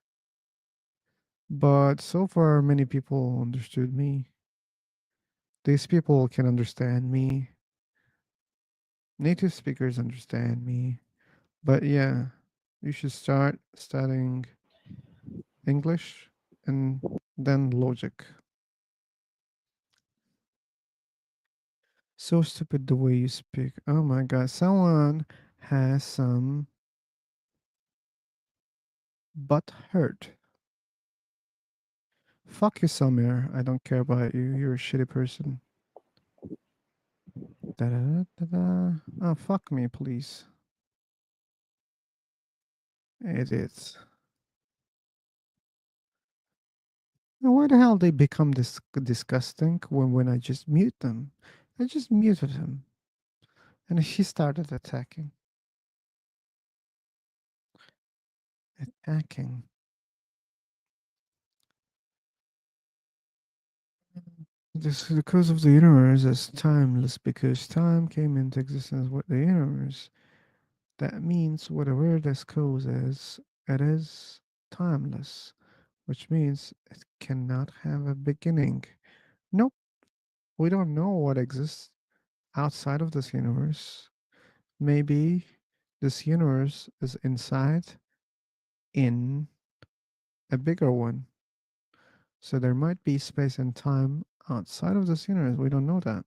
But so far, many people understood me. These people can understand me. Native speakers understand me. But yeah, you should start studying English and then logic. So stupid the way you speak. Oh my god, someone has some butt hurt. Fuck you, Samir. I don't care about you. You're a shitty person. Da da da da. Oh, fuck me, please. It is. Now, why the hell they become this disgusting when I just mute them? I just muted him, and he started attacking. Attacking. This the cause of the universe is timeless because time came into existence with the universe. That means whatever this cause is, it is timeless, which means it cannot have a beginning. Nope, we don't know what exists outside of this universe. Maybe this universe is inside in a bigger one. So there might be space and time outside of this universe. We don't know that.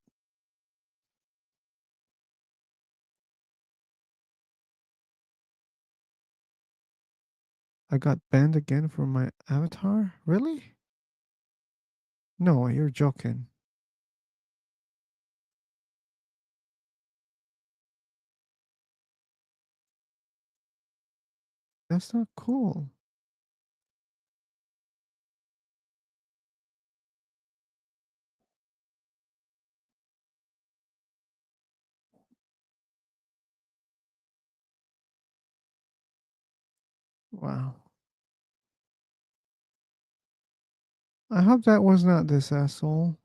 I got banned again for my avatar? Really? No, you're joking. That's not cool. Wow. I hope that was not this asshole.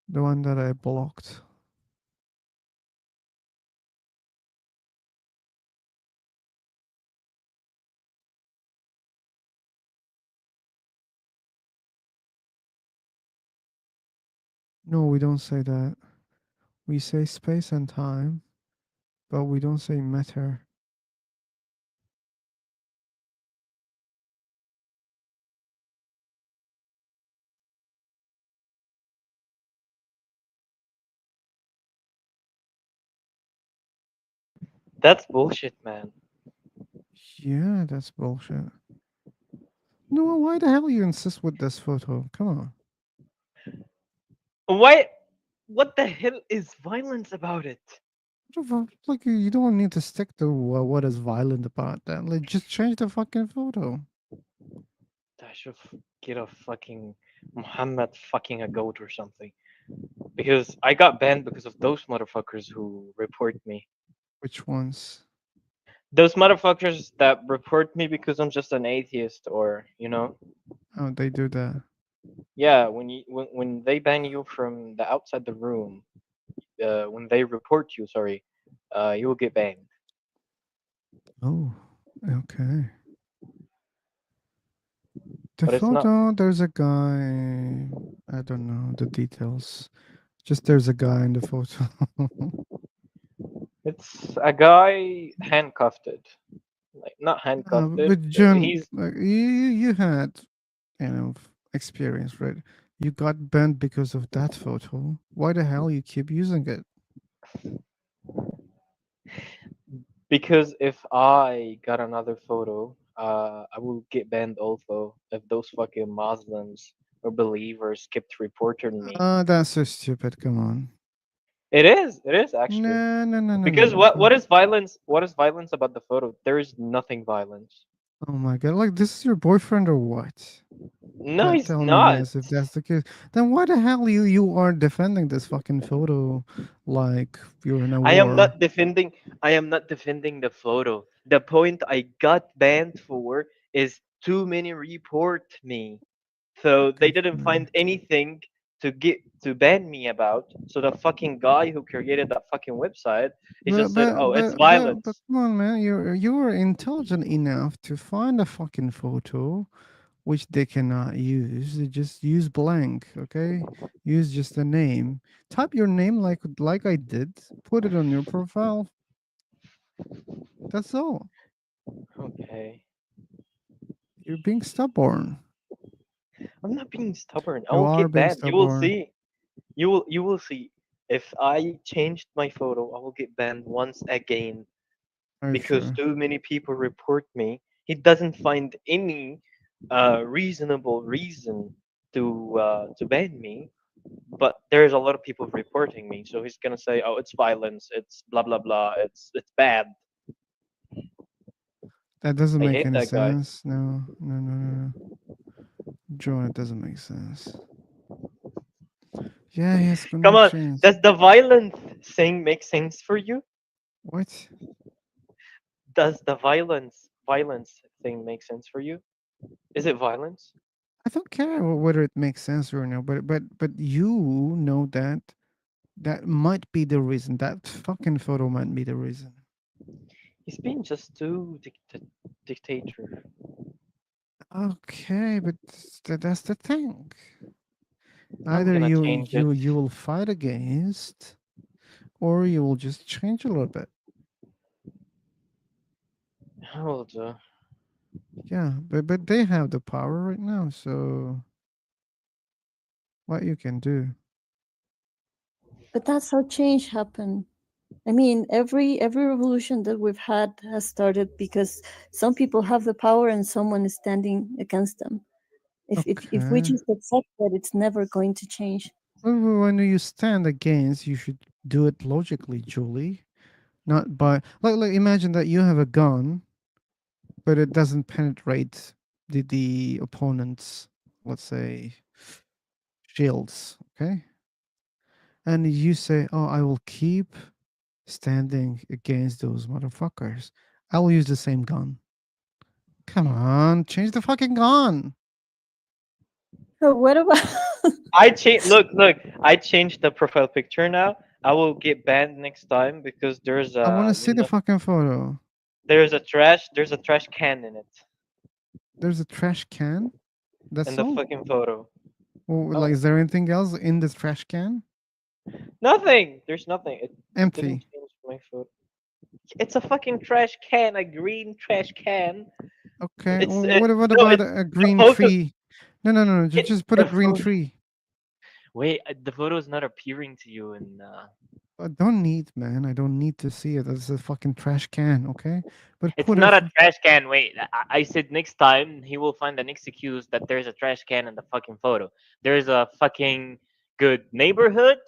The one that I blocked. No, we don't say that. We say space and time, but we don't say matter. That's bullshit, man. Yeah, that's bullshit. No, why the hell you insist with this photo? Come on. Why? What the hell is violence about it? What the fuck? Like, you don't need to stick to what is violent about that. Like, just change the fucking photo. I should get a fucking Muhammad fucking a goat or something. Because I got banned because of those motherfuckers who report me. Which ones? Those motherfuckers that report me because I'm just an atheist, or you know. Oh, they do that. Yeah, when they ban you from the outside the room, when they report you, sorry, you will get banned. Oh, okay. The But it's not. photo, there's a guy. I don't know the details. Just there's a guy in the photo. It's a guy handcuffed. Like not handcuffed. But John, He's like, you had, experience, right? You got banned because of that photo. Why the hell you keep using it? because if I got another photo I will get banned also if those fucking Muslims or believers kept reporting me. That's so stupid. Come on. It is actually. No, no, no, no, no, Because no. Come what on. is violence? What is violence about the photo? There is nothing violence. Oh my god! Like this is your boyfriend or what? No, he's Tell me not. yes if that's the case. Then why the hell you are defending this fucking photo like you're in a I am war? not defending. I am not defending the photo. The point I got banned for is too many report me. So they Good didn't for you. find anything to ban me about. So the fucking guy who created that fucking website, he But just said, but "Oh, it's but but but violence." come on, man! You're intelligent enough to find a fucking photo which they cannot use. They just use blank, okay? Use just a name. Type your name like I did. Put it on your profile. That's all. Okay, You're being stubborn. I'm not being stubborn. I You will are get being banned. You will stubborn. see. You will see. If I changed my photo, I will get banned once again Are you because sure? too many people report me. He doesn't find any reasonable reason to ban me, but there's a lot of people reporting me. So he's gonna say, "Oh, it's violence. It's blah blah blah. It's bad." That doesn't I make hate any that guy. sense. No, no, no, no, no. John, it doesn't make sense. Yeah, he has Come on, connections. does the violence thing make sense for you? What? Does the violence thing make sense for you? Is it violence? I don't care whether it makes sense or no, but you know that that might be the reason. That fucking photo might be the reason. He's been just too dictator. Okay, but that's the thing. I'm Either gonna you change it. you you will fight against, or you will just change a little bit. Hold on. Yeah, but they have the power right now, so what you can do. But that's how change happened. I mean, every revolution that we've had has started because some people have the power and someone is standing against them. If we Okay. just accept that, it's never going to change. Well, when you stand against, you should do it logically, Julie. Not by like imagine that you have a gun, but it doesn't penetrate the opponent's, let's say, shields. Okay, and you say, "Oh, I will keep standing against those motherfuckers. I will use the same gun." Come on, change the fucking gun. So what about I change. Look. I changed the profile picture now. I will get banned next time because there's I want to a see the fucking photo. there's a trash can in it There's a trash can. in That's the all. fucking photo. Well, like, Oh, is there anything else in this trash can? nothing. There's nothing. It didn't Empty. change my photo. It's a fucking trash can, a green trash can. Okay. It's Well, it, what no, about it's a the green photo. tree? No, no, no, no. Just put a The green photo. tree. Wait, the photo is not appearing to you in. I don't need, man. I don't need to see it. It's a fucking trash can. Okay. But It's put a. not a trash can. Wait, I said next time he will find an excuse that there's a trash can in the fucking photo. There's a fucking good neighborhood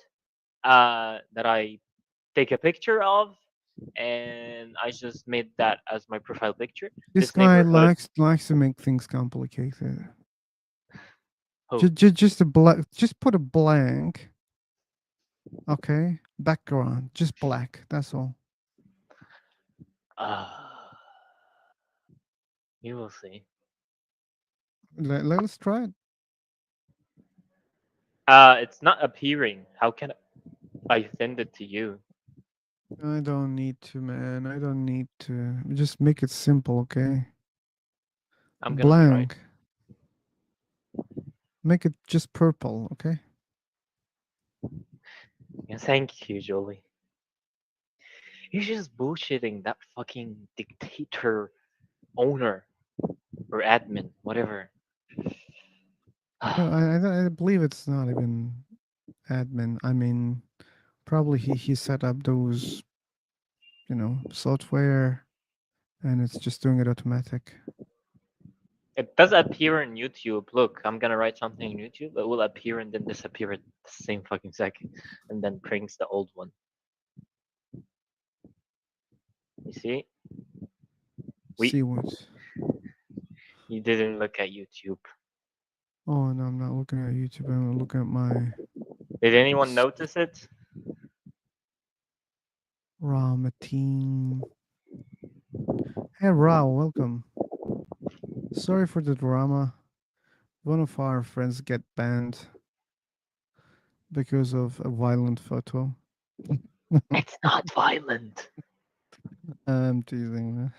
that I take a picture of, and I just made that as my profile picture. This This guy neighborhood. likes to make things complicated. Oh, Just a black. Just put a blank. Okay. Background. Just black. That's all. you will see. Let's try it. It's not appearing. How can I send it to you? I don't need to, man. I don't need to. Just make it simple, okay? I'm gonna try. Blank. Make it just purple, okay? Yeah, thank you, Jolie. You're just bullshitting that fucking dictator owner or admin, whatever. No, I believe it's not even admin. I mean, probably he set up those, software, and it's just doing it automatic. It does appear in YouTube. Look, I'm gonna write something in YouTube. It will appear and then disappear at the same fucking second, and then brings the old one. You see? See what? You didn't look at YouTube. Oh no, I'm not looking at YouTube. I'm looking at my Did anyone notice it? Ramateen. Hey Ra, welcome. Sorry for the drama. One of our friends get banned because of a violent photo. It's not violent. I'm teasing.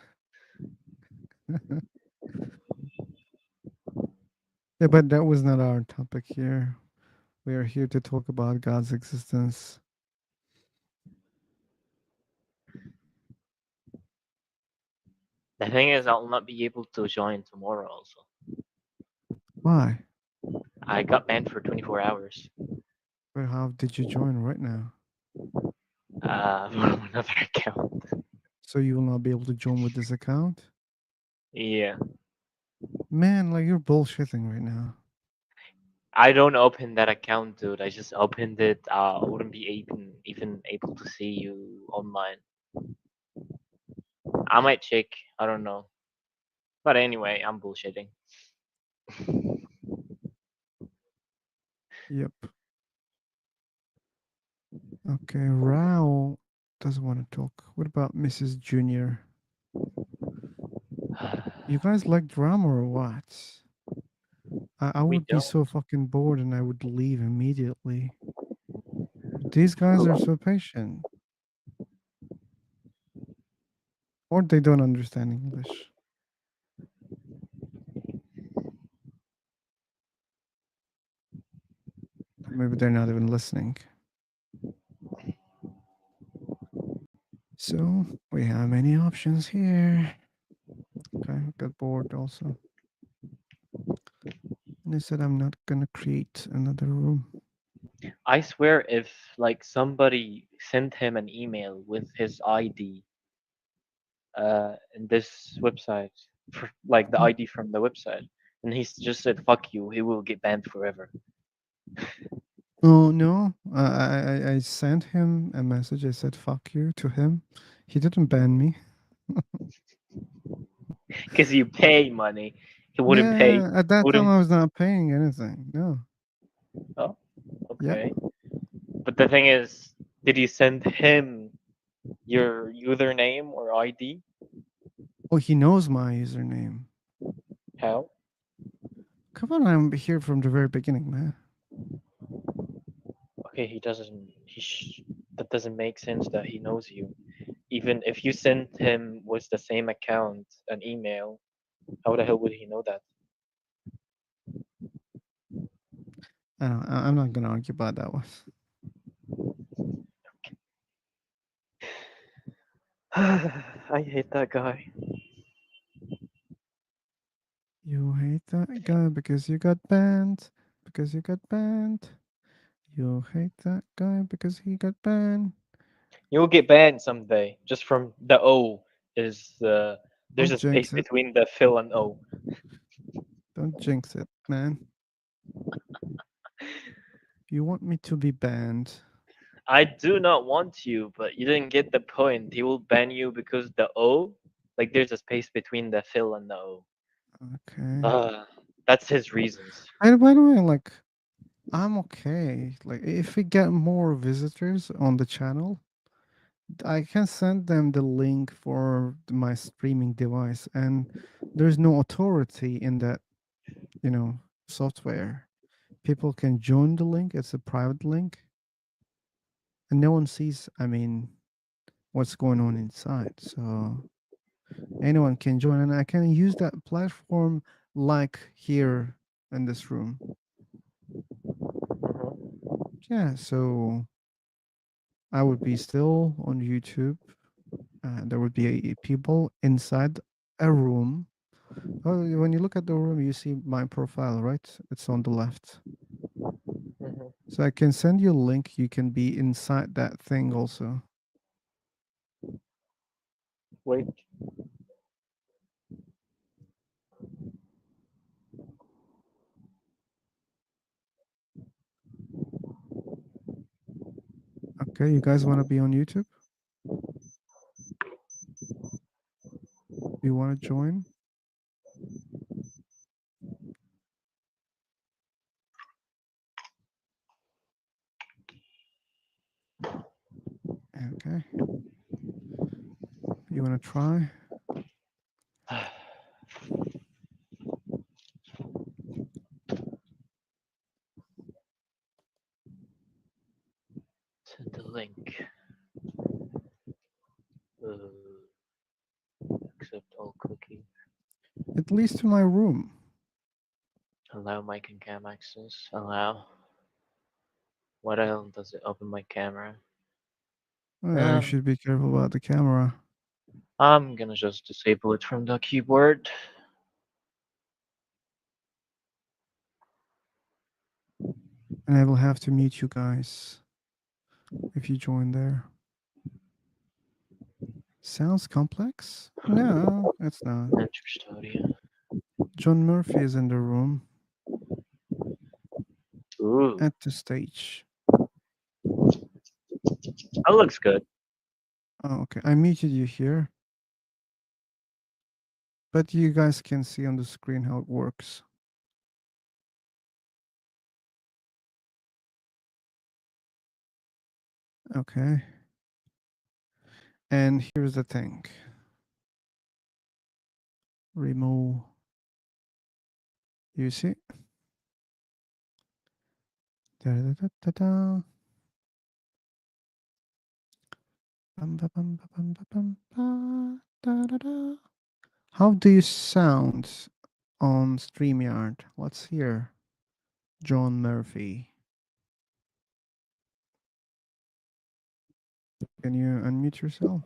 Yeah, but that was not our topic here. We are here to talk about God's existence. The thing is, I'll not be able to join tomorrow. Also, Why? I got banned for 24 hours. But how did you join right now? From another account. So you will not be able to join with this account? Yeah. Man, like you're bullshitting right now. I don't open that account, dude. I just opened it. I wouldn't be even able to see you online. I might check. I don't know. But anyway, I'm bullshitting. Yep. Okay, Rao doesn't want to talk. What about Mrs. Junior? You guys like drama or what? I We would be so fucking bored and I would leave immediately. But these guys are so patient. Or they don't understand English. Maybe they're not even listening. So we have many options here. Okay, I got bored also. And I said I'm not gonna create another room. I swear, if like somebody sent him an email with his ID, in this website, for, like the ID from the website, and he just said "fuck you," he will get banned forever. Oh no, I sent him a message. I said "fuck you" to him. He didn't ban me. Because you pay money, he wouldn't pay. Yeah, at that time Wouldn't. I was not paying anything. No. Oh, Yeah. okay. But the thing is, did you send him your username or ID? Oh, he knows my username. How? Come on, I'm here from the very beginning, man. Okay, he doesn't. That doesn't make sense that he knows you. Even if you sent him with the same account an email, how the hell would he know that? I'm not gonna argue about that one. I hate that guy. You hate that guy because you got banned. Because you got banned. You hate that guy because he got banned. You'll get banned someday just from the O. Is there's Don't a space jinx it. between the Phil and O. Don't jinx it, man. You want me to be banned. I do not want you, but you didn't get the point. He will ban you because the O, like there's a space between the Phil and the O. Okay. That's his reasons. And by the way, like, I'm okay. Like, if we get more visitors on the channel, I can send them the link for my streaming device, and there's no authority in that, software. People can join the link. It's a private link, and no one sees. I mean, what's going on inside. So anyone can join, and I can use that platform like here in this room. Yeah, so I would be still on YouTube. There would be people inside a room. Oh, when you look at the room, you see my profile, right? It's on the left. So I can send you a link. You can be inside that thing also. Wait. Okay, you guys want to be on YouTube? You want to join? Okay. You want to try? Send the link. Accept all cookies. At least to my room. Allow mic and cam access. Allow. What else does it open my camera? Oh, yeah, you should be careful about the camera. I'm gonna just disable it from the keyboard. And I will have to mute you guys if you join there. Sounds complex? No, it's not. Enter studio. John Murphy is in the room. Ooh. At the stage. That looks good. Oh, okay. I muted you here. But you guys can see on the screen how it works. Okay. And here's the thing. Remove. You see? Da, da, da, da, da. Bum, ba, bum, ba, bum, ba, bum, ba, da, da, da. How do you sound on StreamYard? Let's hear. John Murphy. Can you unmute yourself?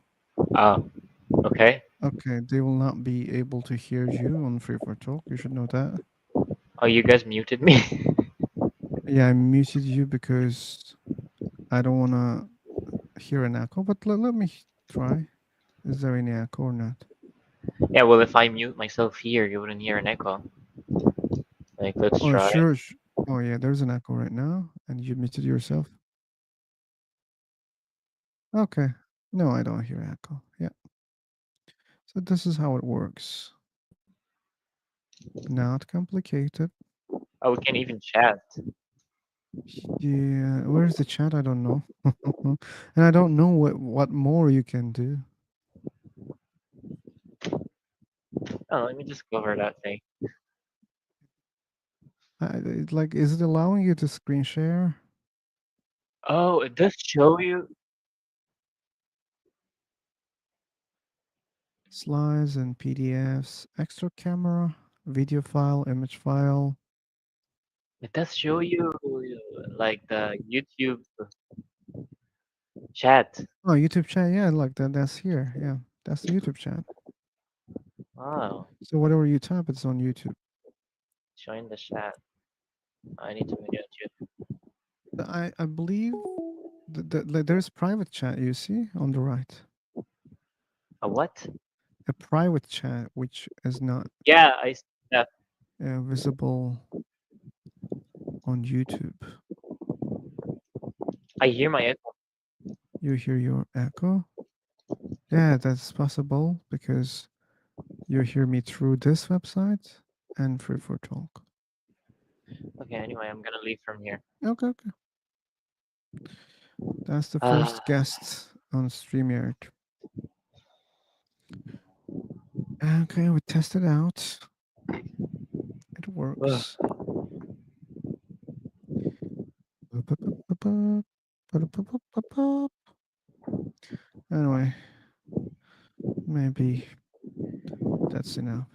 Okay. Okay, they will not be able to hear you on Free for Talk. You should know that. Oh, you guys muted me? Yeah, I muted you because I don't want to hear an echo, but let me try. Is there any echo or not? Yeah, well, if I mute myself here, you wouldn't hear an echo. Like, let's Oh, try. sure. Oh, yeah, there's an echo right now, and you muted yourself. Okay. No, I don't hear echo. Yeah. So this is how it works. Not complicated. Oh, we can even chat. Yeah, where's the chat? I don't know. And I don't know what more you can do. Oh, let me just cover that thing. Like, is it allowing you to screen share? Oh, it does show you. Slides and PDFs, extra camera, video file, image file. It does show you like the YouTube chat. Oh, YouTube chat. Yeah, like that. That's here. Yeah, that's the YouTube chat. Wow. So whatever you type, it's on YouTube. Join the chat. I need to video too. I believe like, there's private chat. You see on the right. A what? A private chat, which is not Yeah, I see that. visible on YouTube. I hear my echo. You hear your echo? Yeah, that's possible because you hear me through this website and Free for Talk. Okay, anyway, I'm gonna leave from here. Okay, okay. That's the first guest on StreamYard. Okay, we tested out. It works. Anyway, maybe that's enough.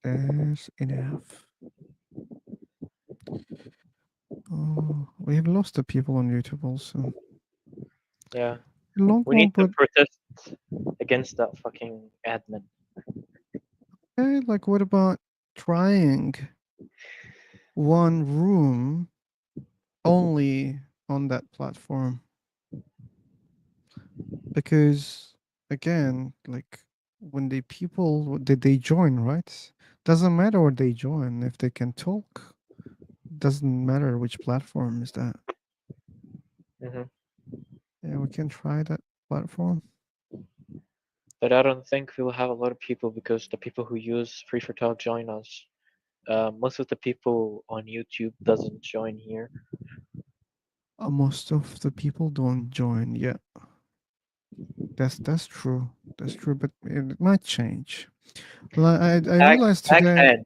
That's enough. Oh, we have lost the people on YouTube also. Yeah. Long We need call, to but protest against that fucking admin. hey, like, what about trying one room only on that platform? Because again, like when the people did they join, right? Doesn't matter what they join if they can talk. Doesn't matter which platform is that. Hmm. Yeah, we can try that platform. But I don't think we'll have a lot of people because the people who use Free for Talk join us. Most of the people on YouTube doesn't join here. Most of the people don't join yet. That's true. That's true, but it might change. I realized Fact today. fans.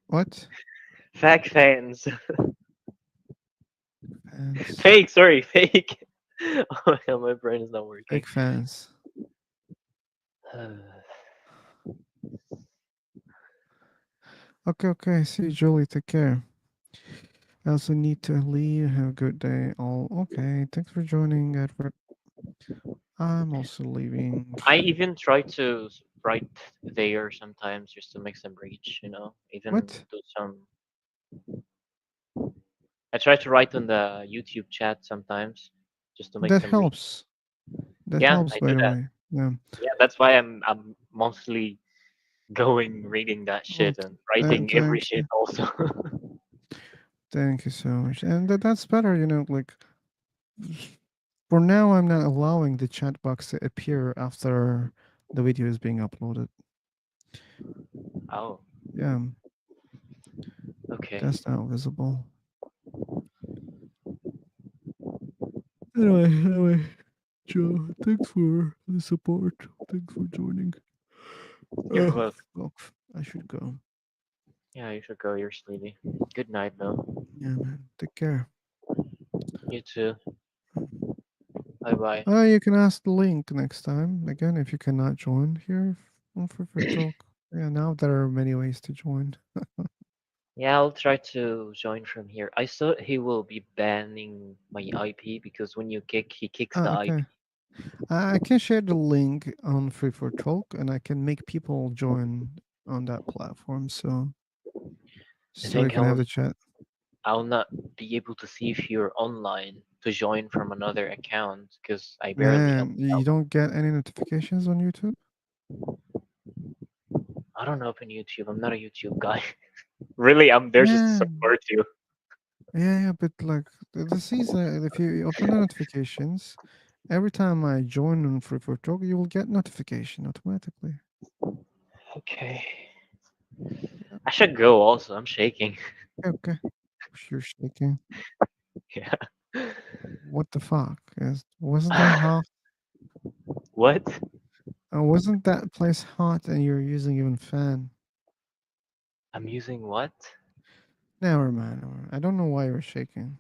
What? Fact fans. Fans. Fake, sorry, fake. Oh my god, my brain is not working. Fake fans. Okay. See you, Julie. Take care. I also need to leave. Have a good day. All okay. Thanks for joining, Edward. I'm also leaving. I even try to write there sometimes just to make some reach, you know. Even What? do some. I try to write on the YouTube chat sometimes, just to make That some reach. helps. That Yeah, helps, I by do the that. way. Yeah. Yeah, that's why I'm mostly going reading that Well, shit and writing every thank shit you. also. Thank you so much. And that's better, like for now I'm not allowing the chat box to appear after the video is being uploaded. Oh, Yeah, okay. that's now visible. Anyway, Joe, thanks for the support. Thanks for joining. You're Oh, welcome. fuck. I should go. Yeah, you should go. You're sleepy. Good night, though. Yeah, man. Take care. You too. Bye bye. You can ask the link next time. Again, if you cannot join here on Free for Talk. Yeah, now there are many ways to join. Yeah, I'll try to join from here. I thought he will be banning my IP because when you kick, he kicks the IP. Okay. I can share the link on Free for Talk, and I can make people join on that platform. So I you think can have the chat. I'll not be able to see if you're online to join from another account because I barely Man, you don't get any notifications on YouTube? I don't open YouTube. I'm not a YouTube guy. Really, I'm there just to Man. support you. Yeah, but like this is if you open the notifications, every time I join on Free for Talk, you will get notification automatically. Okay. I should go also. I'm shaking. Okay. You're shaking. Yeah. What the fuck? Wasn't that hot? What? Wasn't that place hot and you're using even fan? I'm using what? Never mind. I don't know why you're shaking.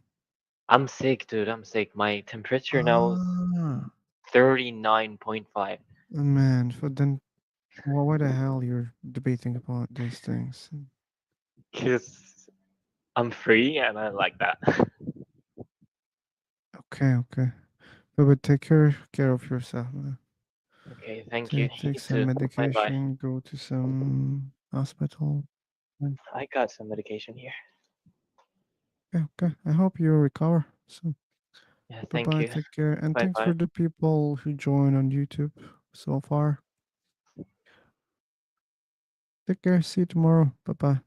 I'm sick, dude. I'm sick. My temperature now is Ah, 39.5. man. For then, why the hell you're debating about these things? Because I'm free and I like that. Okay. But take care of yourself, man. Okay, thank you. You Take some too. Bye bye. medication. Go to some hospital. I got some medication here. Okay. I hope you recover. So, Yeah, bye thank bye. you. Take care, and Bye thanks bye. for the people who join on YouTube so far. Take care. See you tomorrow. Bye bye.